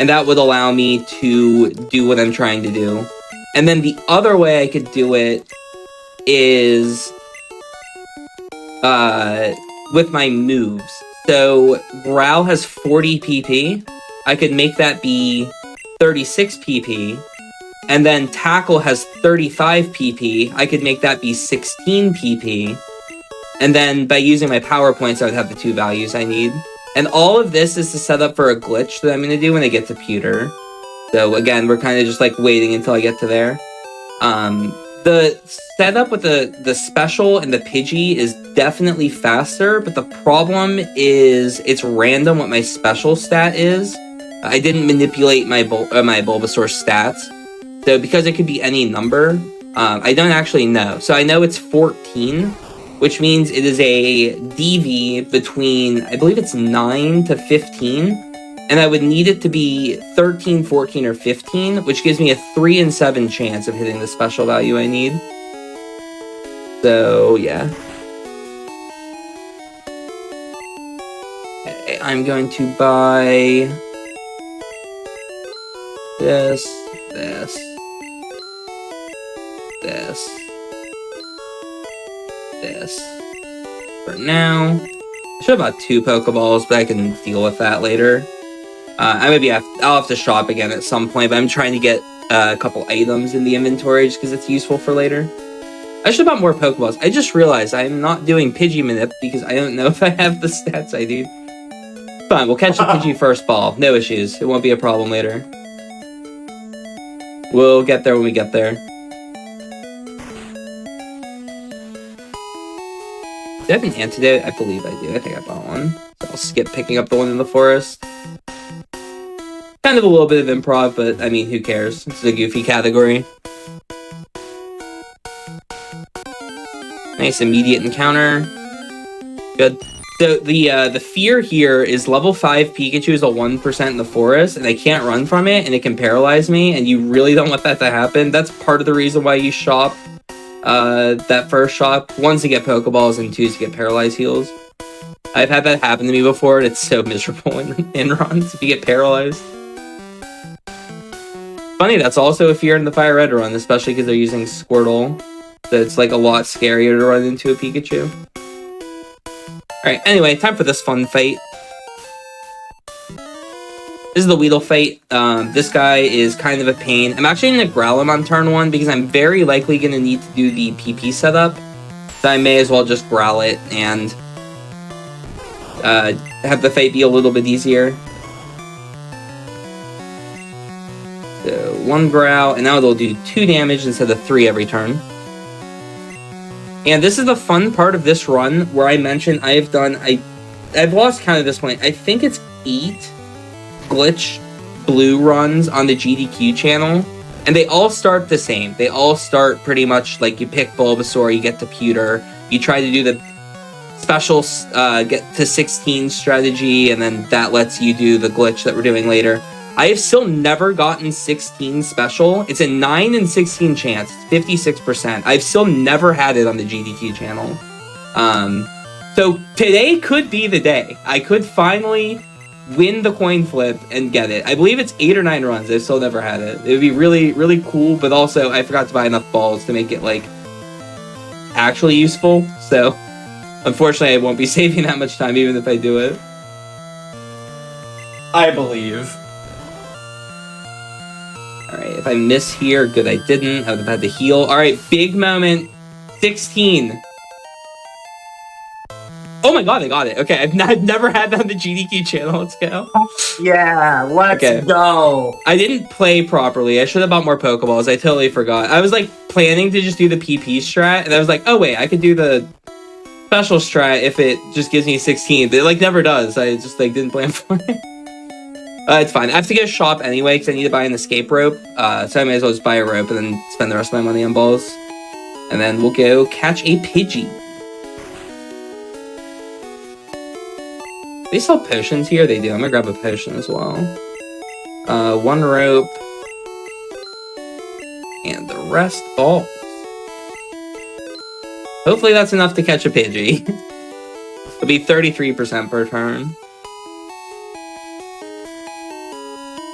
and that would allow me to do what I'm trying to do. And then the other way I could do it is with my moves. So Growl has 40 PP. I could make that be 36 PP. And then Tackle has 35 PP. I could make that be 16 PP. And then by using my power points, I would have the 2 values I need. And all of this is to set up for a glitch that I'm going to do when I get to Pewter. So again, we're kind of just like waiting until I get to there. The setup with the special and the Pidgey is definitely faster, but the problem is it's random what my special stat is. I didn't manipulate my Bulbasaur stats, so because it could be any number, I don't actually know. So I know it's 14, which means it is a DV between, I believe it's 9 to 15. And I would need it to be 13, 14, or 15, which gives me a 3 in 7 chance of hitting the special value I need. So, yeah. Okay, I'm going to buy this, this, this, this. For now. I should have bought 2 Pokeballs, but I can deal with that later. I'll have to shop again at some point, but I'm trying to get a couple items in the inventory just because it's useful for later. I should have bought more Pokeballs. I just realized I'm not doing Pidgey Manip because I don't know if I have the stats I need. Fine, we'll catch the Pidgey first ball. No issues. It won't be a problem later. We'll get there when we get there. Do I have an antidote? I believe I do. I think I bought one. So I'll skip picking up the one in the forest. Kind of a little bit of improv, but I mean, who cares? It's a goofy category. Nice immediate encounter. Good. So the fear here is level 5 Pikachu is a 1% in the forest, and I can't run from it, and it can paralyze me, and you really don't want that to happen. That's part of the reason why you shop that first shop. 1's to get Pokeballs, and 2's to get paralyzed heals. I've had that happen to me before, and it's so miserable in runs if you get paralyzed. Funny, that's also a fear in the FireRed run, especially because they're using Squirtle. So it's like a lot scarier to run into a Pikachu. Alright, anyway, time for this fun fight. This is the Weedle fight. This guy is kind of a pain. I'm actually going to growl him on turn 1 because I'm very likely going to need to do the PP setup. So I may as well just growl it and have the fight be a little bit easier. So 1 growl, and now it'll do 2 damage instead of 3 every turn. And this is the fun part of this run where I mentioned I've lost count at this point. I think it's 8 glitch blue runs on the GDQ channel, and they all start the same. They all start pretty much like you pick Bulbasaur, you get to Pewter, you try to do the special get to 16 strategy, and then that lets you do the glitch that we're doing later. I have still never gotten 16 special. It's a 9 in 16 chance. It's 56%. I've still never had it on the GDQ channel. So today could be the day. I could finally win the coin flip and get it. I believe it's 8 or 9 runs. I've still never had it. It would be really, really cool, but also I forgot to buy enough balls to make it, like, actually useful. So, unfortunately, I won't be saving that much time even if I do it. I believe. Alright, if I miss here, good I didn't. I would have had to heal. Alright, big moment. 16. Oh my god, I got it. Okay, I've never had that on the GDQ channel. Let's go. Yeah, let's go. I didn't play properly. I should have bought more Pokeballs. I totally forgot. I was like planning to just do the PP strat, and I was like, oh wait, I could do the special strat if it just gives me 16. But it like never does. I just like didn't plan for it. It's fine. I have to get a shop anyway because I need to buy an escape rope. So I may as well just buy a rope and then spend the rest of my money on balls. And then we'll go catch a Pidgey. They sell potions here? They do. I'm gonna grab a potion as well. 1 rope. And the rest balls. Hopefully that's enough to catch a Pidgey. It'll be 33% per turn.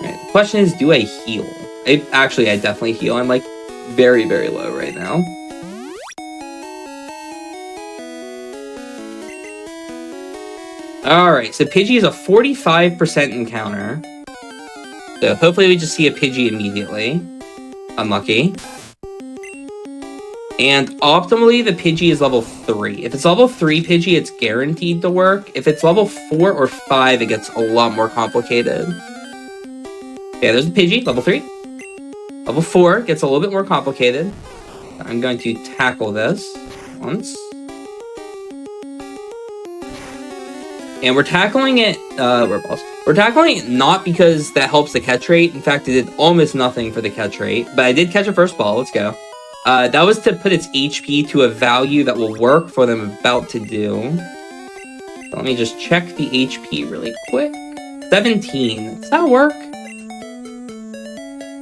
Alright, the question is, do I heal? I definitely heal. I'm like very, very low right now. Alright, so Pidgey is a 45% encounter. So hopefully we just see a Pidgey immediately. Unlucky. And optimally, the Pidgey is level 3. If it's level 3 Pidgey, it's guaranteed to work. If it's level 4 or 5, it gets a lot more complicated. Okay, there's the Pidgey, level 3. Level 4 gets a little bit more complicated. I'm going to tackle this once. And we're tackling it, we're tackling it not because that helps the catch rate. In fact, it did almost nothing for the catch rate, but I did catch a first ball. Let's go. That was to put its HP to a value that will work for what I'm about to do. So let me just check the HP really quick. 17. Does that work?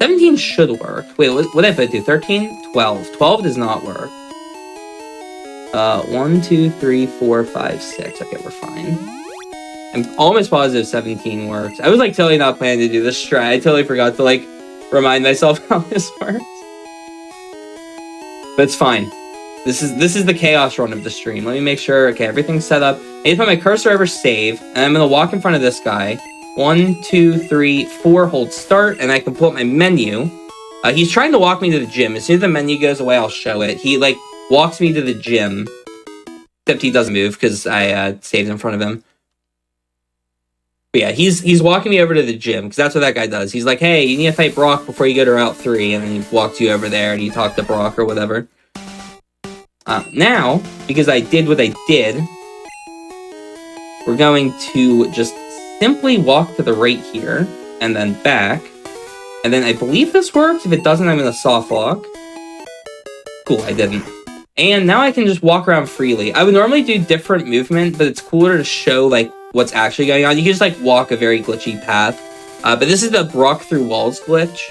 17 should work. Wait, what did I put it to? 13? 12. 12 does not work. 1, 2, 3, 4, 5, 6. Okay, we're fine. I'm almost positive 17 works. I was like totally not planning to do this strat. I totally forgot to like remind myself how this works. But it's fine. This is the chaos run of the stream. Let me make sure. Okay, everything's set up. I need to put my cursor over save, and I'm gonna walk in front of this guy. 1, 2, 3, 4. Hold start, and I can pull up my menu. He's trying to walk me to the gym. As soon as the menu goes away, I'll show it. He like walks me to the gym, except he doesn't move because I saved in front of him. But yeah, he's walking me over to the gym because that's what that guy does. He's like, hey, you need to fight Brock before you go to Route 3, and then he walks you over there and you talk to Brock or whatever. Now, because I did what I did, we're going to just simply walk to the right here and then back. And then I believe this works. If it doesn't, I'm going to soft lock. Cool, I didn't. And now I can just walk around freely. I would normally do different movement, but it's cooler to show like what's actually going on. You can just like walk a very glitchy path. But this is the Brock through walls glitch.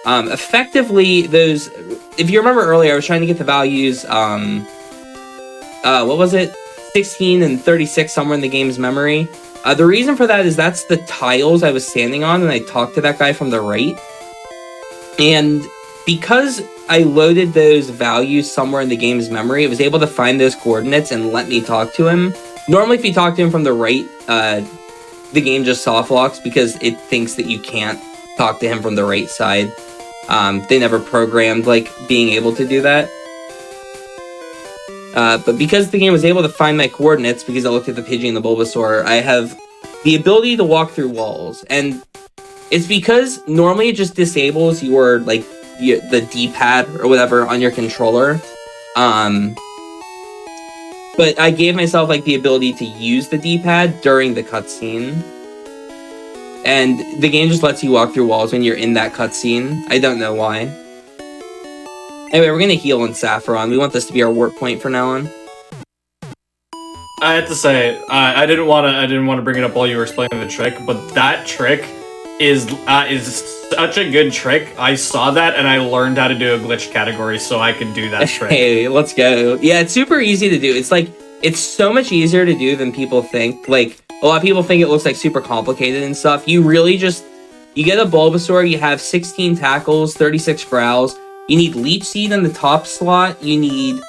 Effectively, those, if you remember earlier, I was trying to get the values, what was it? 16 and 36 somewhere in the game's memory. The reason for that is that's the tiles I was standing on when I talked to that guy from the right. And because I loaded those values somewhere in the game's memory, it was able to find those coordinates and let me talk to him. Normally, if you talk to him from the right, the game just soft locks because it thinks that you can't talk to him from the right side. They never programmed like being able to do that. But because the game was able to find my coordinates because I looked at the Pidgey and the Bulbasaur, I have the ability to walk through walls. And it's because normally it just disables your, like, the D-pad or whatever on your controller. But I gave myself, like, the ability to use the D-pad during the cutscene. And the game just lets you walk through walls when you're in that cutscene. I don't know why. Anyway, we're gonna heal in Saffron. We want this to be our warp point for now on. I have to say, I didn't want to bring it up while you were explaining the trick, but that trick is such a good trick. I saw that and I learned how to do a glitch category so I could do that trick. Hey, let's go. Yeah, it's super easy to do. It's like, it's so much easier to do than people think. Like, a lot of people think it looks like super complicated and stuff. You really just, you get a Bulbasaur, you have 16 tackles, 36 growls. You need Leech Seed in the top slot. You need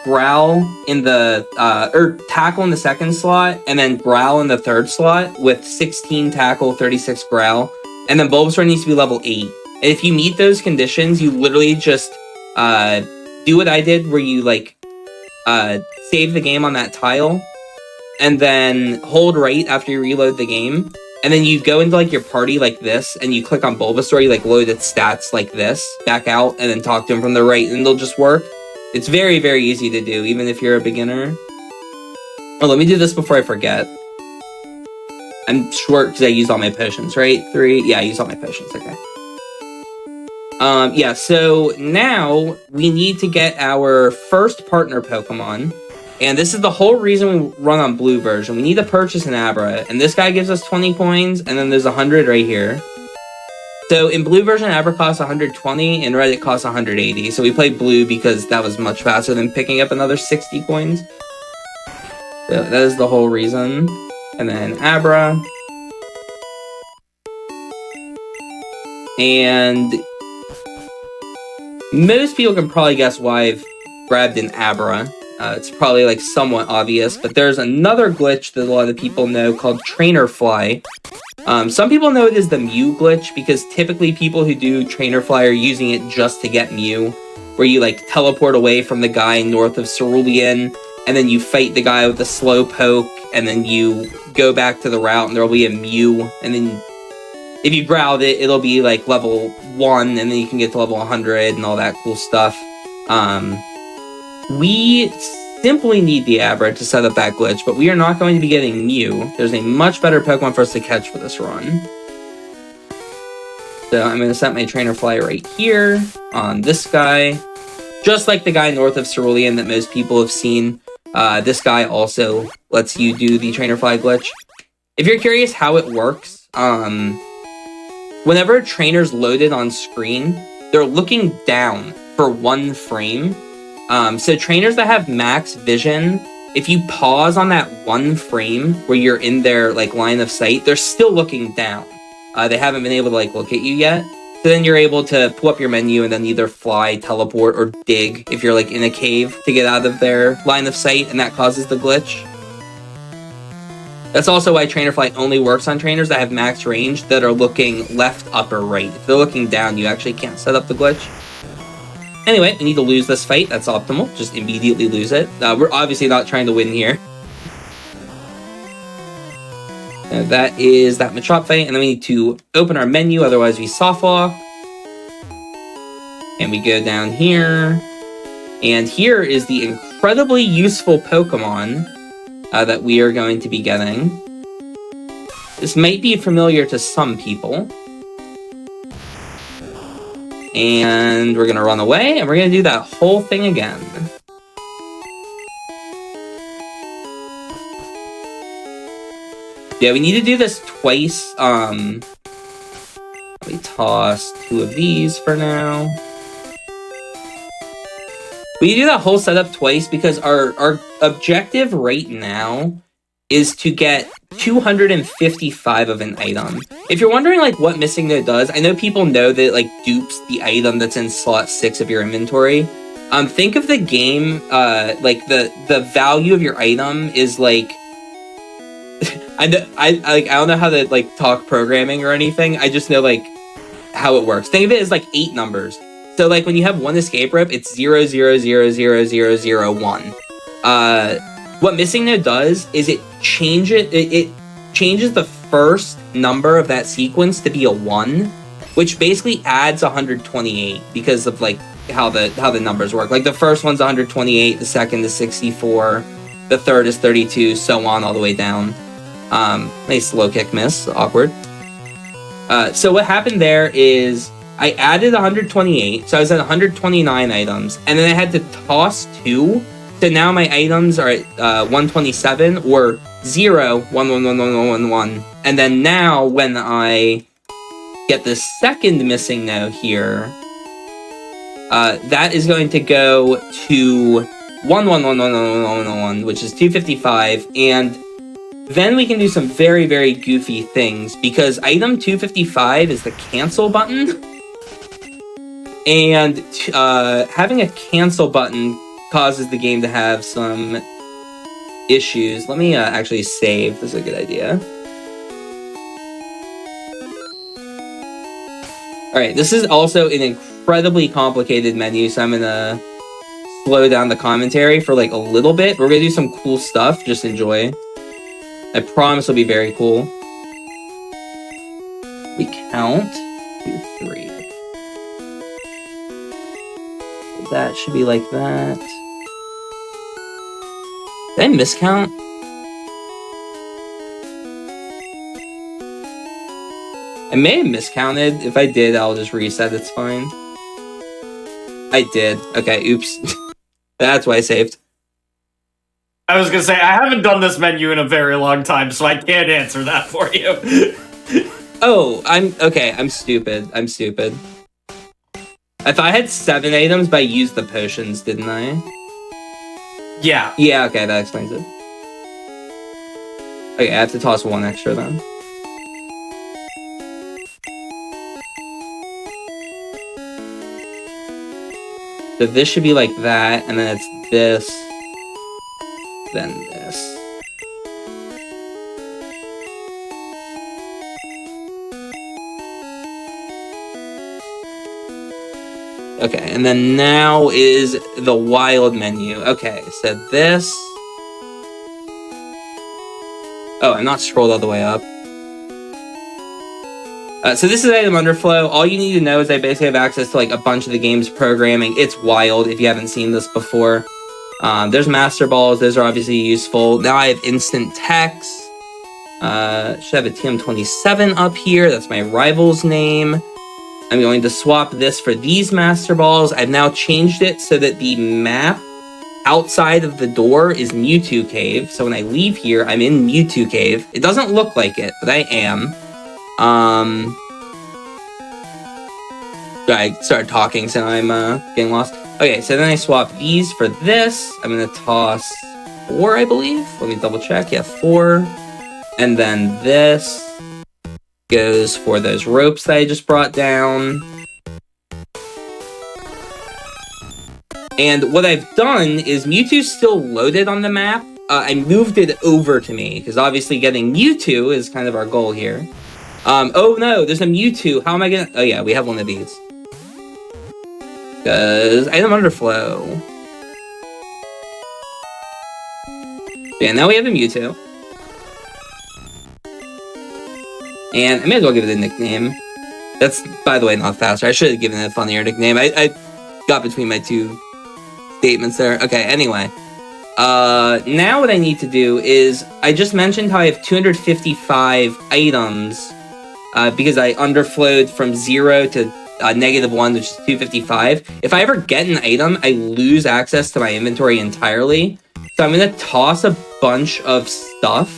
Growl in the, or Tackle in the second slot, and then Growl in the third slot with 16 Tackle, 36 Growl. And then Bulbasaur needs to be level 8. And if you meet those conditions, you literally just do what I did, where you, like, save the game on that tile, and then hold right after you reload the game. And then you go into, like, your party like this, and you click on Bulbasaur, you, like, load its stats like this, back out, and then talk to him from the right, and they'll just work. It's very, very easy to do, even if you're a beginner. Oh, let me do this before I forget. I'm short because I used all my potions, right? 3? Yeah, I used all my potions, okay. Yeah, so now we need to get our first partner Pokemon. And this is the whole reason we run on blue version. We need to purchase an Abra. And this guy gives us 20 coins, and then there's 100 right here. So in blue version, Abra costs 120, and red it costs 180. So we played blue because that was much faster than picking up another 60 coins. So that is the whole reason. And then Abra. And most people can probably guess why I've grabbed an Abra. It's probably like somewhat obvious, but there's another glitch that a lot of people know called Trainer Fly. Some people know it as the Mew glitch because typically people who do Trainer Fly are using it just to get Mew, where you like teleport away from the guy north of Cerulean, and then you fight the guy with the slow poke, and then you go back to the route and there'll be a Mew, and then if you growled it, it'll be like level 1, and then you can get to level 100 and all that cool stuff. We simply need the Abra to set up that glitch, but we are not going to be getting Mew. There's a much better Pokemon for us to catch for this run. So I'm going to set my Trainer Fly right here on this guy. Just like the guy north of Cerulean that most people have seen, this guy also lets you do the Trainer Fly glitch. If you're curious how it works, whenever a trainer's loaded on screen, they're looking down for 1 frame. So trainers that have max vision, if you pause on that 1 frame where you're in their like line of sight, they're still looking down. They haven't been able to like look at you yet. So then you're able to pull up your menu and then either fly, teleport, or dig if you're like in a cave to get out of their line of sight, and that causes the glitch. That's also why Trainer Fly only works on trainers that have max range that are looking left, up, or right. If they're looking down, you actually can't set up the glitch. Anyway, we need to lose this fight. That's optimal. Just immediately lose it. We're obviously not trying to win here. That is that Machop fight. And then we need to open our menu, otherwise we softlock. And we go down here. And here is the incredibly useful Pokemon that we are going to be getting. This might be familiar to some people. And we're going to run away, and we're going to do that whole thing again. Yeah, we need to do this twice. Let me toss 2 of these for now. We do that whole setup twice because our objective right now is to get 255 of an item. If you're wondering like what Missing Node does, I know people know that it like dupes the item that's in slot 6 of your inventory. Think of the game like the value of your item is like I don't know how to like talk programming or anything. I just know like how it works. Think of it as like 8 numbers. So like when you have 1 escape rope, it's 0 0 0 0 0 0 1. What Missing Node does is it changes the first number of that sequence to be a 1, which basically adds 128 because of like how the numbers work. Like the first one's 128, the second is 64, the third is 32, so on all the way down. Nice low kick miss, awkward. So what happened there is I added 128, so I was at 129 items, and then I had to toss 2. So now my items are at 127 or 0, 1, 1, 1, 1, 1, 1. And then now when I get the second Missing Node here, that is going to go to 1, 1, 1, 1, 1, 1, 1, 1, which is 255. And then we can do some very, very goofy things because item 255 is the cancel button. And having a cancel button causes the game to have some issues. Let me actually save. This is a good idea. Alright, this is also an incredibly complicated menu, so I'm gonna slow down the commentary for like a little bit. We're gonna do some cool stuff. Just enjoy. I promise it'll be very cool. We count 2, 3. That should be like that. Did I miscount? I may have miscounted. If I did, I'll just reset. It's fine. I did. Okay, oops. That's why I saved. I was gonna say, I haven't done this menu in a very long time, so I can't answer that for you. Oh, I'm stupid. I'm stupid. I thought I had 7 items, but I used the potions, didn't I? Yeah. Yeah, okay, that explains it. Okay, I have to toss 1 extra then. So this should be like that, and then it's this, then this. Okay, and then now is the wild menu. Okay, so this... Oh, I'm not scrolled all the way up. So this is item underflow. All you need to know is I basically have access to like a bunch of the game's programming. It's wild if you haven't seen this before. There's master balls. Those are obviously useful. Now I have instant text. Should have a TM27 up here. That's my rival's name. I'm going to swap this for these master balls. I've now changed it so that the map outside of the door is Mewtwo Cave. So when I leave here, I'm in Mewtwo Cave. It doesn't look like it, but I am. I started talking, so I'm getting lost. Okay, so then I swap these for this. I'm gonna toss 4, I believe. Let me double check. Yeah, 4. And then this goes for those ropes that I just brought down. And what I've done is Mewtwo's still loaded on the map. I moved it over to me, because obviously getting Mewtwo is kind of our goal here. Oh no, there's a Mewtwo. How am I gonna... Oh yeah, we have one of these. Because item underflow. Yeah, now we have a Mewtwo. And I may as well give it a nickname. That's, by the way, not faster. I should have given it a funnier nickname. I got between my two statements there. Okay, anyway. Now what I need to do is, I just mentioned how I have 255 items because I underflowed from 0 to -1, which is 255. If I ever get an item, I lose access to my inventory entirely. So I'm going to toss a bunch of stuff.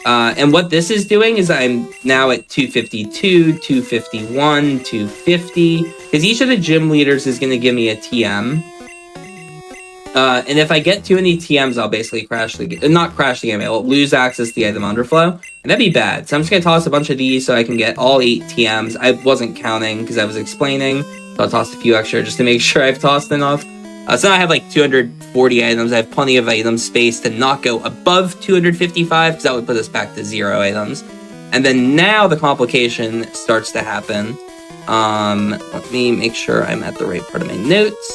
And what this is doing is I'm now at 252, 251, 250, because each of the gym leaders is going to give me a TM. And if I get too many TMs, I'll basically crash the game. Not crash the game, I'll lose access to the item underflow. And that'd be bad. So I'm just going to toss a bunch of these so I can get all 8 TMs. I wasn't counting because I was explaining. So I'll toss a few extra just to make sure I've tossed enough. So now I have like 240 items. I have plenty of item space to not go above 255 because that would put us back to 0 items. And then now the complication starts to happen. Let me make sure I'm at the right part of my notes.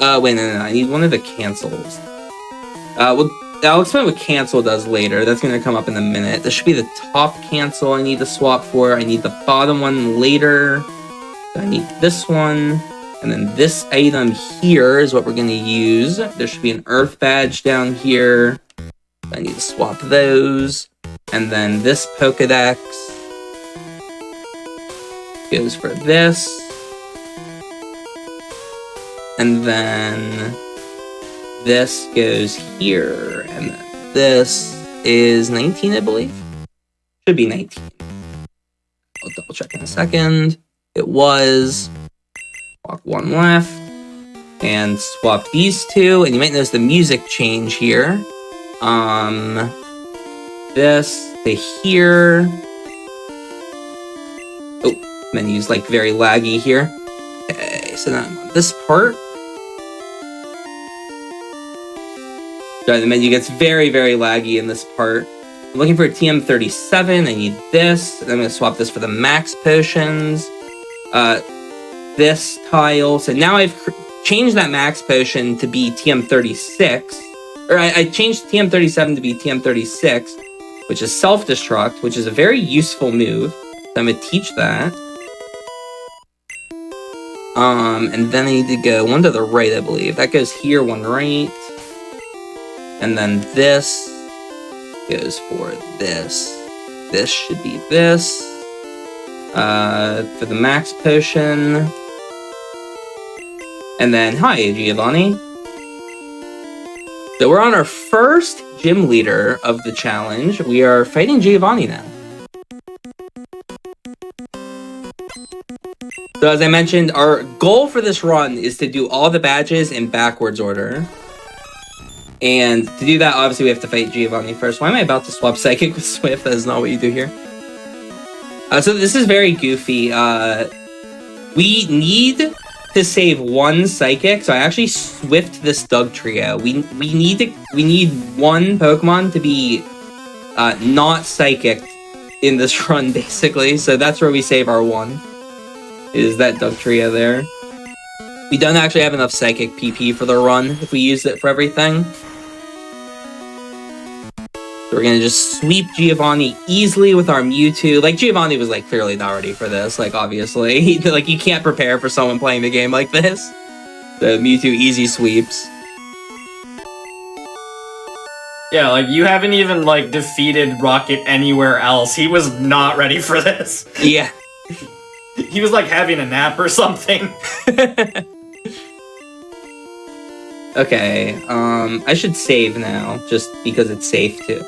Wait, no, I need one of the cancels. Well, I'll explain what cancel does later. That's going to come up in a minute. This should be the top cancel I need to swap for. I need the bottom one later. I need this one. And then this item here is what we're going to use. There should be an earth badge down here. I need to swap those. And then this Pokedex goes for this. And then this goes here. And then this is 19, I believe. Should be 19. I'll double check in a second. It was. Walk one left. And swap these two. And you might notice the music change here. This to here. Oh, menu's like very laggy here. Okay, so now I'm on this part. Sorry, the menu gets very, very laggy in this part. I'm looking for a TM37. I need this. I'm going to swap this for the max potions. This tile. So now I've changed that max potion to be TM36. Or I changed TM37 to be TM36, which is self-destruct, which is a very useful move. So I'm going to teach that. And then I need to go one to the right, I believe. That goes here, one right. And then this goes for this. This should be this. For the max potion. And then, hi, Giovanni. So we're on our first gym leader of the challenge. We are fighting Giovanni now. So as I mentioned, our goal for this run is to do all the badges in backwards order. And to do that, obviously, we have to fight Giovanni first. Why am I about to swap Psychic with Swift? That is not what you do here. So this is very goofy. We need to save one Psychic. So I actually Swift this Doug trio. We need one Pokemon to be not Psychic in this run, basically. So that's where we save our one. Is that Doug trio there. We don't actually have enough Psychic PP for the run if we use it for everything. So we're gonna just sweep Giovanni easily with our Mewtwo. Like, Giovanni was, like, clearly not ready for this, like, obviously. Like, you can't prepare for someone playing the game like this. The Mewtwo easy sweeps. Yeah, like, you haven't even, like, defeated Rocket anywhere else. He was not ready for this. Yeah. He was, like, having a nap or something. Okay, I should save now, just because it's safe too.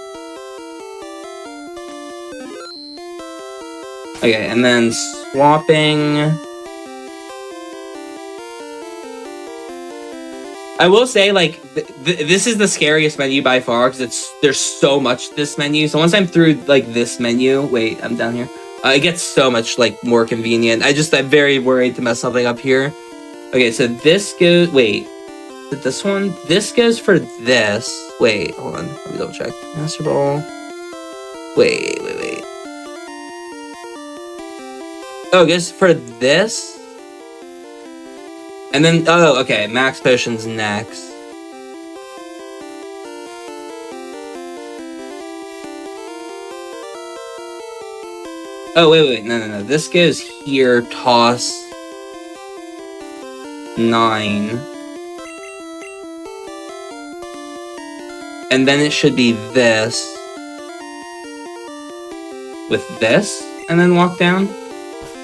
Okay, and then swapping... I will say, like, this is the scariest menu by far, because there's so much to this menu. So once I'm through, like, this menu... Wait, I'm down here. It gets so much, like, more convenient. I'm very worried to mess something up here. Okay, so this goes... Wait. Is it this one? This goes for this. Wait, hold on. Let me double check. Master Ball. Wait. Oh, it goes for this? And then... Oh, okay. Max Potion's next. Oh, wait. No. This goes here. Toss. 9. And then it should be this. With this. And then walk down.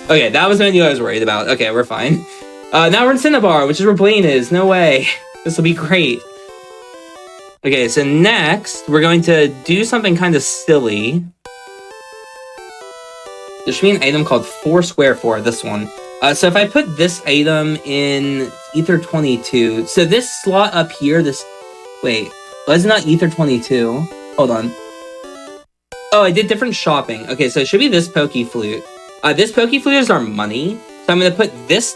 Okay, that was the menu I was worried about. Okay, we're fine. Now we're in Cinnabar, which is where Blaine is. No way. This will be great. Okay, so next, we're going to do something kind of silly. There should be an item called 4 Square 4, this one. So if I put this item in Ether 22, so this slot up here, this... Wait, why is it not Ether 22? Hold on. Oh, I did different shopping. Okay, so it should be this Pokeflute. This Pokeflute is our money. So I'm going to put this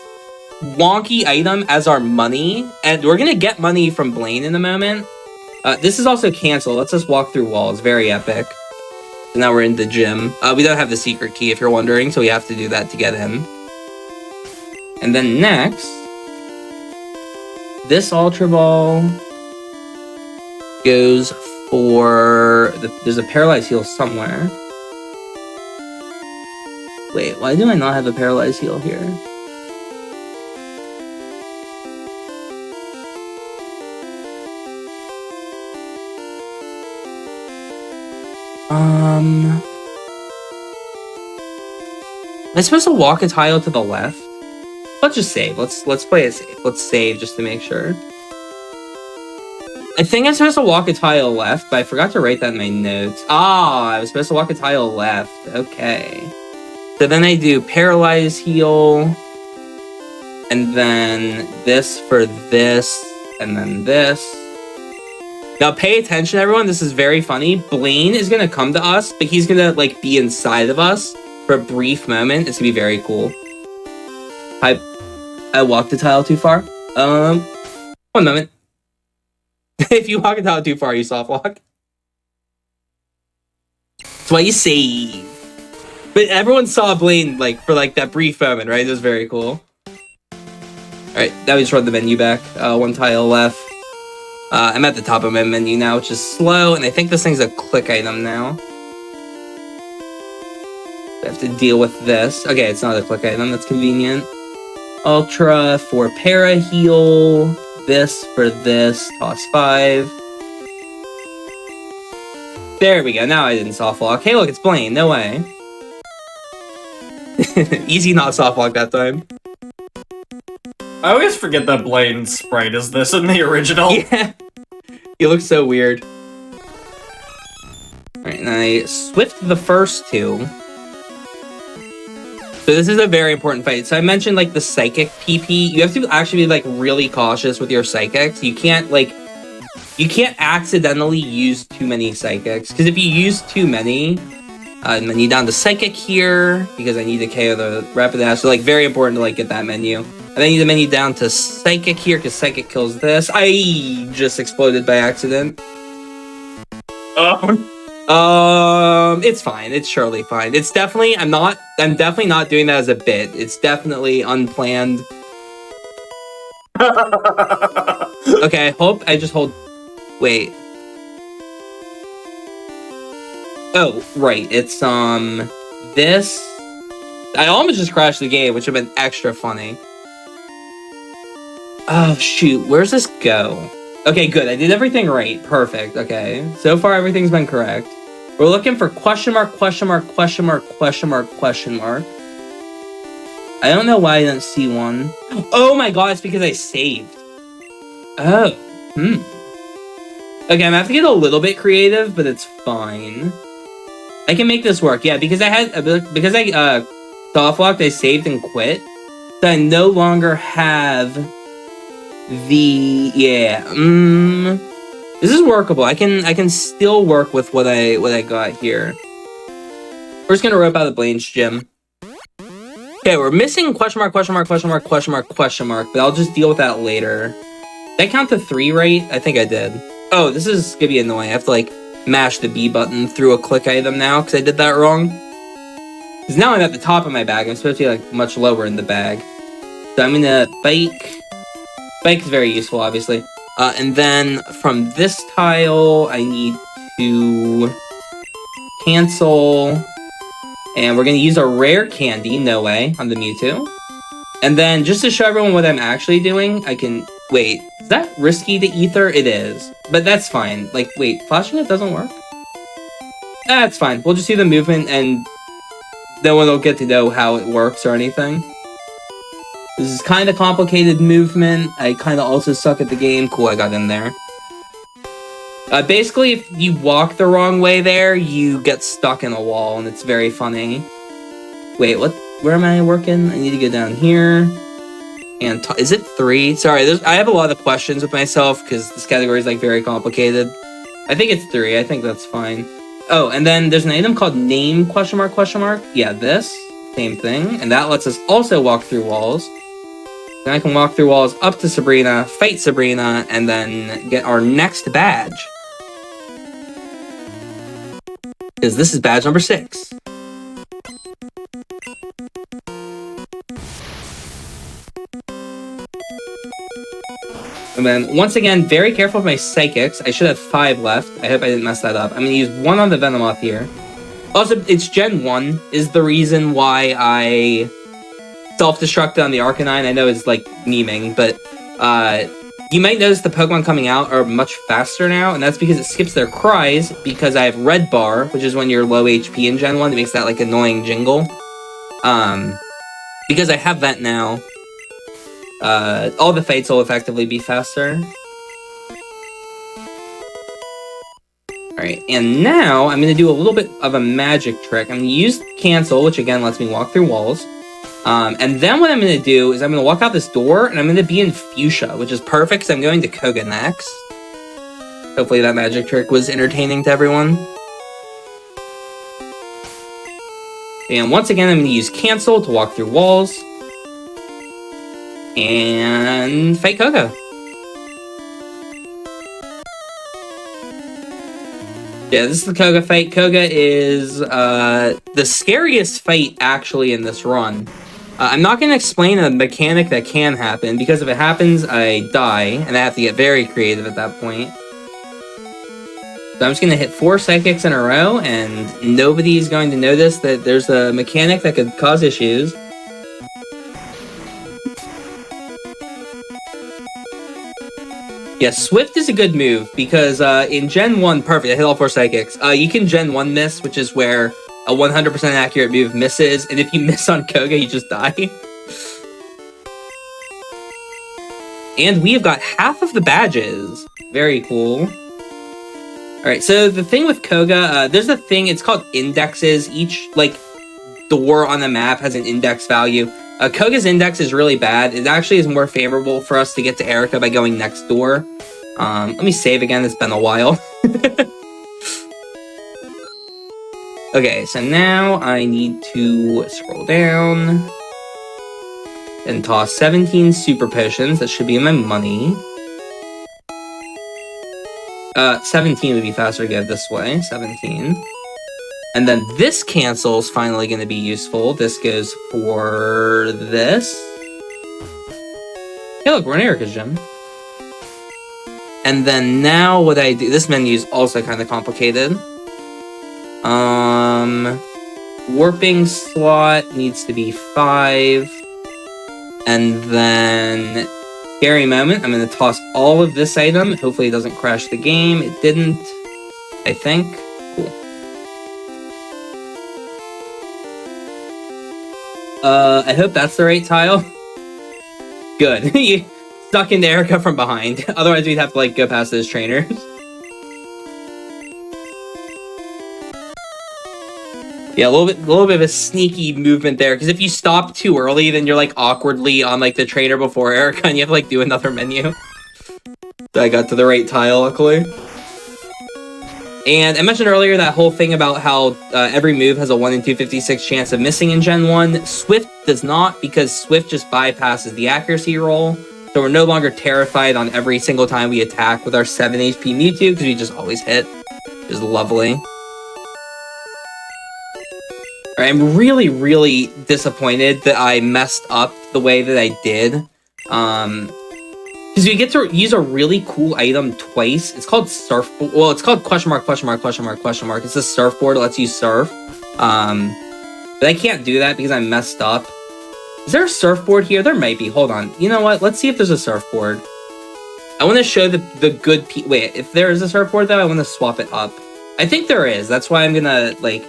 wonky item as our money. And we're going to get money from Blaine in a moment. This is also cancel. Let's just walk through walls. Very epic. So now we're in the gym. We don't have the secret key if you're wondering. So we have to do that to get in. And then next, this Ultra Ball goes for... There's a Paralyzed Heal somewhere. Wait, why do I not have a Paralyzed Heal here? Am I supposed to walk a tile to the left? Let's just save. Let's play it safe. Let's save just to make sure. I think I'm supposed to walk a tile left, but I forgot to write that in my notes. Ah, I was supposed to walk a tile left. Okay. So then I do Paralyze Heal. And then this for this. And then this. Now pay attention, everyone. This is very funny. Blaine is going to come to us, but he's going to, like, be inside of us for a brief moment. It's going to be very cool. I walked a tile too far. One moment. If you walk a tile too far, you soft lock. That's why you save. But everyone saw Blaine, like, for, like, that brief moment, right? It was very cool. Alright, now we just run the menu back. 1 tile left. I'm at the top of my menu now, which is slow, and I think this thing's a click item now. I have to deal with this. Okay, it's not a click item, that's convenient. Ultra for Para Heal. This for this. Toss 5. There we go, now I didn't soft lock. Hey look, it's Blaine, no way. Easy not soft lock that time. I always forget that Blaine's sprite is this in the original. Yeah. He looks so weird. Alright, and I swift the first 2. So this is a very important fight. So I mentioned, like, the Psychic PP. You have to actually be, like, really cautious with your Psychics. You can't, like... You can't accidentally use too many Psychics. Because if you use too many... and then you down to Psychic here. Because I need to KO the Rapidash. So, like, very important to, like, get that menu. And then you need the menu down to Psychic here, because Psychic kills this. I just exploded by accident. It's fine. It's surely fine. It's definitely, I'm definitely not doing that as a bit. It's definitely unplanned. Okay, I just hold, wait. Oh, right. It's, this. I almost just crashed the game, which would have been extra funny. Oh, shoot. Where's this go? Okay, good. I did everything right. Perfect. Okay. So far, everything's been correct. We're looking for question mark, question mark, question mark, question mark, question mark. I don't know why I didn't see one. Oh my god, it's because I saved. Oh. Okay, I'm gonna have to get a little bit creative, but it's fine. I can make this work. Yeah, because I softlocked, I saved and quit. So I no longer have the this is workable. I can still work with what I got here. We're just gonna rip out the Blanche gym. Okay, we're missing question mark, question mark, question mark, question mark, question mark, but I'll just deal with that later. Did I count to 3 right? I think I did. Oh, this is gonna be annoying. I have to like mash the B button through a click item now because I did that wrong. Because now I'm at the top of my bag. I'm supposed to be like much lower in the bag. So I'm gonna bike. Bike is very useful, obviously. And then from this tile, I need to cancel. And we're going to use a rare candy, no way, on the Mewtwo. And then just to show everyone what I'm actually doing, I can... Wait, is that risky to ether? It is. But that's fine. Like, wait, flashing it doesn't work? That's fine. We'll just do the movement and no one will get to know how it works or anything. This is kind of complicated movement. I kind of also suck at the game. Cool, I got in there. Basically, if you walk the wrong way there, you get stuck in a wall, and it's very funny. Wait, what? Where am I working? I need to go down here. And is it 3? Sorry, I have a lot of questions with myself, because this category is, like, very complicated. I think it's 3. I think that's fine. Oh, and then there's an item called name question mark question mark. Yeah, this. Same thing. And that lets us also walk through walls. Then I can walk through walls up to Sabrina, fight Sabrina, and then get our next badge. Because this is badge number 6. And then, once again, very careful with my Psychics. I should have 5 left. I hope I didn't mess that up. I'm going to use 1 on the Venomoth here. Also, it's Gen 1 is the reason why I self-destructed on the Arcanine. I know it's, like, memeing, but you might notice the Pokemon coming out are much faster now, and that's because it skips their cries, because I have Red Bar, which is when you're low HP in Gen 1. It makes that, like, annoying jingle. Because I have that now, all the fights will effectively be faster. Alright, and now I'm going to do a little bit of a magic trick. I'm going to use Cancel, which again lets me walk through walls. And then what I'm going to do is I'm going to walk out this door, and I'm going to be in Fuchsia, which is perfect because I'm going to Koga next. Hopefully that magic trick was entertaining to everyone. And once again, I'm going to use Cancel to walk through walls. And fight Koga. Yeah, this is the Koga fight. Koga is the scariest fight, actually, in this run. I'm not going to explain a mechanic that can happen, because if it happens, I die, and I have to get very creative at that point. So I'm just going to hit 4 Psychics in a row, and nobody's going to notice that there's a mechanic that could cause issues. Yeah, Swift is a good move, because in Gen 1, perfect, I hit all 4 Psychics. You can Gen 1 miss, which is where a 100% accurate move misses, and if you miss on Koga, you just die. And we have got half of the badges. Very cool. Alright, so the thing with Koga, there's a thing, it's called indexes. Each, like, door on the map has an index value. Koga's index is really bad. It actually is more favorable for us to get to Erica by going next door. Let me save again, it's been a while. Okay, so now I need to scroll down and toss 17 super potions. That should be in my money. 17 would be faster to get this way. 17. And then this cancel is finally going to be useful. This goes for this. Hey, look, we're in Erica's gym. And then now what I do... This menu is also kind of complicated. Warping slot needs to be 5. And then scary moment. I'm going to toss all of this item. Hopefully it doesn't crash the game. It didn't, I think. Cool. I hope that's the right tile. Good. You stuck into Erica from behind. Otherwise we'd have to like go past those trainers. Yeah, a little bit of a sneaky movement there, because if you stop too early, then you're like awkwardly on like the trainer before Erica, and you have to like do another menu. So I got to the right tile, luckily. And I mentioned earlier that whole thing about how every move has a 1 in 256 chance of missing in Gen 1. Swift does not, because Swift just bypasses the accuracy roll. So we're no longer terrified on every single time we attack with our 7 HP Mewtwo, because we just always hit. Which is lovely. I'm really, really disappointed that I messed up the way that I did. Because you get to use a really cool item twice. It's called surfboard. Well, it's called question mark. It's a surfboard that lets you surf. But I can't do that because I messed up. Is there a surfboard here? There might be. Hold on. You know what? Let's see if there's a surfboard. I want to show the good people. Wait, if there is a surfboard though, I want to swap it up. I think there is. That's why I'm gonna like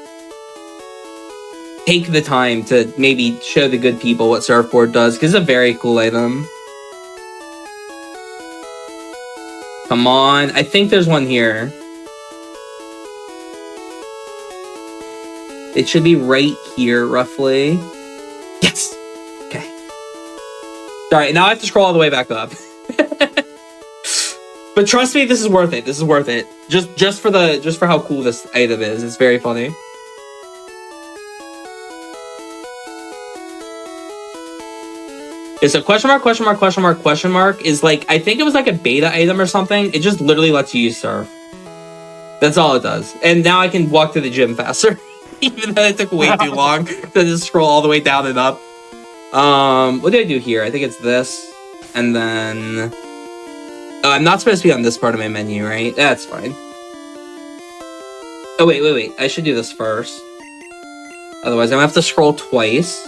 take the time to maybe show the good people what surfboard does, because it's a very cool item. Come on, I think there's one here. It should be right here, roughly. Yes! Okay. Alright, now I have to scroll all the way back up. But trust me, this is worth it. This is worth it. Just for how cool this item is. It's very funny. Okay, so question mark is like, I think it was like a beta item or something. It just literally lets you use surf. That's all it does. And now I can walk to the gym faster. Even though it took way too long to just scroll all the way down and up. What do I do here? I think it's this. And then... Oh, I'm not supposed to be on this part of my menu, right? That's fine. Oh, wait. I should do this first. Otherwise, I'm gonna have to scroll twice.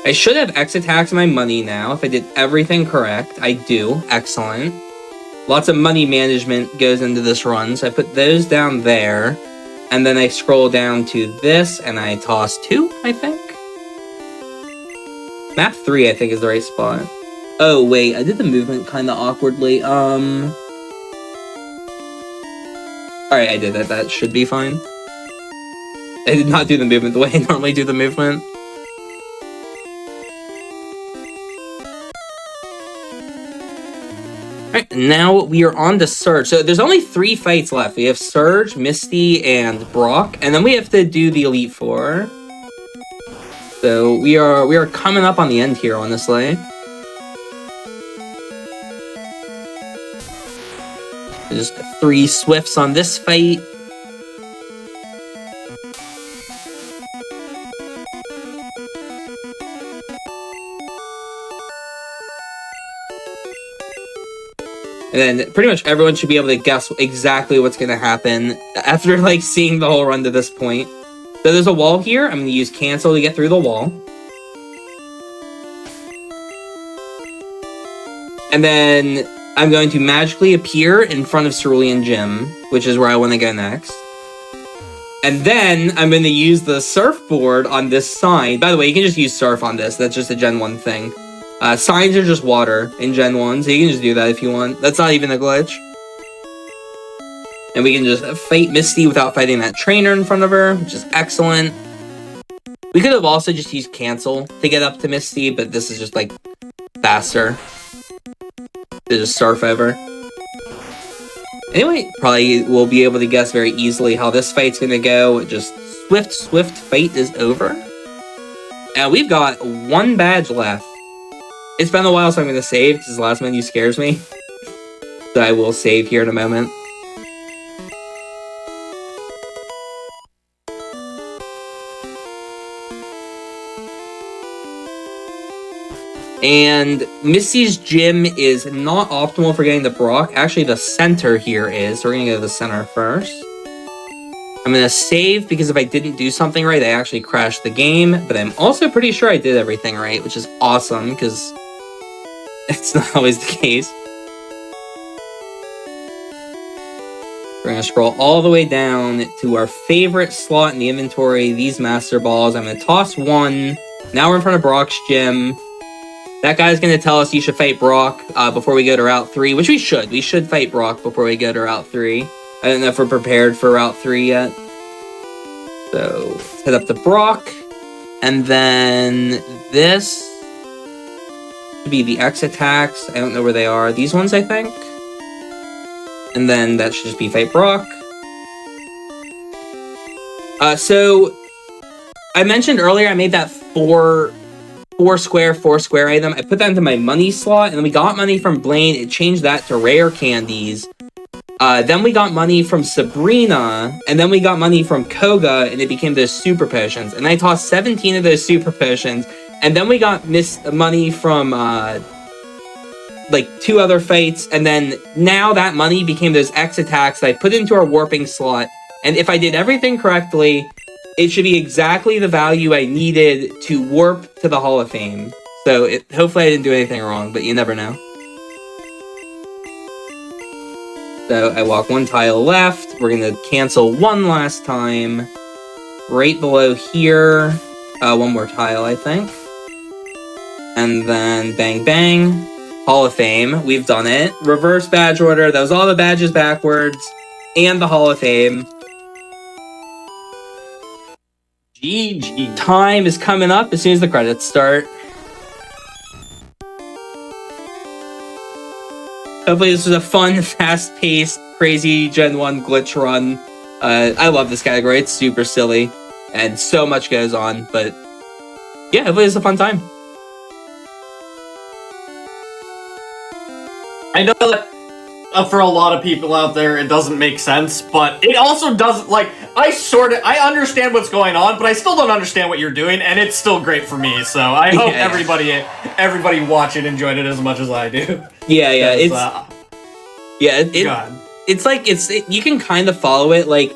I should have X attacks my money now if I did everything correct. I do. Excellent. Lots of money management goes into this run, so I put those down there. And then I scroll down to this, and I toss 2, I think. Map 3, I think, is the right spot. Oh, wait, I did the movement kind of awkwardly. Alright, I did that. That should be fine. I did not do the movement the way I normally do the movement. Alright, now we are on to Surge. So there's only 3 fights left. We have Surge, Misty, and Brock. And then we have to do the Elite Four. So we are coming up on the end here, honestly. There's 3 Swifts on this fight. And then pretty much everyone should be able to guess exactly what's going to happen after like seeing the whole run to this point. So there's a wall here. I'm going to use cancel to get through the wall. And then I'm going to magically appear in front of Cerulean Gym, which is where I want to go next. And then I'm going to use the surfboard on this sign. By the way, you can just use surf on this. That's just a Gen 1 thing. Signs are just water in Gen 1, so you can just do that if you want. That's not even a glitch. And we can just fight Misty without fighting that trainer in front of her, which is excellent. We could have also just used cancel to get up to Misty, but this is just, like, faster. To just surf over. Anyway, probably we'll be able to guess very easily how this fight's gonna go. Just swift fight is over. And we've got 1 badge left. It's been a while, so I'm going to save, because the last menu scares me. So I will save here in a moment. And Misty's gym is not optimal for getting the Brock. Actually, the center here is. So we're going to go to the center first. I'm gonna save because if I didn't do something right, I actually crashed the game, but I'm also pretty sure I did everything right, which is awesome because it's not always the case. We're gonna scroll all the way down to our favorite slot in the inventory, these Master Balls. I'm gonna toss one. Now we're in front of Brock's gym. That guy's gonna tell us you should fight Brock before we go to Route 3, which we should. We should fight Brock before we go to Route 3. I don't know if we're prepared for Route 3 yet. So, let's head up to Brock. And then this should be the X attacks. I don't know where they are. These ones, I think. And then that should just be fight Brock. So, I mentioned earlier I made that four square item. I put that into my money slot, and then we got money from Blaine. It changed that to rare candies. Then we got money from Sabrina, and then we got money from Koga, and it became those super potions. And I tossed 17 of those super potions, and then we got money from like 2 other fights, and then now that money became those X attacks that I put into our warping slot. And if I did everything correctly, it should be exactly the value I needed to warp to the Hall of Fame. So hopefully I didn't do anything wrong, but you never know. So I walk 1 tile left. We're going to cancel 1 last time. Right below here. 1 more tile, I think. And then bang, bang. Hall of Fame. We've done it. Reverse badge order. That was all the badges backwards. And the Hall of Fame. GG. Time is coming up as soon as the credits start. Hopefully this was a fun, fast-paced, crazy Gen 1 glitch run. I love this category. It's super silly, and so much goes on, but yeah, hopefully it's a fun time. I know that for a lot of people out there, it doesn't make sense, but it also doesn't, like, I understand what's going on, but I still don't understand what you're doing, and it's still great for me, so I hope everybody watching enjoyed it as much as I do. Yeah, God. It's like, you can kind of follow it, like,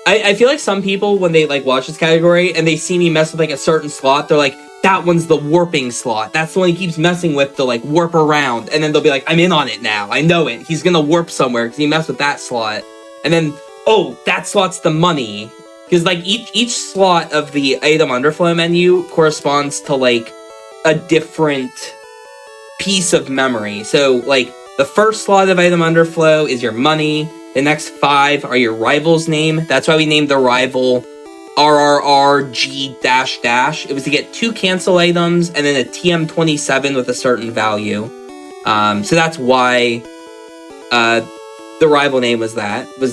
I feel like some people, when they, like, watch this category, and they see me mess with, like, a certain slot, they're like, that one's the warping slot. That's the one he keeps messing with to, like, warp around. And then they'll be like, I'm in on it now. I know it. He's gonna warp somewhere because he messed with that slot. And then, oh, that slot's the money. Because, like, each slot of the item underflow menu corresponds to, like, a different piece of memory. So, like, the first slot of item underflow is your money. The next 5 are your rival's name. That's why we named the rival RRRG --. It was to get 2 cancel items and then a TM27 with a certain value. So that's why the rival name was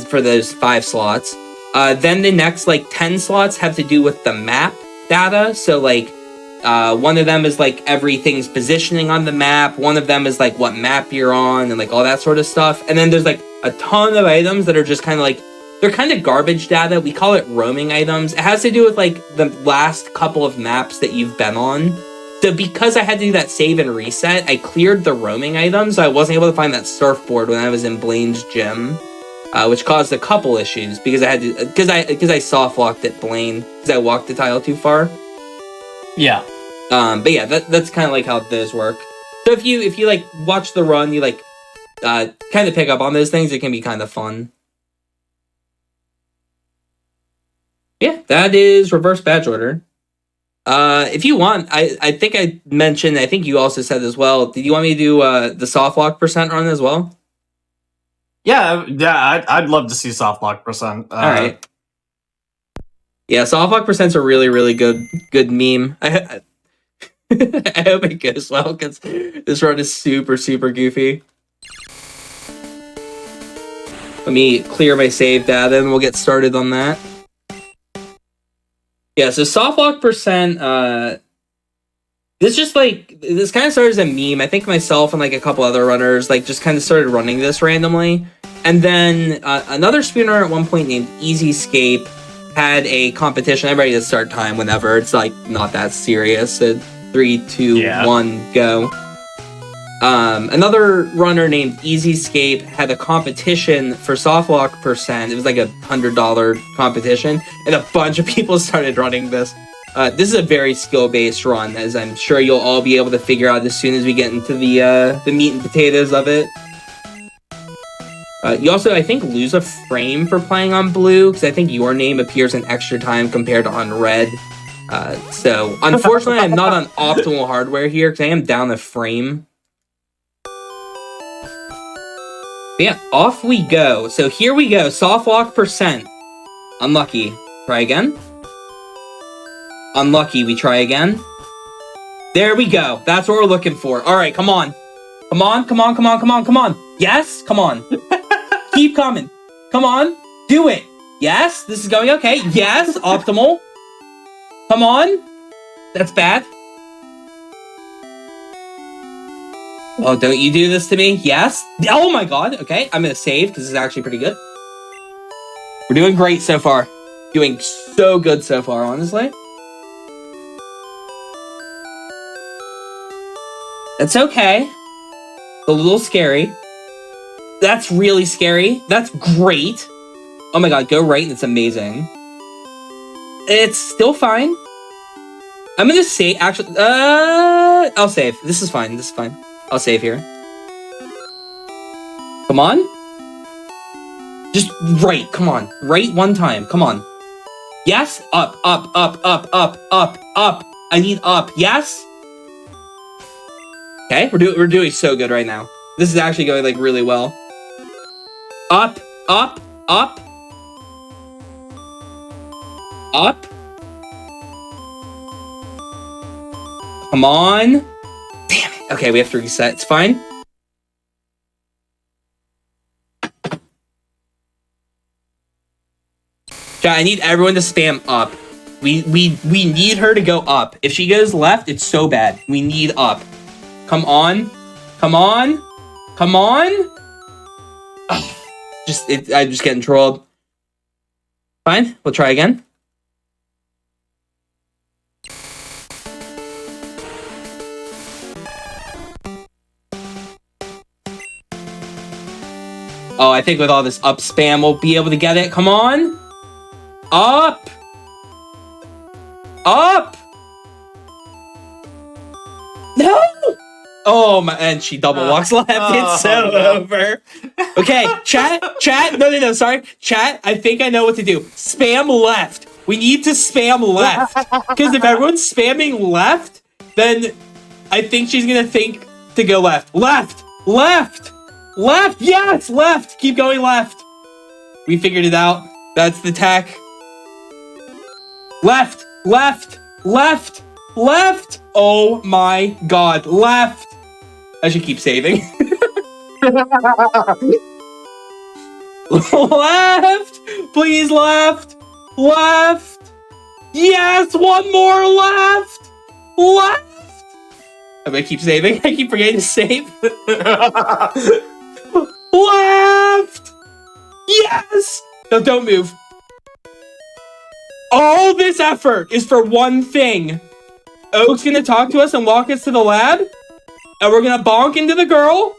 for those 5 slots. Then the next, like, 10 slots have to do with the map data. So, like, one of them is, like, everything's positioning on the map. One of them is, like, what map you're on and, like, all that sort of stuff. And then there's, like, a ton of items that are just kind of, like, they're kind of garbage data. We call it roaming items. It has to do with, like, the last couple of maps that you've been on. So because I had to do that save and reset, I cleared the roaming items, so I wasn't able to find that surfboard when I was in Blaine's gym, which caused a couple issues because I soft locked at Blaine because I walked the tile too far. Yeah. But yeah, that's kind of like how those work. So if you like watch the run, you like kind of pick up on those things. It can be kind of fun. Yeah, that is reverse badge order. If you want, I think I mentioned, I think you also said as well, did you want me to do the soft lock percent run as well? Yeah, I'd love to see soft lock percent. All right. Yeah, soft lock percent's a really, really good meme. I hope it goes well, because this run is super, super goofy. Let me clear my save data and we'll get started on that. Yeah, so soft lock percent, this kind of started as a meme. I think myself and like a couple other runners like just kind of started running this randomly. And then another speedrunner at one point named Easyscape had a competition. I'm ready to start time whenever. It's like not that serious. So 3, 2, 1, go. Another runner named EasyScape had a competition for Softlock percent. It was like $100 competition, and a bunch of people started running this. This is a very skill-based run, as I'm sure you'll all be able to figure out as soon as we get into the meat and potatoes of it. You also, I think, lose a frame for playing on blue, because I think your name appears an extra time compared to on red. So, unfortunately, I'm not on optimal hardware here, because I am down a frame. But yeah, off we go. So here we go, Softlock percent. Unlucky. Try again. Unlucky, we try again. There we go. That's what we're looking for. All right, come on. Come on, come on, come on, come on, come on. Yes, come on. Keep coming. Come on, do it. Yes, this is going okay. Yes, optimal. Come on. That's bad. Oh, don't you do this to me? Yes. Oh my god. Okay, I'm gonna save because this is actually pretty good. We're doing great so far. Doing so good so far, honestly. That's okay. A little scary. That's really scary. That's great. Oh my god, go right. That's amazing. It's still fine. I'm gonna save. Actually, I'll save. This is fine. This is fine. I'll save here. Come on. Just right. Come on. Right one time. Come on. Yes. Up, up, up, up, up, up, up. I need up. Yes. Okay, we're doing so good right now. This is actually going like really well. Up, up, up, up. Come on. Damn it. Okay, we have to reset. It's fine. Chat, I need everyone to spam up. We need her to go up. If she goes left, it's so bad. We need up. Come on. Come on. Come on. Ugh. I'm just getting trolled. Fine. We'll try again. Oh, I think with all this up spam, we'll be able to get it. Come on. Up. Up. No. Oh my, and she double walks left. It's so over. Okay, chat, no, sorry. Chat, I think I know what to do. Spam left. We need to spam left. Because if everyone's spamming left, then I think she's gonna think to go left. Left! Left! Left! Yes! Left! Keep going left. We figured it out. That's the tech. Left! Left! Left! Left! Oh my god. Left! I should keep saving. Left! Please, left! Left! Yes! One more left! Left! I'm gonna keep saving. I keep forgetting to save. Left! Yes! No, don't move. All this effort is for one thing. Oak's gonna talk to us and walk us to the lab. And we're gonna bonk into the girl.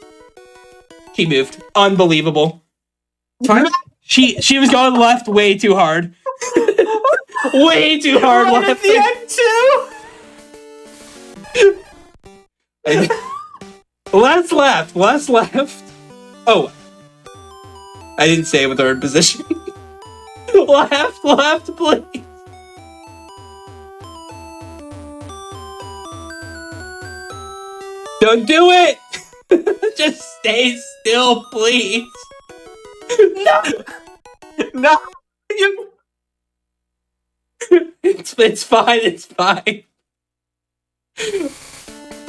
She moved. Unbelievable. Fine. She was going left way too hard. Way too hard Right left. at the end too. Less left. Less left. Oh. I didn't say with her in position. Left, left, please. Don't do it! Just stay still, please. No! No. It's fine, it's fine.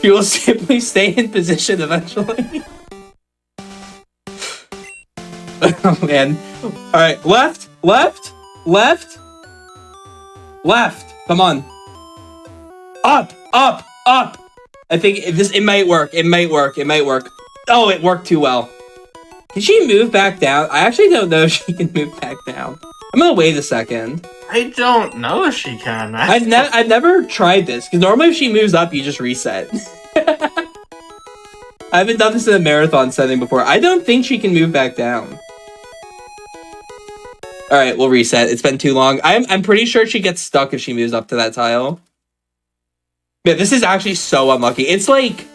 You will simply stay in position eventually. Oh man. Alright, left, left, left, left. Come on. Up, up, up. I think it might work. It might work. It might work. Oh, it worked too well. Can she move back down? I actually don't know if she can move back down. I'm gonna wait a second. I don't know if she can. I've never tried this because normally if she moves up, you just reset. I I haven't done this in a marathon setting before. I don't think she can move back down. All right, we'll reset. It's been too long. I'm pretty sure she gets stuck if she moves up to that tile. Yeah, this is actually so unlucky. It's like,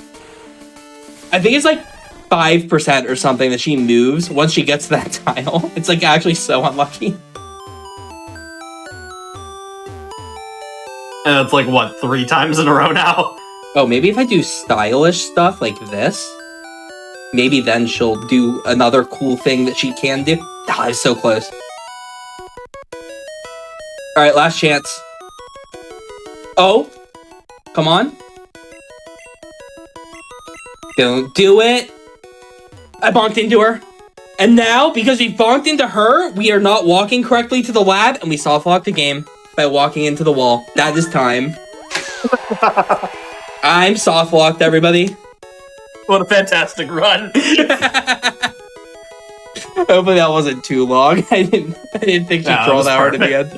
I think it's like 5% or something that she moves once she gets to that tile. It's like actually so unlucky. And it's like, what, 3 times in a row now? Oh, maybe if I do stylish stuff like this, maybe then she'll do another cool thing that she can do. Ah, I was so close. All right, last chance. Oh, come on. Don't do it. I bonked into her. And now, because we bonked into her, we are not walking correctly to the lab, and we softlocked the game by walking into the wall. That is time. I'm softlocked, everybody. What a fantastic run. Hopefully that wasn't too long. I didn't think she'd troll that hard in the end.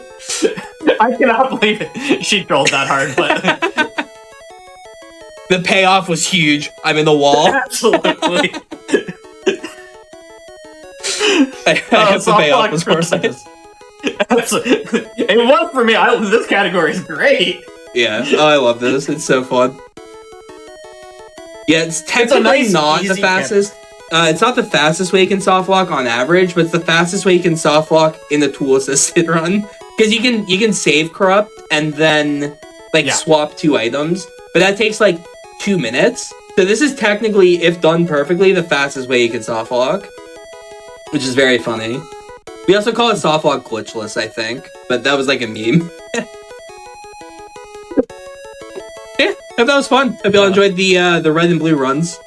I cannot believe it. She trolled that hard, but the payoff was huge. I'm in the wall. absolutely. I guess the payoff was worth it. It was for me. This category is great. Yeah. Oh, I love this. It's so fun. Yeah, it's technically not the fastest. It's not the fastest way you can softlock on average, but it's the fastest way you can softlock in the tool assisted run. Because you can save corrupt and then swap 2 items, but that takes like 2 minutes. So this is technically, if done perfectly, the fastest way you can softlock, which is very funny. We also call it softlock glitchless, I think, but that was like a meme. Yeah, hope that was fun. Hope y'all enjoyed the red and blue runs.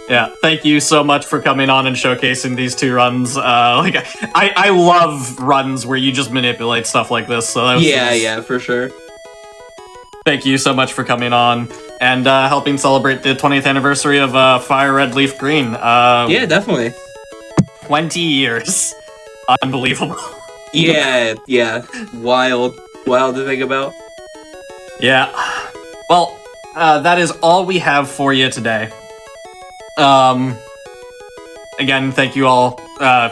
Yeah, thank you so much for coming on and showcasing these 2 runs. I love runs where you just manipulate stuff like this. So that was, yeah, for sure. Thank you so much for coming on and helping celebrate the 20th anniversary of FireRed LeafGreen. Yeah, definitely. 20 years. Unbelievable. Yeah. Wild to think about. Yeah. Well, that is all we have for you today. Again, thank you all,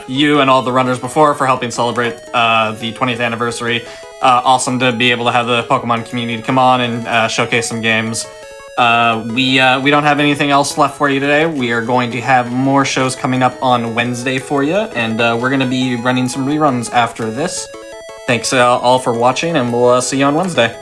you and all the runners before for helping celebrate the 20th anniversary. Awesome to be able to have the Pokemon community come on and showcase some games. We don't have anything else left for you today. We are going to have more shows coming up on Wednesday for you, and we're going to be running some reruns after this. Thanks all for watching, and we'll see you on Wednesday.